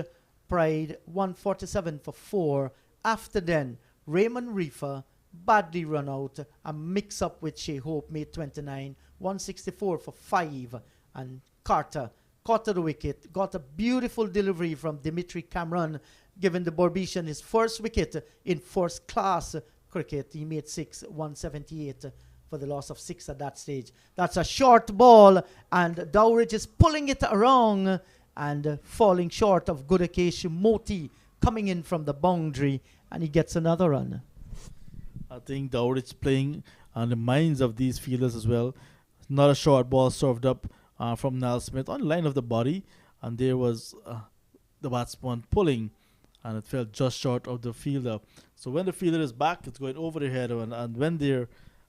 Pride 147 for 4. After then, Raymond Reefer badly run out. A mix up with Shea Hope made 29. 164 for 5. And Carter caught the wicket. Got a beautiful delivery from Dimitri Cameron, giving the Barbadian his first wicket in first class cricket. He made 6. 178 for the loss of 6 at that stage. That's a short ball, and Dowridge is pulling it around and falling short of Gudakesh Moti coming in from the boundary, and he gets another run. I think Dowridge playing on the minds of these fielders as well. Not a short ball served up from Niall Smith on the line of the body, and there was the batsman pulling, and it fell just short of the fielder. So when the fielder is back, it's going over their head, and when they're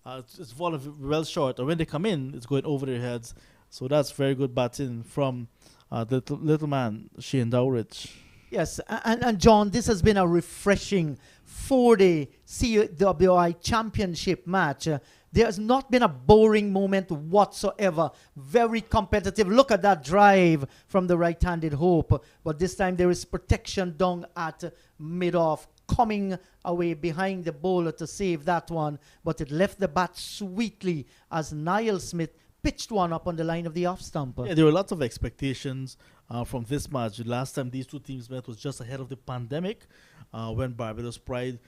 it's falling well short, or when they come in, it's going over their heads. So that's very good batting from the little man, Shane Dowridge. Yes, and John, this has been a refreshing 4-day CWI championship match. There has not been a boring moment whatsoever. Very competitive. Look at that drive from the right-handed Hope. But this time there is protection down at mid-off, coming away behind the bowler to save that one. But it left the bat sweetly as Niall Smith pitched one up on the line of the off stump. Yeah, there were lots of expectations from this match. The last time these two teams met was just ahead of the pandemic, when Barbados Pride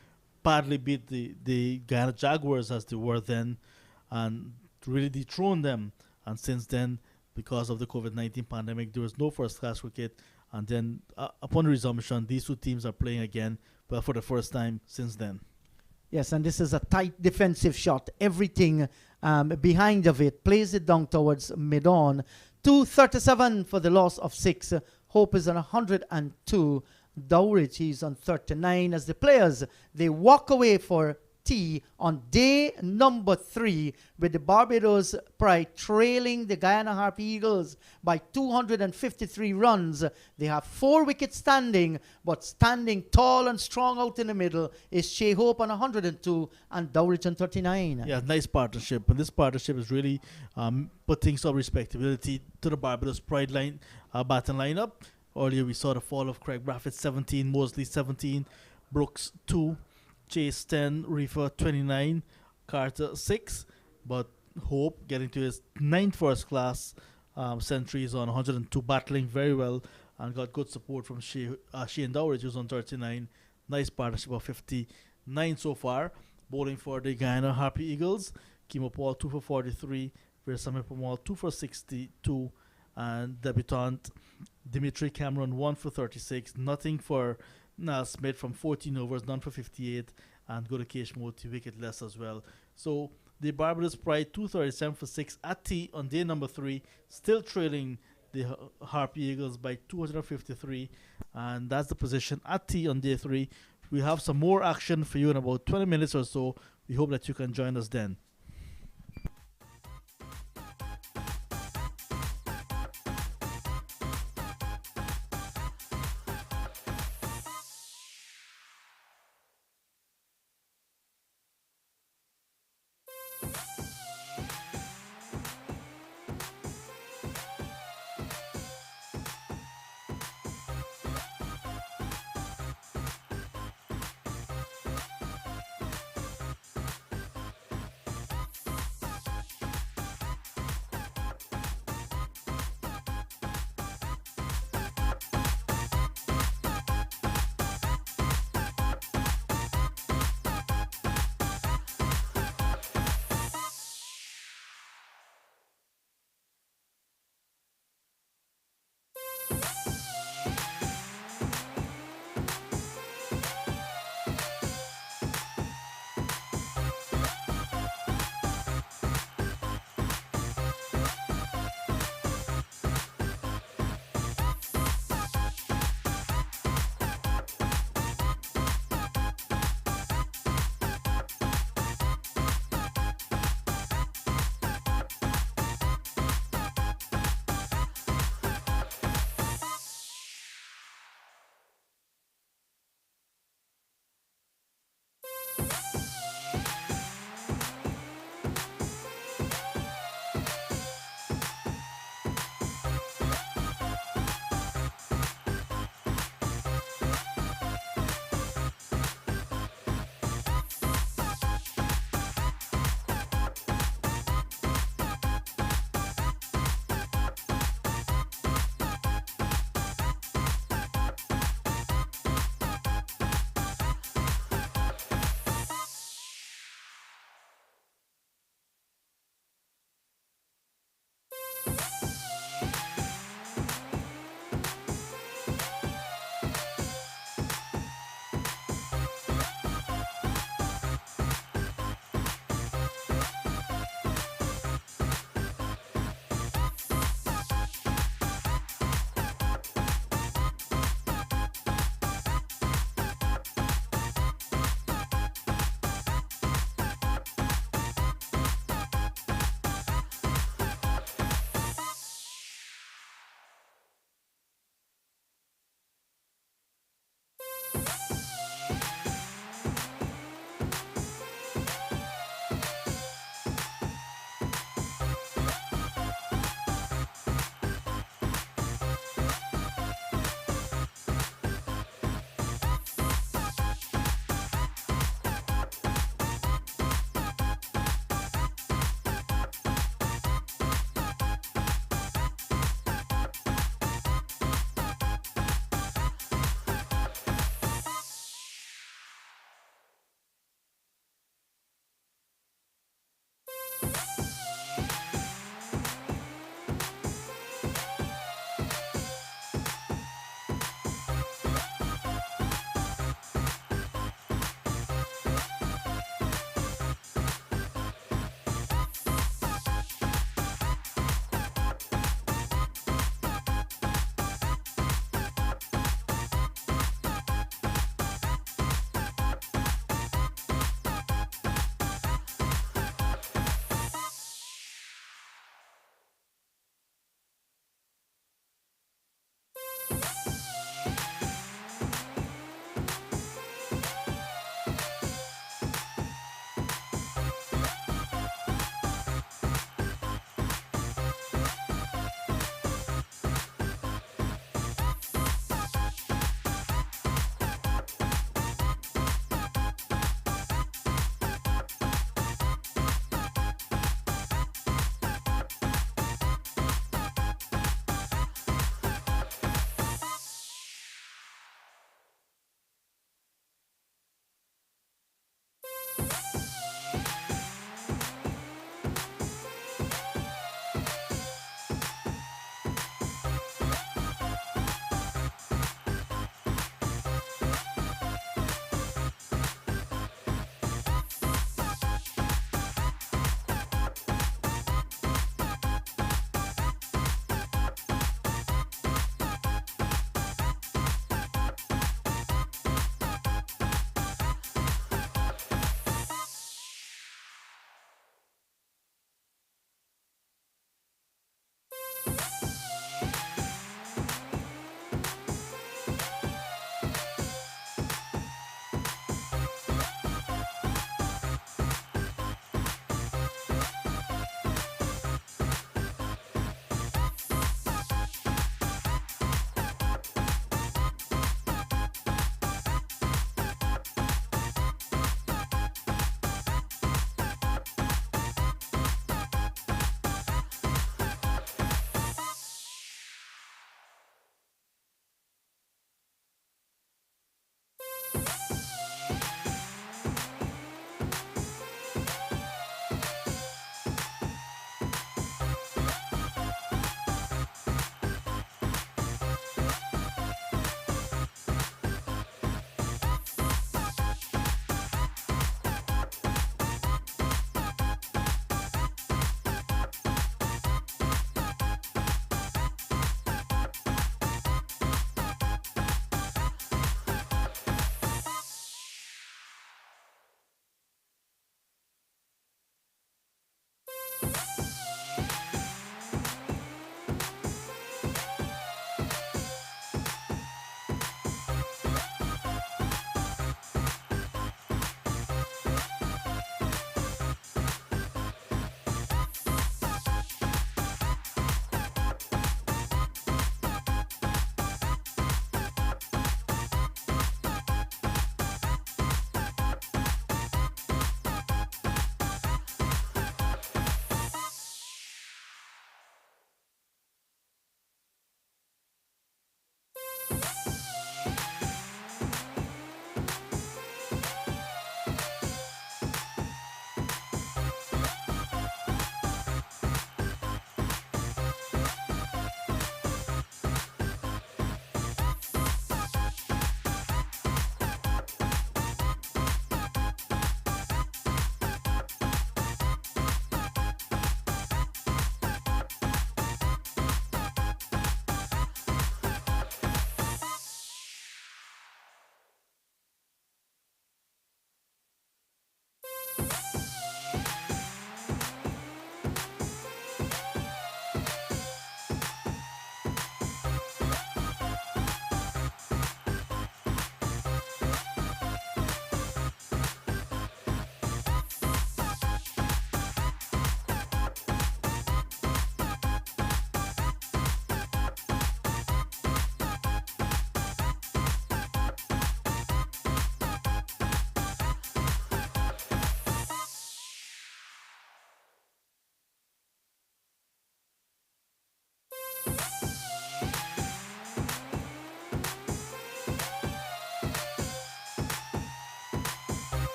badly beat the Guyana Jaguars, as they were then, and really dethroned them. And since then, because of the COVID-19 pandemic, there was no first-class cricket. And then, upon resumption, these two teams are playing again, but for the first time since then. Yes, and this is a tight defensive shot. Everything behind of it. Plays it down towards mid-on. 237 for the loss of 6. Hope is on 102. Dowridge, he's on 39. As the players, they walk away for tea on day number 3, with the Barbados Pride trailing the Guyana Harp Eagles by 253 runs. They have 4 wickets standing, but standing tall and strong out in the middle is Shea Hope on 102 and Dowridge on 39. Yeah, nice partnership. And this partnership is really putting some respectability to the Barbados Pride batting lineup. Earlier we saw the fall of Craig Braffett 17, Mosley 17, Brooks 2, Chase 10, Reefer 29, Carter 6, but Hope getting to his 9th first class centuries on 102, battling very well, and got good support from Shane Dowridge, who's on 39. Nice partnership of 59 so far. Bowling for the Guyana Harpy Eagles, Kimo Paul 2 for 43, Versame Pamal 2 for 62, and debutant Dimitri Cameron 1 for 36. Nothing for Niall Smith from 14 overs, none for 58, and Gudakesh Moti wicketless as well. So the Barbados Pride 237 for 6 at tea on day number 3, still trailing the Harpy Eagles by 253, and that's the position at tea on day 3. We have some more action for you in about 20 minutes or so. We hope that you can join us then.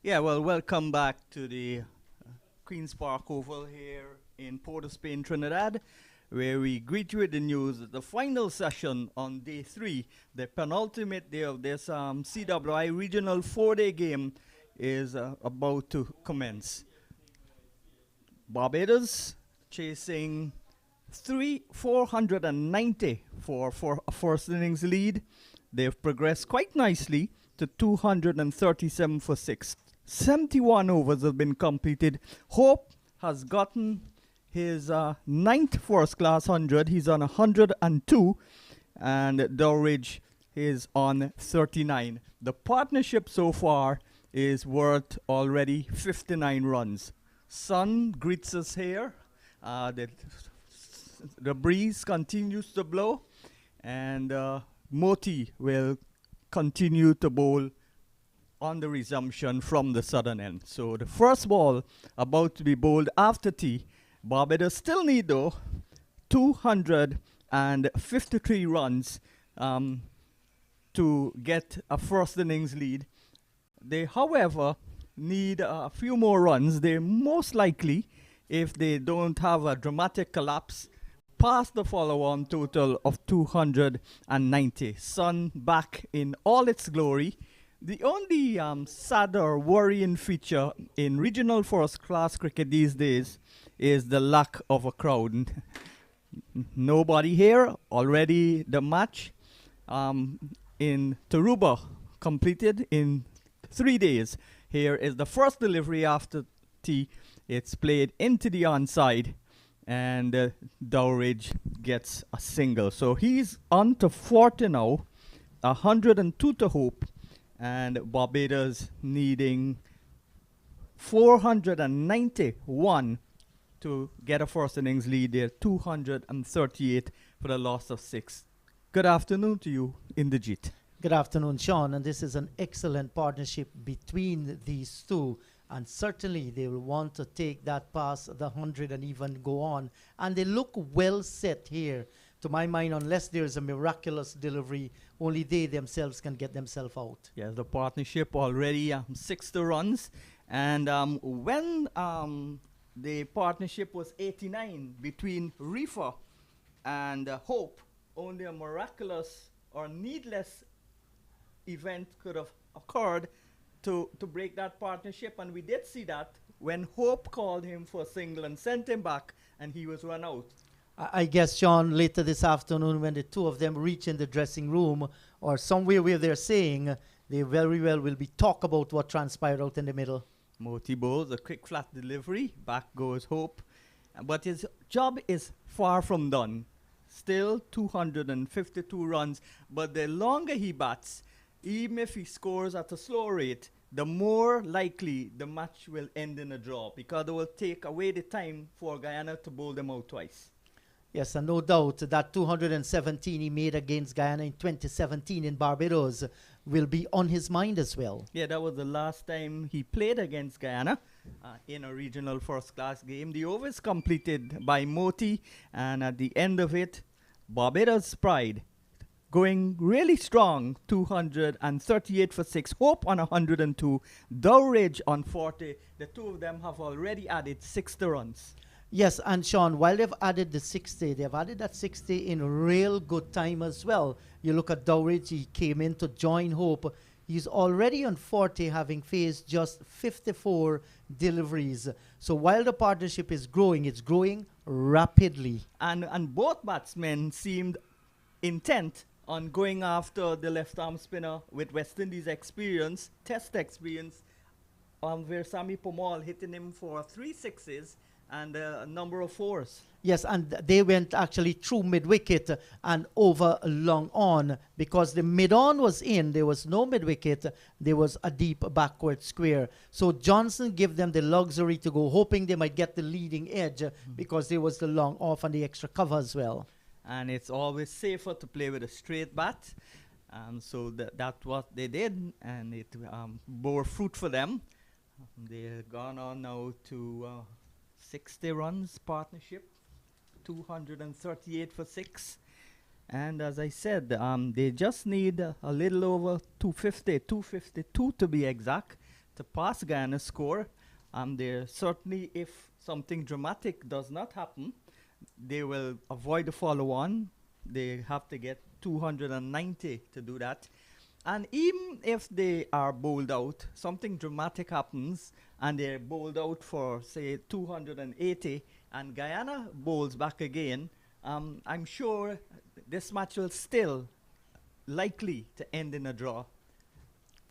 Yeah, well, welcome back to the Queen's Park Oval here in Port of Spain, Trinidad, where we greet you with the news that the final session on day 3, the penultimate day of this CWI regional 4-day game, is about to commence. Barbados chasing 490 for a first innings lead. They've progressed quite nicely to 237 for 6. 71 overs have been completed. Hope has gotten his ninth first class 100. He's on 102, and Dowridge is on 39. The partnership so far is worth already 59 runs. Sun greets us here. The breeze continues to blow, and Moti will continue to bowl on the resumption from the southern end. So the first ball about to be bowled after tea. Barbados still need, though, 253 runs to get a first innings lead. They, however, need a few more runs. They most likely, if they don't have a dramatic collapse, pass the follow-on total of 290. Sun back in all its glory. The only sad or worrying feature in regional first-class cricket these days is the lack of a crowd. Nobody here. Already the match in Taruba completed in 3 days. Here is the first delivery after tea. It's played into the onside, and Dowridge gets a single. So he's on to 40 now, 102 to Hope, and Barbados needing 491 to get a first innings lead there, 238 for the loss of 6. Good afternoon to you, Inderjeet. Good afternoon, Sean, and this is an excellent partnership between these two, and certainly they will want to take that past the 100 and even go on, and they look well set here. To my mind, unless there's a miraculous delivery, only they themselves can get themselves out. Yes, the partnership already 60 runs, and when the partnership was 89 between Reefer and Hope, only a miraculous or needless event could have occurred to break that partnership, and we did see that when Hope called him for a single and sent him back, and he was run out. I guess, Sean, later this afternoon when the two of them reach in the dressing room or somewhere where they're saying, they very well will be talk about what transpired out in the middle. Moti bowls a quick flat delivery, back goes Hope, but his job is far from done. Still 252 runs, but the longer he bats, even if he scores at a slow rate, the more likely the match will end in a draw, because it will take away the time for Guyana to bowl them out twice. Yes, and no doubt that 217 he made against Guyana in 2017 in Barbados will be on his mind as well. Yeah, that was the last time he played against Guyana in a regional first-class game. The over is completed by Moti, and at the end of it, Barbados' pride going really strong, 238 for 6. Hope on 102, Dowridge on 40. The two of them have already added 60 runs. Yes, and Sean, while they've added the 60, they've added that 60 in real good time as well. You look at Dowridge, he came in to join Hope. He's already on 40, having faced just 54 deliveries. So while the partnership is growing, it's growing rapidly. And both batsmen seemed intent on going after the left-arm spinner with West Indies experience, test experience, where Sami Pomal hitting him for 3 sixes and a number of 4s. Yes, and they went actually through mid-wicket and over long on, because the mid-on was in. There was no mid-wicket. There was a deep backward square. So Johnson gave them the luxury to go, hoping they might get the leading edge because there was the long off and the extra cover as well. And it's always safer to play with a straight bat. So that's what they did, and it bore fruit for them. They've gone on now to 60 runs partnership, 238 for 6. And as I said, they just need a little over 250, 252 to be exact, to pass Guyana's score. There certainly, if something dramatic does not happen, they will avoid the follow-on. They have to get 290 to do that. And even if they are bowled out, something dramatic happens, and they're bowled out for, say, 280, and Guyana bowls back again, I'm sure this match will still likely to end in a draw.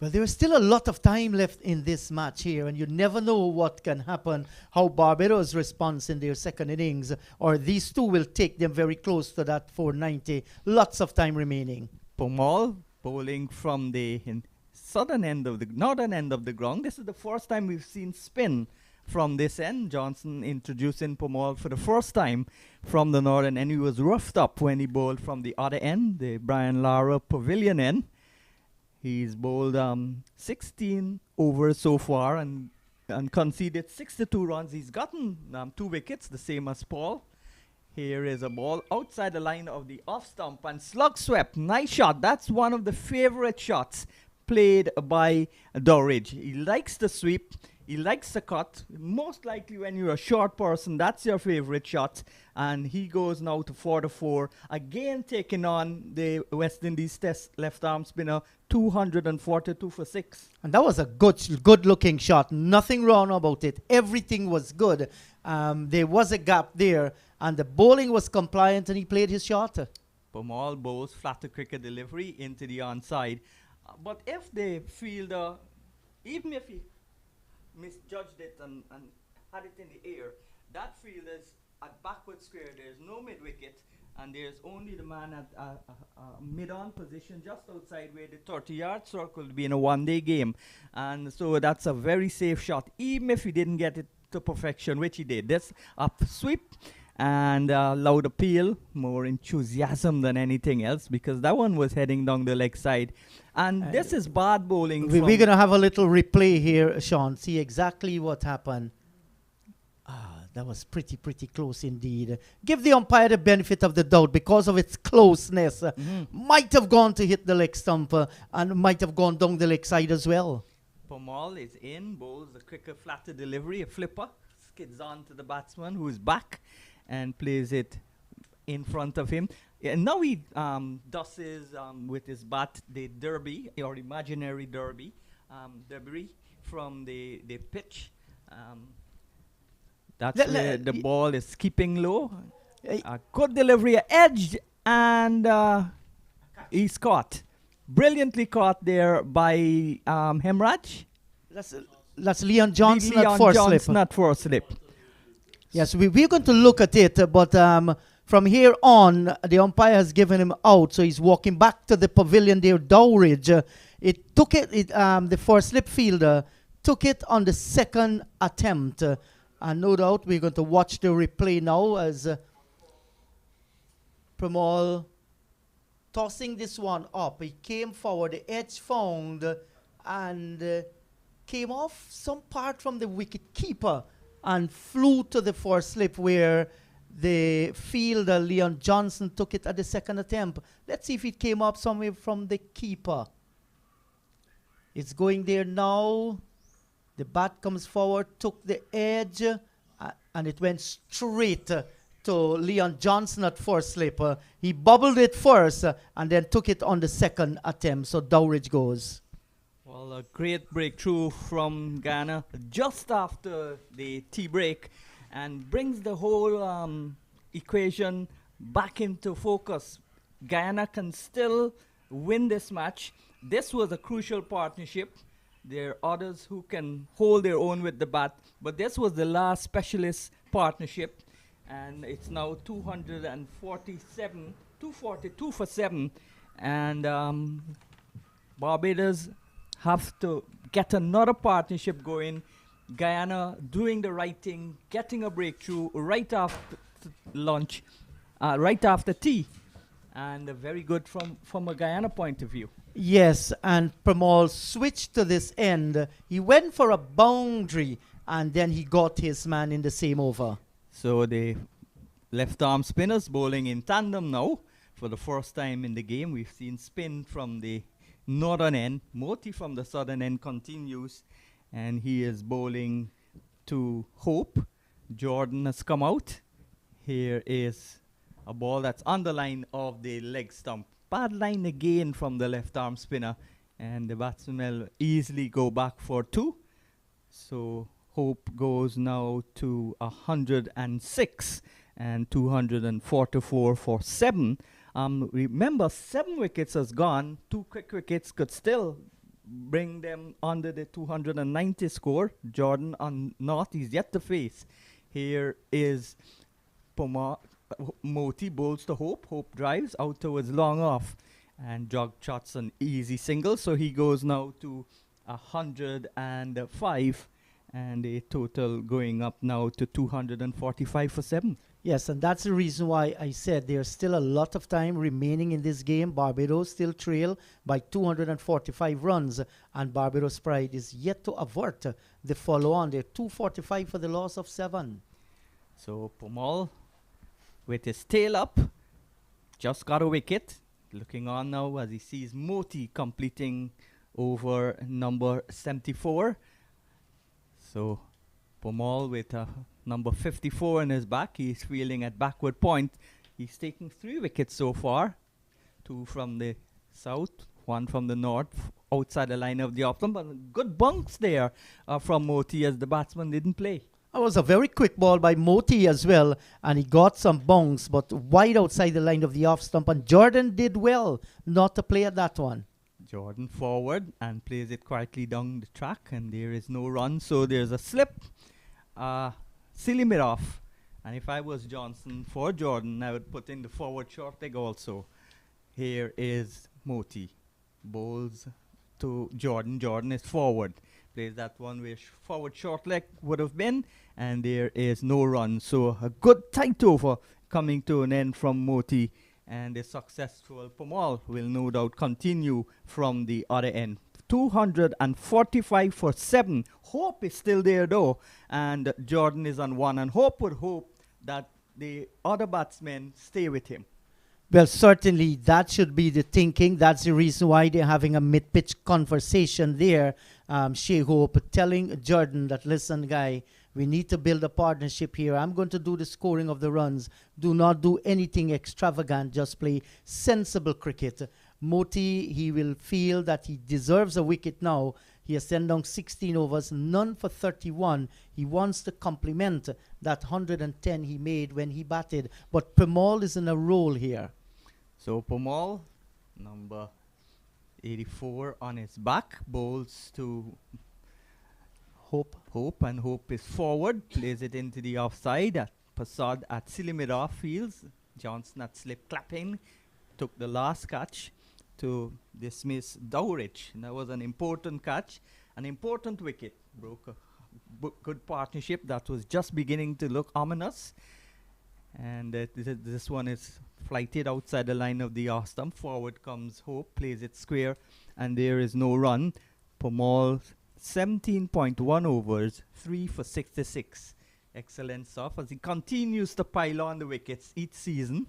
Well, there is still a lot of time left in this match here, and you never know what can happen, how Barbados responds in their second innings, or these two will take them very close to that 490. Lots of time remaining. Pomal bowling from the northern end of the ground. This is the first time we've seen spin from this end. Johnson introducing Pomal for the first time from the northern end. He was roughed up when he bowled from the other end, the Brian Lara Pavilion end. He's bowled 16 overs so far and conceded 62 runs. He's gotten 2 wickets, the same as Paul. Here is a ball outside the line of the off stump and slug swept. Nice shot. That's one of the favorite shots played by Dowridge. He likes the sweep. He likes the cut. Most likely when you're a short person, that's your favorite shot. And he goes now to 4-4. Again taking on the West Indies Test left arm spinner, 242 for 6. And that was a good looking shot. Nothing wrong about it. Everything was good. There was a gap there, and the bowling was compliant, and he played his shot. Pomal bowls flatter cricket delivery into the onside. But if the fielder, even if he misjudged it and had it in the air, that fielder's at backward square. There's no mid wicket, and there's only the man at mid-on position just outside where the 30-yard circle will be in a one-day game. And so that's a very safe shot, even if he didn't get it to perfection, which he did. This up sweep and loud appeal, more enthusiasm than anything else, because that one was heading down the leg side. And this is bad bowling. We're going to have a little replay here, Sean. See exactly what happened. That was pretty close indeed. Give the umpire the benefit of the doubt because of its closeness. Might have gone to hit the leg stump and might have gone down the leg side as well. Pomal is in, bowls a quicker, flatter delivery, a flipper, skids on to the batsman who is back and plays it in front of him. And now he dusts with his bat the derby, or imaginary derby, debris from the pitch. That's where the ball is keeping low. A good delivery, edged, and he's caught. Brilliantly caught there by Hemraj. That's Leon Johnson at four slip. Yes, we're going to look at it, but from here on, the umpire has given him out, so he's walking back to the pavilion there, Dowridge. The four slip fielder took it on the second attempt. And no doubt we're going to watch the replay now as Pramal tossing this one up. He came forward, the edge found, and came off some part from the wicket keeper and flew to the four slip where the fielder, Leon Johnson, took it at the second attempt. Let's see if it came up somewhere from the keeper. It's going there now. The bat comes forward, took the edge, and it went straight to Leon Johnson at four slip. He bobbled it first and then took it on the second attempt. So Dowridge goes. Well, a great breakthrough from Guyana just after the tea break and brings the whole equation back into focus. Guyana can still win this match. This was a crucial partnership. There are others who can hold their own with the bat, but this was the last specialist partnership, and it's now 242 for 7, and Barbados have to get another partnership going. Guyana doing the right thing, getting a breakthrough right after lunch, right after tea, and very good from a Guyana point of view. Yes, and Pramal switched to this end. He went for a boundary, and then he got his man in the same over. So the left-arm spinners bowling in tandem now. For the first time in the game, we've seen spin from the northern end. Moti from the southern end continues. and he is bowling to Hope. Jordan has come out. Here is a ball that's on the line of the leg stump. Bad line again from the left arm spinner, and the batsman will easily go back for 2. So Hope goes now to 106 and 244 for 7. Remember, 7 wickets has gone. 2 quick wickets could still bring them under the 290 score. Jordan on North, he's yet to face. Here is Moti bowls to Hope. Hope drives out towards long off, and Jog shots an easy single. So he goes now to 105, and a total going up now to 245 for 7. Yes, and that's the reason why I said there's still a lot of time remaining in this game. Barbados still trail by 245 runs, and Barbados Pride is yet to avert the follow-on. They're 245 for the loss of 7. So Pomal, with his tail up, just got a wicket. Looking on now as he sees Moti completing over number 74. So Pomal with number 54 in his back. He's fielding at backward point. He's taking 3 wickets so far. 2 from the south, 1 from the north, outside the line of the off stump. But good bunks there from Moti as the batsman didn't play. That was a very quick ball by Moti as well, and he got some bounce, but wide outside the line of the off stump. And Jordan did well not to play at that one. Jordan forward and plays it quietly down the track, and there is no run. So there's a slip. Silly mid off. And if I was Johnson for Jordan, I would put in the forward short leg also. Here is Moti. Bowls to Jordan. Jordan is forward. Plays that one where forward short leg would have been. And there is no run. So a good tight over coming to an end from Moti. And the successful Pomal will no doubt continue from the other end. 245 for 7. Hope is still there though, and Jordan is on 1, and Hope would hope that the other batsmen stay with him. Well, certainly that should be the thinking. That's the reason why they're having a mid-pitch conversation there. Shea Hope telling Jordan that, listen, guy, we need to build a partnership here. I'm going to do the scoring of the runs. Do not do anything extravagant. Just play sensible cricket. Moti, he will feel that he deserves a wicket now. He has sent down 16 overs, none for 31. He wants to compliment that 110 he made when he batted. But Pomal is in a roll here. So Pomal, number 84 on his back, bowls to Hope, and Hope is forward, plays it into the offside. Passad at Silimidar fields. Johnson at slip clapping, took the last catch to dismiss Dowrich. That was an important catch, an important wicket. Broke a good partnership that was just beginning to look ominous. And this one is flighted outside the line of the off stump. Forward comes Hope, plays it square, and there is no run. Pomal 17.1 overs, 3 for 66. Excellent stuff as he continues to pile on the wickets each season.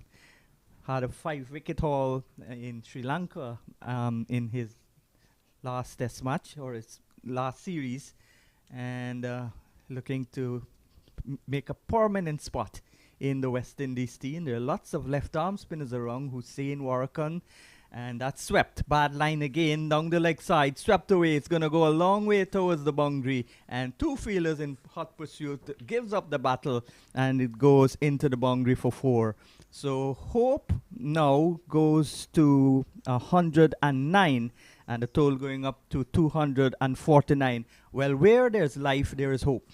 Had a 5-wicket haul in Sri Lanka in his last test match or his last series, and looking to make a permanent spot in the West Indies team. There are lots of left-arm spinners around. Hussain Warakan, and that's swept. Bad line again down the leg side. Swept away. It's going to go a long way towards the boundary. And 2 fielders in hot pursuit. Gives up the battle. And it goes into the boundary for 4. So Hope now goes to 109. And the total going up to 249. Well, where there's life, there is hope.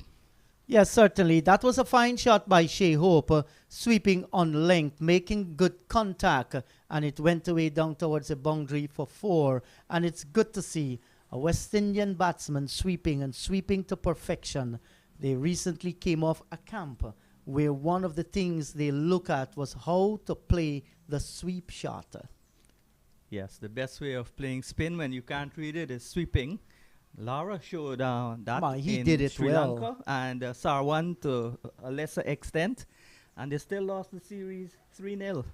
Yes, certainly. That was a fine shot by Shea Hope, sweeping on length, making good contact, and it went away down towards the boundary for 4. And it's good to see a West Indian batsman sweeping and sweeping to perfection. They recently came off a camp where one of the things they look at was how to play the sweep shot. Yes, the best way of playing spin when you can't read it is sweeping. Lara showed that he in did it Sri well. Lanka, and Sarwan to a lesser extent, and they still lost the series 3-0.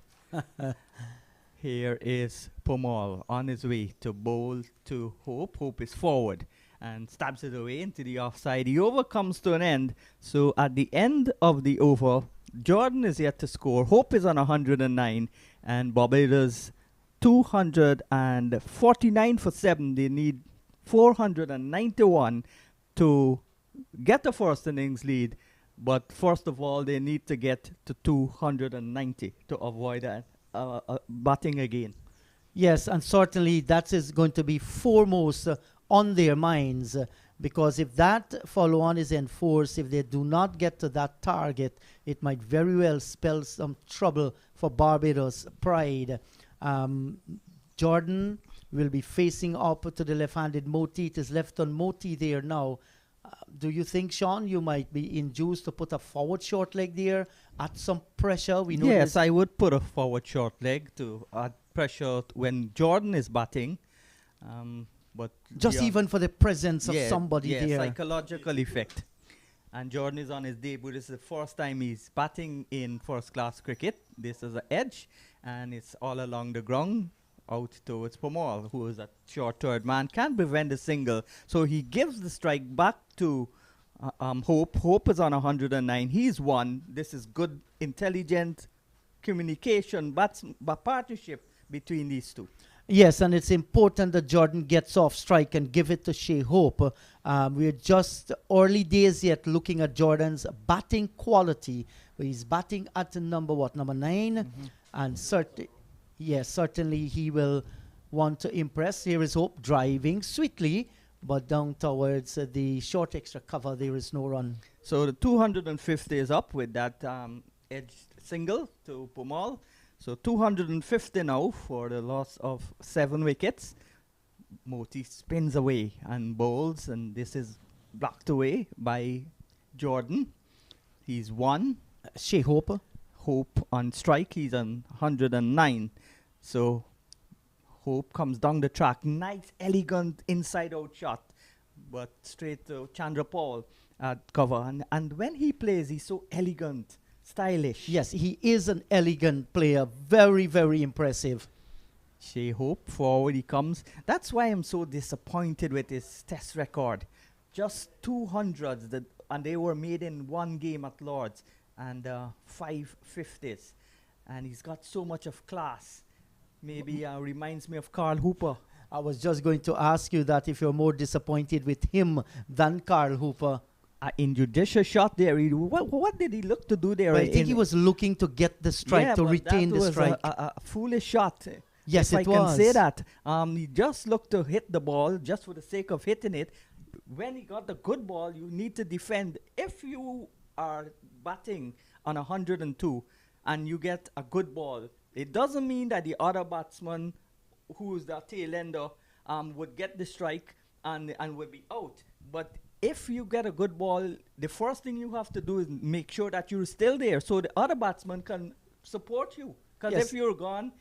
Here is Pomal on his way to bowl to Hope. Hope is forward, and stabs it away into the offside. The over comes to an end. So at the end of the over, Jordan is yet to score. Hope is on 109, and Barbados 249 for 7. They need 491 to get the first innings lead. But first of all, they need to get to 290 to avoid that batting again. Yes, and certainly that is going to be foremost on their minds, because if that follow-on is enforced, if they do not get to that target, it might very well spell some trouble for Barbados' pride. Jordan will be facing up to the left-handed Moti. It is left on Moti there now. Do you think, Sean, you might be induced to put a forward short leg there, add some pressure? We know yes, I would put a forward short leg to add pressure when Jordan is batting. But just even for the presence of somebody there. Psychological effect. And Jordan is on his debut. This is the first time he's batting in first-class cricket. This is an edge, and it's all along the ground, out towards Pomal, who is a short third man, can't prevent a single. So he gives the strike back to Hope. Hope is on 109. He's one. This is good, intelligent communication, partnership between these two. Yes, and it's important that Jordan gets off strike and give it to Shea Hope. We're just early days yet looking at Jordan's batting quality. He's batting at number 9? Mm-hmm. And certainly he will want to impress. Here is Hope driving sweetly, but down towards the short extra cover, there is no run. So the 250 is up with that edge single to Pomal. So 250 now for the loss of 7 wickets. Moti spins away and bowls, and this is blocked away by Jordan. He's one. Shea Hope. Hope on strike. He's on 109. So Hope comes down the track. Nice, elegant inside-out shot, but straight to Chandra Paul at cover. And when he plays, he's so elegant, stylish. Yes, he is an elegant player. Very, very impressive. Shea Hope, forward he comes. That's why I'm so disappointed with his test record. Just 200s, and they were made in one game at Lord's, and 5 50s. And he's got so much of class. Maybe reminds me of Carl Hooper. I was just going to ask you that if you're more disappointed with him than Carl Hooper. Injudicious shot there. What did he look to do there? But I think he was looking to get the strike, to retain the strike. A foolish shot. Yes, if it I was. can say that. He just looked to hit the ball just for the sake of hitting it. When he got the good ball, you need to defend. If you are batting on 102 and you get a good ball, it doesn't mean that the other batsman, who's the tail ender, would get the strike and would be out. But if you get a good ball, the first thing you have to do is make sure that you're still there so the other batsman can support you. Because if you're gone,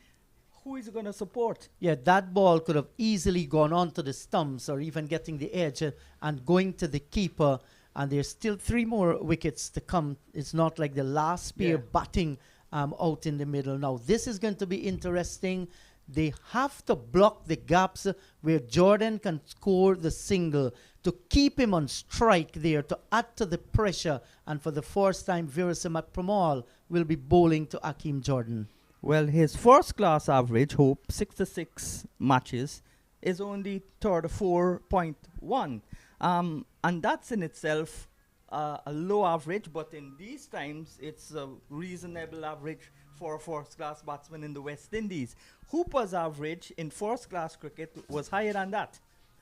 who is going to support? Yeah, that ball could have easily gone on to the stumps or even getting the edge and going to the keeper. And there's still 3 more wickets to come. It's not like the last pair batting out in the middle. Now, this is going to be interesting. They have to block the gaps where Jordan can score the single to keep him on strike there, to add to the pressure. And for the first time, Virasimat Pramal will be bowling to Akeem Jordan. Well, his first-class average, Hope, 66 matches, is only 34.1. And that's in itself a low average, but in these times, it's a reasonable average for a first-class batsman in the West Indies. Hooper's average in first-class cricket was higher than that.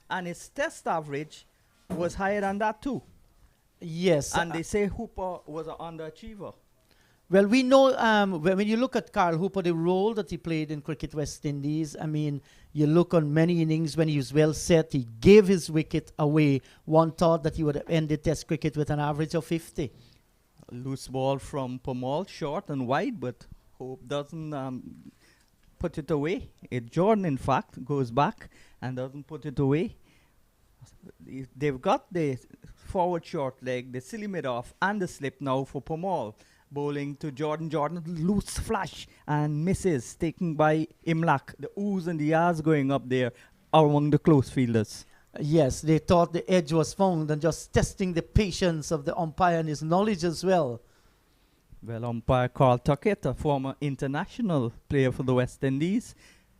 And his test average was higher than that too. Yes. And they say Hooper was an underachiever. Well, we know when you look at Carl Hooper, the role that he played in Cricket West Indies, I mean, you look on many innings when he was well set, he gave his wicket away. One thought that he would have ended Test cricket with an average of 50. Loose ball from Pomal, short and wide, but Hope doesn't put it away. Jordan, in fact, goes back and doesn't put it away. They've got the forward short leg, the silly mid-off, and the slip now for Pomal. Bowling to Jordan. Jordan, loose flash and misses, taken by Imlak. The oohs and the ahs going up there among the close fielders. Yes, they thought the edge was found and just testing the patience of the umpire and his knowledge as well. Well, umpire Carl Tuckett, a former international player for the West Indies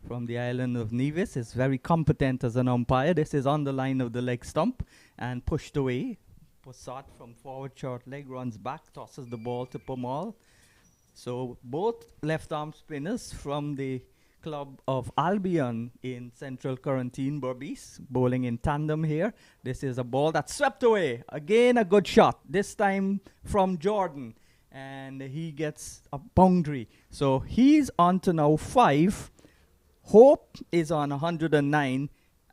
from the island of Nevis, is very competent as an umpire. This is on the line of the leg stump and pushed away. Passat from forward short leg runs back, tosses the ball to Pomal. So both left arm spinners from the club of Albion in Central Quarantine, Berbice, bowling in tandem here. This is a ball that's swept away. Again, a good shot, this time from Jordan. And he gets a boundary. So he's on to now 5. Hope is on 109.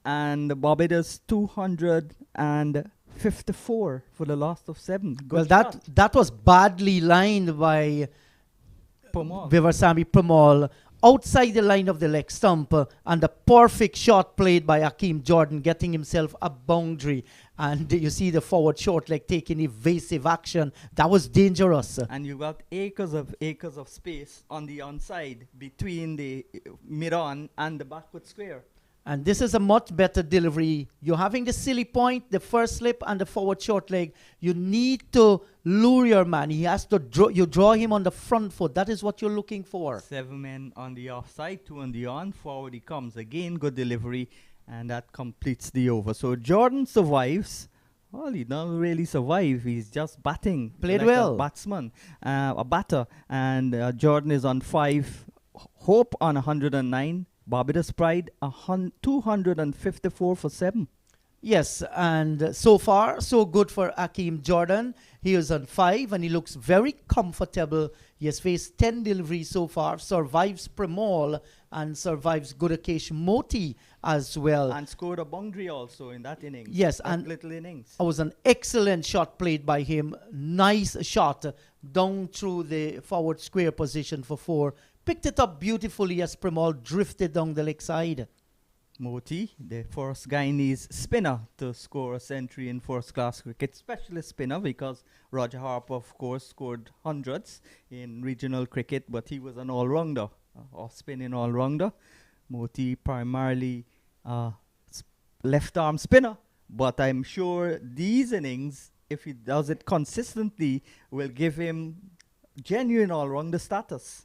And Barbados 254 for the last of 7. Good shot. That was badly lined by Pomal. Vivasamy Pramal outside the line of the leg stump, and the perfect shot played by Hakeem Jordan, getting himself a boundary. And you see the forward short leg taking evasive action. That was dangerous. And you got acres of space on the onside between the mid-on and the backward square. And this is a much better delivery. You're having the silly point, the first slip, and the forward short leg. You need to lure your man. He has to draw him on the front foot. That is what you're looking for. 7 men on the offside, 2 on the on. Forward he comes again. Good delivery. And that completes the over. So Jordan survives. Well, he doesn't really survive. He's just batting. Played like well. A batsman, a batter. And Jordan is on 5. Hope on 109. Barbados Pride 254 for 7. Yes, and so far, so good for Hakeem Jordan. He is on 5 and he looks very comfortable. He has faced 10 deliveries so far, survives Pramal and survives Gudakesh Moti as well. And scored a boundary also in that innings. Yes, that and little innings. it was an excellent shot played by him. Nice shot down through the forward square position for 4. Picked it up beautifully as Pramal drifted down the leg side. Moti, the first Guyanese spinner to score a century in first-class cricket, specialist spinner, because Roger Harper, of course, scored hundreds in regional cricket, but he was an all-rounder, off-spinning all-rounder. Moti primarily left-arm spinner, but I'm sure these innings, if he does it consistently, will give him genuine all-rounder status.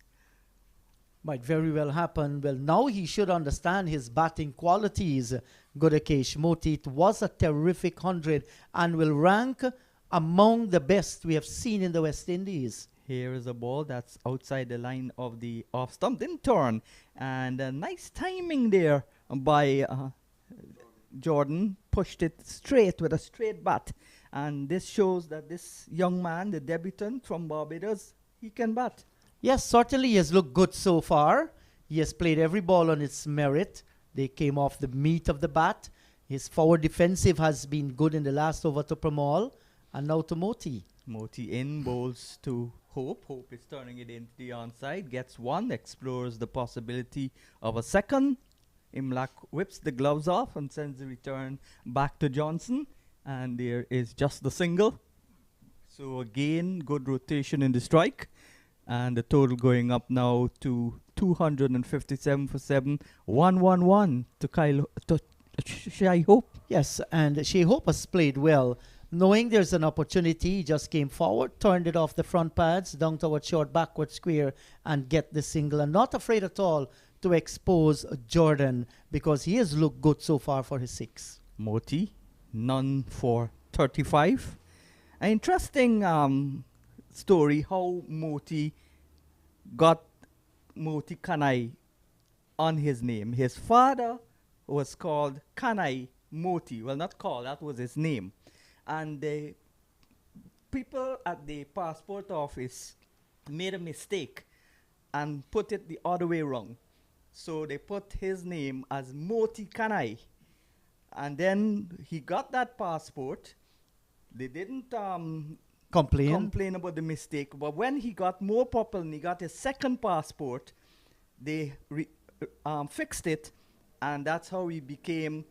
Might very well happen. Well, now he should understand his batting qualities. Gudakesh Moti, it was a terrific 100 and will rank among the best we have seen in the West Indies. Here is a ball that's outside the line of the off stump, didn't turn. And a nice timing there by Jordan. Pushed it straight with a straight bat. And this shows that this young man, the debutant from Barbados, he can bat. Yes, certainly he has looked good so far. He has played every ball on its merit. They came off the meat of the bat. His forward defensive has been good in the last over to Pramal. And now to Moti. Moti in, bowls to Hope. Hope is turning it into the onside. Gets 1, explores the possibility of a second. Imlak whips the gloves off and sends the return back to Johnson. And there is just the single. So again, good rotation in the strike. And the total going up now to 257 for 7. 1-1-1 to Shai Hope. Yes, and Shai Hope has played well. Knowing there's an opportunity, he just came forward, turned it off the front pads, down toward short, backward square, and get the single. And not afraid at all to expose Jordan, because he has looked good so far for his 6. Moti, none for 35. An interesting story how Moti got Moti Kanai on his name. His father was called Kanai Moti. Well, not called, that was his name. And the people at the passport office made a mistake and put it the other way around. So they put his name as Moti Kanai. And then he got that passport. They didn't complain about the mistake, but when he got more popular and he got his second passport, they fixed it, and that's how he became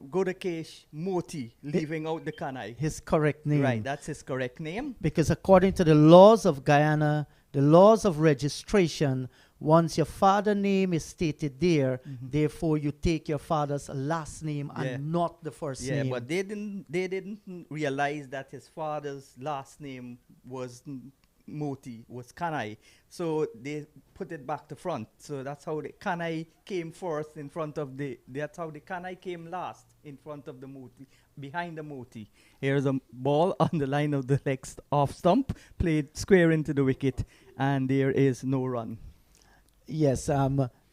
Gudakesh Moti, leaving out the Kanai. His correct name. Right, that's his correct name. Because according to the laws of Guyana, the laws of registration, once your father name is stated there, Mhm. therefore you take your father's last name Yeah. and not the first Yeah, name. but they didn't realize that his father's last name was Moti, was Kanai. So they put it back to front. So that's how the Kanai came first in front of that's how the Kanai came last in front of the Moti, behind the Moti. Here's a ball on the line of the next off stump, played square into the wicket, and there is no run. Yes,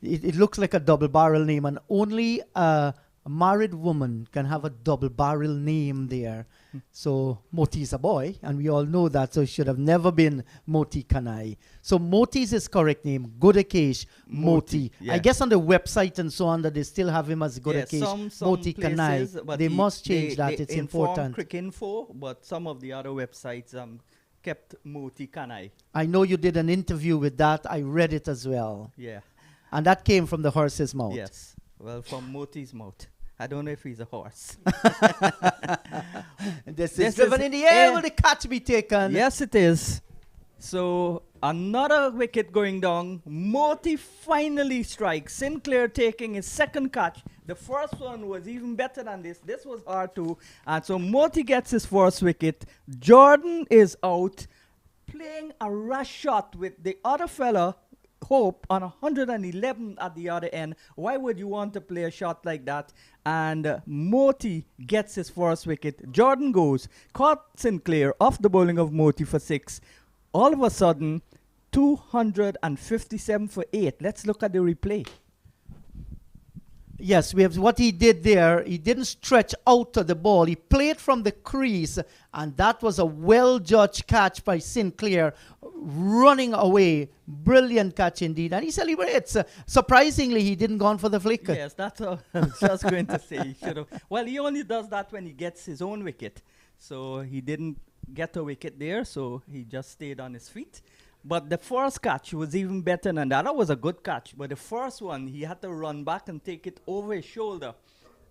it looks like a double barrel name, and only a married woman can have a double barrel name there. So Moti is a boy, and we all know that, so it should have never been Moti Kanai. So Moti is his correct name, Godakesh Moti. yeah. I guess on the website and so on that they still have him as Yeah, Godakesh some Moti places, Kanai. but They must change that, it's informed important. Cricinfo, but some of the other websites kept Moti Kanai. I know you did an interview with that, I read it as well. Yeah. And that came from the horse's mouth. Yes. Well, from Moti's mouth. I don't know if he's a horse. This This is driven is in the air, air. will the catch be taken? Yes, it is. So another wicket going down. Moti finally strikes. Sinclair taking his second catch. The first one was even better than this. This was R2. And so Moti gets his first wicket. Jordan is out playing a rush shot with the other fella, Hope, on 111 at the other end. Why would you want to play a shot like that? And Moti gets his first wicket. Jordan goes, caught Sinclair off the bowling of Moti for 6. All of a sudden, 257 for 8. Let's look at the replay. Yes, we have what he did there. He didn't stretch out to the ball. He played from the crease, and that was a well-judged catch by Sinclair, running away. Brilliant catch indeed. And he celebrates. Surprisingly, he didn't go on for the flick. Yes, that's what I was just going to say. He should have. Well, he only does that when he gets his own wicket. So he didn't get a wicket there, so he just stayed on his feet. But the first catch was even better than that. That was a good catch. But the first one, he had to run back and take it over his shoulder.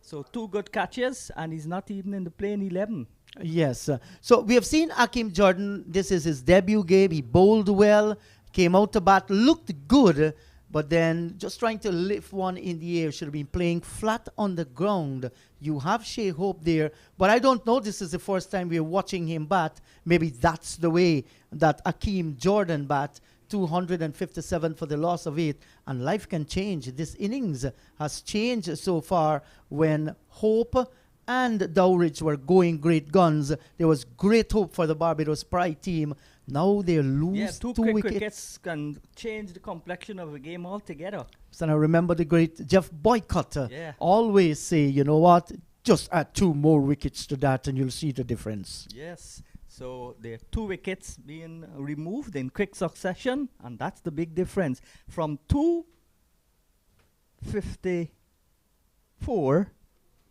So 2 good catches, and he's not even in the playing 11. Yes. So we have seen Hakeem Jordan. This is his debut game. He bowled well, came out to bat, looked good, but then just trying to lift one in the air. Should have been playing flat on the ground. You have Shea Hope there, but I don't know. This is the first time we're watching him bat. Maybe that's the way that Hakeem Jordan bat. 257 for the loss of 8, and life can change. This innings has changed so far. When Hope and Dowridge were going great guns, there was great hope for the Barbados Pride team. Now they lose Yeah, 2 quick wickets. wickets can change the complexion of a game altogether. And I remember the great Jeff Boycott Yeah. always say, you know what, just add 2 more wickets to that and you'll see the difference. Yes. So there are 2 wickets being removed in quick succession, and that's the big difference. From 254,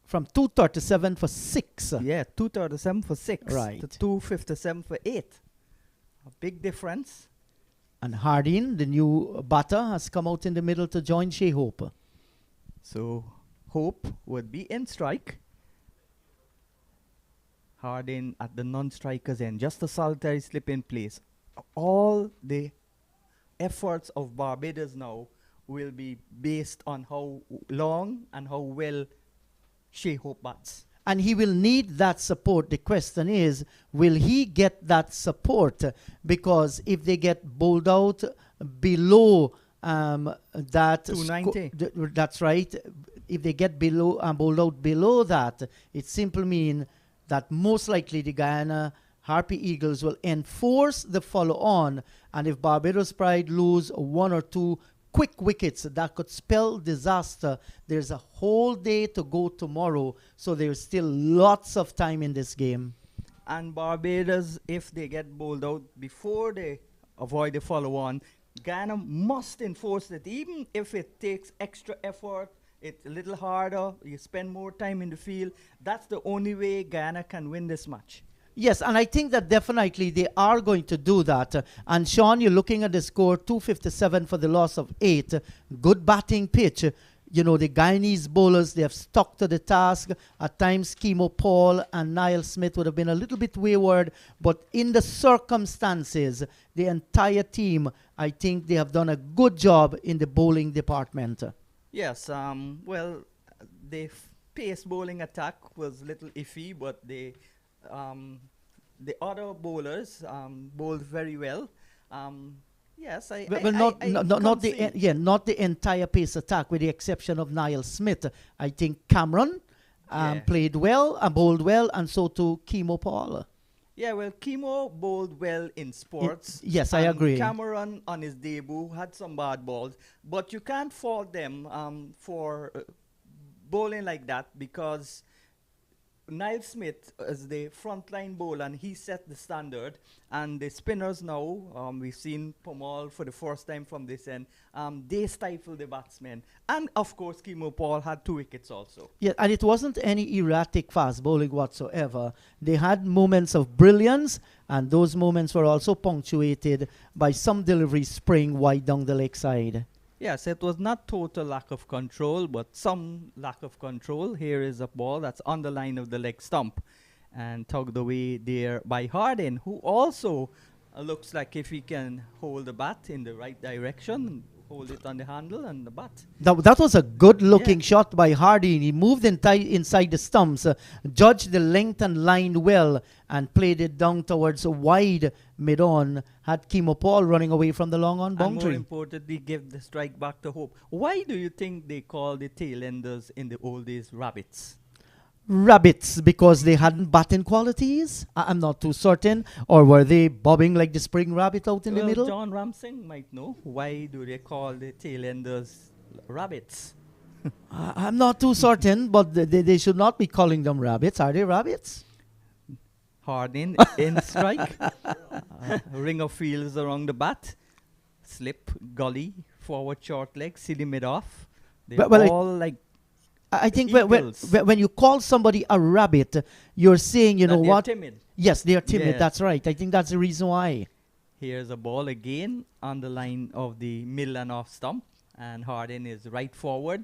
From 237 for 6. 237 for 6 Right. to 257 for 8. A big difference. And Hardin, the new batter, has come out in the middle to join Shea Hope. So Hope would be in strike. Hardin at the non-strikers end. Just a solitary slip in place. All the efforts of Barbados now will be based on how long and how well Shea Hope bats. And he will need that support. The question is, will he get that support? Because if they get bowled out below that 290. that's right. If they get bowled out below that, it simply means that most likely the Guyana Harpy Eagles will enforce the follow-on. And if Barbados Pride lose 1 or 2 quick wickets, that could spell disaster. There's a whole day to go tomorrow, so there's still lots of time in this game. And Barbados, if they get bowled out before they avoid the follow-on, Guyana must enforce it, even if it takes extra effort. It's a little harder. You spend more time in the field. That's the only way Guyana can win this match. Yes, and I think that definitely they are going to do that. And Sean, you're looking at the score, 257 for the loss of 8. Good batting pitch. You know, the Guyanese bowlers, they have stuck to the task. At times, Kemo Paul and Niall Smith would have been a little bit wayward, but in the circumstances, the entire team, I think they have done a good job in the bowling department. Yes, well, the pace bowling attack was a little iffy, but the other bowlers bowled very well. Yes, Well, not concede. not the entire pace attack, with the exception of Niall Smith. I think Cameron Yeah. played well and bowled well, and so too Kemo Paul. Yeah, well, Kemo bowled well in sports. Yes, I and agree. Cameron on his debut had some bad balls, but you can't fault them for bowling like that, because Niall Smith is the frontline bowler and he set the standard. And the spinners now, we've seen Pomal for the first time from this end, they stifle the batsmen. And of course, Kemo Paul had 2 wickets also. Yeah, and it wasn't any erratic fast bowling whatsoever. They had moments of brilliance, and those moments were also punctuated by some deliveries spraying wide down the leg side. Yes, it was not total lack of control, but some lack of control. Here is a ball that's on the line of the leg stump and tugged away there by Hardin, who also looks like if he can hold the bat in the right direction, hold it on the handle and the bat. That was a good looking Yeah. shot by Hardy. He moved inside the stumps, judged the length and line well, and played it down towards a wide mid-on. Had Kemo Paul running away from the long on And more boundary. importantly, give the strike back to Hope. Why do you think they call the tailenders in the old days rabbits? Rabbits, because they hadn't batting qualities? I'm not too certain. Or were they bobbing like the spring rabbit out in the Well, middle? John Ramsing might know. Why do they call the tailenders rabbits? I'm not too certain, but they should not be calling them rabbits. Are they rabbits? Hardin in strike. Ring of fields around the bat. Slip, gully, forward short leg, silly mid off. They're Well, all like I think Eagles. when you call somebody a rabbit, you're saying, you that know they're what? timid. Yes, they are timid. Yes. That's right. I think that's the reason why. Here's a ball again on the line of the middle and off stump, and Hardin is right forward.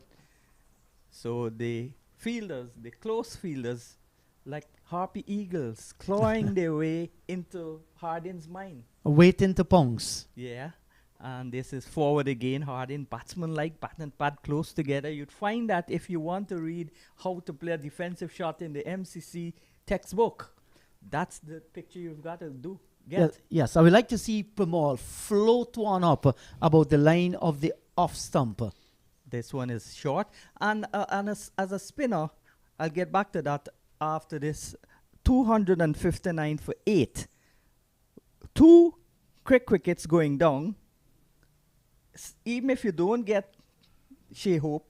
So the fielders, the close fielders, like harpy eagles, clawing their way into Hardin's mind. Waiting to pounce. Yeah. And this is forward again, Hardin, batsman-like, bat and pad close together. You'd find that if you want to read how to play a defensive shot in the MCC textbook, that's the picture you've got to do. Yes, I would like to see Pramal float one up about the line of the off stump. This one is short. And as a spinner, I'll get back to that after this. 259 for 8. 2 quick wickets going down. Even if you don't get Shea Hope,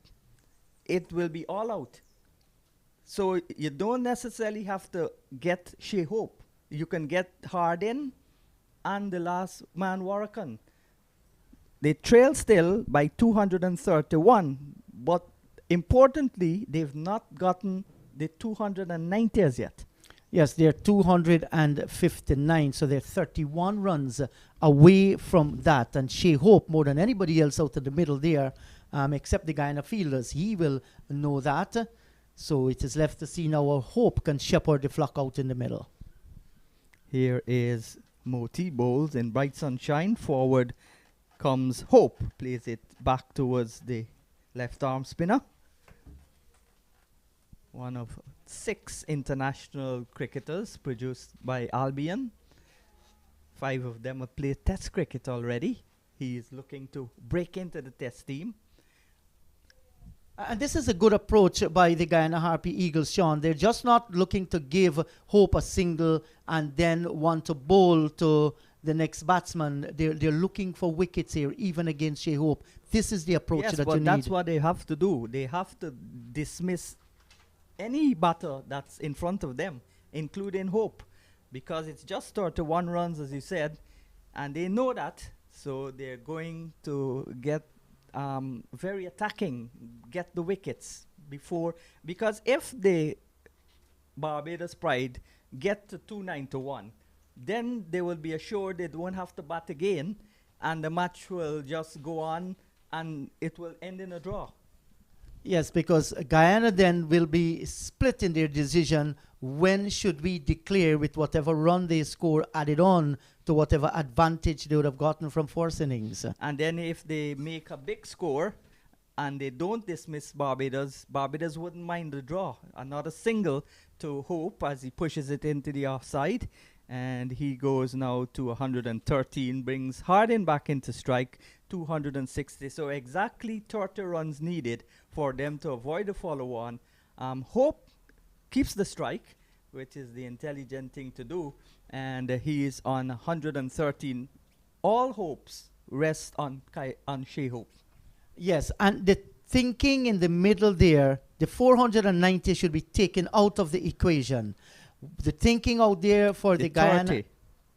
it will be all out. So you don't necessarily have to get Shea Hope. You can get Hardin and the last man, Warrakan. They trail still by 231, but importantly, they've not gotten the 290s yet. Yes, they're 259, so they're 31 runs away from that. And Shea Hope, more than anybody else out in the middle there, except the Guyana fielders, he will know that. So it is left to see now how Hope can shepherd the flock out in the middle. Here is Moti bowls in bright sunshine. Forward comes Hope, plays it back towards the left arm spinner. One of 6 international cricketers produced by Albion. 5 of them have played test cricket already. He is looking to break into the test team. And this is a good approach by the Guyana Harpy Eagles, Sean. They're just not looking to give Hope a single and then want to bowl to the next batsman. They're looking for wickets here, even against Shea Hope. This is the approach Yes, that but you that's need. what they have to do. They have to dismiss any batter that's in front of them, including Hope, because it's just 31 runs, as you said, and they know that, so they're going to get very attacking, get the wickets before, because if the Barbados Pride get to 291, then they will be assured they won't have to bat again, and the match will just go on, and it will end in a draw. Yes, because Guyana then will be split in their decision. When should we declare with whatever run they score added on to whatever advantage they would have gotten from force innings? And then if they make a big score and they don't dismiss Barbados, Barbados wouldn't mind the draw. Another single to Hope as he pushes it into the offside. And he goes now to 113, brings Hardin back into strike, 260. So exactly 30 runs needed for them to avoid the follow-on. Hope keeps the strike, which is the intelligent thing to do, and he is on 113. All hopes rest on Shea Hope. Yes, and the thinking in the middle there, the 490 should be taken out of the equation. The thinking out there for the Guyana, 30.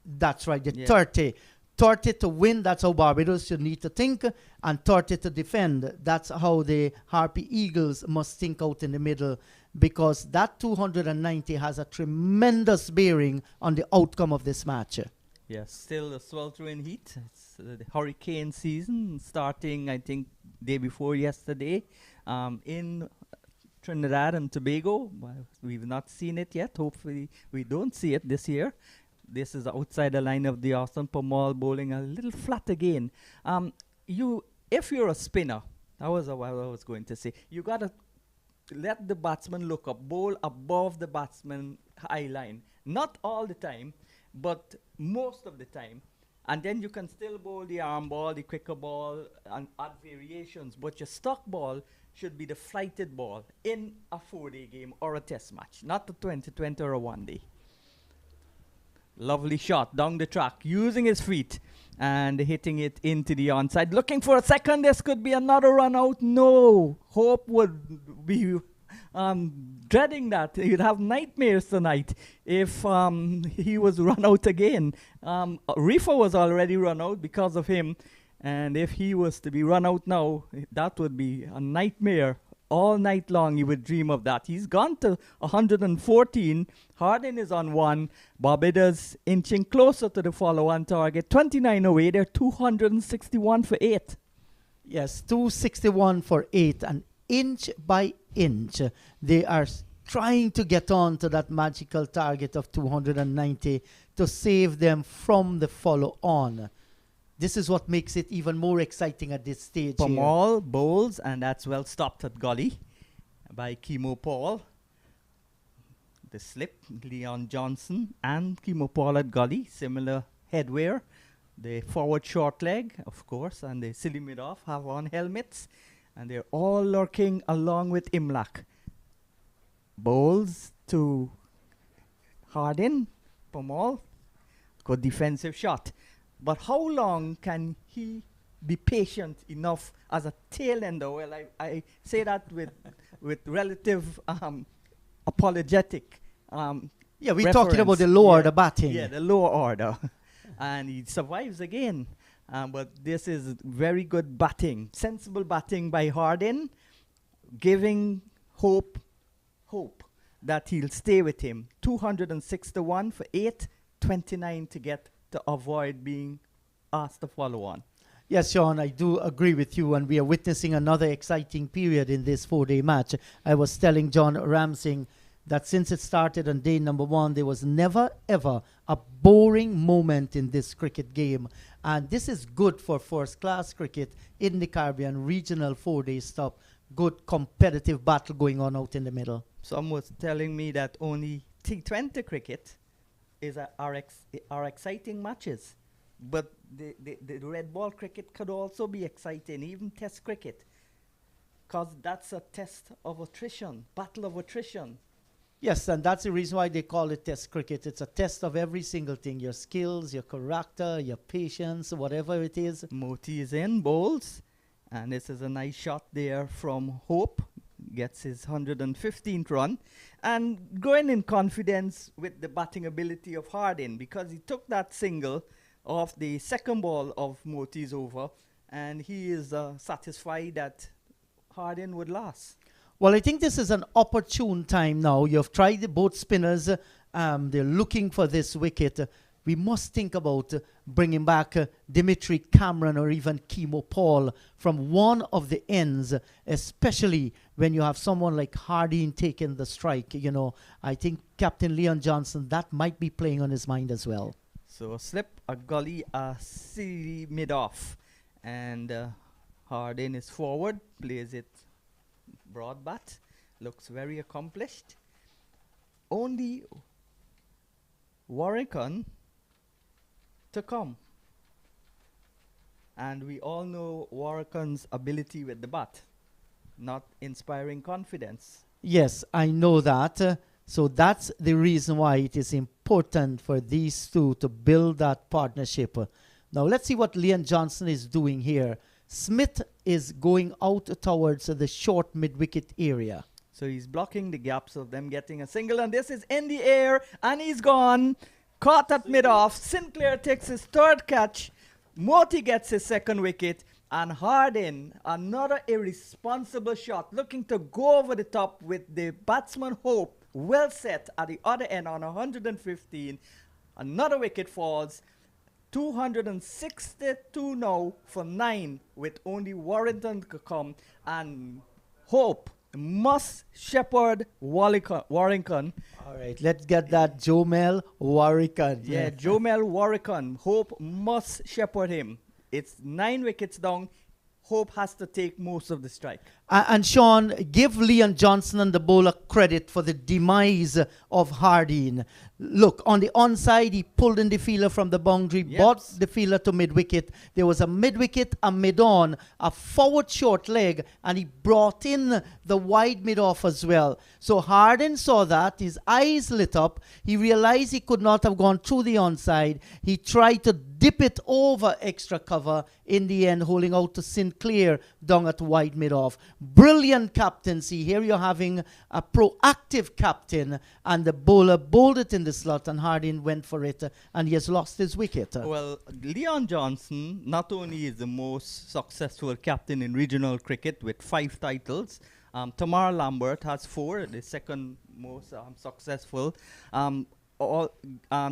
that's right, the 30. 30 to win, that's how Barbados should need to think, and 30 to defend. That's how the Harpy Eagles must think out in the middle, because that 290 has a tremendous bearing on the outcome of this match. Yes, still a sweltering heat. It's the hurricane season starting, I think, day before yesterday in Trinidad and Tobago. Well, we've not seen it yet. Hopefully we don't see it this year. This is outside the line of the Austin Pomal bowling a little flat again. If you're a spinner, that was what I was going to say. You got to let the batsman look up, bowl above the batsman high line. Not all the time, but most of the time. And then you can still bowl the arm ball, the quicker ball, and add variations. But your stock ball should be the flighted ball in a 4-day game or a test match, not a 2020 or a 1-day. Lovely shot down the track, using his feet and hitting it into the onside. Looking for a second, this could be another run out. No, Hope would be dreading that. He'd have nightmares tonight if he was run out again. Reefer was already run out because of him. And if he was to be run out now, that would be a nightmare. All night long, he would dream of that. He's gone to 114. Hardin is on 1. Barbados inching closer to the follow-on target. 29 away. They're 261 for 8. Yes, 261 for 8. And inch by inch, they are trying to get on to that magical target of 290 to save them from the follow-on. This is what makes it even more exciting at this stage. Pamal bowls, and that's well stopped at gully by Chemo Paul. The slip, Leon Johnson and Chemo Paul at gully. Similar headwear. The forward short leg, of course, and the silly mid-off have on helmets. And they're all lurking along with Imlak. Bowls to Hardin, Pamal. Good defensive shot. But how long can he be patient enough as a tail ender? Well, I say that with relative apologetic yeah, we're talking about the lower order batting. Yeah, the lower order. And he survives again. But this is very good batting. Sensible batting by Hardin, giving hope that he'll stay with him. 261 for 8, 29 to get to avoid being asked to follow on. Yes, Sean, I do agree with you, and we are witnessing another exciting period in this 4-day match. I was telling John Ramsing that since it started on day number 1, there was never, ever a boring moment in this cricket game. And this is good for first-class cricket in the Caribbean regional 4-day stop. Good competitive battle going on out in the middle. Some was telling me that only T20 cricket are exciting matches. But the red ball cricket could also be exciting, even test cricket. Because that's a test of attrition, battle of attrition. Yes, and that's the reason why they call it test cricket. It's a test of every single thing, your skills, your character, your patience, whatever it is. Moti is in, bowls. And this is a nice shot there from Hope. Gets his 115th run. And going in confidence with the batting ability of Hardin, because he took that single off the second ball of Moti's over. And he is satisfied that Hardin would last. Well, I think this is an opportune time now. You've tried both spinners. They're looking for this wicket. we must think about bringing back Dimitri Cameron or even Kimo Paul from one of the ends, especially when you have someone like Hardin taking the strike. You know, I think Captain Leon Johnson, that might be playing on his mind as well. So a slip, a gully, a silly mid-off. And Hardin is forward, plays it broad bat, looks very accomplished. Only Warwickon to come. And we all know Warwickon's ability with the bat, not inspiring confidence. Yes, I know that. So that's the reason why it is important for these two to build that partnership. Now let's see what Leon Johnson is doing here. Smith is going out towards the short mid-wicket area. So he's blocking the gaps of them getting a single, and this is in the air, and he's gone. Caught at mid-off. Sinclair takes his third catch. Moti gets his second wicket, and Hardin, another irresponsible shot, looking to go over the top with the batsman Hope well set at the other end on 115. Another wicket falls. 262 now for 9 with only Warrington to come, and Hope must shepherd Warrington. All right, let's get that Jomel Warrington. Yeah, Jomel Warrington. Hope must shepherd him. It's 9 wickets down. Hope has to take most of the strike. And Sean, give Leon Johnson and the bowler credit for the demise of Hardin. Look, on the onside, he pulled in the fielder from the boundary, brought the fielder to mid-wicket. There was a mid-wicket, a mid-on, a forward short leg, and he brought in the wide mid-off as well. So Hardin saw that. His eyes lit up. He realized he could not have gone through the onside. He tried to dip it over extra cover, in the end holding out to Sinclair down at wide mid-off. Brilliant captaincy. Here you're having a proactive captain, and the bowler bowled it in the slot, and Hardin went for it, and he has lost his wicket. Well, Leon Johnson not only is the most successful captain in regional cricket with 5 titles, Tamar Lambert has 4, the second most successful.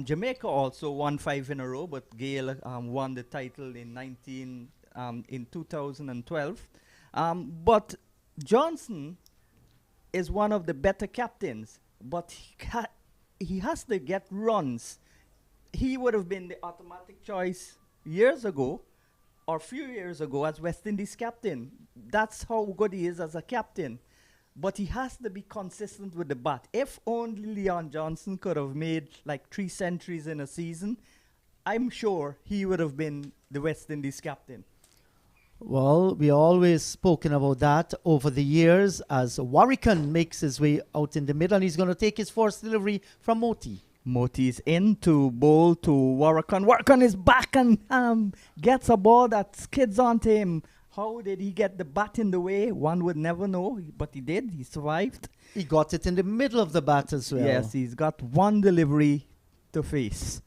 Jamaica also won 5 in a row, but Gale won the title in 2012. But Johnson is one of the better captains, but he has to get runs. He would have been the automatic choice years ago, or a few years ago, as West Indies captain. That's how good he is as a captain. But he has to be consistent with the bat. If only Leon Johnson could have made like 3 centuries in a season, I'm sure he would have been the West Indies captain. Well, we always spoken about that over the years as Warrington makes his way out in the middle, and he's going to take his first delivery from Moti. Moti's in to bowl to Warrington. Warrington is back and gets a ball that skids onto him. How did he get the bat in the way? One would never know, but he did. He survived. He got it in the middle of the bat as well. Yes, he's got one delivery to face.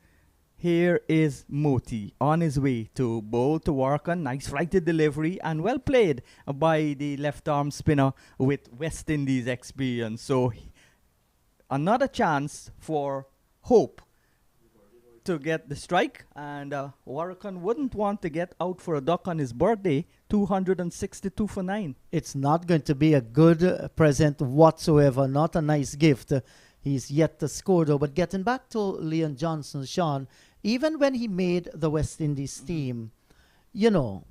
Here is Moti on his way to bowl to Warrington. Nice flighted delivery and well played by the left arm spinner with West Indies experience. So another chance for Hope to get the strike, and Warrington wouldn't want to get out for a duck on his birthday. 262 for 9. It's not going to be a good present whatsoever, not a nice gift. He's yet to score though. But getting back to Leon Johnson, Sean, even when he made the West Indies team, you know,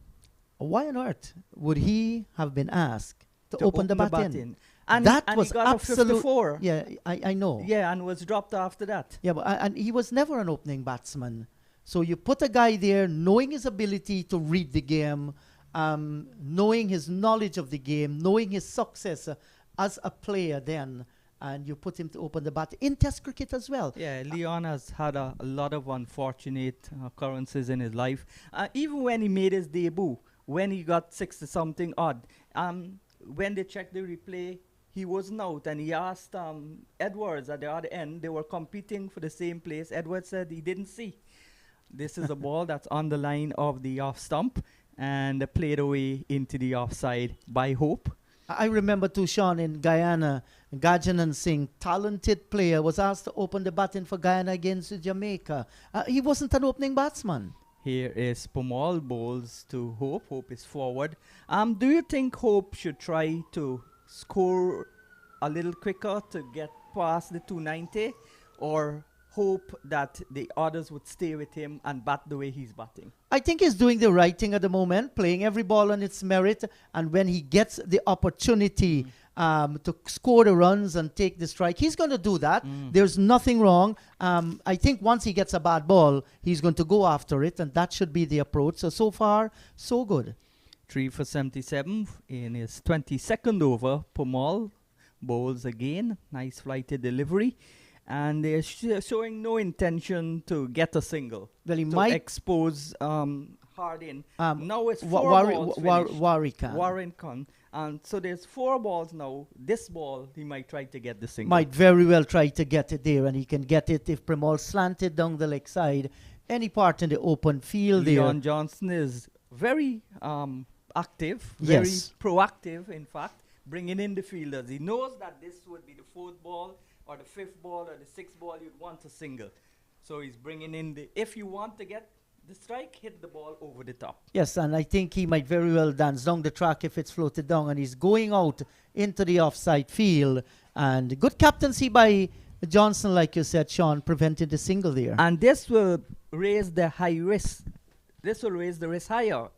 why on earth would he have been asked to open the bat in? And that and was he got absolute. 54. Yeah, I know. Yeah, and was dropped after that. Yeah, but and he was never an opening batsman. So you put a guy there, knowing his ability to read the game, knowing his knowledge of the game, knowing his success as a player then, and you put him to open the bat in Test cricket as well. Yeah, Leon has had a lot of unfortunate occurrences in his life. Even when he made his debut, when he got 60-something odd, when they checked the replay, he wasn't out, and he asked Edwards at the other end. They were competing for the same place. Edwards said he didn't see. This is a ball that's on the line of the off stump and played away into the offside by Hope. I remember too, Sean, in Guyana, Gajanan Singh, talented player, was asked to open the batting for Guyana against Jamaica. He wasn't an opening batsman. Here is Pomal bowls to Hope. Hope is forward. Do you think Hope should try to score a little quicker to get past the 290, or hope that the others would stay with him and bat the way he's batting? I think he's doing the right thing at the moment, playing every ball on its merit, and when he gets the opportunity to score the runs and take the strike, he's going to do that. There's nothing wrong. I think once he gets a bad ball, he's going to go after it, and that should be the approach. So far, so good. 3 for 77 in his 22nd over. Pomal bowls again. Nice flighted delivery. And they're showing no intention to get a single. Well, he to might expose Hardin. Now it's four balls Warrington. And so there's 4 balls now. This ball, he might try to get the single. Might very well try to get it there, and he can get it if Premal slanted down the leg side. Any part in the open field Leon there. Johnson is very active, Yes. very proactive, in fact, bringing in the fielders. He knows that this would be the 4th ball or the 5th ball or the 6th ball you'd want a single. So he's bringing in if you want to get the strike, hit the ball over the top. Yes, and I think he might very well dance down the track if it's floated down, and he's going out into the offside field. And good captaincy by Johnson, like you said, Sean, prevented the single there. And this will raise the high risk. This will raise the risk higher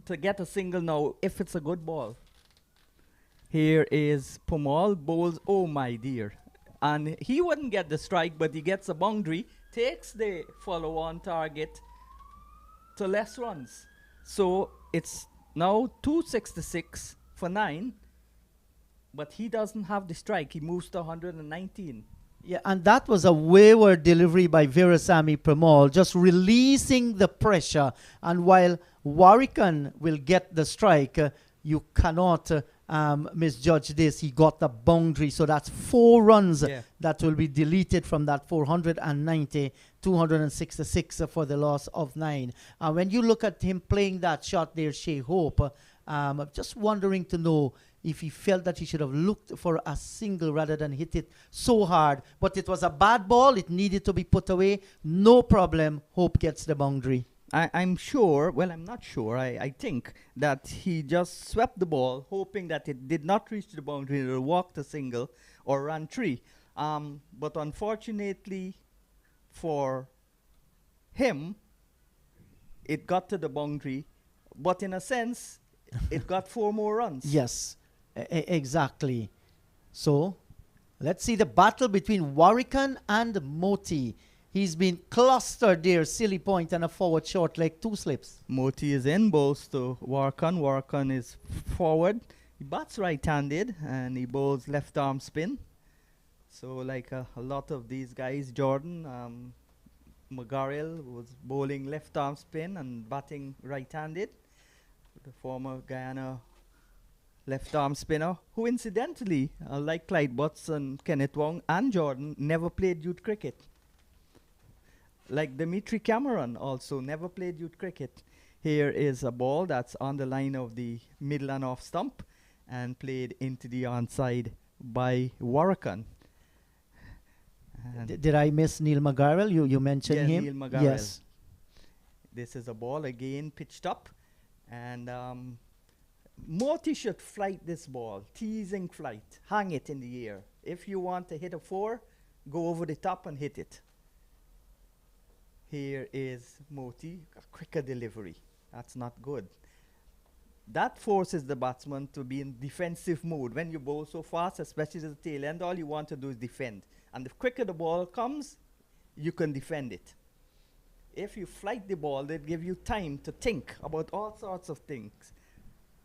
to get a single now if it's a good ball. Here is Pomal bowls, oh my dear. And he wouldn't get the strike, but he gets a boundary, takes the follow-on target to less runs. So it's now 266 for 9, but he doesn't have the strike. He moves to 119. Yeah, and that was a wayward delivery by Virasamy Premal, just releasing the pressure. And while Warrington will get the strike, you cannot misjudge this. He got the boundary, so that's 4 runs that will be deleted from that 490, 266 for the loss of 9. When you look at him playing that shot there, Shea Hope, I'm just wondering to know if he felt that he should have looked for a single rather than hit it so hard. But it was a bad ball. It needed to be put away. No problem. Hope gets the boundary. I'm sure, well, I'm not sure. I think that he just swept the ball, hoping that it did not reach the boundary. It will walk the single or run 3. But unfortunately for him, it got to the boundary. But in a sense, it got 4 more runs. Yes, exactly. So let's see the battle between Warrington and Moti. He's been clustered there, silly point and a forward short leg, 2 slips. Moti is in, bowls to Warrington. Warrington is forward. He bats right-handed and he bowls left arm spin. So like a lot of these guys, Jordan, McGarrell was bowling left arm spin and batting right-handed. The former Guyana left arm spinner, who incidentally, like Clyde Butson, Kenneth Wong and Jordan, never played youth cricket. Like Dimitri Cameron also never played youth cricket. Here is a ball that's on the line of the middle and off stump and played into the onside by Warrington. Did I miss Neil McGarrell? You mentioned him? Neil McGarrell. Yes. This is a ball again pitched up. And Moti should flight this ball, teasing flight, hang it in the air. If you want to hit a 4, go over the top and hit it. Here is Moti, a quicker delivery. That's not good. That forces the batsman to be in defensive mode. When you bowl so fast, especially at the tail end, all you want to do is defend. And the quicker the ball comes, you can defend it. If you flight the ball, they give you time to think about all sorts of things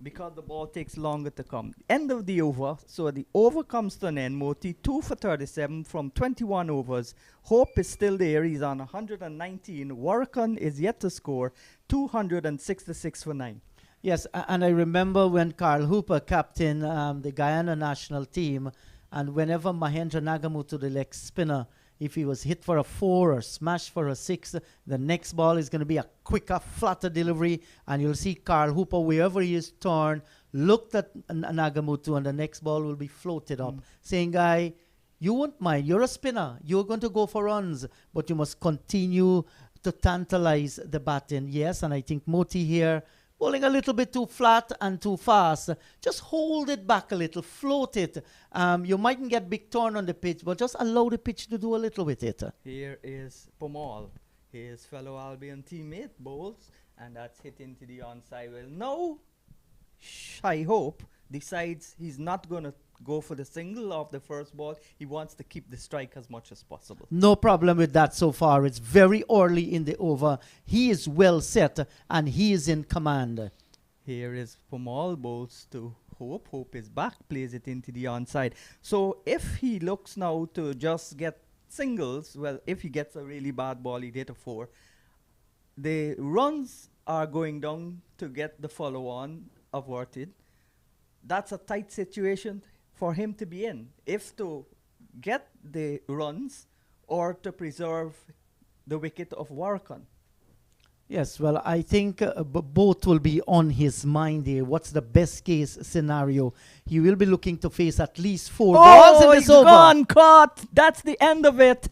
because the ball takes longer to come. End of the over, so the over comes to an end. Moti 2 for 37 from 21 overs. Hope is still there. He's on 119. Warrington is yet to score 266 for 9. Yes, and I remember when Carl Hooper captained the Guyana national team, and whenever Mahendra Nagamutu, the leg spinner, if he was hit for a 4 or smashed for a 6, the next ball is going to be a quicker, flatter delivery, and you'll see Carl Hooper, wherever he is turned, looked at Nagamutu, and the next ball will be floated up, saying, Guy, you won't mind. You're a spinner. You're going to go for runs, but you must continue to tantalize the batting. Yes, and I think Moti here, bowling a little bit too flat and too fast. Just hold it back a little, float it. You mightn't get big turn on the pitch, but just allow the pitch to do a little with it. Here is Pomal, his fellow Albion teammate, bowls, and that's hit into the onside. Well, now, I hope decides he's not going to go for the single of the first ball. He wants to keep the strike as much as possible. No problem with that so far. It's very early in the over. He is well set and he is in command. Here is Pomal, bowls to Hope. Hope is back, plays it into the onside. So if he looks now to just get singles, well, if he gets a really bad ball, he'd hit a 4. The runs are going down to get the follow-on averted. That's a tight situation for him to be in, if to get the runs or to preserve the wicket of Warkan. Yes, well, I think both will be on his mind here. What's the best case scenario? He will be looking to face at least 4 balls in this he's over. Gone, caught. That's the end of it.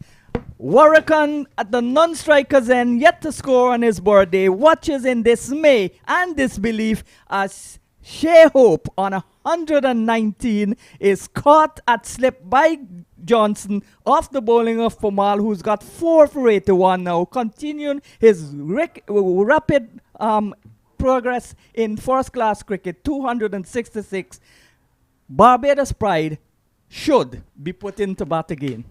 Warwikan at the non-strikers end, yet to score on his birthday, watches in dismay and disbelief as Shea Hope on 119 is caught at slip by Johnson off the bowling of Pomal, who's got 4 for 81 now, continuing his rapid progress in first-class cricket, 266. Barbados pride should be put into bat again.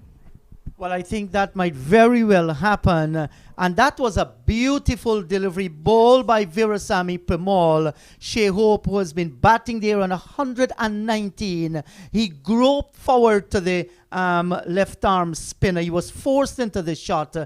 Well, I think that might very well happen. And that was a beautiful delivery ball by Virasamy Premal. Shea Hope, who has been batting there on 119. He groped forward to the left arm spinner. He was forced into the shot.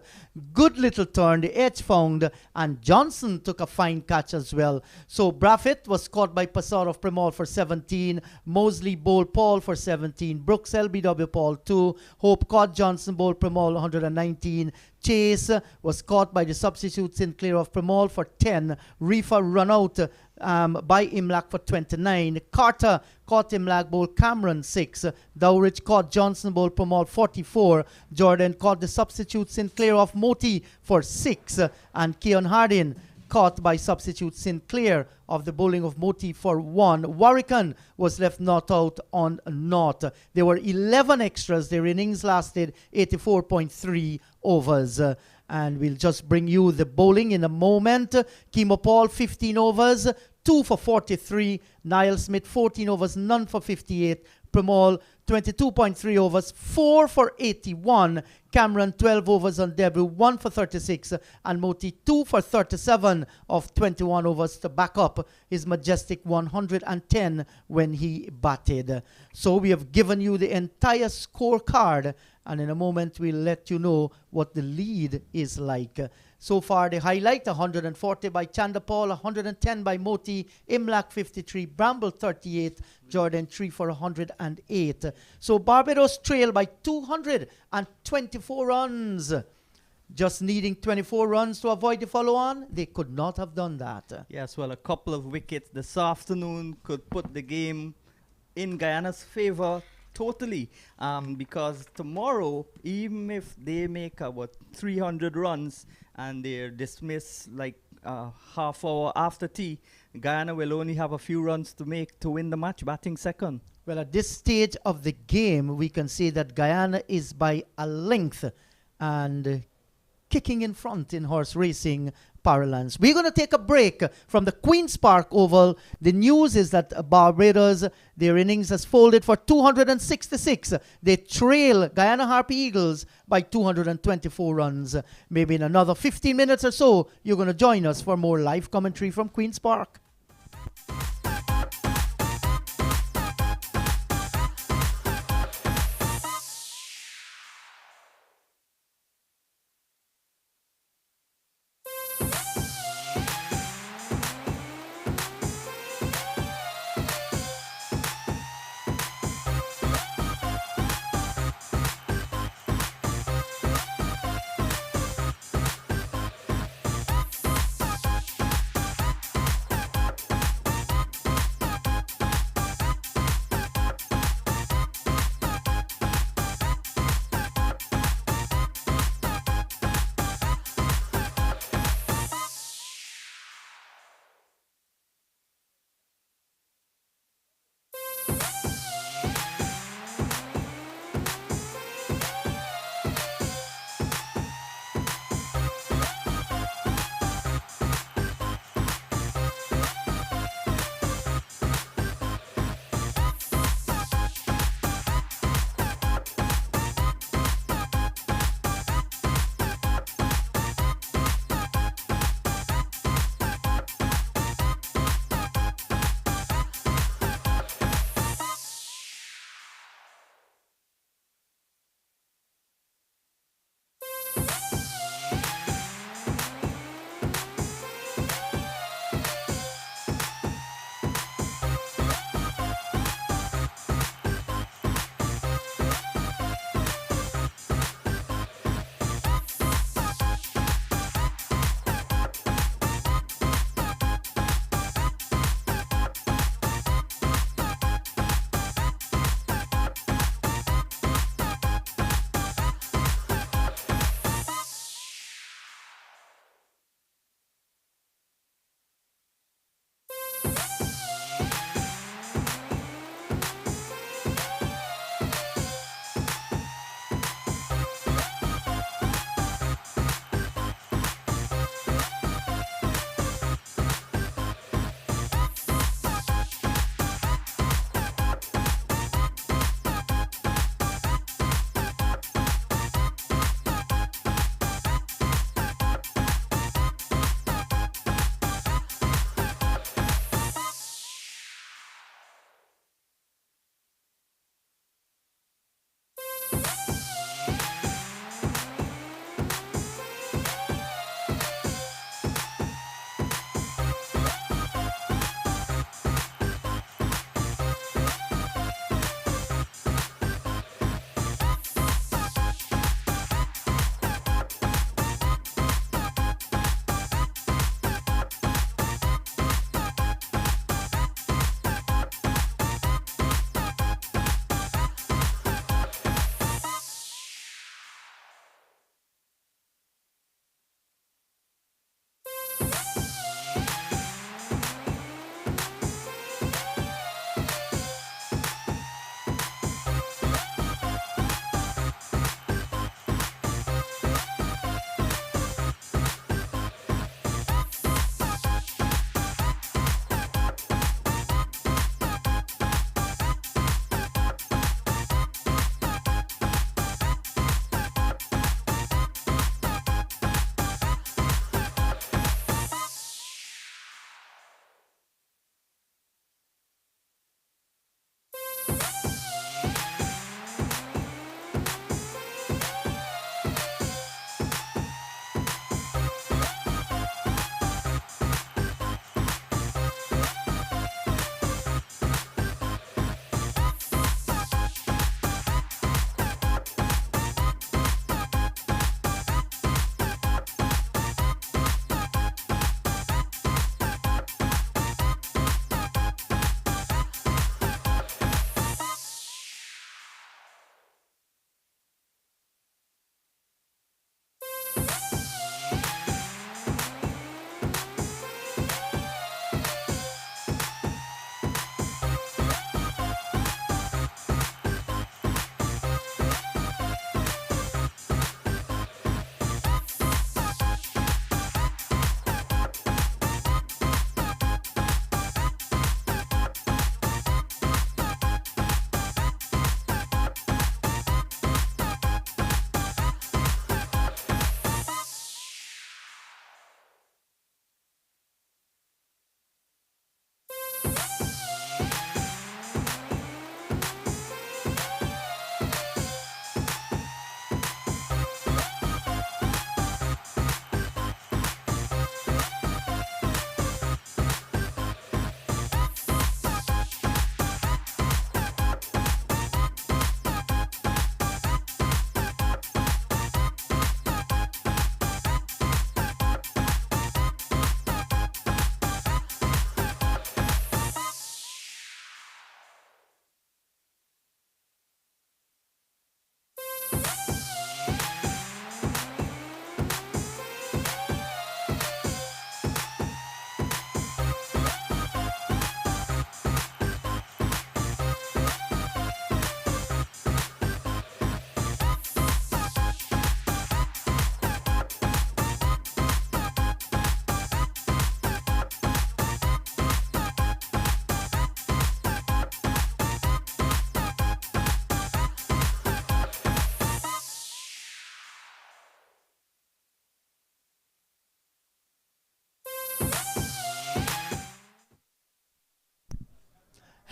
Good little turn, the edge found, and Johnson took a fine catch as well. So Braffett was caught by Pasarov Premal for 17. Mosley bowled Paul for 17. Brooks LBW Paul 2. Hope caught Johnson bowled Premal 119. Chase was caught by the substitute Sinclair of Premal for 10. Reefer run out by Imlak for 29. Carter caught Imlak bowled Cameron 6. Dowridge caught Johnson bowled Premal 44. Jordan caught the substitute Sinclair of Moti for 6. And Keon Hardin caught by substitute Sinclair of the bowling of Moti for 1. Warwikan was left not out on naught. There were 11 extras. Their innings lasted 84.3 overs. And we'll just bring you the bowling in a moment. Kimo Paul, 15 overs, 2 for 43. Niall Smith, 14 overs, none for 58. Premal, 22.3 overs, 4 for 81. Cameron, 12 overs on debut, 1 for 36. And Moti, 2 for 37 of 21 overs to back up his majestic 110 when he batted. So we have given you the entire scorecard, and in a moment we'll let you know what the lead is like. So far, the highlight, 140 by Chandapal, 110 by Moti, Imlak 53, Bramble 38, Jordan 3 for 108. So Barbados trail by 224 runs. Just needing 24 runs to avoid the follow-on, they could not have done that. Yes, well, a couple of wickets this afternoon could put the game in Guyana's favor totally, because tomorrow, even if they make about 300 runs and they're dismissed like half hour after tea, Guyana will only have a few runs to make to win the match, batting second. Well, at this stage of the game, we can say that Guyana is by a length and kicking in front in horse racing parlance. We're going to take a break from the Queen's Park Oval. The news is that Barbados, their innings has folded for 266. They trail Guyana Harpy Eagles by 224 runs. Maybe in another 15 minutes or so, you're going to join us for more live commentary from Queen's Park.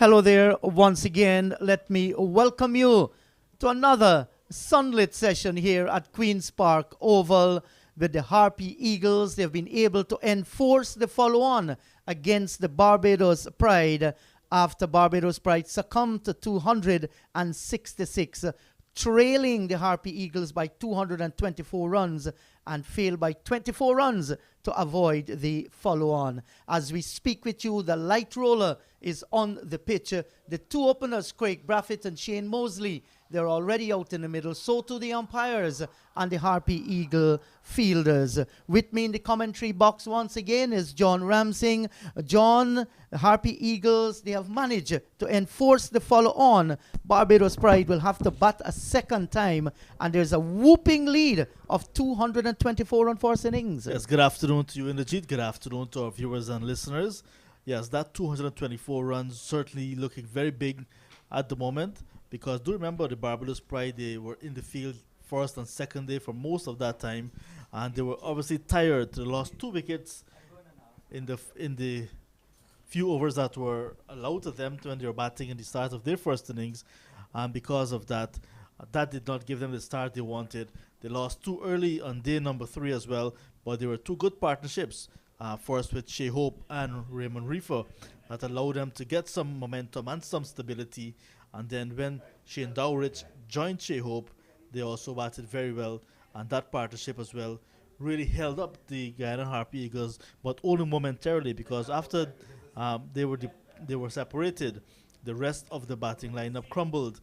Hello there once again. Let me welcome you to another sunlit session here at Queen's Park Oval with the Harpy Eagles. They've been able to enforce the follow-on against the Barbados Pride after Barbados Pride succumbed to 266, trailing the Harpy Eagles by 224 runs and failed by 24 runs to avoid the follow-on. As we speak with you, the light roller is on the pitch. The two openers, Craig Braffett and Shane Mosley, they're already out in the middle. So too the umpires and the Harpy Eagle fielders. With me in the commentary box once again is John Ramsing. John, the Harpy Eagles, they have managed to enforce the follow-on. Barbados Pride will have to bat a second time, and there's a whooping lead of 224 on first innings. Yes, good afternoon to you, Inderjeet. Good afternoon to our viewers and listeners. Yes, that 224 runs certainly looking very big at the moment, because do remember the Barbados Pride, they were in the field first and second day for most of that time, and they were obviously tired. They lost 2 wickets in the few overs that were allowed to them when they were batting in the start of their first innings, and because of that, that did not give them the start they wanted. They lost 2 early on day number 3 as well, but they were 2 good partnerships. First with Shea Hope and Raymond Reefer, that allowed them to get some momentum and some stability. And then when Shane Dowrich joined Shea Hope, they also batted very well. And that partnership as well really held up the Guyana Harpy Eagles, but only momentarily, because after they were separated, the rest of the batting lineup crumbled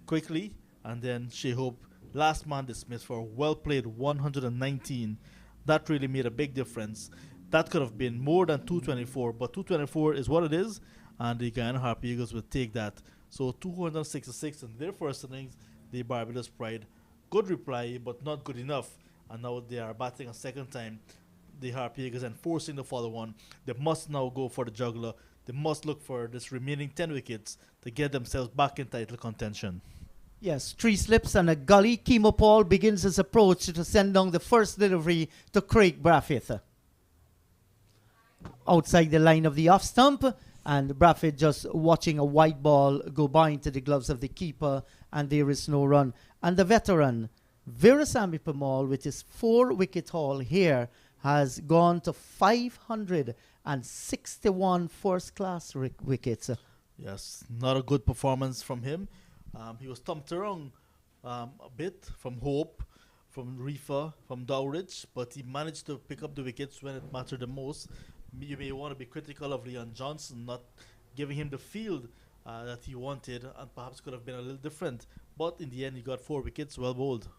quickly. And then Shea Hope, last man dismissed for a well-played 119. That really made a big difference. That could have been more than 224, but 224 is what it is, and the Guyana Harpy Eagles will take that. So 266 in their first innings, the Barbados Pride. Good reply, but not good enough. And now they are batting a second time. The Harpy Eagles enforcing the follow-on. They must now go for the juggler. They must look for this remaining 10 wickets to get themselves back in title contention. Yes, 3 slips and a gully. Kimo Paul begins his approach to send down the first delivery to Craig Braffett. Outside the line of the off stump, and Braffett just watching a white ball go by into the gloves of the keeper, and there is no run. And the veteran, Virasamy Pamal, with his 4-wicket haul here, has gone to 561 first-class wickets. Yes, not a good performance from him. He was thumped around a bit from Hope, from Reefer, from Dowrich, but he managed to pick up the wickets when it mattered the most. You may want to be critical of Leon Johnson not giving him the field that he wanted, and perhaps could have been a little different. But in the end, he got 4 wickets, well bowled.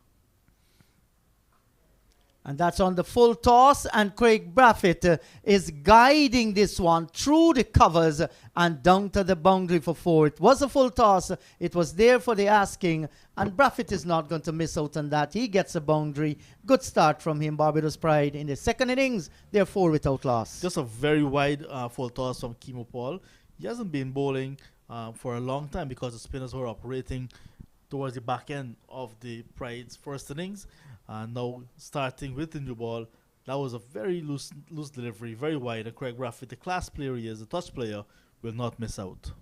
And that's on the full toss, and Craig Braffett is guiding this one through the covers and down to the boundary for 4. It was a full toss. It was there for the asking, and Braffett is not going to miss out on that. He gets a boundary. Good start from him, Barbados Pride. In the second innings, they're 4 without loss. Just a very wide full toss from Kimo Paul. He hasn't been bowling for a long time because the spinners were operating towards the back end of the Pride's first innings. Now starting with the new ball, that was a very loose delivery, very wide. And Craig Braffett, the class player he is, the touch player, will not miss out.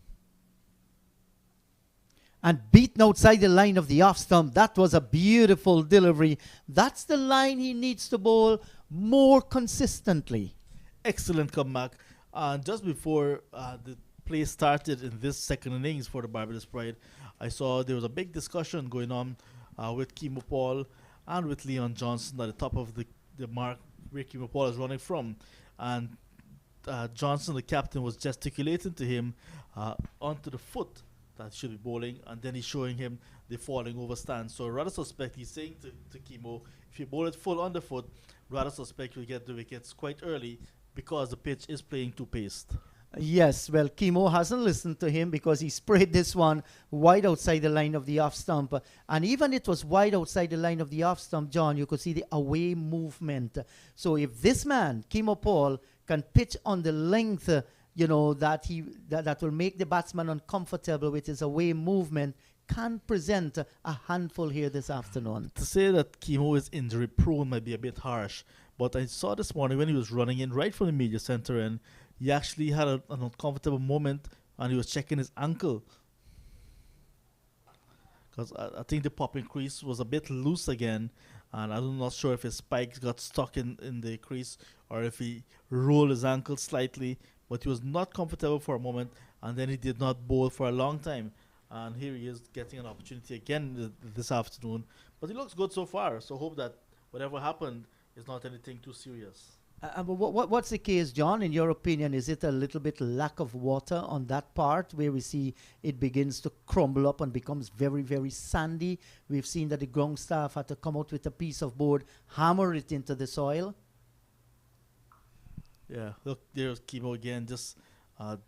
And beaten outside the line of the off stump. That was a beautiful delivery. That's the line he needs to bowl more consistently. Excellent comeback. And just before the play started in this second innings for the Barbados Pride, I saw there was a big discussion going on with Kimo Paul and with Leon Johnson at the top of the mark where Kimo Paul is running from. And Johnson, the captain, was gesticulating to him onto the foot that he should be bowling, and then he's showing him the falling over stance. So rather suspect, he's saying to Kimo, if you bowl it full on the foot, rather suspect you'll get the wickets quite early because the pitch is playing too paced. Yes, well, Kimo hasn't listened to him because he sprayed this one wide outside the line of the off stump. And even it was wide outside the line of the off stump, John, you could see the away movement. So if this man, Kimo Paul, can pitch on the length, that will make the batsman uncomfortable with his away movement, can present a handful here this afternoon. To say that Kimo is injury prone might be a bit harsh, but I saw this morning when he was running in right from the media center, and he actually had an uncomfortable moment and he was checking his ankle. Because I think the popping crease was a bit loose again, and I'm not sure if his spikes got stuck in the crease or if he rolled his ankle slightly, but he was not comfortable for a moment, and then he did not bowl for a long time. And here he is getting an opportunity again this afternoon. But he looks good so far, so hope that whatever happened is not anything too serious. But what's the case, John? In your opinion, is it a little bit lack of water on that part where we see it begins to crumble up and becomes very, very sandy? We've seen that the ground staff had to come out with a piece of board, hammer it into the soil. Yeah, look, there's Kibo again, just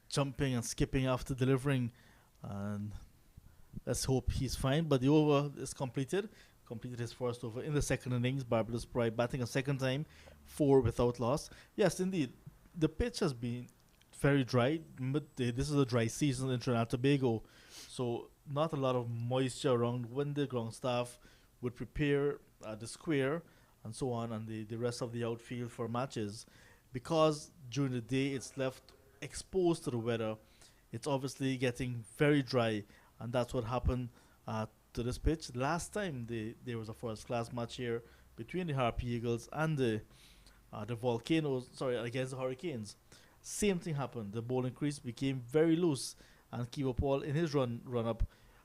jumping and skipping after delivering. And let's hope he's fine. But the over is completed his first over in the second innings. Barbados Pride batting a second time, 4 without loss. Yes, indeed, the pitch has been very dry. This is a dry season in Trinidad and Tobago, so not a lot of moisture around when the ground staff would prepare the square and so on, and the rest of the outfield for matches. Because during the day it's left exposed to the weather, it's obviously getting very dry, and that's what happened to this pitch. Last time there was a first-class match here between the Harpy Eagles and the Volcanoes, against the Hurricanes. Same thing happened. The bowling crease became very loose, and Kibo Paul in his run-up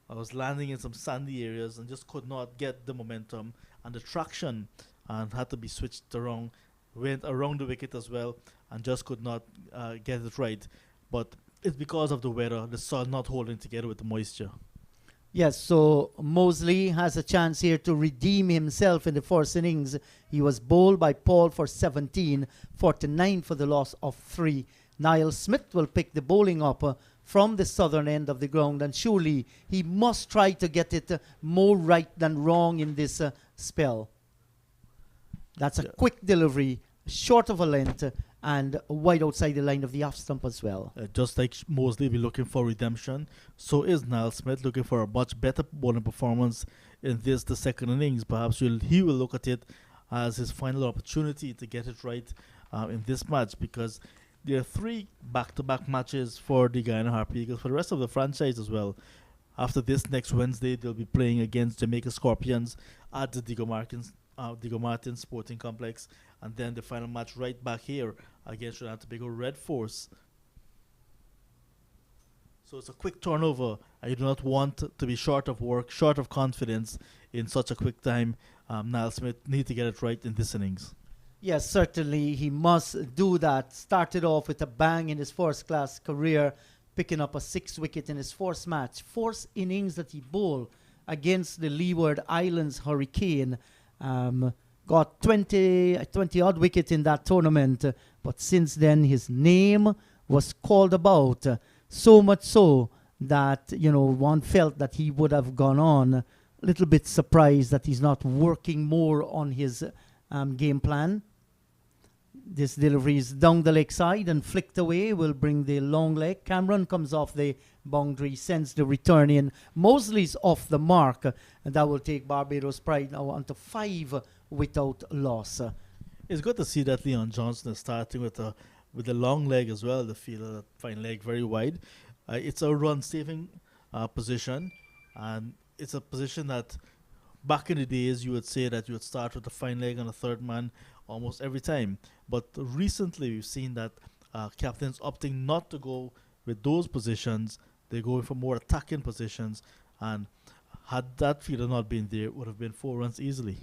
was landing in some sandy areas and just could not get the momentum and the traction, and had to be switched around, went around the wicket as well, and just could not get it right. But it's because of the weather, the sun not holding together with the moisture. Yes, so Mosley has a chance here to redeem himself in the first innings. He was bowled by Paul for 17, 49 for the loss of 3. Niall Smith will pick the bowling up from the southern end of the ground, and surely he must try to get it more right than wrong in this spell. That's a quick delivery, short of a length, and wide outside the line of the off stump as well. Just like Mosley be looking for redemption, so is Niall Smith looking for a much better bowling performance in the second innings. Perhaps he will look at it as his final opportunity to get it right in this match, because there are 3 back-to-back matches for the Guyana Harpy Eagles, for the rest of the franchise as well. After this, next Wednesday, they'll be playing against Jamaica Scorpions at the Diego Martin Sporting Complex, and then the final match right back here against Trinidad and Tobago Red Force. So it's a quick turnover, and you do not want to be short of work, short of confidence in such a quick time. Niall Smith need to get it right in this innings. Yes, certainly he must do that. Started off with a bang in his first-class career, picking up a 6 wicket in his first match. First innings that he bowled against the Leeward Islands Hurricane. Got 20-odd wickets in that tournament, but since then his name was called about, so much so that, one felt that he would have gone on. A little bit surprised that he's not working more on his game plan. This delivery is down the leg side and flicked away, will bring the long leg. Cameron comes off the boundary, sends the return in. Mosley's off the mark, and that will take Barbados Pride now onto 5 without loss. It's good to see that Leon Johnson is starting with a long leg as well. The fielder, that fine leg, very wide. It's a run-saving position, and it's a position that back in the days you would say that you would start with a fine leg on a third man almost every time. But recently we've seen that captains opting not to go with those positions. They're going for more attacking positions, and had that fielder not been there, it would have been 4 runs easily.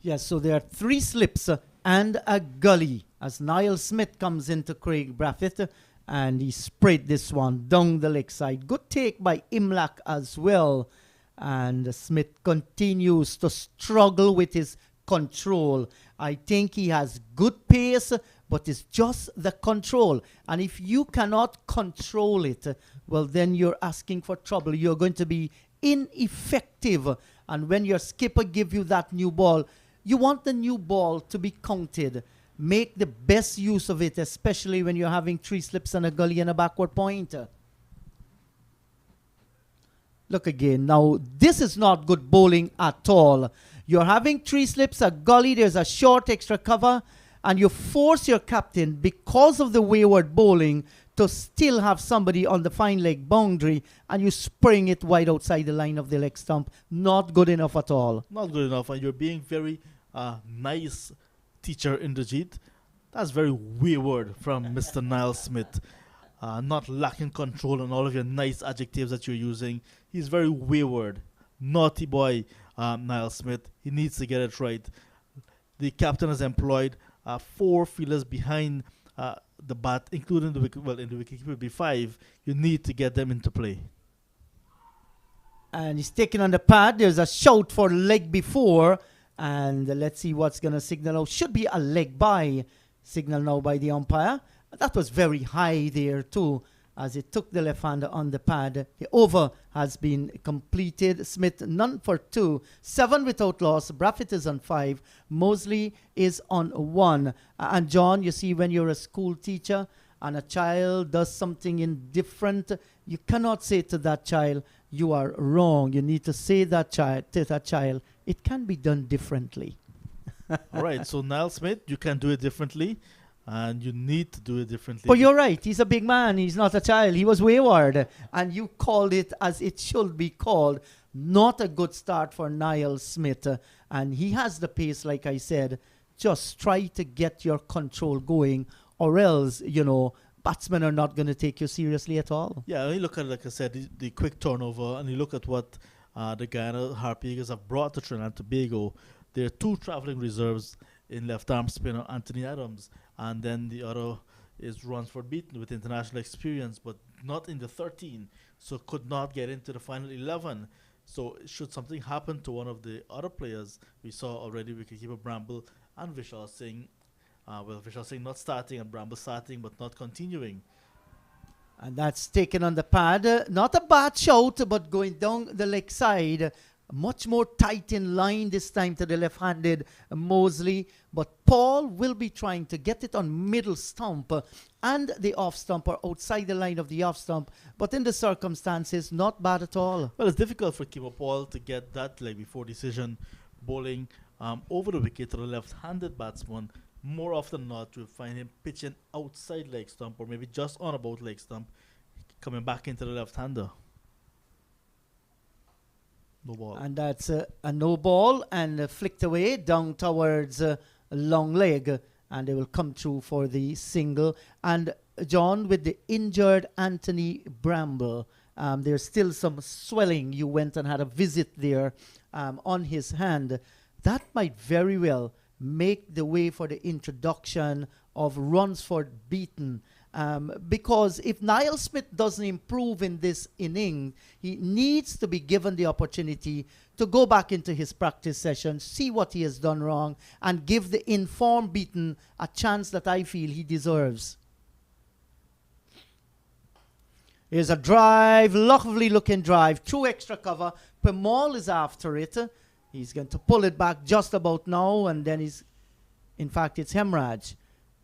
Yes, so there are 3 slips and a gully as Niall Smith comes into Craig Brathwaite, and he sprayed this one down the leg side. Good take by Imlach as well, and Smith continues to struggle with his control. I think he has good pace, but it's just the control. And if you cannot control it, well, then you're asking for trouble. You're going to be ineffective. And when your skipper gives you that new ball, you want the new ball to be counted. Make the best use of it, especially when you're having 3 slips and a gully and a backward point. Look again. Now, this is not good bowling at all. You're having 3 slips, a gully, there's a short extra cover, and you force your captain, because of the wayward bowling, to still have somebody on the fine leg boundary and you spring it wide outside the line of the leg stump. Not good enough at all. Not good enough, and you're being very nice, teacher Indrajit. That's very wayward from Mr. Niall Smith. Not lacking control on all of your nice adjectives that you're using. He's very wayward. Naughty boy, Niall Smith. He needs to get it right. The captain has employed 4 fielders behind the bat, including the wicket. Well, in the wicket, it would be 5. You need to get them into play. And he's taken on the pad. There's a shout for leg before. And let's see what's going to signal out. Should be a leg by signal now by the umpire. That was very high there too, as it took the left-hander on the pad. The over has been completed. Smith none for 2. 7 without loss. Braffett is on 5. Mosley is on 1. And John, you see, when you're a school teacher and a child does something indifferent, you cannot say to that child, you are wrong. You need to say that to that child, it can be done differently. All right, so Niall Smith, you can do it differently. And you need to do it differently. But you're right. He's a big man. He's not a child. He was wayward. And you called it as it should be called. Not a good start for Niall Smith. And he has the pace, like I said. Just try to get your control going, or else, batsmen are not going to take you seriously at all. Yeah, you look at, like I said, the quick turnover, and you look at what the Guyana Harpy Eagles have brought to Trinidad and Tobago. There are 2 travelling reserves in left-arm spinner Anthony Adams, and then the other is Ransford Beaton with international experience, but not in the 13, so could not get into the final 11. So should something happen to one of the other players, we saw already wicketkeeper Bramble and Vishal Singh. Vishal Singh not starting and Bramble starting but not continuing. And that's taken on the pad. Not a bad shout, but going down the leg side. Much more tight in line this time to the left-handed Mosley. But Paul will be trying to get it on middle stump and the off stump, or outside the line of the off stump. But in the circumstances, not bad at all. Well, it's difficult for Keeper Paul to get that leg before decision bowling over the wicket to the left-handed batsman. More often than not, you'll find him pitching outside leg stump, or maybe just on about leg stump, coming back into the left-hander. No ball. And that's a no ball, and flicked away down towards long leg, and they will come through for the single. And John, with the injured Anthony Bramble, there's still some swelling. You went and had a visit there on his hand. That might very well make the way for the introduction of Ransford Beaton. Because if Niall Smith doesn't improve in this inning, he needs to be given the opportunity to go back into his practice session, see what he has done wrong, and give the informed Beaton a chance that I feel he deserves. Here's a drive, lovely looking drive, through extra cover. Pemal is after it. He's going to pull it back just about now, and then in fact, it's Hemraj.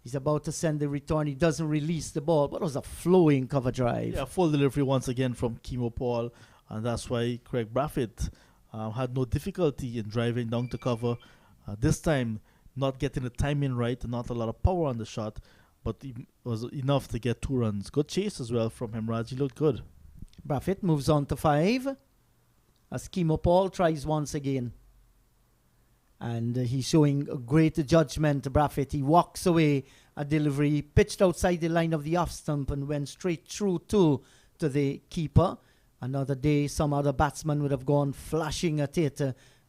He's about to send the return. He doesn't release the ball, but it was a flowing cover drive. Yeah, full delivery once again from Kemo Paul, and that's why Craig Braffett had no difficulty in driving down to cover. This time, not getting the timing right, and not a lot of power on the shot, but it was enough to get 2 runs. Good chase as well from Hemraj. He looked good. Braffett moves on to 5 as Kemo Paul tries once again. And he's showing great judgment, Braffett. He walks away a delivery, pitched outside the line of the off stump and went straight through to the keeper. Another day, some other batsman would have gone flashing at it.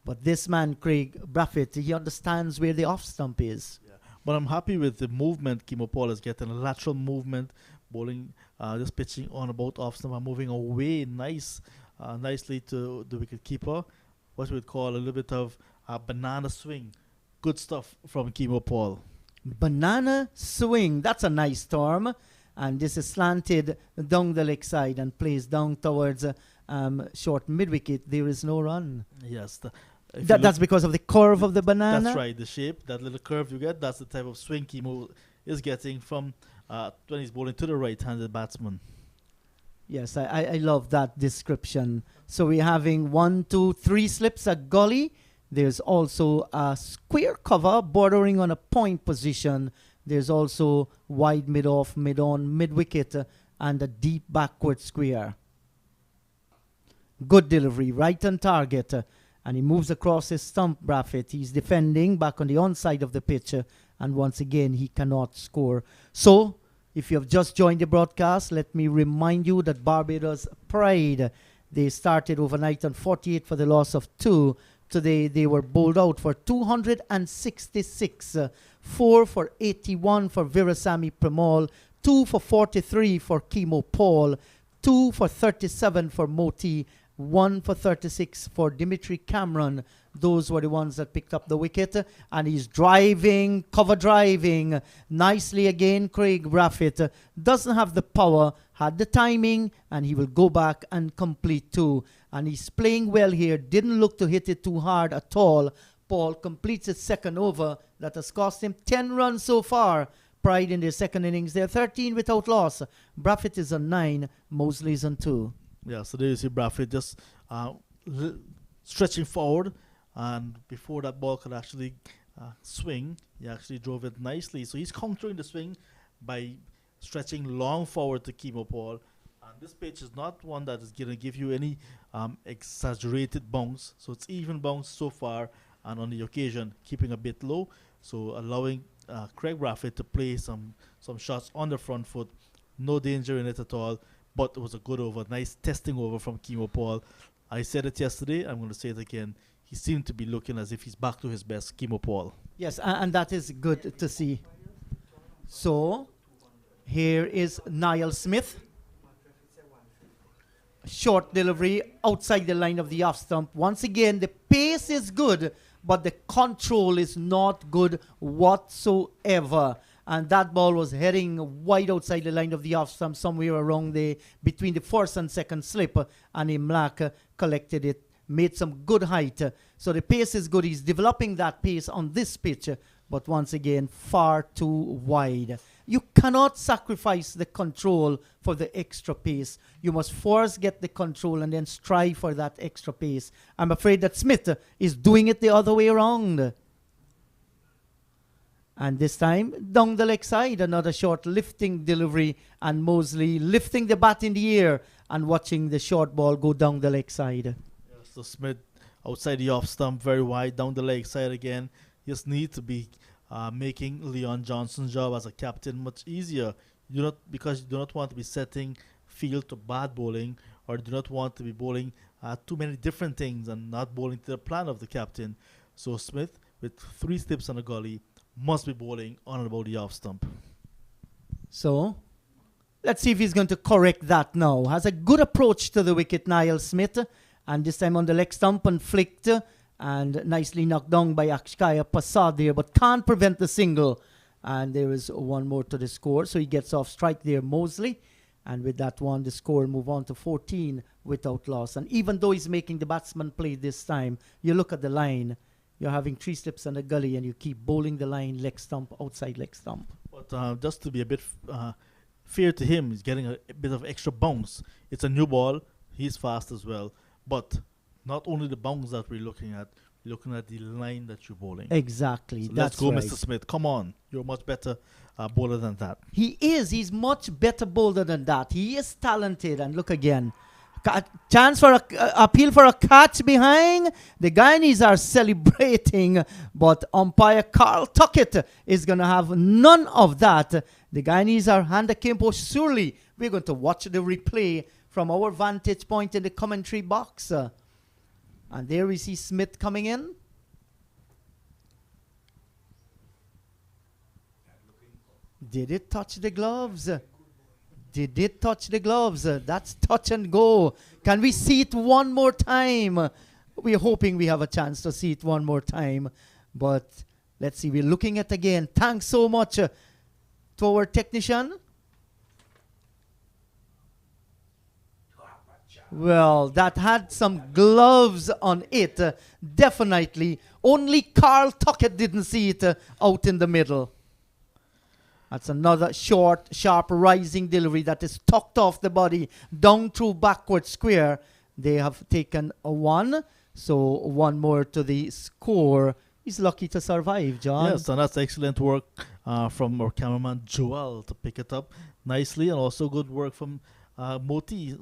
But this man, Craig Braffett, he understands where the off stump is. Yeah. But I'm happy with the movement Kemo Paul is getting. A lateral movement, bowling, just pitching on about off stump and moving away nicely to the wicket keeper. What we would call a little bit of a banana swing. Good stuff from Kemo Paul. Banana swing. That's a nice term. And this is slanted down the leg side and plays down towards short mid-wicket. There is no run. Yes. That's because of the curve of the banana? That's right. The shape, that little curve you get, that's the type of swing Kemo is getting from when he's bowling to the right-handed batsman. Yes, I love that description. So we're having 1, 2, 3 slips, a gully. There's also a square cover bordering on a point position. There's also wide mid-off, mid-on, mid-wicket, and a deep backward square. Good delivery, right on target. And he moves across his stump, Braffett. He's defending back on the onside of the pitch. And once again, he cannot score. So, if you have just joined the broadcast, let me remind you that Barbados Pride, they started overnight on 48 for the loss of 2. Today, they were bowled out for 266. 4 for 81 for Virasamy Premal. 2 for 43 for Kimo Paul. 2 for 37 for Moti. 1 for 36 for Dimitri Cameron. Those were the ones that picked up the wicket. And he's driving, cover driving. Nicely again, Craig Braffett. Doesn't have the power, had the timing, and he will go back and complete 2. And he's playing well here. Didn't look to hit it too hard at all. Paul completes his second over. That has cost him 10 runs so far. Pride in their second innings. They're 13 without loss. Braffett is on 9. Mosley is on 2. Yeah, so there you see Braffett just stretching forward, and before that ball could actually swing, he actually drove it nicely. So he's countering the swing by stretching long forward to Kimo Paul. And this pitch is not one that is going to give you any exaggerated bounce. So it's even bounce so far, and on the occasion keeping a bit low. So allowing Craig Braffett to play some shots on the front foot. No danger in it at all. But it was a good over, nice testing over from Kimo Paul. I said it yesterday, I'm going to say it again. He seemed to be looking as if he's back to his best, Kimo Paul. Yes, and that is good to see. So, here is Niall Smith. Short delivery outside the line of the off stump. Once again, the pace is good, but the control is not good whatsoever. And that ball was heading wide outside the line of the off stump, somewhere around between the first and second slip. And Imlak collected it, made some good height. So the pace is good. He's developing that pace on this pitch, but once again, far too wide. You cannot sacrifice the control for the extra pace. You must first get the control and then strive for that extra pace. I'm afraid that Smith is doing it the other way around. And this time, down the leg side, another short lifting delivery, and Mosley lifting the bat in the air and watching the short ball go down the leg side. Yeah, so Smith outside the off stump, very wide, down the leg side again. Just need to be making Leon Johnson's job as a captain much easier. Because you do not want to be setting field to bad bowling, or do not want to be bowling too many different things and not bowling to the plan of the captain. So Smith, with 3 steps on the gully, must be bowling on and about the off stump. So, let's see if he's going to correct that now. Has a good approach to the wicket, Niall Smith. And this time on the leg stump and flicked. And nicely knocked down by Akshaya Prasad there. But can't prevent the single. And there is one more to the score. So he gets off strike there, Mosley. And with that one, the score move on to 14 without loss. And even though he's making the batsman play this time, you look at the line. You're having 3 slips on the gully and you keep bowling the line leg stump, outside leg stump. But just to be a bit fair to him, he's getting a bit of extra bounce. It's a new ball. He's fast as well. But not only the bounce that we're looking at the line that you're bowling. Exactly. So that's let's go, right. Mr. Smith. Come on. You're a much better bowler than that. He is. He's much better bowler than that. He is talented. And look again. Chance for appeal for a catch behind. The Guyanese are celebrating, but umpire Carl Tuckett is going to have none of that. The Guyanese are hand akimbo. Surely we're going to watch the replay from our vantage point in the commentary box. And there we see Smith coming in. Did it touch the gloves? Did it touch the gloves? That's touch and go. Can we see it one more time? We're hoping we have a chance to see it one more time. But let's see. We're looking at again. Thanks so much to our technician. Well, that had some gloves on it. Definitely. Only Carl Tuckett didn't see it out in the middle. That's another short, sharp, rising delivery that is tucked off the body, down through backward square. They have taken a 1, so 1 more to the score. He's lucky to survive, John. Yes, and that's excellent work from our cameraman Joel to pick it up nicely, and also good work from Moti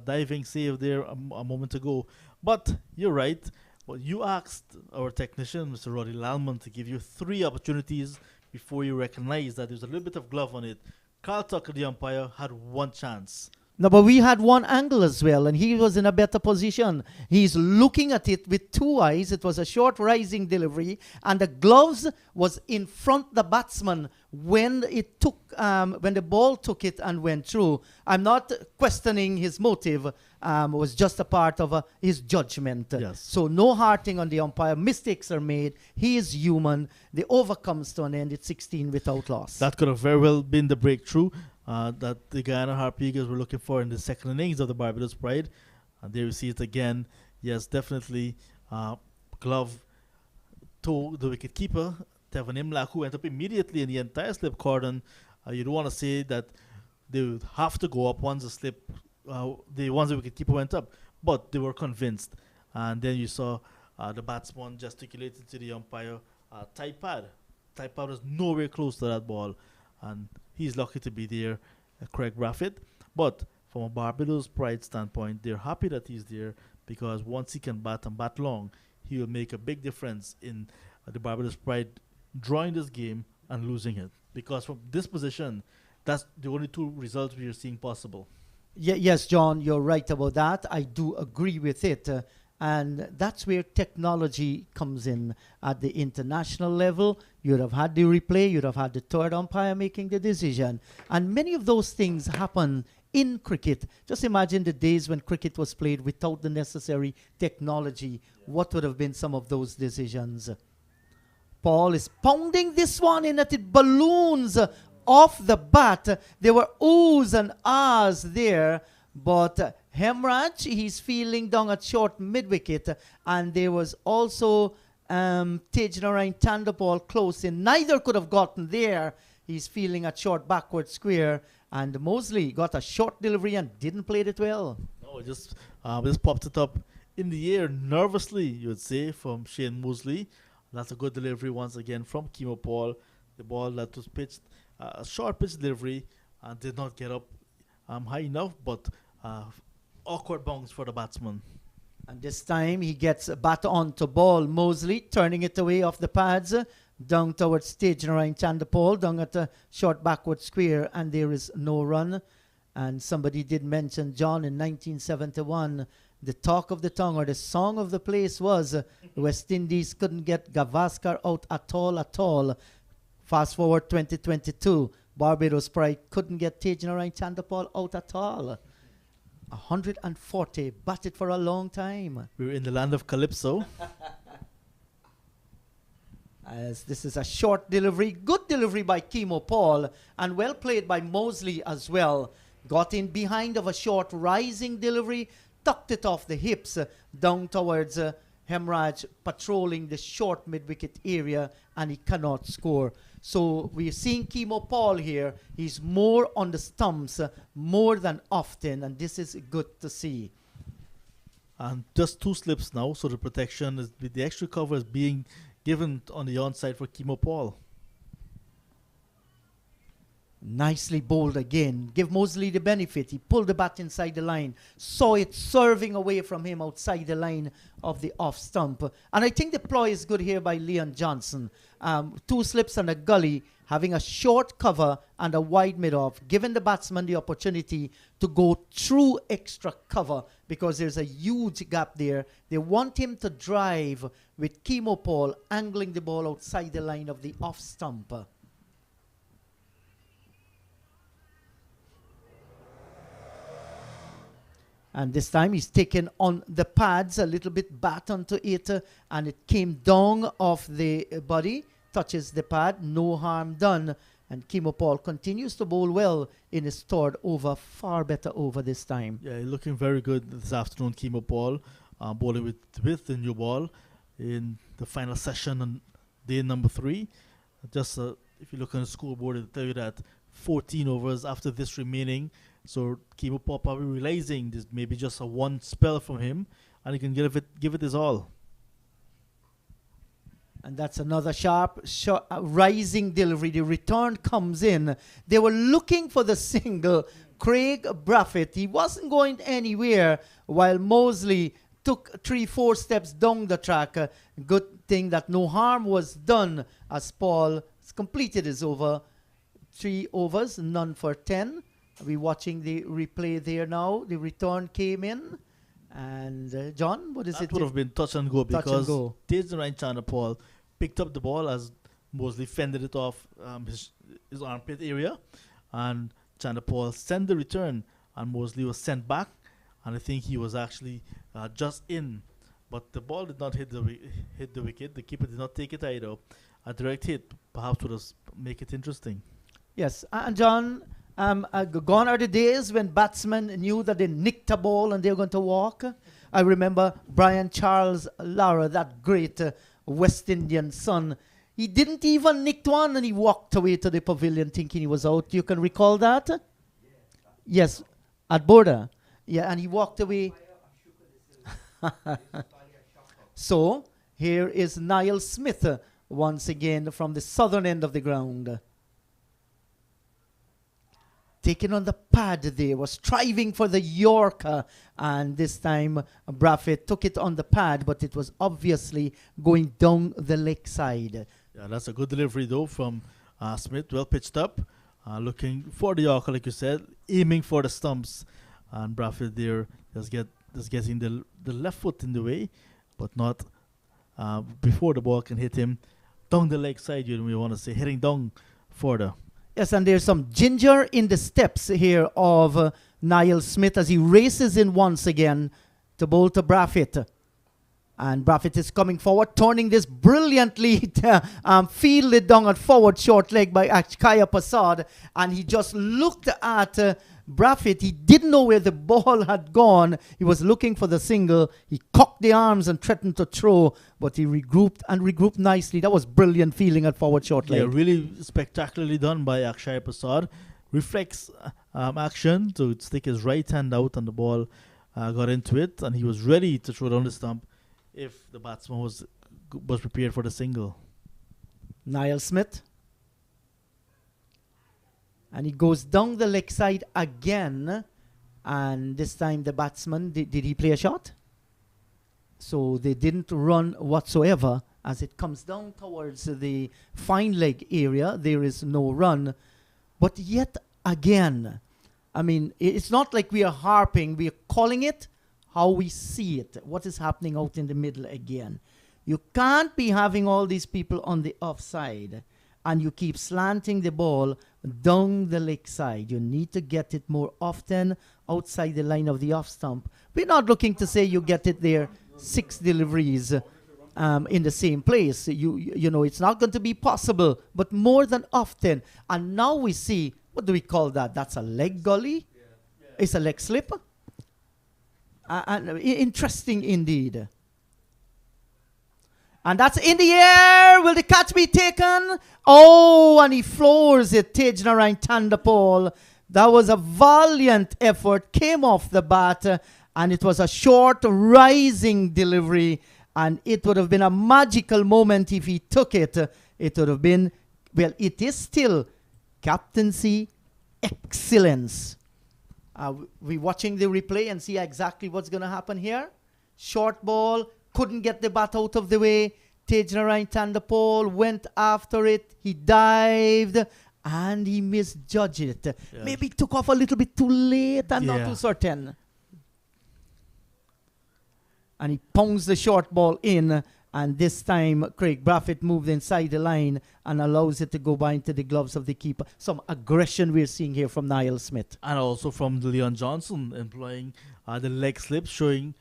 diving save there a moment ago. But you're right. Well, you asked our technician, Mr. Roddy Lalman, to give you 3 opportunities before you recognize that there's a little bit of glove on it. Carl Tucker, the umpire, had 1 chance. No, but we had one angle as well, and he was in a better position. He's looking at it with 2 eyes. It was a short rising delivery, and the gloves was in front the batsman when it took, when the ball took it and went through. I'm not questioning his motive. It was just a part of his judgment. Yes. So no hearting on the umpire. Mistakes are made. He is human. The over comes to an end at 16 without loss. That could have very well been the breakthrough that the Guyana Harpy Eagles were looking for in the second innings of the Barbados Pride. And there we see it again. Yes, definitely glove to the wicketkeeper, Tevin Imlak, who went up immediately in the entire slip cordon. You don't want to say that they would have to go up once the slip, once the wicketkeeper went up, but they were convinced. And then you saw the batsman gesticulated to the umpire, tight pad. Tight pad was nowhere close to that ball. And he's lucky to be there, Craig Braffett. But from a Barbados Pride standpoint, they're happy that he's there because once he can bat and bat long, he will make a big difference in the Barbados Pride drawing this game and losing it. Because from this position, that's the only 2 results we are seeing possible. Yes, John, you're right about that. I do agree with it. And that's where technology comes in at the international level. You'd have had the replay, you'd have had the third umpire making the decision. And many of those things happen in cricket. Just imagine the days when cricket was played without the necessary technology. What would have been some of those decisions? Paul is pounding this one in that it balloons off the bat. There were oohs and ahs there, but Hemraj, he's feeling down at short mid-wicket, and there was also Tejnarain Tandapal close in. Neither could have gotten there. He's feeling at short backward square, and Mosley got a short delivery and didn't play it well. No, just popped it up in the air nervously, you would say, from Shane Mosley. That's a good delivery once again from Kemo Paul. The ball that was pitched, a short pitch delivery, and did not get up high enough, but awkward bounce for the batsman. And this time he gets a bat on to ball. Mosley turning it away off the pads, down towards Tejnarain Tandapal, down at the short backward square, and there is no run. And somebody did mention, John, in 1971, the talk of the tongue or the song of the place was West Indies couldn't get Gavaskar out at all. Fast forward 2022, Barbados Pride couldn't get Tejnarain Tandapal out at all. 140, batted for a long time. We were in the land of Calypso. As this is a short delivery, good delivery by Kemo Paul, and well played by Mosley as well. Got in behind of a short rising delivery, tucked it off the hips, down towards Hemraj, patrolling the short mid-wicket area, and he cannot score. So we're seeing Kemo Paul here. He's more on the stumps more than often, and this is good to see. And just 2 slips now, so the protection is the extra cover is being given on the onside for Kemo Paul. Nicely bowled again. Give Mosley the benefit. He pulled the bat inside the line. Saw it serving away from him outside the line of the off stump. And I think the ploy is good here by Leon Johnson. 2 slips and a gully, having a short cover and a wide mid-off, giving the batsman the opportunity to go through extra cover because there's a huge gap there. They want him to drive with Kemo Paul angling the ball outside the line of the off stump. And this time he's taken on the pads, a little bit bat onto it, and it came down off the body, touches the pad, no harm done. And Kemo Paul continues to bowl well in his third over, far better over this time. Yeah, looking very good this afternoon, Kemo Paul, bowling with the new ball in the final session on day number 3. Just if you look on the scoreboard, it'll tell you that 14 overs after this remaining. So Kemo Paul probably realizing this may be just a one spell from him, and he can give it his all. And that's another sharp rising delivery. The return comes in. They were looking for the single. Craig Braffett, he wasn't going anywhere while Mosley took 3-4 steps down the track. Good thing that no harm was done as Paul completed his over. 3 overs, none for 10. We're watching the replay there now. The return came in. And John, what is it? That would have been touch and go Touch because and go. Tajan Ryan Chandler Paul picked up the ball as Mosley fended it off his armpit area. And Chandler Paul sent the return and Mosley was sent back. And I think he was actually just in. But the ball did not hit the wicket. The keeper did not take it either. A direct hit perhaps would have make it interesting. Yes, and John, gone are the days when batsmen knew that they nicked a ball and they were going to walk. I remember Brian Charles Lara, that great West Indian son. He didn't even nick one and he walked away to the pavilion thinking he was out. You can recall that? Yes, at Border. Yeah, and he walked away. So, here is Niall Smith once again from the southern end of the ground. Taken on the pad there, was striving for the Yorker, and this time Braffett took it on the pad, but it was obviously going down the leg side. Yeah, that's a good delivery though from Smith, well pitched up, looking for the Yorker like you said, aiming for the stumps, and Braffett there just getting the left foot in the way, but not before the ball can hit him down the leg side. You want to say heading down further. Yes, and there's some ginger in the steps here of Niall Smith as he races in once again to bowl to Braffett. And Braffett is coming forward, turning this brilliantly, fielded down at forward short leg by Akshaya Prasad. And he just looked at Braffett. He didn't know where the ball had gone. He was looking for the single. He cocked the arms and threatened to throw, but he regrouped nicely. That was brilliant fielding at forward short leg. Yeah, really spectacularly done by Akshaya Prasad. Reflex action to stick his right hand out and the ball got into it, and he was ready to throw down the stump if the batsman was prepared for the single. Niall Smith. And he goes down the leg side again. And this time the batsman, did he play a shot? So they didn't run whatsoever. As it comes down towards the fine leg area, there is no run. But yet again, I mean, it's not like we are harping. We are calling it how we see it. What is happening out in the middle again. You can't be having all these people on the offside and you keep slanting the ball down the leg side. You need to get it more often outside the line of the off stump. We're not looking to say you get it there 6 deliveries in the same place. You know, it's not going to be possible, but more than often. And now we see, what do we call that? That's a leg gully? Yeah. It's a leg slip? Interesting indeed. And that's in the air. Will the catch be taken? Oh, and he floors it. Tejnarain Tandapol. That was a valiant effort. Came off the bat. And it was a short rising delivery. And it would have been a magical moment if he took it. It would have been, well, it is still captaincy excellence. We're watching the replay and see exactly what's going to happen here. Short ball. Couldn't get the bat out of the way. Tejnarain Tandapol went after it. He dived and he misjudged it. Yeah. Maybe took off a little bit too late and not too certain. And he pounds the short ball in. And this time, Craig Braffett moved inside the line and allows it to go by into the gloves of the keeper. Some aggression we're seeing here from Niall Smith. And also from Leon Johnson employing the leg slip, showing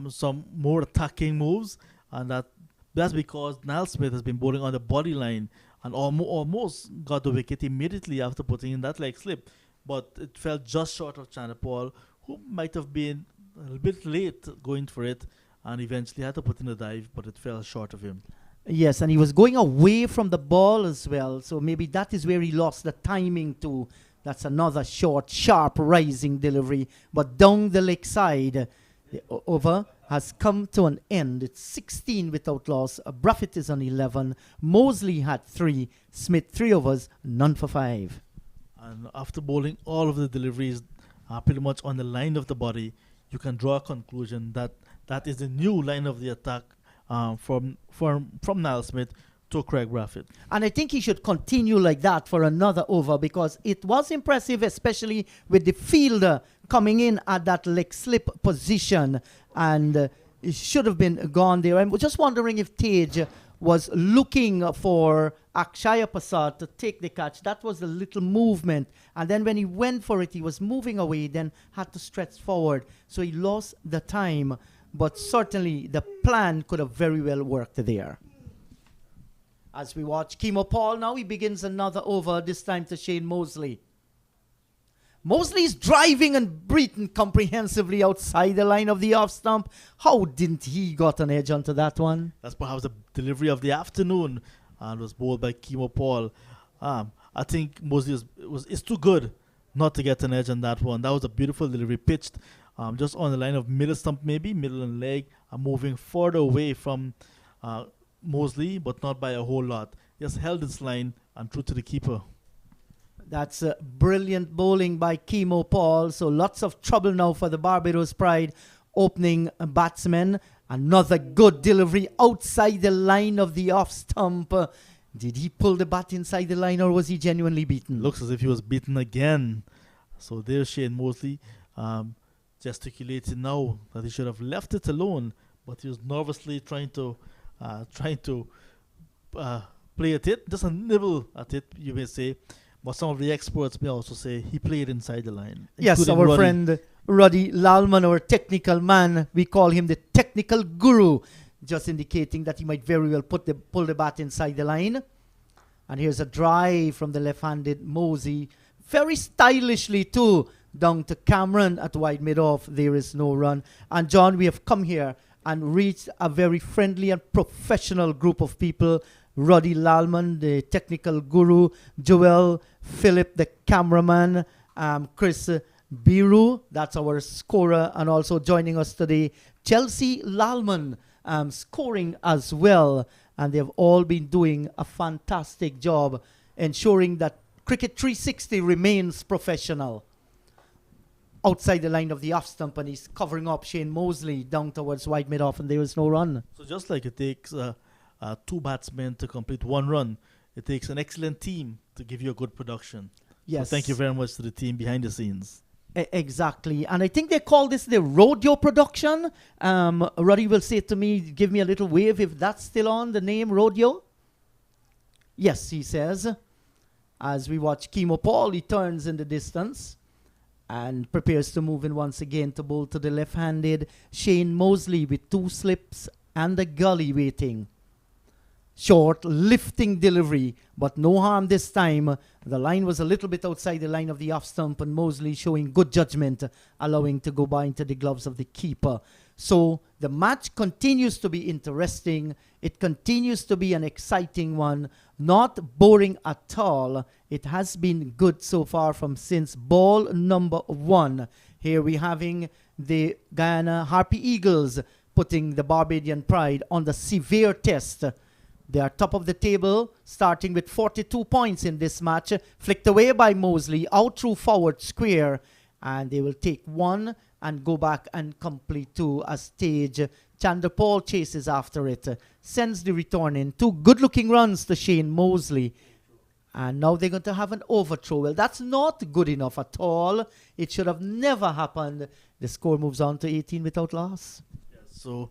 some more attacking moves, and that's because Niall Smith has been bowling on the body line and almost got the wicket immediately after putting in that leg slip, but it fell just short of Chanapal, who might have been a little bit late going for it and eventually had to put in a dive, but it fell short of him. Yes, and he was going away from the ball as well, so maybe that is where he lost the timing too. That's another short, sharp, rising delivery, but down the leg side. Over has come to an end. It's 16 without loss. Braffett is on 11. Mosley had 3. Smith 3 overs, none for 5. And after bowling all of the deliveries pretty much on the line of the body, you can draw a conclusion that that is the new line of the attack from Niall Smith to Craig Braffett. And I think he should continue like that for another over, because it was impressive, especially with the fielder coming in at that leg slip position, and it should have been gone there. I'm just wondering if Tej was looking for Akshaya Prasad to take the catch. That was the little movement, and then when he went for it, he was moving away, then had to stretch forward, so he lost the time. But certainly the plan could have very well worked there. As we watch Kemo Paul now, he begins another over, this time to Shane Mosley. Mosley's driving and breathing comprehensively outside the line of the off stump. How didn't he got an edge onto that one? That's perhaps the delivery of the afternoon, and was bowled by Kemo Paul. I think Mosley is too good not to get an edge on that one. That was a beautiful delivery, pitched just on the line of middle stump, maybe middle and leg, moving further away from Mosley, but not by a whole lot. Just held its line and threw to the keeper. That's brilliant bowling by Kemo Paul. So lots of trouble now for the Barbados Pride opening batsman. Another good delivery outside the line of the off stump. Did he pull the bat inside the line, or was he genuinely beaten? Looks as if he was beaten again. So there's Shane Mosley gesticulating now that he should have left it alone, but he was nervously trying to play at it, just a nibble at it, you may say. But some of the experts may also say he played inside the line. Yes, our friend Roddy Lalman, our technical man, we call him the technical guru, just indicating that he might very well pull the bat inside the line. And here's a drive from the left-handed Mosey, very stylishly too, down to Cameron at wide mid-off. There is no run. And John, we have come here and reached a very friendly and professional group of people. Roddy Lalman, the technical guru, Joel, Philip, the cameraman, Chris Biru, that's our scorer, and also joining us today, Chelsea Lalman, scoring as well. And they've all been doing a fantastic job ensuring that Cricket 360 remains professional. Outside the line of the off stump, and he's covering up Shane Mosley down towards wide mid-off, and there is no run. So just like it takes two batsmen to complete one run, it takes an excellent team to give you a good production. Yes. So thank you very much to the team behind the scenes. Exactly. And I think they call this the rodeo production. Roddy will say to me, give me a little wave if that's still on, the name rodeo. Yes, he says. As we watch Kemo Paul, he turns in the distance and prepares to move in once again to bowl to the left-handed Shane Mosley with 2 slips and a gully waiting. Short, lifting delivery, but no harm this time. The line was a little bit outside the line of the off stump, and Mosley showing good judgment, allowing to go by into the gloves of the keeper. So the match continues to be interesting. It continues to be an exciting one. Not boring at all. It has been good so far since ball number 1. Here we're having the Guyana Harpy Eagles putting the Barbadian Pride on the severe test. They are top of the table, starting with 42 points in this match. Flicked away by Mosley, out through forward square. And they will take 1 and go back and complete 2 as Tej. Chandra Paul chases after it. Sends the return in. 2 good-looking runs to Shane Mosley. And now they're going to have an overthrow. Well, that's not good enough at all. It should have never happened. The score moves on to 18 without loss. Yes, so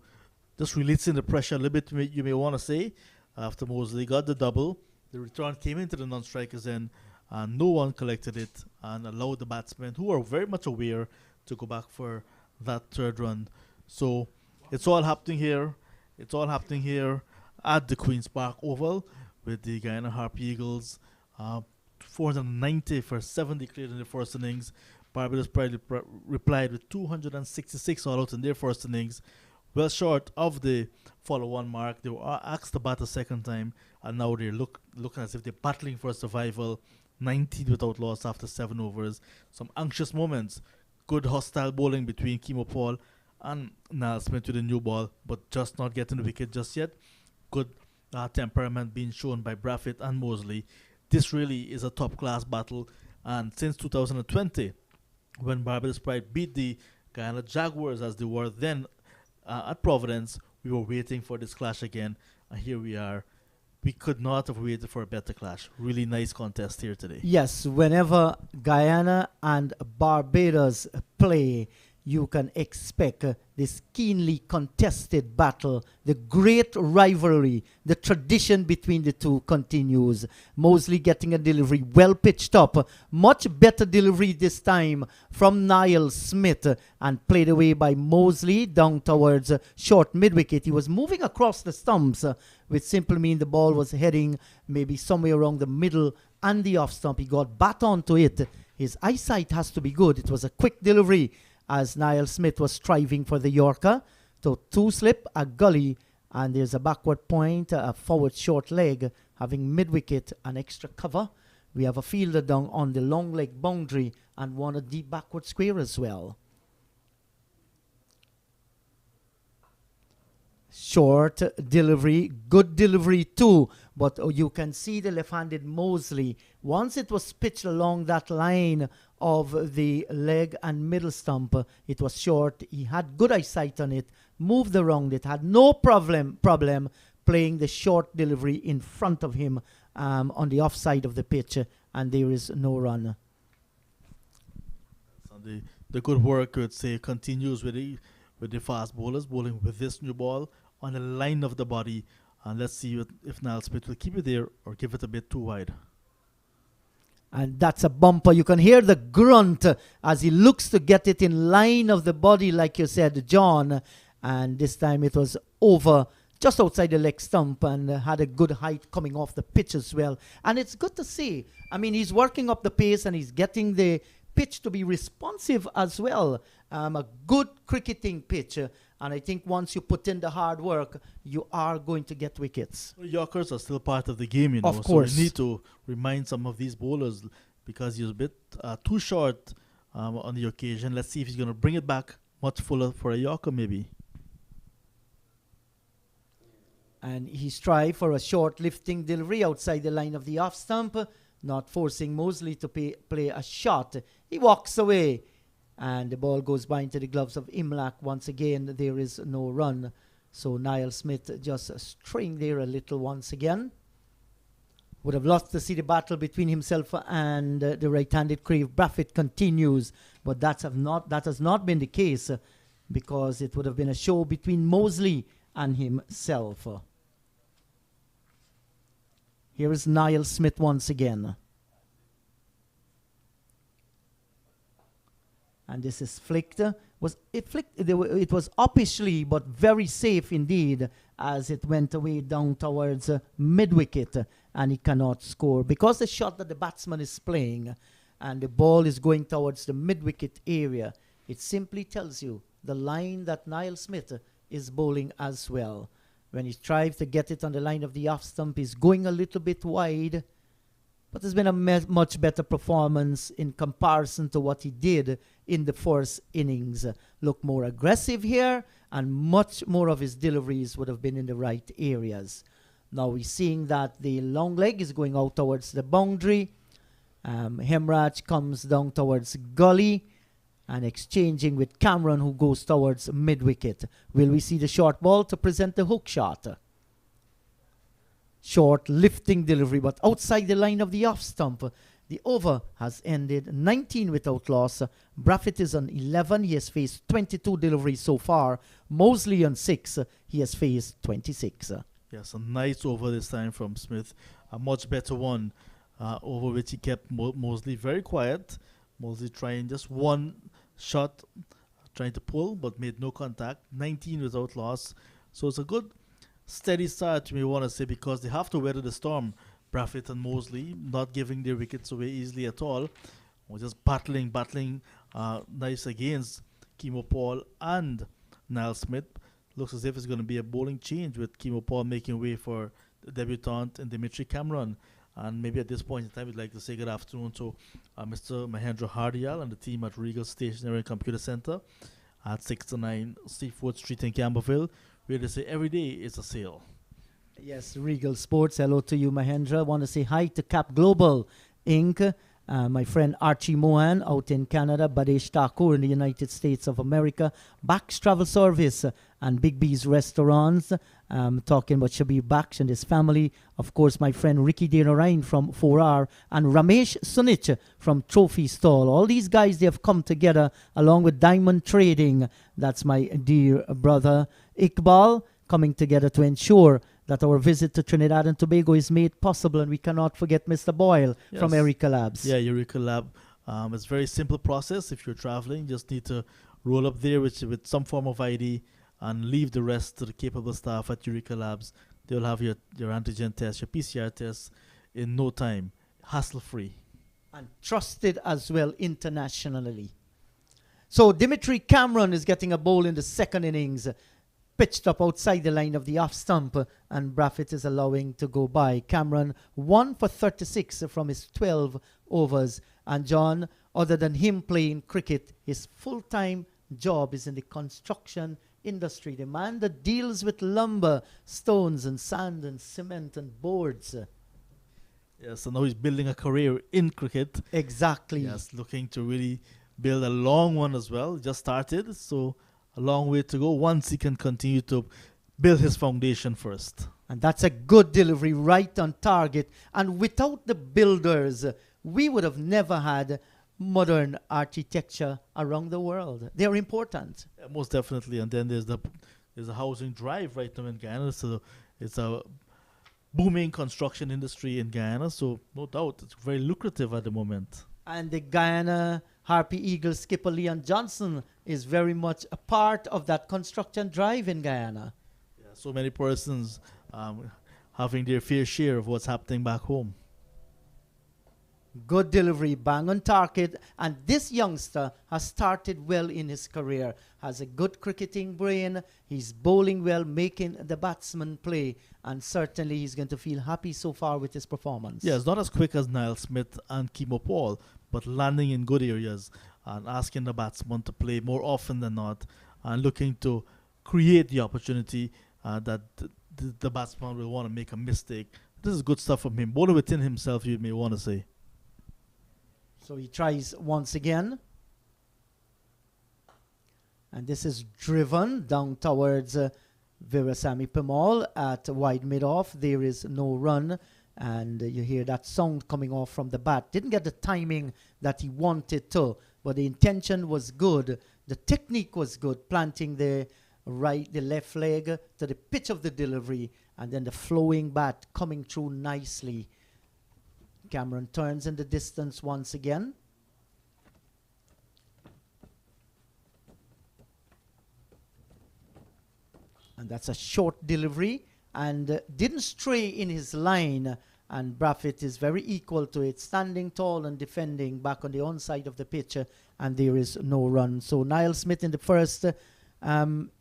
just releasing the pressure a little bit, you may want to say. After Mosley got the double, the return came into the non-strikers end, and no one collected it and allowed the batsmen, who are very much aware, to go back for that 3rd run. So it's all happening here. It's all happening here at the Queen's Park Oval with the Guyana Harpy Eagles. 490 for 7 declared in the first innings. Barbados Pride replied with 266 all out in their first innings. Well short of the follow-on mark. They were asked to bat a second time, and now they're looking as if they're battling for survival. 19 without loss after 7 overs. Some anxious moments. Good hostile bowling between Kemo Paul And Niall Smith with a new ball, but just not getting the wicket just yet. Good temperament being shown by Braffett and Mosley. This really is a top class battle. And since 2020, when Barbados Pride beat the Guyana Jaguars as they were then at Providence, we were waiting for this clash again. And here we are. We could not have waited for a better clash. Really nice contest here today. Yes, whenever Guyana and Barbados play, you can expect this keenly contested battle. The great rivalry, the tradition between the two continues. Mosley getting a delivery well pitched up. Much better delivery this time from Niall Smith and played away by Mosley down towards short mid-wicket. He was moving across the stumps, which simply mean the ball was heading maybe somewhere around the middle and the off stump. He got bat onto it. His eyesight has to be good. It was a quick delivery as Niall Smith was striving for the Yorker. So two slip, a gully, and there's a backward point, a forward short leg, having mid-wicket and extra cover. We have a fielder down on the long leg boundary and one a deep backward square as well. Short delivery, good delivery too, but you can see the left-handed Mosley. Once it was pitched along that line of the leg and middle stump, it was short. He had good eyesight on it, moved around it, had no problem playing the short delivery in front of him on the offside of the pitch, and there is no run. So the good work, I would say, continues with the fast bowlers bowling with this new ball on the line of the body. And let's see if Niall Smith will keep it there or give it a bit too wide. And that's a bumper. You can hear the grunt as he looks to get it in line of the body, like you said, John. And this time it was over just outside the leg stump and had a good height coming off the pitch as well. And it's good to see. I mean, he's working up the pace and he's getting the pitch to be responsive as well. A good cricketing pitch. And I think once you put in the hard work, you are going to get wickets. Yorkers are still part of the game, you know. Of course. So we need to remind some of these bowlers because he's a bit too short on the occasion. Let's see if he's going to bring it back much fuller for a Yorker maybe. And he strives for a short lifting delivery outside the line of the off stump, not forcing Mosley to play a shot. He walks away. And the ball goes by into the gloves of Imlach. Once again, there is no run. So Niall Smith just straying there a little once again. Would have loved to see the battle between himself and the right-handed Crave Braffett continues. But that has not been the case because it would have been a show between Mosley and himself. Here is Niall Smith once again. And this is flicked. It was uppishly but very safe indeed as it went away down towards mid-wicket and he cannot score. Because the shot that the batsman is playing and the ball is going towards the mid-wicket area, it simply tells you the line that Niall Smith is bowling as well. When he tries to get it on the line of the off stump, he's going a little bit wide. But there's been a much better performance in comparison to what he did in the first innings. Look more aggressive here, and much more of his deliveries would have been in the right areas. Now we're seeing that the long leg is going out towards the boundary. Hemraj comes down towards gully and exchanging with Cameron, who goes towards mid-wicket. Will we see the short ball to present the hook shot? Short lifting delivery, but outside the line of the off stump. The over has ended 19 without loss. Braffett is on 11. He has faced 22 deliveries so far. Mosley on 6. He has faced 26. Yes, a nice over this time from Smith. A much better one over which he kept Mosley very quiet. Mosley trying just one shot, trying to pull, but made no contact. 19 without loss. So it's a good steady start, you may want to say, because they have to weather the storm. Braffett and Mosley not giving their wickets away easily at all. Or just battling nice against Kemo Paul and Niall Smith. Looks as if it's going to be a bowling change with Kemo Paul making way for the debutant and Dimitri Cameron. And maybe at this point in time, we'd like to say good afternoon to Mr. Mahendra Hardial and the team at Regal Stationery and Computer Center. at 69 Seafood Street in Camberville, where they say every day is a sale. Yes, Regal Sports. Hello to you, Mahendra. Want to say hi to Cap Global Inc., my friend Archie Mohan out in Canada, Badesh Thakur in the United States of America, Bax Travel Service and Big B's Restaurants. Talking about Shabir Bax and his family. Of course, my friend Ricky De Narain from 4R and Ramesh Sunich from Trophy Stall. All these guys, they have come together along with Diamond Trading. That's my dear brother Iqbal, coming together to ensure that our visit to Trinidad and Tobago is made possible, and we cannot forget Mr. Boyle from Eureka Labs. Yeah, Eureka Lab. It's a very simple process. If you're traveling, you just need to roll up there with some form of ID and leave the rest to the capable staff at Eureka Labs. They'll have your antigen test, your PCR test in no time, hassle-free. And trusted as well internationally. So Dimitri Cameron is getting a bowl in the second innings. Pitched up outside the line of the off stump, and Braffett is allowing to go by. Cameron 1 for 36 from his 12 overs. And John, other than him playing cricket, his full-time job is in the construction industry. The man that deals with lumber, stones and sand and cement and boards. Yes, so now he's building a career in cricket. Exactly. Yes, looking to really build a long one as well. Just started, so a long way to go once he can continue to build his foundation first. And that's a good delivery, right on target. And without the builders, we would have never had modern architecture around the world. They are important. Yeah, most definitely. And then there's a housing drive right now in Guyana. So it's a booming construction industry in Guyana. So no doubt, it's very lucrative at the moment. And the Guyana Harpy Eagle skipper Leon Johnson is very much a part of that construction drive in Guyana. Yeah, so many persons having their fair share of what's happening back home. Good delivery, bang on target. And this youngster has started well in his career. Has a good cricketing brain. He's bowling well, making the batsman play. And certainly he's going to feel happy so far with his performance. Yeah, it's not as quick as Niall Smith and Kimo Paul, but landing in good areas and asking the batsman to play more often than not and looking to create the opportunity that the batsman will want to make a mistake. This is good stuff from him. Bowler within himself, you may want to say. So he tries once again. And this is driven down towards Virasamy Pemal at wide mid-off. There is no run. And you hear that sound coming off from the bat. Didn't get the timing that he wanted to, but the intention was good. The technique was good, planting the left leg to the pitch of the delivery, and then the flowing bat coming through nicely. Cameron turns in the distance once again. And that's a short delivery. And didn't stray in his line, and Braffett is very equal to it, standing tall and defending back on the onside of the pitch, and there is no run. So Niall Smith in the first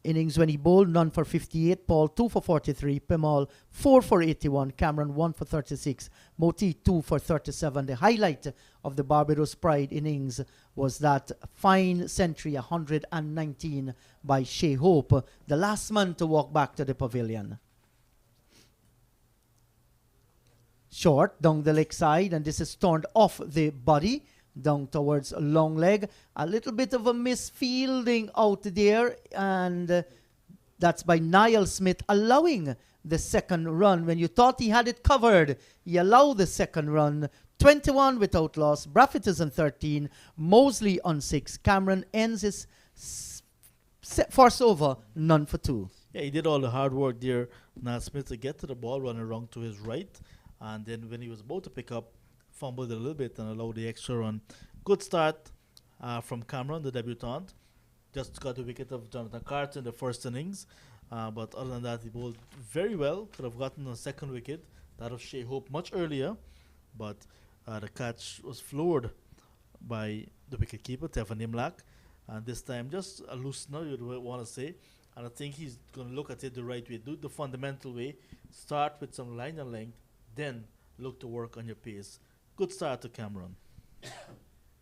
innings when he bowled, none for 58, Paul 2 for 43, Pemal 4 for 81, Cameron 1 for 36, Moti 2 for 37. The highlight of the Barbados Pride innings was that fine century 119 by Shea Hope, the last man to walk back to the pavilion. Short down the leg side, and this is turned off the body down towards a long leg. A little bit of a misfielding out there, and that's by Niall Smith, allowing the second run. When you thought he had it covered, he allowed the second run. 21 without loss. Braffett is on 13. Mosley on 6. Cameron ends his first over, none for 2. Yeah, he did all the hard work there, Niall Smith, to get to the ball, running around to his right. And then when he was about to pick up, fumbled a little bit and allowed the extra run. Good start from Cameron, the debutant. Just got the wicket of Jonathan Carter in the first innings. But other than that, he bowled very well. Could have gotten a second wicket. That of Shea Hope much earlier. But the catch was floored by the wicketkeeper, Tevin Imlach. And this time, just a loosener, you'd want to say. And I think he's going to look at it the right way. Do it the fundamental way. Start with some line and length. Then look to work on your pace. Good start to Cameron.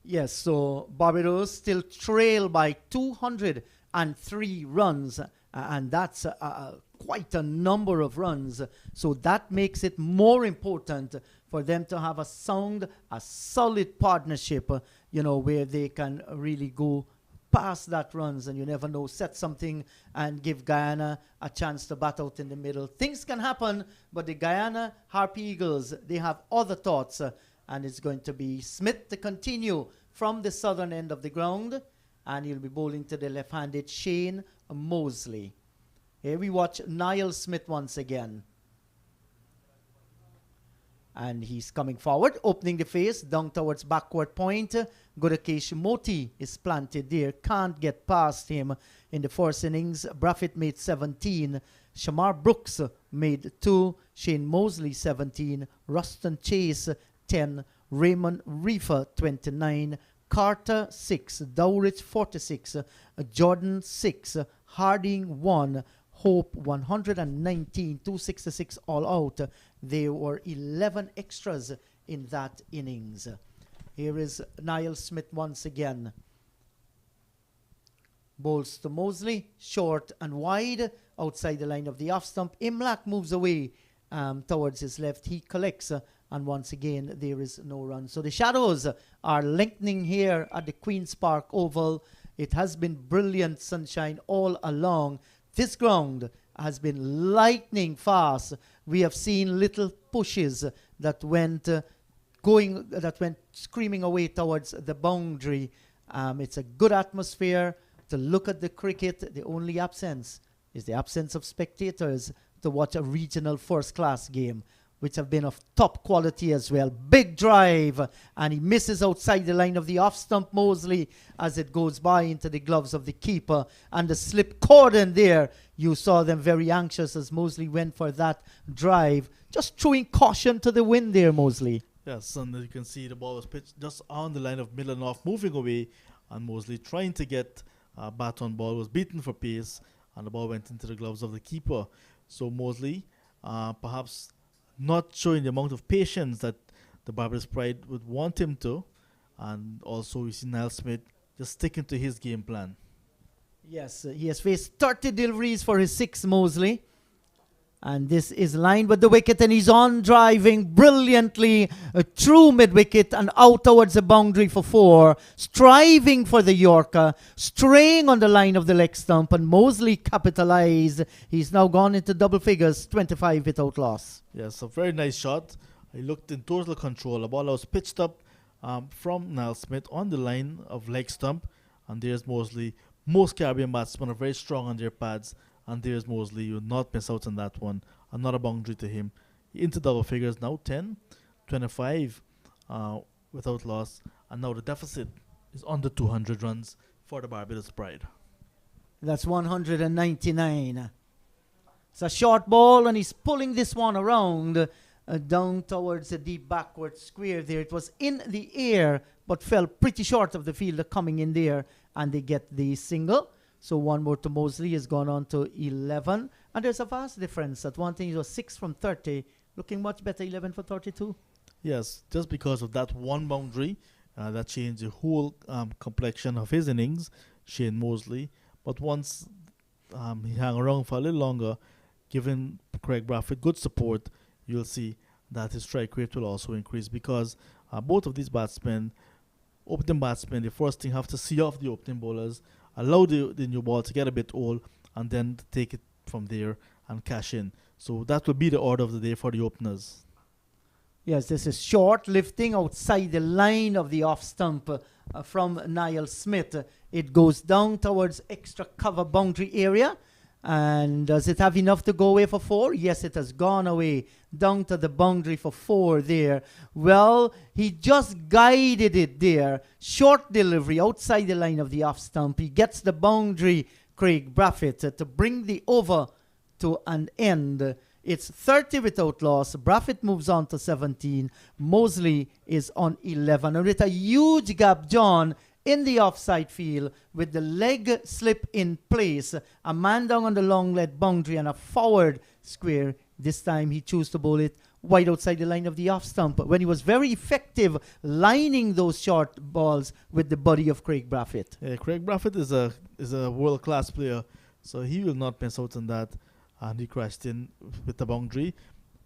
Yes, so Barbados still trail by 200 103 runs, and that's quite a number of runs. So that makes it more important for them to have a solid partnership, where they can really go past that runs, and you never know, set something and give Guyana a chance to bat out in the middle. Things can happen, but the Guyana Harpy Eagles, they have other thoughts, and it's going to be Smith to continue from the southern end of the ground, and he'll be bowling to the left-handed Shane Mosley. Here we watch Niall Smith once again. And he's coming forward, opening the face, down towards backward point. Godakesh Moti is planted there. Can't get past him in the first innings. Braffett made 17. Shamar Brooks made 2. Shane Mosley 17. Ruston Chase 10. Raymond Reefer 29. Carter 6. Dowrich 46. Jordan 6. Harding 1. Hope 119, 266 all out. There were 11 extras in that innings. Here is Niall Smith once again. Bowls to Mosley, short and wide, outside the line of the off stump. Imlach moves away towards his left. He collects, and once again, there is no run. So the shadows are lengthening here at the Queen's Park Oval. It has been brilliant sunshine all along. This ground has been lightning fast. We have seen little pushes that went screaming away towards the boundary. It's a good atmosphere to look at the cricket. The only absence is the absence of spectators to watch a regional first-class game, which have been of top quality as well. Big drive, and he misses outside the line of the off-stump Mosley as it goes by into the gloves of the keeper. And the slip cordon there, you saw them very anxious as Mosley went for that drive. Just throwing caution to the wind there, Mosley. Yes, and you can see the ball was pitched just on the line of middle and off, moving away, and Mosley trying to get a bat on ball, was beaten for pace, and the ball went into the gloves of the keeper. So Mosley, perhaps not showing the amount of patience that the Barbados Pride would want him to. And also we see Niall Smith just sticking to his game plan. Yes, he has faced 30 deliveries for his 6, Mosley. And this is lined with the wicket, and he's on driving brilliantly through mid-wicket and out towards the boundary for 4, striving for the Yorker, straying on the line of the leg stump, and Mosley capitalized. He's now gone into double figures, 25 without loss. Yes, a very nice shot. He looked in total control. The ball was pitched up from Niall Smith on the line of leg stump, and there's Mosley. Most Caribbean batsmen are very strong on their pads, and there's Mosley. You will not miss out on that one. Another boundary to him. Into double figures now, 10, 25 without loss. And now the deficit is under 200 runs for the Barbados Pride. That's 199. It's a short ball, and he's pulling this one around down towards the deep backward square there. It was in the air, but fell pretty short of the fielder coming in there, and they get the single. So one more to Mosley has gone on to 11. And there's a vast difference. At one thing it was 6 from 30. Looking much better, 11 for 32. Yes, just because of that one boundary, that changed the whole complexion of his innings, Shane Mosley. But once he hung around for a little longer, giving Craig Braffett good support, you'll see that his strike rate will also increase, because both of these batsmen, opening batsmen, the first thing have to see off the opening bowlers, allow the new ball to get a bit old, and then take it from there and cash in. So that will be the order of the day for the openers. Yes, this is short, lifting outside the line of the off stump from Niall Smith. It goes down towards extra cover boundary area. And does it have enough to go away for 4? Yes, it has gone away down to the boundary for 4 there. Well, he just guided it there. Short delivery outside the line of the off stump. He gets the boundary, Craig Braffett, to bring the over to an end. It's 30 without loss. Braffett moves on to 17. Mosley is on 11. And with a huge gap, John, in the offside field, with the leg slip in place, a man down on the long leg boundary and a forward square. This time he chose to bowl it wide outside the line of the off stump when he was very effective lining those short balls with the body of Craig Braffett. Yeah, Craig Braffett is a world class player, so he will not miss out on that. And he crashed in with the boundary,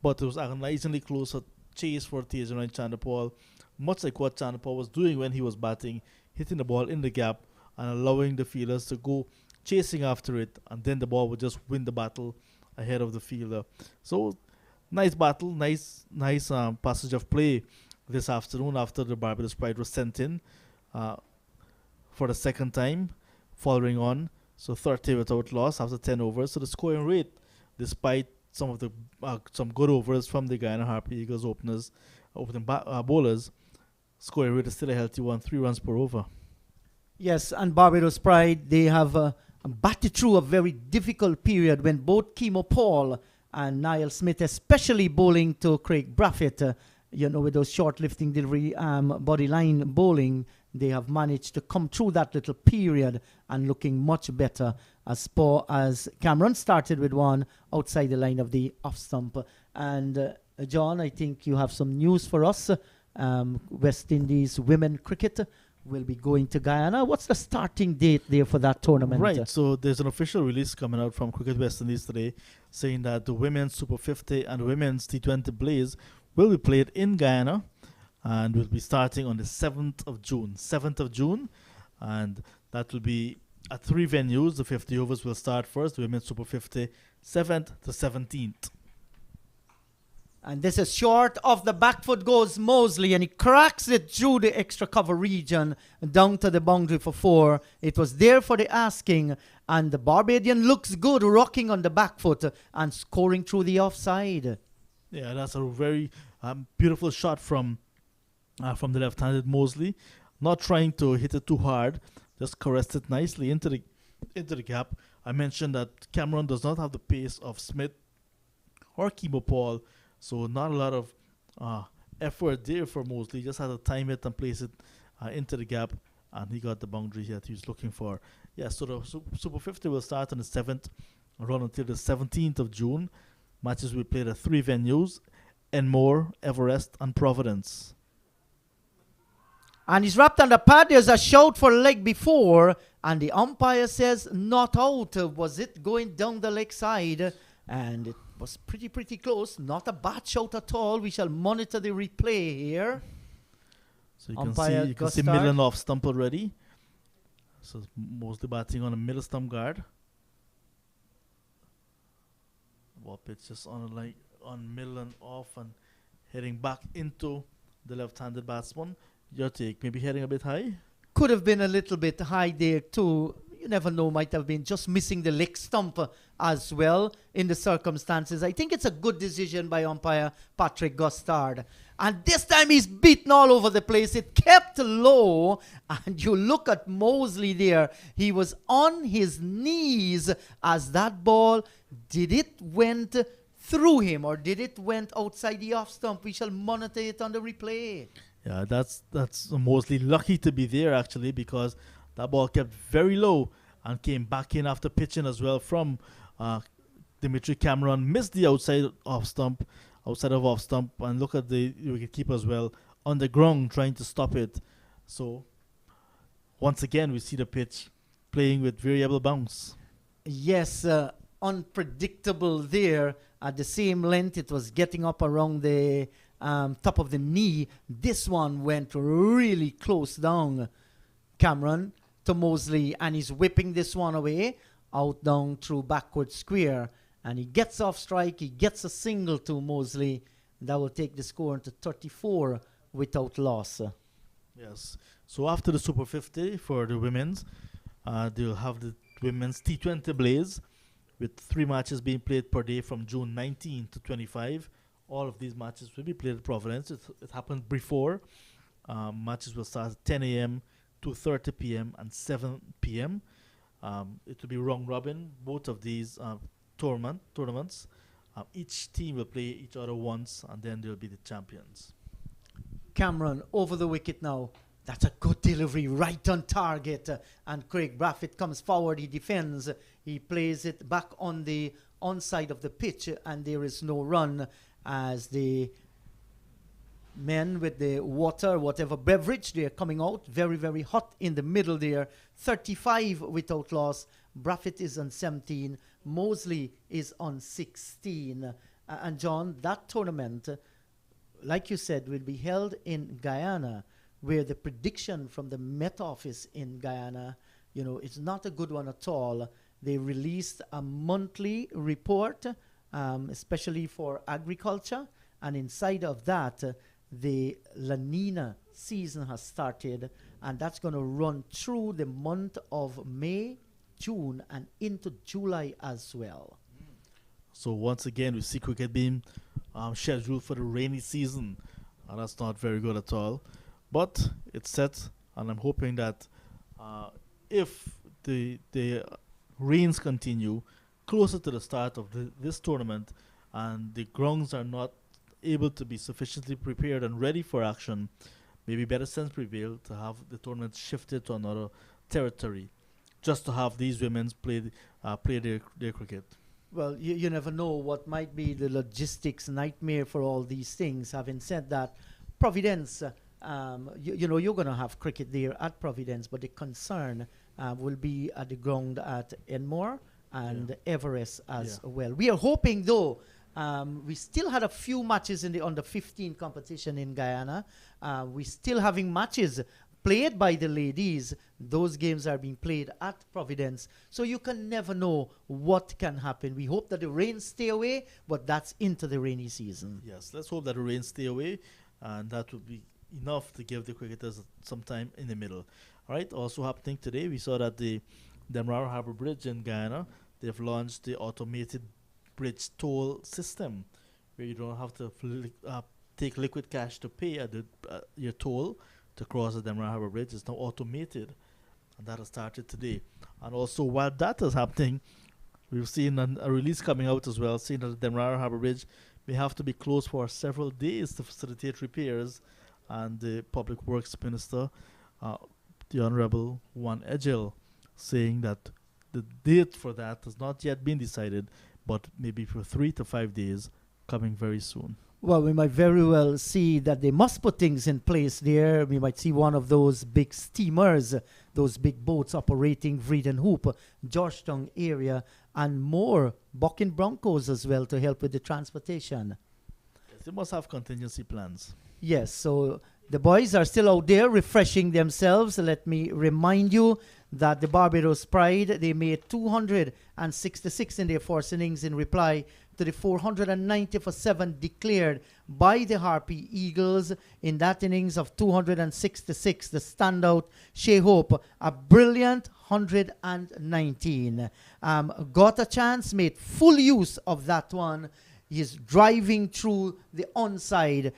but it was agonizingly close. A chase for Tejan and Chanderpaul, much like what Chanderpaul was doing when he was batting, hitting the ball in the gap and allowing the fielders to go chasing after it, and then the ball would just win the battle ahead of the fielder. So nice battle, nice passage of play this afternoon after the Barbados Pride was sent in for the second time, following on. So 30 without loss after 10 overs. So the scoring rate, despite some of the some good overs from the Guyana Harpy Eagles opening bowlers, scoring rate is still a healthy one, 3 runs per over. Yes, and Barbados Pride, they have batted through a very difficult period when both Kimo Paul and Niall Smith, especially bowling to Craig Braffett, with those short lifting delivery body line bowling, they have managed to come through that little period and looking much better as far as Cameron started with one outside the line of the off stump. And John, I think you have some news for us. West Indies women cricket will be going to Guyana. What's the starting date there for that tournament? Right, so there's an official release coming out from Cricket West Indies today saying that the women's Super 50 and women's T20 Blaze will be played in Guyana and will be starting on the 7th of June. 7th of June, and that will be at 3 venues. The 50 overs will start first, the women's Super 50, 7th to 17th. And this is short of the back foot goes Mosley, and he cracks it through the extra cover region down to the boundary for 4. It was there for the asking, and the Barbadian looks good rocking on the back foot and scoring through the offside. Yeah, that's a very beautiful shot from the left-handed Mosley. Not trying to hit it too hard, just caressed it nicely into the gap. I mentioned that Cameron does not have the pace of Smith or Kimo Paul, so not a lot of effort there for Mosley. Just had to time it and place it into the gap, and he got the boundary that he was looking for. Yeah, so the Super 50 will start on the 7th and run until the 17th of June. Matches will be played at 3 venues: Enmore, Everest, and Providence. And he's wrapped on the pad. There's a shout for leg before, and the umpire says not out. Was it going down the leg side? And it was pretty close. Not a bad shout at all. We shall monitor the replay here. So you can see middle off stump already. So mostly batting on a middle stump guard. Ball pitch just on middle and off and heading back into the left-handed batsman. Your take, maybe heading a bit high? Could have been a little bit high there too. You never know, might have been just missing the leg stump as well in the circumstances. I think it's a good decision by umpire Patrick Gustard. And this time he's beaten all over the place. It kept low. And you look at Mosley there. He was on his knees as that ball, did it went through him or did it went outside the off stump? We shall monitor it on the replay. Yeah, that's Mosley lucky to be there actually, because that ball kept very low and came back in after pitching as well from Dimitri Cameron. Missed the outside of off stump, and look at the wicketkeeper as well on the ground trying to stop it. So once again we see the pitch playing with variable bounce. Yes, unpredictable there. At the same length, it was getting up around the top of the knee. This one went really close down, Cameron, to Mosley, and he's whipping this one away out down through backward square, and he gets off strike. He gets a single to Mosley. That will take the score into 34 without loss. Yes. So after the Super 50 for the women's, they'll have the women's T20 Blaze with 3 matches being played per day from June 19 to 25. All of these matches will be played at Providence. It happened before. Matches will start at 10 a.m., 2:30 p.m. and 7 p.m. It will be round robin, both of these tournaments. Each team will play each other once, and then they'll be the champions. Cameron over the wicket now. That's a good delivery, right on target. And Craig Braffett comes forward. He defends. He plays it back on the onside of the pitch, and there is no run. as the men with the water, whatever beverage, they are coming out very, very hot in the middle there. 35 without loss. Braffett is on 17. Mosley is on 16. And John, that tournament, like you said, will be held in Guyana, where the prediction from the Met Office in Guyana, it's not a good one at all. They released a monthly report, especially for agriculture, and inside of that, the La Nina season has started, and that's going to run through the month of May, June, and into July as well. So once again, we see cricket being scheduled for the rainy season, and that's not very good at all. But it's set, and I'm hoping that if the rains continue closer to the start of this tournament, and the grounds are not able to be sufficiently prepared and ready for action, maybe better sense prevail to have the tournament shifted to another territory, just to have these women play their cricket. Well, you never know what might be the logistics nightmare for all these things. Having said that, Providence, you're going to have cricket there at Providence, but the concern will be at the ground at Enmore and Everest as well. We are hoping, though, we still had a few matches in the under-15 competition in Guyana. We're still having matches played by the ladies. Those games are being played at Providence. So you can never know what can happen. We hope that the rain stay away, but that's into the rainy season. Yes, let's hope that the rain stay away, and that would be enough to give the cricketers some time in the middle. All right, also happening today, we saw that the Demerara Harbour Bridge in Guyana, they've launched the automated bridge toll system, where you don't have to take liquid cash to pay at your toll to cross the Demerara Harbour Bridge. It's now automated, and that has started today. And also, while that is happening, we've seen a release coming out as well, saying that the Demerara Harbour Bridge may have to be closed for several days to facilitate repairs. And the Public Works Minister, the Honourable Juan Edgel, saying that the date for that has not yet been decided, but maybe for 3 to 5 days, coming very soon. Well, we might very well see that they must put things in place there. We might see one of those big steamers, those big boats operating Vreden Hoop, Georgetown area, and more Bucking Broncos as well to help with the transportation. Yes, they must have contingency plans. Yes, so the boys are still out there refreshing themselves. Let me remind you that the Barbados Pride, they made 266 in their first innings in reply to the 490 for 7 declared by the Harpy Eagles. In that innings of 266, the standout Shea Hope, a brilliant 119. Got a chance, made full use of that one. He's driving through the onside,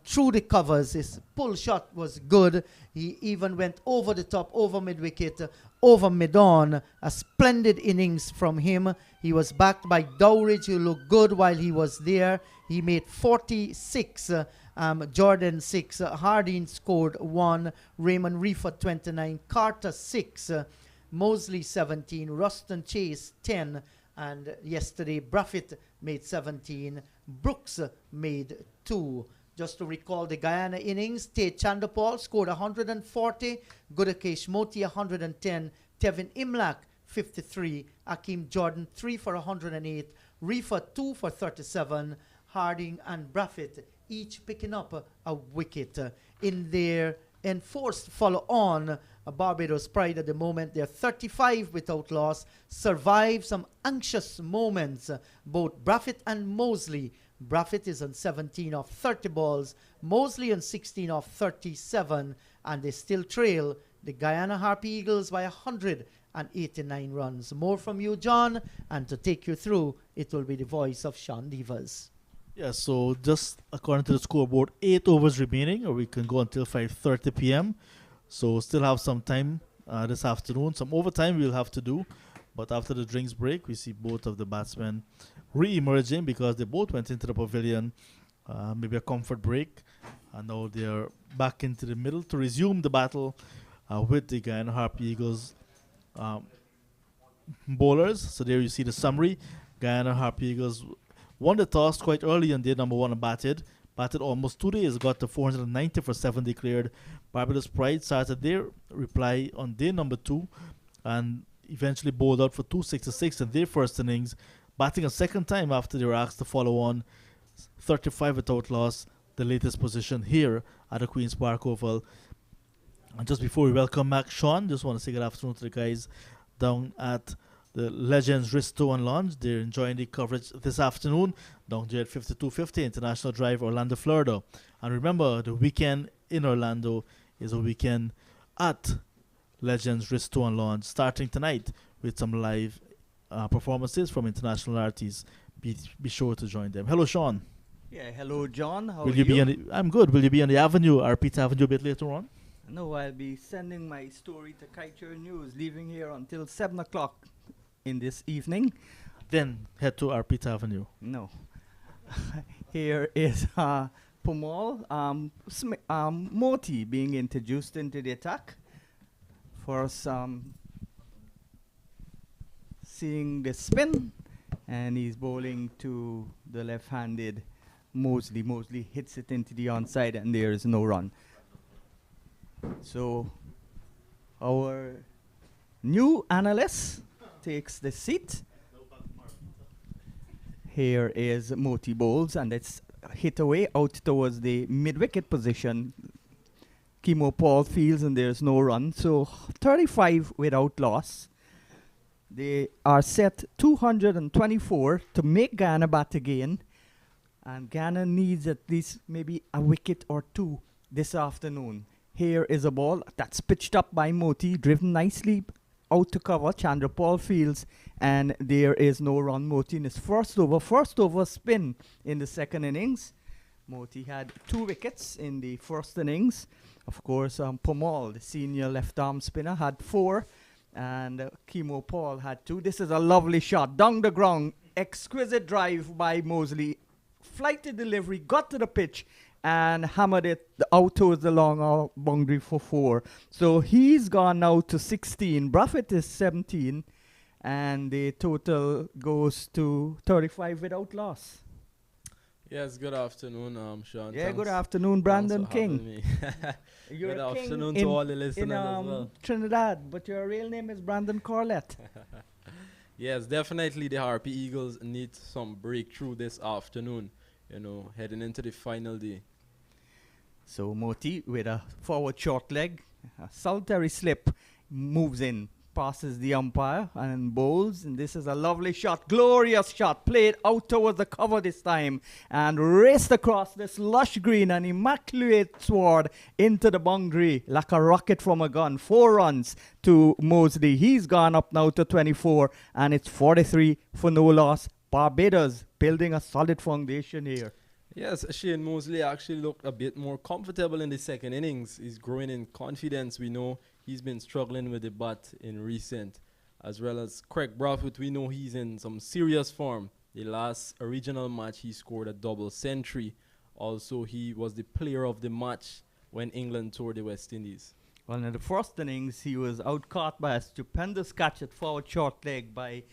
through the covers. His pull shot was good. He even went over the top, over mid-wicket, over mid-on. A splendid innings from him. He was backed by Dowridge, who looked good while he was there. He made 46, Jordan 6, Harding scored 1, Raymond Reefer 29, Carter 6, Mosley 17, Ruston Chase 10, and yesterday Braffett made 17, Brooks made 2. Just to recall the Guyana innings, Tate Chandapal scored 140, Gudakesh Moti 110, Tevin Imlak 53, Akeem Jordan 3 for 108, Reefer 2 for 37, Harding and Braffett each picking up a wicket. In their enforced follow-on, Barbados Pride at the moment, they're 35 without loss, survive some anxious moments. Both Braffett and Mosley. Braffett is on 17 off 30 balls, Mosley on 16 off 37, and they still trail the Guyana Harpy Eagles by 189 runs. More from you, John, and to take you through, it will be the voice of Sean Devers. Yeah, so just according to the scoreboard, 8 overs remaining, or we can go until 5:30 p.m. So still have some time this afternoon. Some overtime we'll have to do. But after the drinks break, we see both of the batsmen re-emerging because they both went into the pavilion, maybe a comfort break. And now they're back into the middle to resume the battle with the Guyana Harpy Eagles bowlers. So there you see the summary. Guyana Harpy Eagles won the toss quite early on day number 1 and batted almost 2 days, got to 490 for 7 declared. Barbados Pride started their reply on day number 2 and eventually bowled out for 266 in their first innings, batting a second time after they were asked to follow on 35 without loss, the latest position here at the Queen's Park Oval. And just before we welcome back Sean, just want to say good afternoon to the guys down at the Legends Risto and Lounge. They're enjoying the coverage this afternoon down here at 5250 International Drive, Orlando, Florida. And remember, the weekend in Orlando is a weekend at Legends Risto and Lounge, starting tonight with some live performances from international artists. Be sure to join them. Hello, Sean. Yeah, hello, John. How Will are you be you? on the, I'm good. Will you be on the Avenue, Arpita Avenue, a bit later on? No, I'll be sending my story to Kaiser News, leaving here until 7 o'clock in this evening. Then head to Arpita Avenue. No. Here is Pumal Moti being introduced into the attack. First, seeing the spin, and he's bowling to the left-handed Mosley. Mosley hits it into the onside, and there is no run. So our new analyst takes the seat. Here is Moti bowls, and it's hit away out towards the mid-wicket position. Kimo Paul fields, and there's no run. So 35 without loss. They are set 224 to make Guyana bat again. And Guyana needs at least maybe a wicket or two this afternoon. Here is a ball that's pitched up by Moti, driven nicely out to cover. Chandra Paul fields, and there is no run. Moti in his first over spin in the second innings. Moti had 2 wickets in the first innings. Of course, Pomal, the senior left-arm spinner, had 4, and Kimo Paul had 2. This is a lovely shot down the ground. Exquisite drive by Mosley. Flighted delivery, got to the pitch, and hammered it out towards the long boundary for 4. So he's gone now to 16. Buffett is 17, and the total goes to 35 without loss. Yes, good afternoon, Sean. Yeah, Thanks. good afternoon, Brandon Thanks for having King. me. You're Good a king afternoon in- to all the listeners in as well. Trinidad, but your real name is Brandon Corlett. Yes, definitely the Harpy Eagles need some breakthrough this afternoon, heading into the final day. So Moti with a forward short leg, a solitary slip, moves in, passes the umpire and bowls. And this is a lovely shot, glorious shot, played out towards the cover this time and raced across this lush green, an immaculate sword into the boundary like a rocket from a gun. 4 runs to Mosley. He's gone up now to 24, and it's 43 for no loss. Barbados building a solid foundation here. Yes, Shane Mosley actually looked a bit more comfortable in the second innings. He's growing in confidence. We know he's been struggling with the bat in recent, as well as Craig Brathwaite. We know he's in some serious form. The last regional match, he scored a double century. Also, he was the player of the match when England toured the West Indies. Well, in the first innings, he was out-caught by a stupendous catch at forward short leg by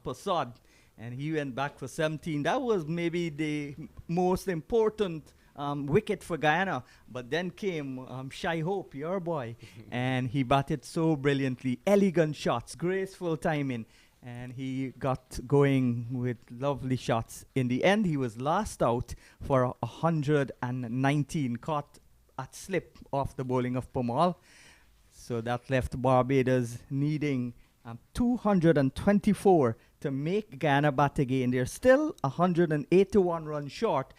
Prasad, and he went back for 17. That was maybe the most important wicket for Guyana. But then came Shai Hope, your boy, and he batted so brilliantly. Elegant shots, graceful timing, and he got going with lovely shots. In the end, he was last out for 119, caught at slip off the bowling of Pomal. So that left Barbados needing 224 to make Guyana bat again. They're still 181 runs short.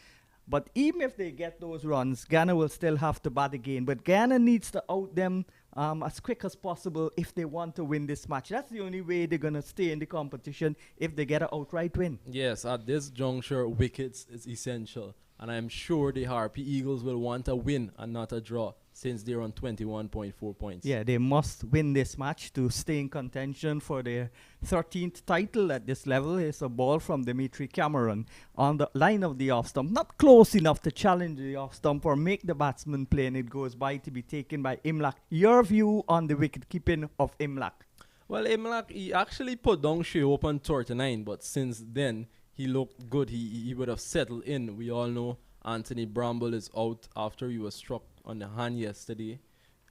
But even if they get those runs, Guyana will still have to bat again. But Guyana needs to out them as quick as possible if they want to win this match. That's the only way they're going to stay in the competition, if they get an outright win. Yes, at this juncture, wickets is essential. And I'm sure the Harpy Eagles will want a win and not a draw, since they're on 21.4 points. Yeah, they must win this match to stay in contention for their 13th title at this level. It's a ball from Dimitri Cameron on the line of the off stump. Not close enough to challenge the off stump or make the batsman play, and it goes by to be taken by Imlak. Your view on the wicket keeping of Imlak? Well, Imlak, he actually put down Shea Hope on 39, but since then, he looked good. He would have settled in. We all know Anthony Bramble is out after he was struck on the hand yesterday.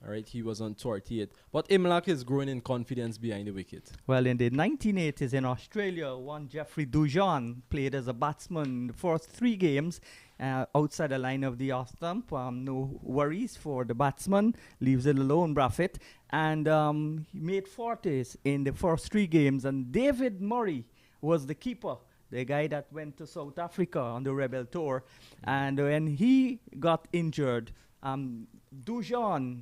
All right, he was on 38. But Imlach is growing in confidence behind the wicket. Well, in the 1980s in Australia, one Jeffrey Dujon played as a batsman in the first 3 games outside the line of the off stump. No worries for the batsman, leaves it alone, Braffett. And he made 40s in the first 3 games. And David Murray was the keeper, the guy that went to South Africa on the Rebel Tour. And when he got injured, Dujon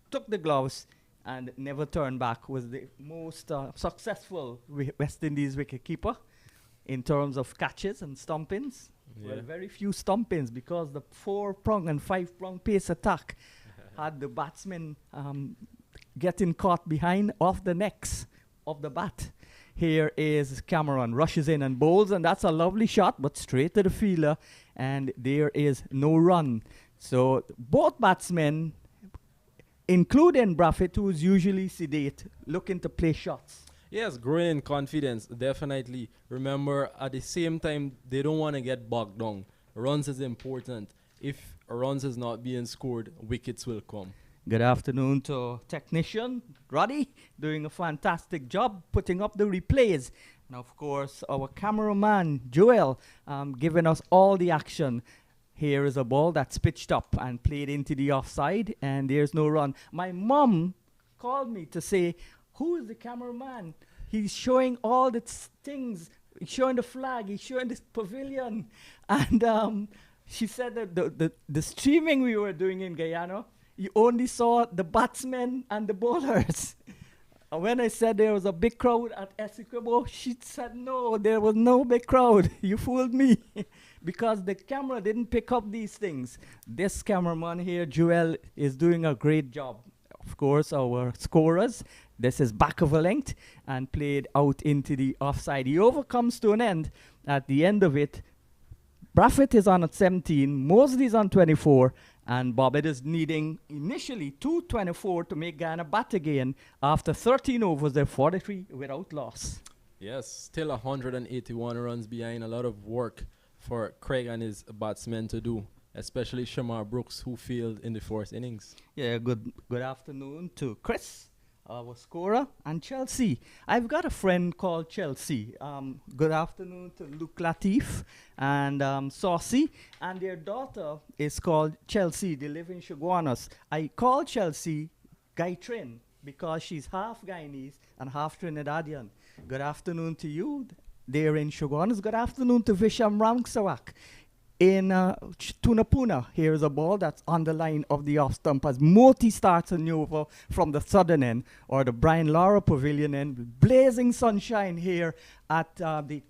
took the gloves and never turned back, was the most successful West Indies wicketkeeper in terms of catches and stumpings. Yeah. Well, very few stumpings because the 4-prong and 5-prong pace attack had the batsmen getting caught behind off the necks of the bat. Here is Cameron, rushes in and bowls, and that's a lovely shot, but straight to the fielder, and there is no run. So both batsmen, including Braffett, who is usually sedate, looking to play shots. Yes, growing in confidence, definitely. Remember, at the same time, they don't want to get bogged down. Runs is important. If runs is not being scored, wickets will come. Good afternoon to technician Roddy, doing a fantastic job putting up the replays. And of course, our cameraman Joel, giving us all the action. Here is a ball that's pitched up and played into the offside, and there's no run. My mom called me to say, who is the cameraman? He's showing all the things. He's showing the flag. He's showing this pavilion. And she said that the streaming we were doing in Guyana, you only saw the batsmen and the bowlers. When I said there was a big crowd at Essequibo, she said, no, there was no big crowd. You fooled me. Because the camera didn't pick up these things. This cameraman here, Joel, is doing a great job. Of course, our scorers, this is back of a length and played out into the offside. The over comes to an end. At the end of it, Braffett is on at 17, Mosley's on 24, and Barbados needing initially 224 to make Guyana bat again. After 13 overs, they're 43 without loss. Yes, still 181 runs behind. A lot of work for Craig and his batsmen to do, especially Shamar Brooks, who failed in the first innings. Yeah, good afternoon to Chris, our scorer, and Chelsea. I've got a friend called Chelsea. Good afternoon to Luke Latif and Saucy, and their daughter is called Chelsea. They live in Chaguanas. I call Chelsea Gaitrin because she's half Guyanese and half Trinidadian. Good afternoon to you. They're in Chaguanas. Good afternoon to Visham Ramsawak in Tunapuna. Here's a ball that's on the line of the off stump as Moti starts a new over from the southern end, or the Brian Lara Pavilion end. Blazing sunshine here at the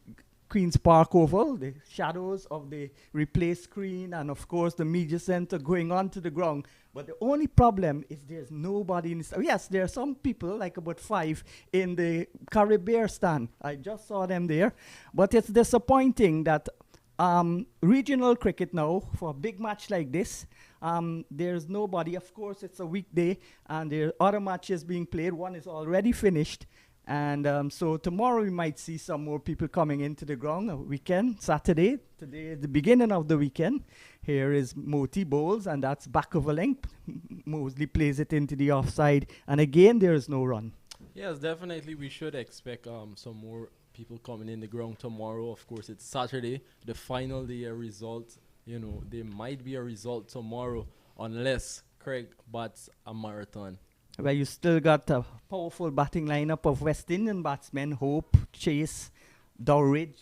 Queen's Park Oval, the shadows of the replaced screen, and of course the media center going onto the ground. But the only problem is there's nobody in the stand. Yes, there are some people, like about 5, in the Caribbean stand. I just saw them there. But it's disappointing that regional cricket now, for a big match like this, there's nobody. Of course, it's a weekday, and there are other matches being played. One is already finished. And so tomorrow we might see some more people coming into the ground. Weekend, Saturday. Today is the beginning of the weekend. Here is Moti bowls, and that's back of a length. Mosley plays it into the offside. And again, there is no run. Yes, definitely we should expect some more people coming in the ground tomorrow. Of course, it's Saturday, the final day result. You know, there might be a result tomorrow unless Craig bats a marathon. Well, you still got a powerful batting lineup of West Indian batsmen, Hope, Chase, Dowridge,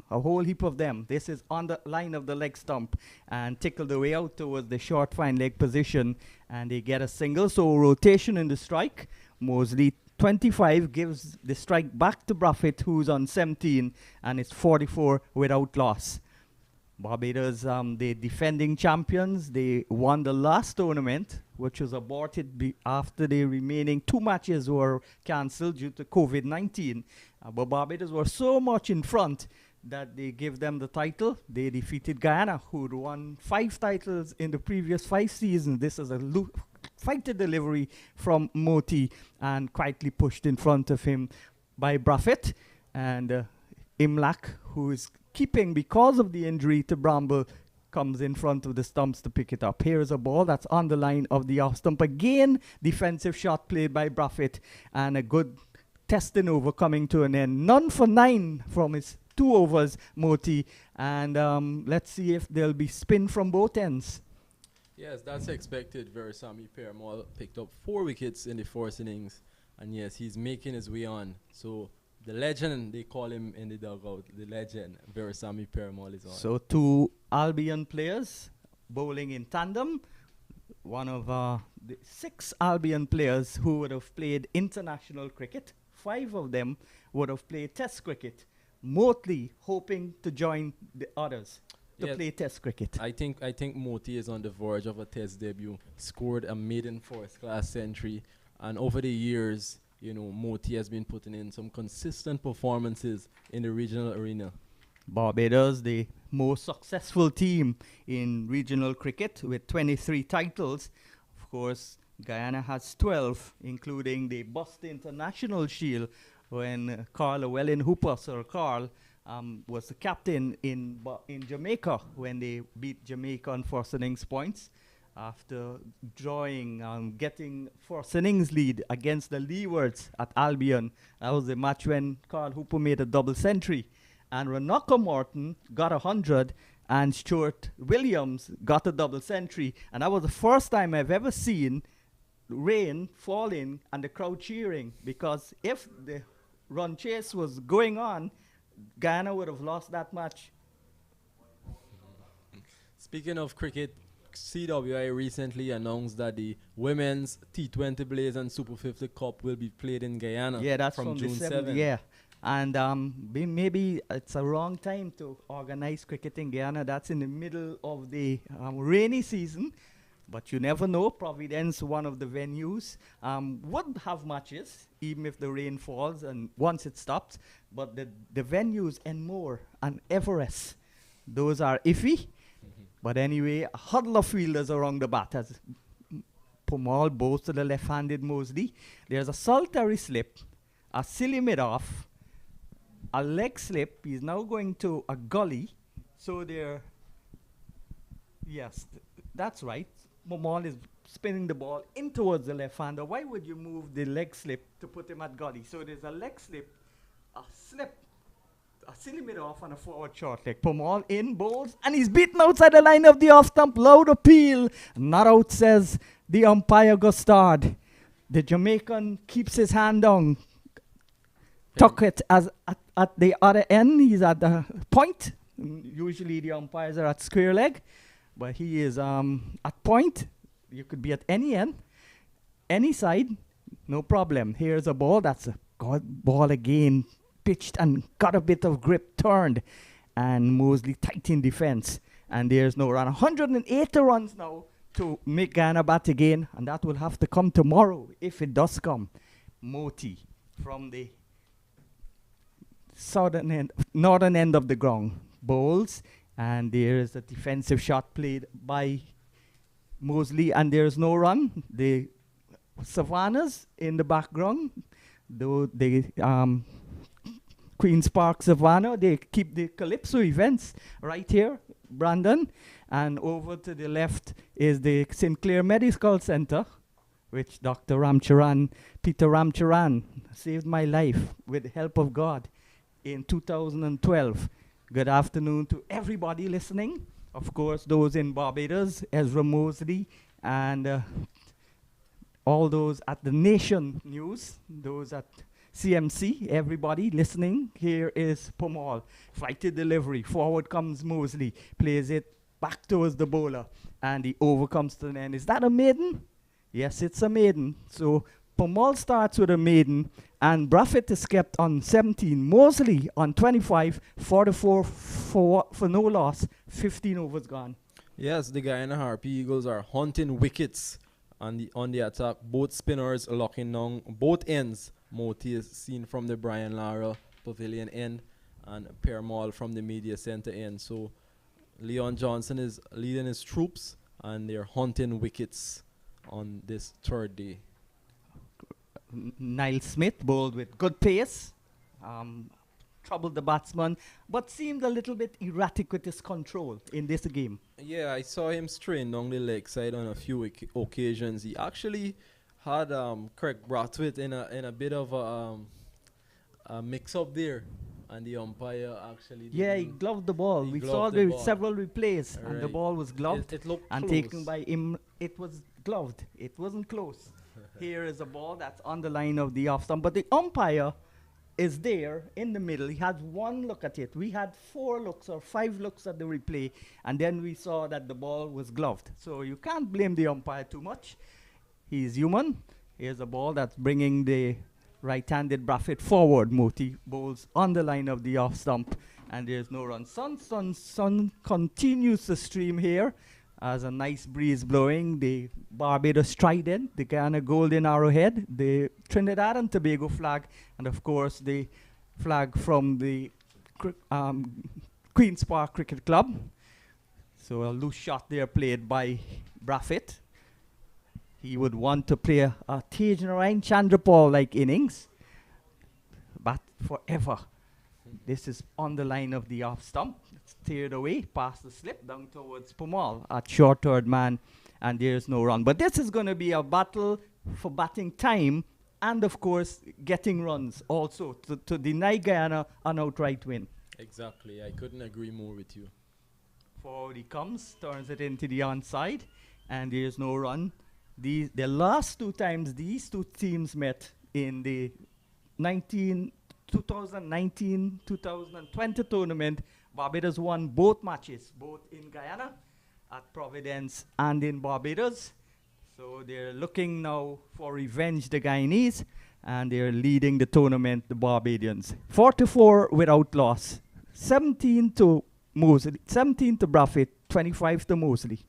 a whole heap of them. This is on the line of the leg stump and tickle the way out towards the short fine leg position, and they get a single. So rotation in the strike. Mosley 25 gives the strike back to Braffett, who's on 17, and it's 44 without loss. Barbados, the defending champions, they won the last tournament, which was aborted after the remaining 2 matches were cancelled due to COVID-19. But Barbados were so much in front that they gave them the title. They defeated Guyana, who'd won 5 titles in the previous 5 seasons. This is a fighter delivery from Moti and quietly pushed in front of him by Braffett. And Imlach, who is keeping because of the injury to Bramble, comes in front of the stumps to pick it up. Here's a ball that's on the line of the off stump. Again, defensive shot played by Braffett, and a good testing over coming to an end. None for 9 from his 2 overs, Moti. And let's see if there'll be spin from both ends. Yes, that's expected. Versami Perumal picked up 4 wickets in the first innings. And yes, he's making his way on. So the legend, they call him in the dugout, the legend, Versami Perumal is on. So 2 Albion players bowling in tandem. One of the 6 Albion players who would have played international cricket. 5 of them would have played test cricket. Motley hoping to join the others to play test cricket. I think Moti is on the verge of a test debut. Scored a maiden first-class century. And over the years, you know, Moti has been putting in some consistent performances in the regional arena. Barbados, the most successful team in regional cricket with 23 titles. Of course, Guyana has 12, including the Boston International Shield, when Carl Llewellyn Hooper, Sir Carl, was the captain in Jamaica when they beat Jamaica on first innings points. After getting first innings lead against the Leewards at Albion. That was the match when Carl Hooper made a double century. And Ranaka Morton got 100, and Stuart Williams got a double century. And that was the first time I've ever seen rain falling and the crowd cheering, because if the run chase was going on, Guyana would have lost that match. Speaking of cricket, CWI recently announced that the women's T20 Blaze and Super 50 Cup will be played in Guyana. Yeah, that's from June 7th. 7th. Yeah. And maybe it's a wrong time to organize cricket in Guyana. That's in the middle of the rainy season. But you never know. Providence, one of the venues, would have matches, even if the rain falls and once it stops. But the venues, Enmore and Everest, those are iffy. But anyway, a huddle of fielders around the bat as Pumal bows to the left-handed Mosley. There's a solitary slip, a silly mid-off, a leg slip. He's now going to a gully. So there, yes, that's right. Pumal is spinning the ball in towards the left-hander. Why would you move the leg slip to put him at gully? So there's a leg slip, a slip, a silly mid-off and a forward short leg. Pumal in, bowls, and he's beaten outside the line of the off-stump. Loud appeal. Not out, says the umpire Gustard. The Jamaican keeps his hand down. Tuck it as at the other end. He's at the point. Usually the umpires are at square leg, but he is at point. You could be at any end, any side, no problem. Here's a ball. That's a good ball again. Pitched and got a bit of grip, turned, and Mosley tight in defense. And there's no run. 180 runs now to make Guyana bat again, and that will have to come tomorrow if it does come. Moti from the northern end of the ground bowls, and there's a defensive shot played by Mosley, and there's no run. The Savannas in the background, though they Queen's Park Savannah, they keep the Calypso events right here, Brandon. And over to the left is the Sinclair Medical Center, which Dr. Peter Ramcharan saved my life with the help of God in 2012. Good afternoon to everybody listening. Of course, those in Barbados, Ezra Mosley, and all those at the Nation News, those at CMC, everybody listening. Here is Pumal. Flighted delivery. Forward comes Mosley. Plays it back towards the bowler. And the over comes to the end. Is that a maiden? Yes, it's a maiden. So Pumal starts with a maiden. And Braffett is kept on 17. Mosley on 25. 44 for no loss. 15 overs gone. Yes, the Guyana Harpy Eagles are hunting wickets on the attack. Both spinners locking down both ends. Moti is seen from the Brian Lara Pavilion end, and Perumal from the media center end. So Leon Johnson is leading his troops, and they're hunting wickets on this third day. Niall Smith bowled with good pace. troubled the batsman, but seemed a little bit erratic with his control in this game. Yeah, I saw him strain down the leg side on a few occasions. He actually had Craig Brathwaite in a bit of a mix-up there, and the umpire actually Yeah, he didn't- gloved the ball. he We gloved saw the the ball. several replays, and the Right. ball was gloved It looked and close. taken by him. It was gloved. It wasn't close. Here is a ball that's on the line of the off stump, but the umpire is there in the middle. He had one look at it. We had 4 looks or 5 looks at the replay, and then we saw that the ball was gloved. So you can't blame the umpire too much. He's human. Here's a ball that's bringing the right-handed Brathwaite forward. Moti bowls on the line of the off stump, and there's no run. Sun continues to stream here as a nice breeze blowing. The Barbados trident, the Guyana golden arrowhead, the Trinidad and Tobago flag, and of course the flag from the Queen's Park Cricket Club. So a loose shot there played by Brathwaite. He would want to play a Tej Narayan Chandrapal-like innings, but forever. This is on the line of the off stump. It's steered away past the slip down towards Pumal at short third man, and there's no run. But this is going to be a battle for batting time and, of course, getting runs also to deny Guyana an outright win. Exactly. I couldn't agree more with you. Forward he comes, turns it into the onside, and there's no run. The last 2 times these 2 teams met in the 2019-2020 tournament, Barbados won both matches, both in Guyana, at Providence, and in Barbados. So they're looking now for revenge, the Guyanese, and they're leading the tournament, the Barbadians. 44 without loss, 17 to Mosley, 17 to Brathwaite, 25 to Mosley.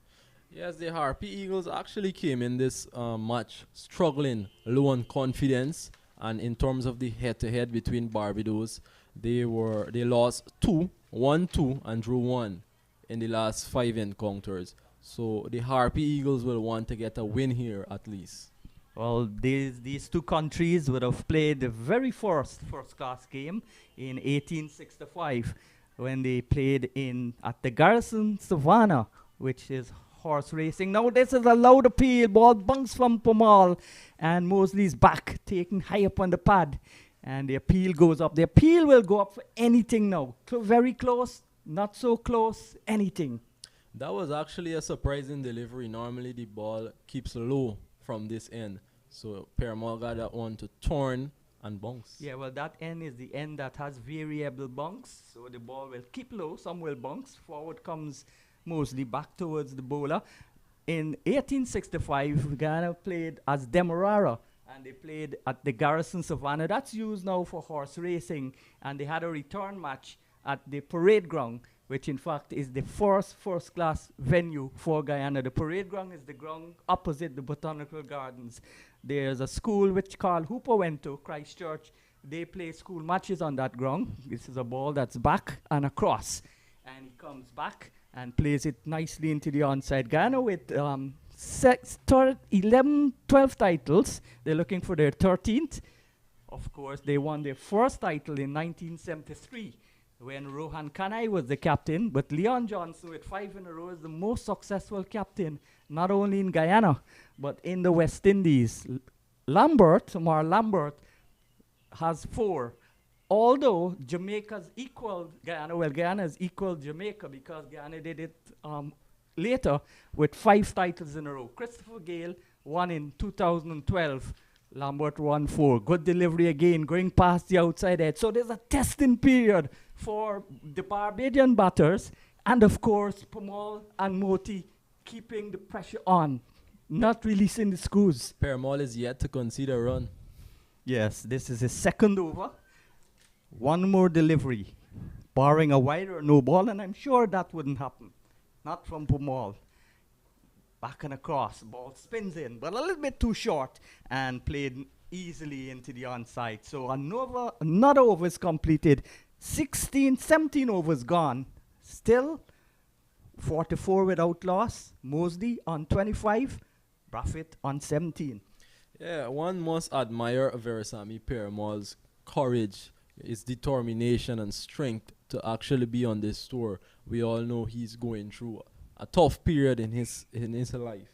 Yes, the Harpy Eagles actually came in this match struggling, low on confidence, and in terms of the head-to-head between Barbados, they lost 1-2, and drew 1 in the last 5 encounters. So the Harpy Eagles will want to get a win here at least. Well, these 2 countries would have played the very first-class game in 1865 when they played at the Garrison Savannah, which is horse racing. Now this is a loud appeal. Ball bunks from Pumal, and Mosley's back, taken high up on the pad. And the appeal goes up. The appeal will go up for anything now. Very close, not so close, anything. That was actually a surprising delivery. Normally the ball keeps low from this end. So Perumal got that one to turn and bounce. Yeah, well, that end is the end that has variable bunks. So the ball will keep low, some will bounce. Forward comes Mosley back towards the bowler. In 1865, Guyana played as Demerara, and they played at the Garrison Savannah. That's used now for horse racing, and they had a return match at the parade ground, which in fact is the first-class venue for Guyana. The parade ground is the ground opposite the Botanical Gardens. There's a school which Carl Hooper went to, Christchurch. They play school matches on that ground. This is a ball that's back and across, and he comes back and plays it nicely into the onside. Guyana with 11, 12 titles. They're looking for their 13th. Of course, they won their first title in 1973 when Rohan Kanai was the captain, but Leon Johnson with 5 in a row is the most successful captain, not only in Guyana, but in the West Indies. Mar Lambert, has 4. Although Jamaica's equaled Guyana, well, Guyana's equaled Jamaica because Guyana did it later with 5 titles in a row. Christopher Gale won in 2012. Lambert won 4. Good delivery again, going past the outside edge. So there's a testing period for the Barbadian batters, and of course, Pumal and Moti keeping the pressure on, not releasing the screws. Perumal is yet to concede a run. Yes, this is his second over. One more delivery, barring a wide or no ball, and I'm sure that wouldn't happen. Not from Pumal. Back and across, ball spins in, but a little bit too short, and played easily into the onside. So another over is completed. 17 overs gone. Still 44 without loss. Mosley on 25, Brathwaite on 17. Yeah, one must admire Veerasamy Perumal's courage his determination and strength to actually be on this tour. We all know he's going through a tough period in his life.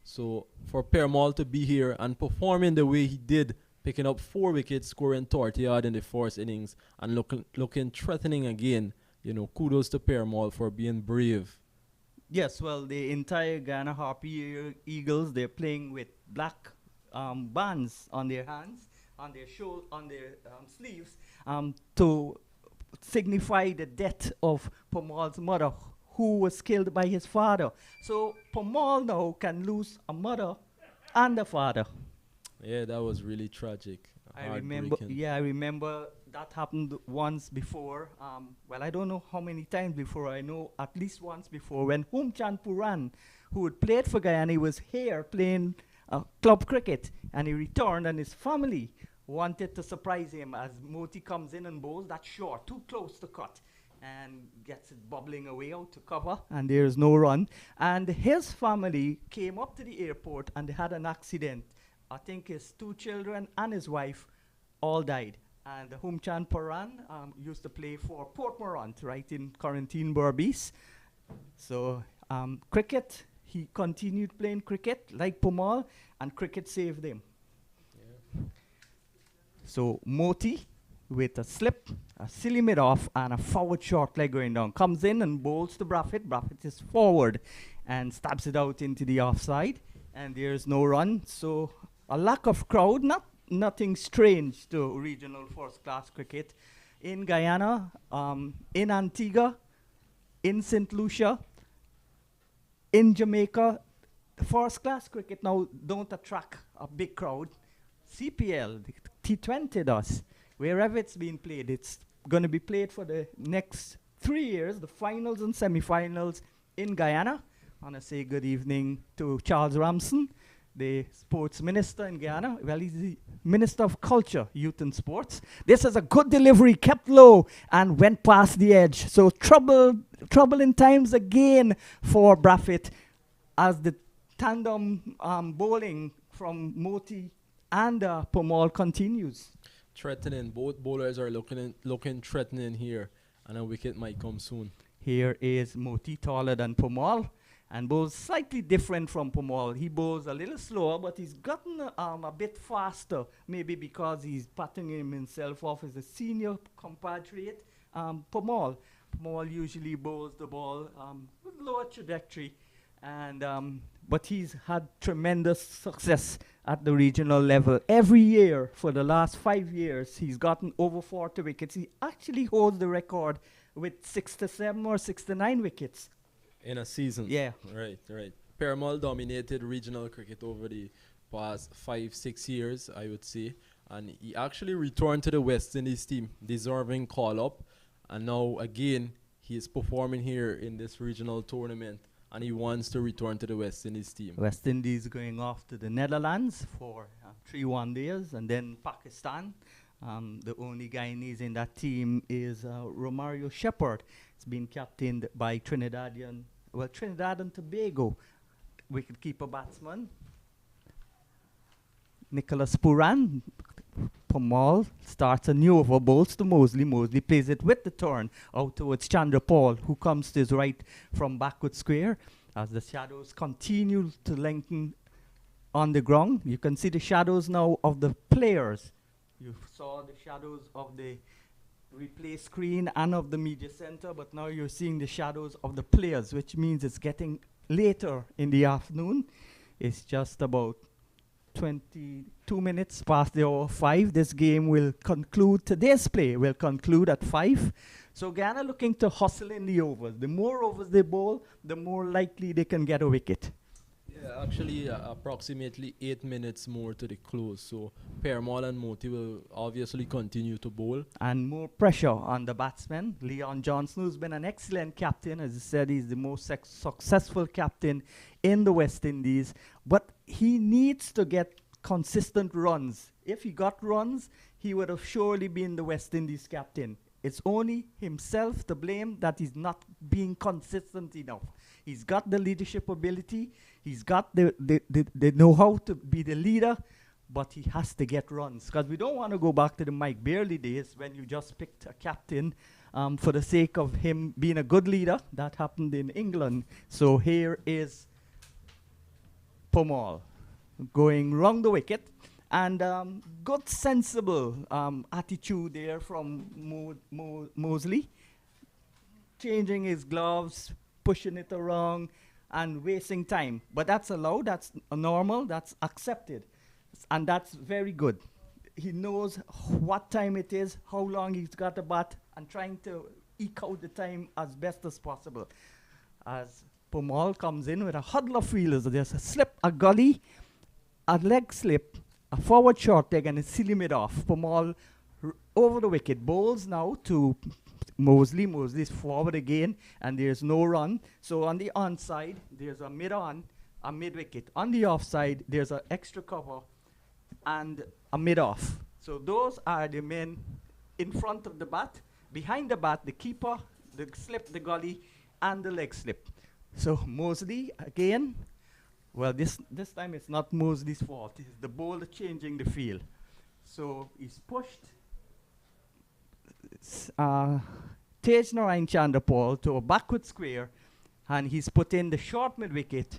So for Permal to be here and performing the way he did, picking up 4 wickets, scoring 30 odd in the first innings, and looking threatening again, kudos to Permal for being brave. Yes, well, the entire Guyana Harpy Eagles, they're playing with black bands on their hands, on their sleeves, to signify the death of Pomal's mother, who was killed by his father. So Pomal now can lose a mother and a father. Yeah, that was really tragic. I remember that happened once before. Well, I don't know how many times before. I know at least once before when Humchan Puran, who had played for Guyana, he was here playing club cricket, and he returned, and his family wanted to surprise him as Moti comes in and bowls that short, too close to cut, and gets it bubbling away out to cover, and there's no run. And his family came up to the airport, and they had an accident. I think his 2 children and his wife all died. And Humchan Paran used to play for Port Morant, right in Quarantine Barbados. So cricket, he continued playing cricket like Pomal, and cricket saved him. Yeah. So Moti, with a slip, a silly mid-off, and a forward short leg going down, comes in and bowls to Braffett. Braffett is forward and stabs it out into the offside, and there's no run. So a lack of crowd, nothing strange to regional first-class cricket in Guyana, in Antigua, in St. Lucia, in Jamaica. The first-class cricket now don't attract a big crowd. CPL, the T20 does. Wherever it's being played, it's going to be played for the next 3 years, the finals and semi-finals in Guyana. I want to say good evening to Charles Ramson, the sports minister in Guyana. Well, he's the Minister of Culture, Youth and Sports. This is a good delivery, kept low and went past the edge. So troubling times again for Braffett as the tandem bowling from Moti and Pomal continues. Threatening. Both bowlers are looking threatening here, and a wicket might come soon. Here is Moti, taller than Pomal, and bowls slightly different from Pomal. He bowls a little slower, but he's gotten a bit faster, maybe because he's patting himself off as a senior compatriot. Pomal usually bowls the ball with lower trajectory, and but he's had tremendous success at the regional level. Every year for the last 5 years, he's gotten over 40 wickets. He actually holds the record with 67 or 69 wickets. In a season. Yeah. Right. Permal dominated regional cricket over the past 5-6 years, I would say. And he actually returned to the West Indies team, deserving call-up. And now, again, he is performing here in this regional tournament, and he wants to return to the West Indies team. West Indies going off to the Netherlands for 3 one-days, and then Pakistan. The only Guyanese in that team is Romario Shepherd. It's been captained by Trinidad and Tobago wicketkeeper batsman Nicholas Puran. Pomal starts a new over, bowls to Mosley. Mosley plays it with the turn out towards Chandra Paul, who comes to his right from backward square. As the shadows continue to lengthen on the ground, you can see the shadows now of the players. You saw the shadows of the replay screen and of the media center, but now you're seeing the shadows of the players, which means it's getting later in the afternoon. It's just about 22 minutes past the hour 5. This game will conclude, today's play will conclude at 5. So Guyana looking to hustle in the overs. The more overs they bowl, the more likely they can get a wicket. Yeah, actually approximately 8 minutes more to the close. So Permal and Moti will obviously continue to bowl. And more pressure on the batsman. Leon Johnson, who's been an excellent captain. As I said, he's the most successful captain in the West Indies. But he needs to get consistent runs. If he got runs, he would have surely been the West Indies captain. It's only himself to blame that he's not being consistent enough. He's got the leadership ability. He's got the know-how to be the leader, but he has to get runs because we don't want to go back to the Mike Beerley days when you just picked a captain for the sake of him being a good leader. That happened in England. So here is Pomal going round the wicket. And good, sensible attitude there from Mosley. Changing his gloves, pushing it around, and wasting time. But that's allowed, that's normal, that's accepted. And that's very good. He knows what time it is, how long he's got the bat, and trying to eke out the time as best as possible. As Pomal comes in with a huddle of fielders, there's a slip, a gully, a leg slip, a forward short leg, and a silly mid-off. Pomal over the wicket, bowls now to Mosley. Mosley's forward again, and there's no run. So on the onside, there's a mid-on, a mid-wicket. On the offside, there's an extra cover and a mid-off. So those are the men in front of the bat. Behind the bat, the keeper, the slip, the gully, and the leg slip. So Mosley again. Well, this time it's not Mosley's fault. It's the bowler changing the field. So he's pushed Tej Narayan Chandrapal to a backward square, and he's put in the short mid-wicket,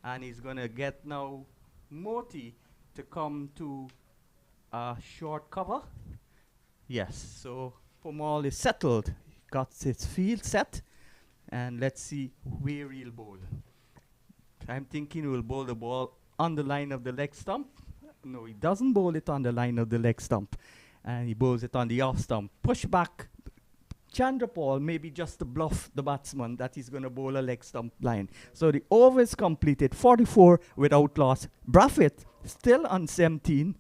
and he's going to get now Moti to come to a short cover. Yes, so Pomal is settled. He got his field set, and let's see where he'll bowl. I'm thinking we'll bowl the ball on the line of the leg stump. No, he doesn't bowl it on the line of the leg stump. And he bowls it on the off stump. Push back. Chandrapal maybe just to bluff the batsman that he's going to bowl a leg stump line. So the over is completed. 44 without loss. Braffett still on 17.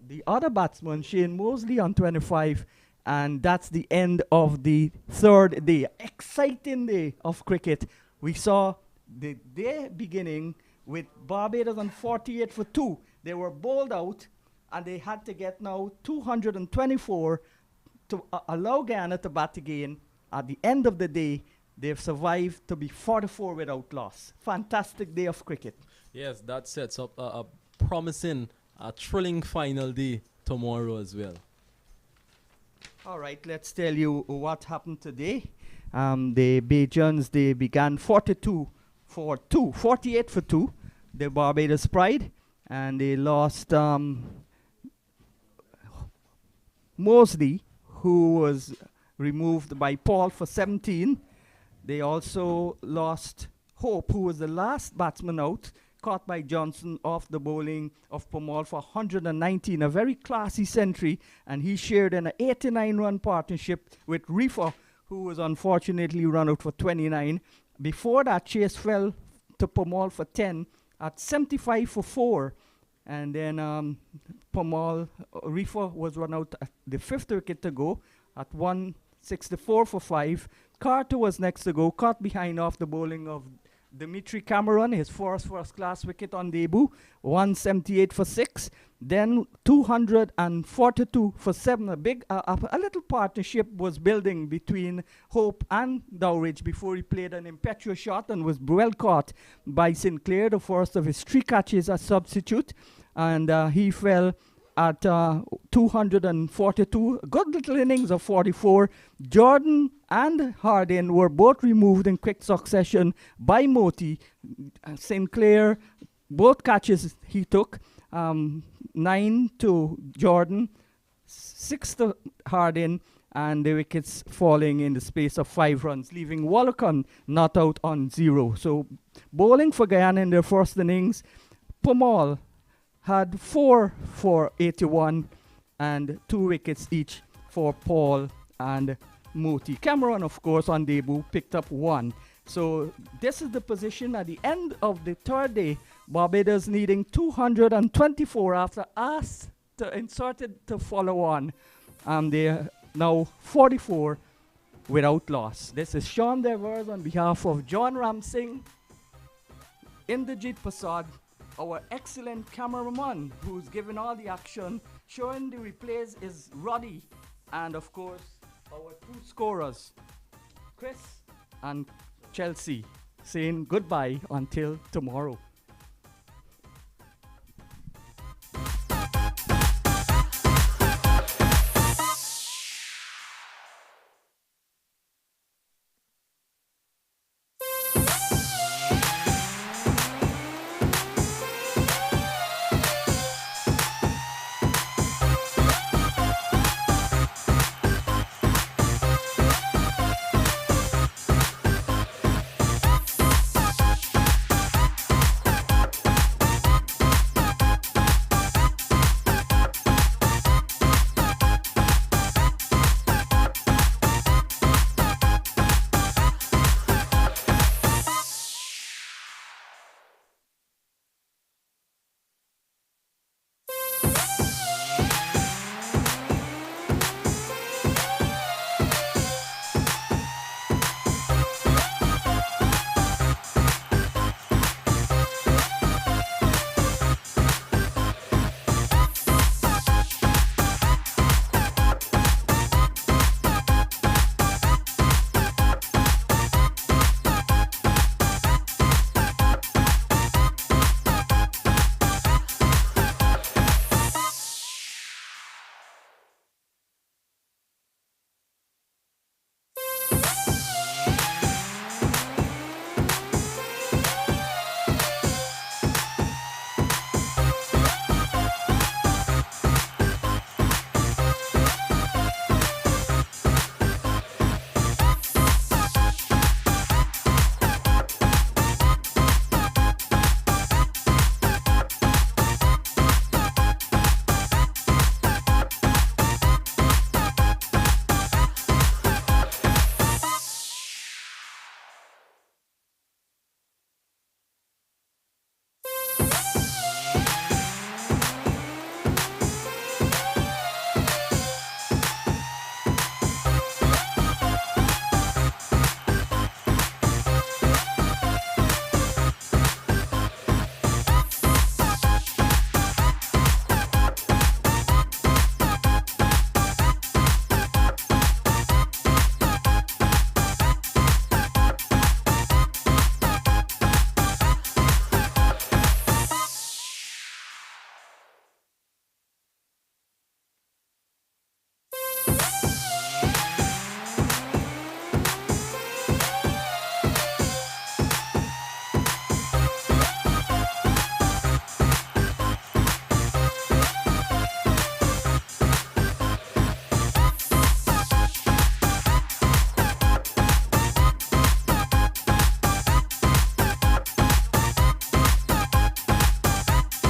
The other batsman, Shane Mosley, on 25. And that's the end of the third day. Exciting day of cricket. We saw the day beginning with Barbados on 48 for 2. They were bowled out, and they had to get now 224 to allow Guyana to bat again. At the end of the day, they've survived to be 44 without loss. Fantastic day of cricket. Yes, that sets up a promising, thrilling final day tomorrow as well. All right, let's tell you what happened today. The Bajans, they began 48 for 2, the Barbados Pride, and they lost Mosley, who was removed by Paul for 17. They also lost Hope, who was the last batsman out, caught by Johnson off the bowling of Pomal for 119, a very classy century, and he shared an 89-run partnership with Reefer, who was unfortunately run out for 29. Before that, Chase fell to Pomal for 10 at 75 for 4. And then Pomal, Reefer was run out at the 5th wicket to go at 164 for 5. Carter was next to go, caught behind off the bowling of Dimitri Cameron, his first-class wicket on debut, 178 for 6. Then 242 for 7. A little partnership was building between Hope and Dowridge before he played an impetuous shot and was well caught by Sinclair, the first of his 3 catches as substitute. And he fell at 242. Good little innings of 44. Jordan and Hardin were both removed in quick succession by Moti. Sinclair, both catches he took. 9 to Jordan, 6 to Hardin, and the wickets falling in the space of 5 runs, leaving Wollacott not out on 0. So bowling for Guyana in their first innings, Pomal had 4 for 81 and 2 wickets each for Paul and Moti. Cameron, of course, on debut picked up 1. So this is the position at the end of the third day. Barbados needing 224 after asked to insert it to follow on. They're now 44 without loss. This is Sean Devers on behalf of John Ramsing, Inderjit Prasad, our excellent cameraman who's given all the action, showing the replays is Roddy, and of course our 2 scorers, Chris and Chelsea, saying goodbye until tomorrow.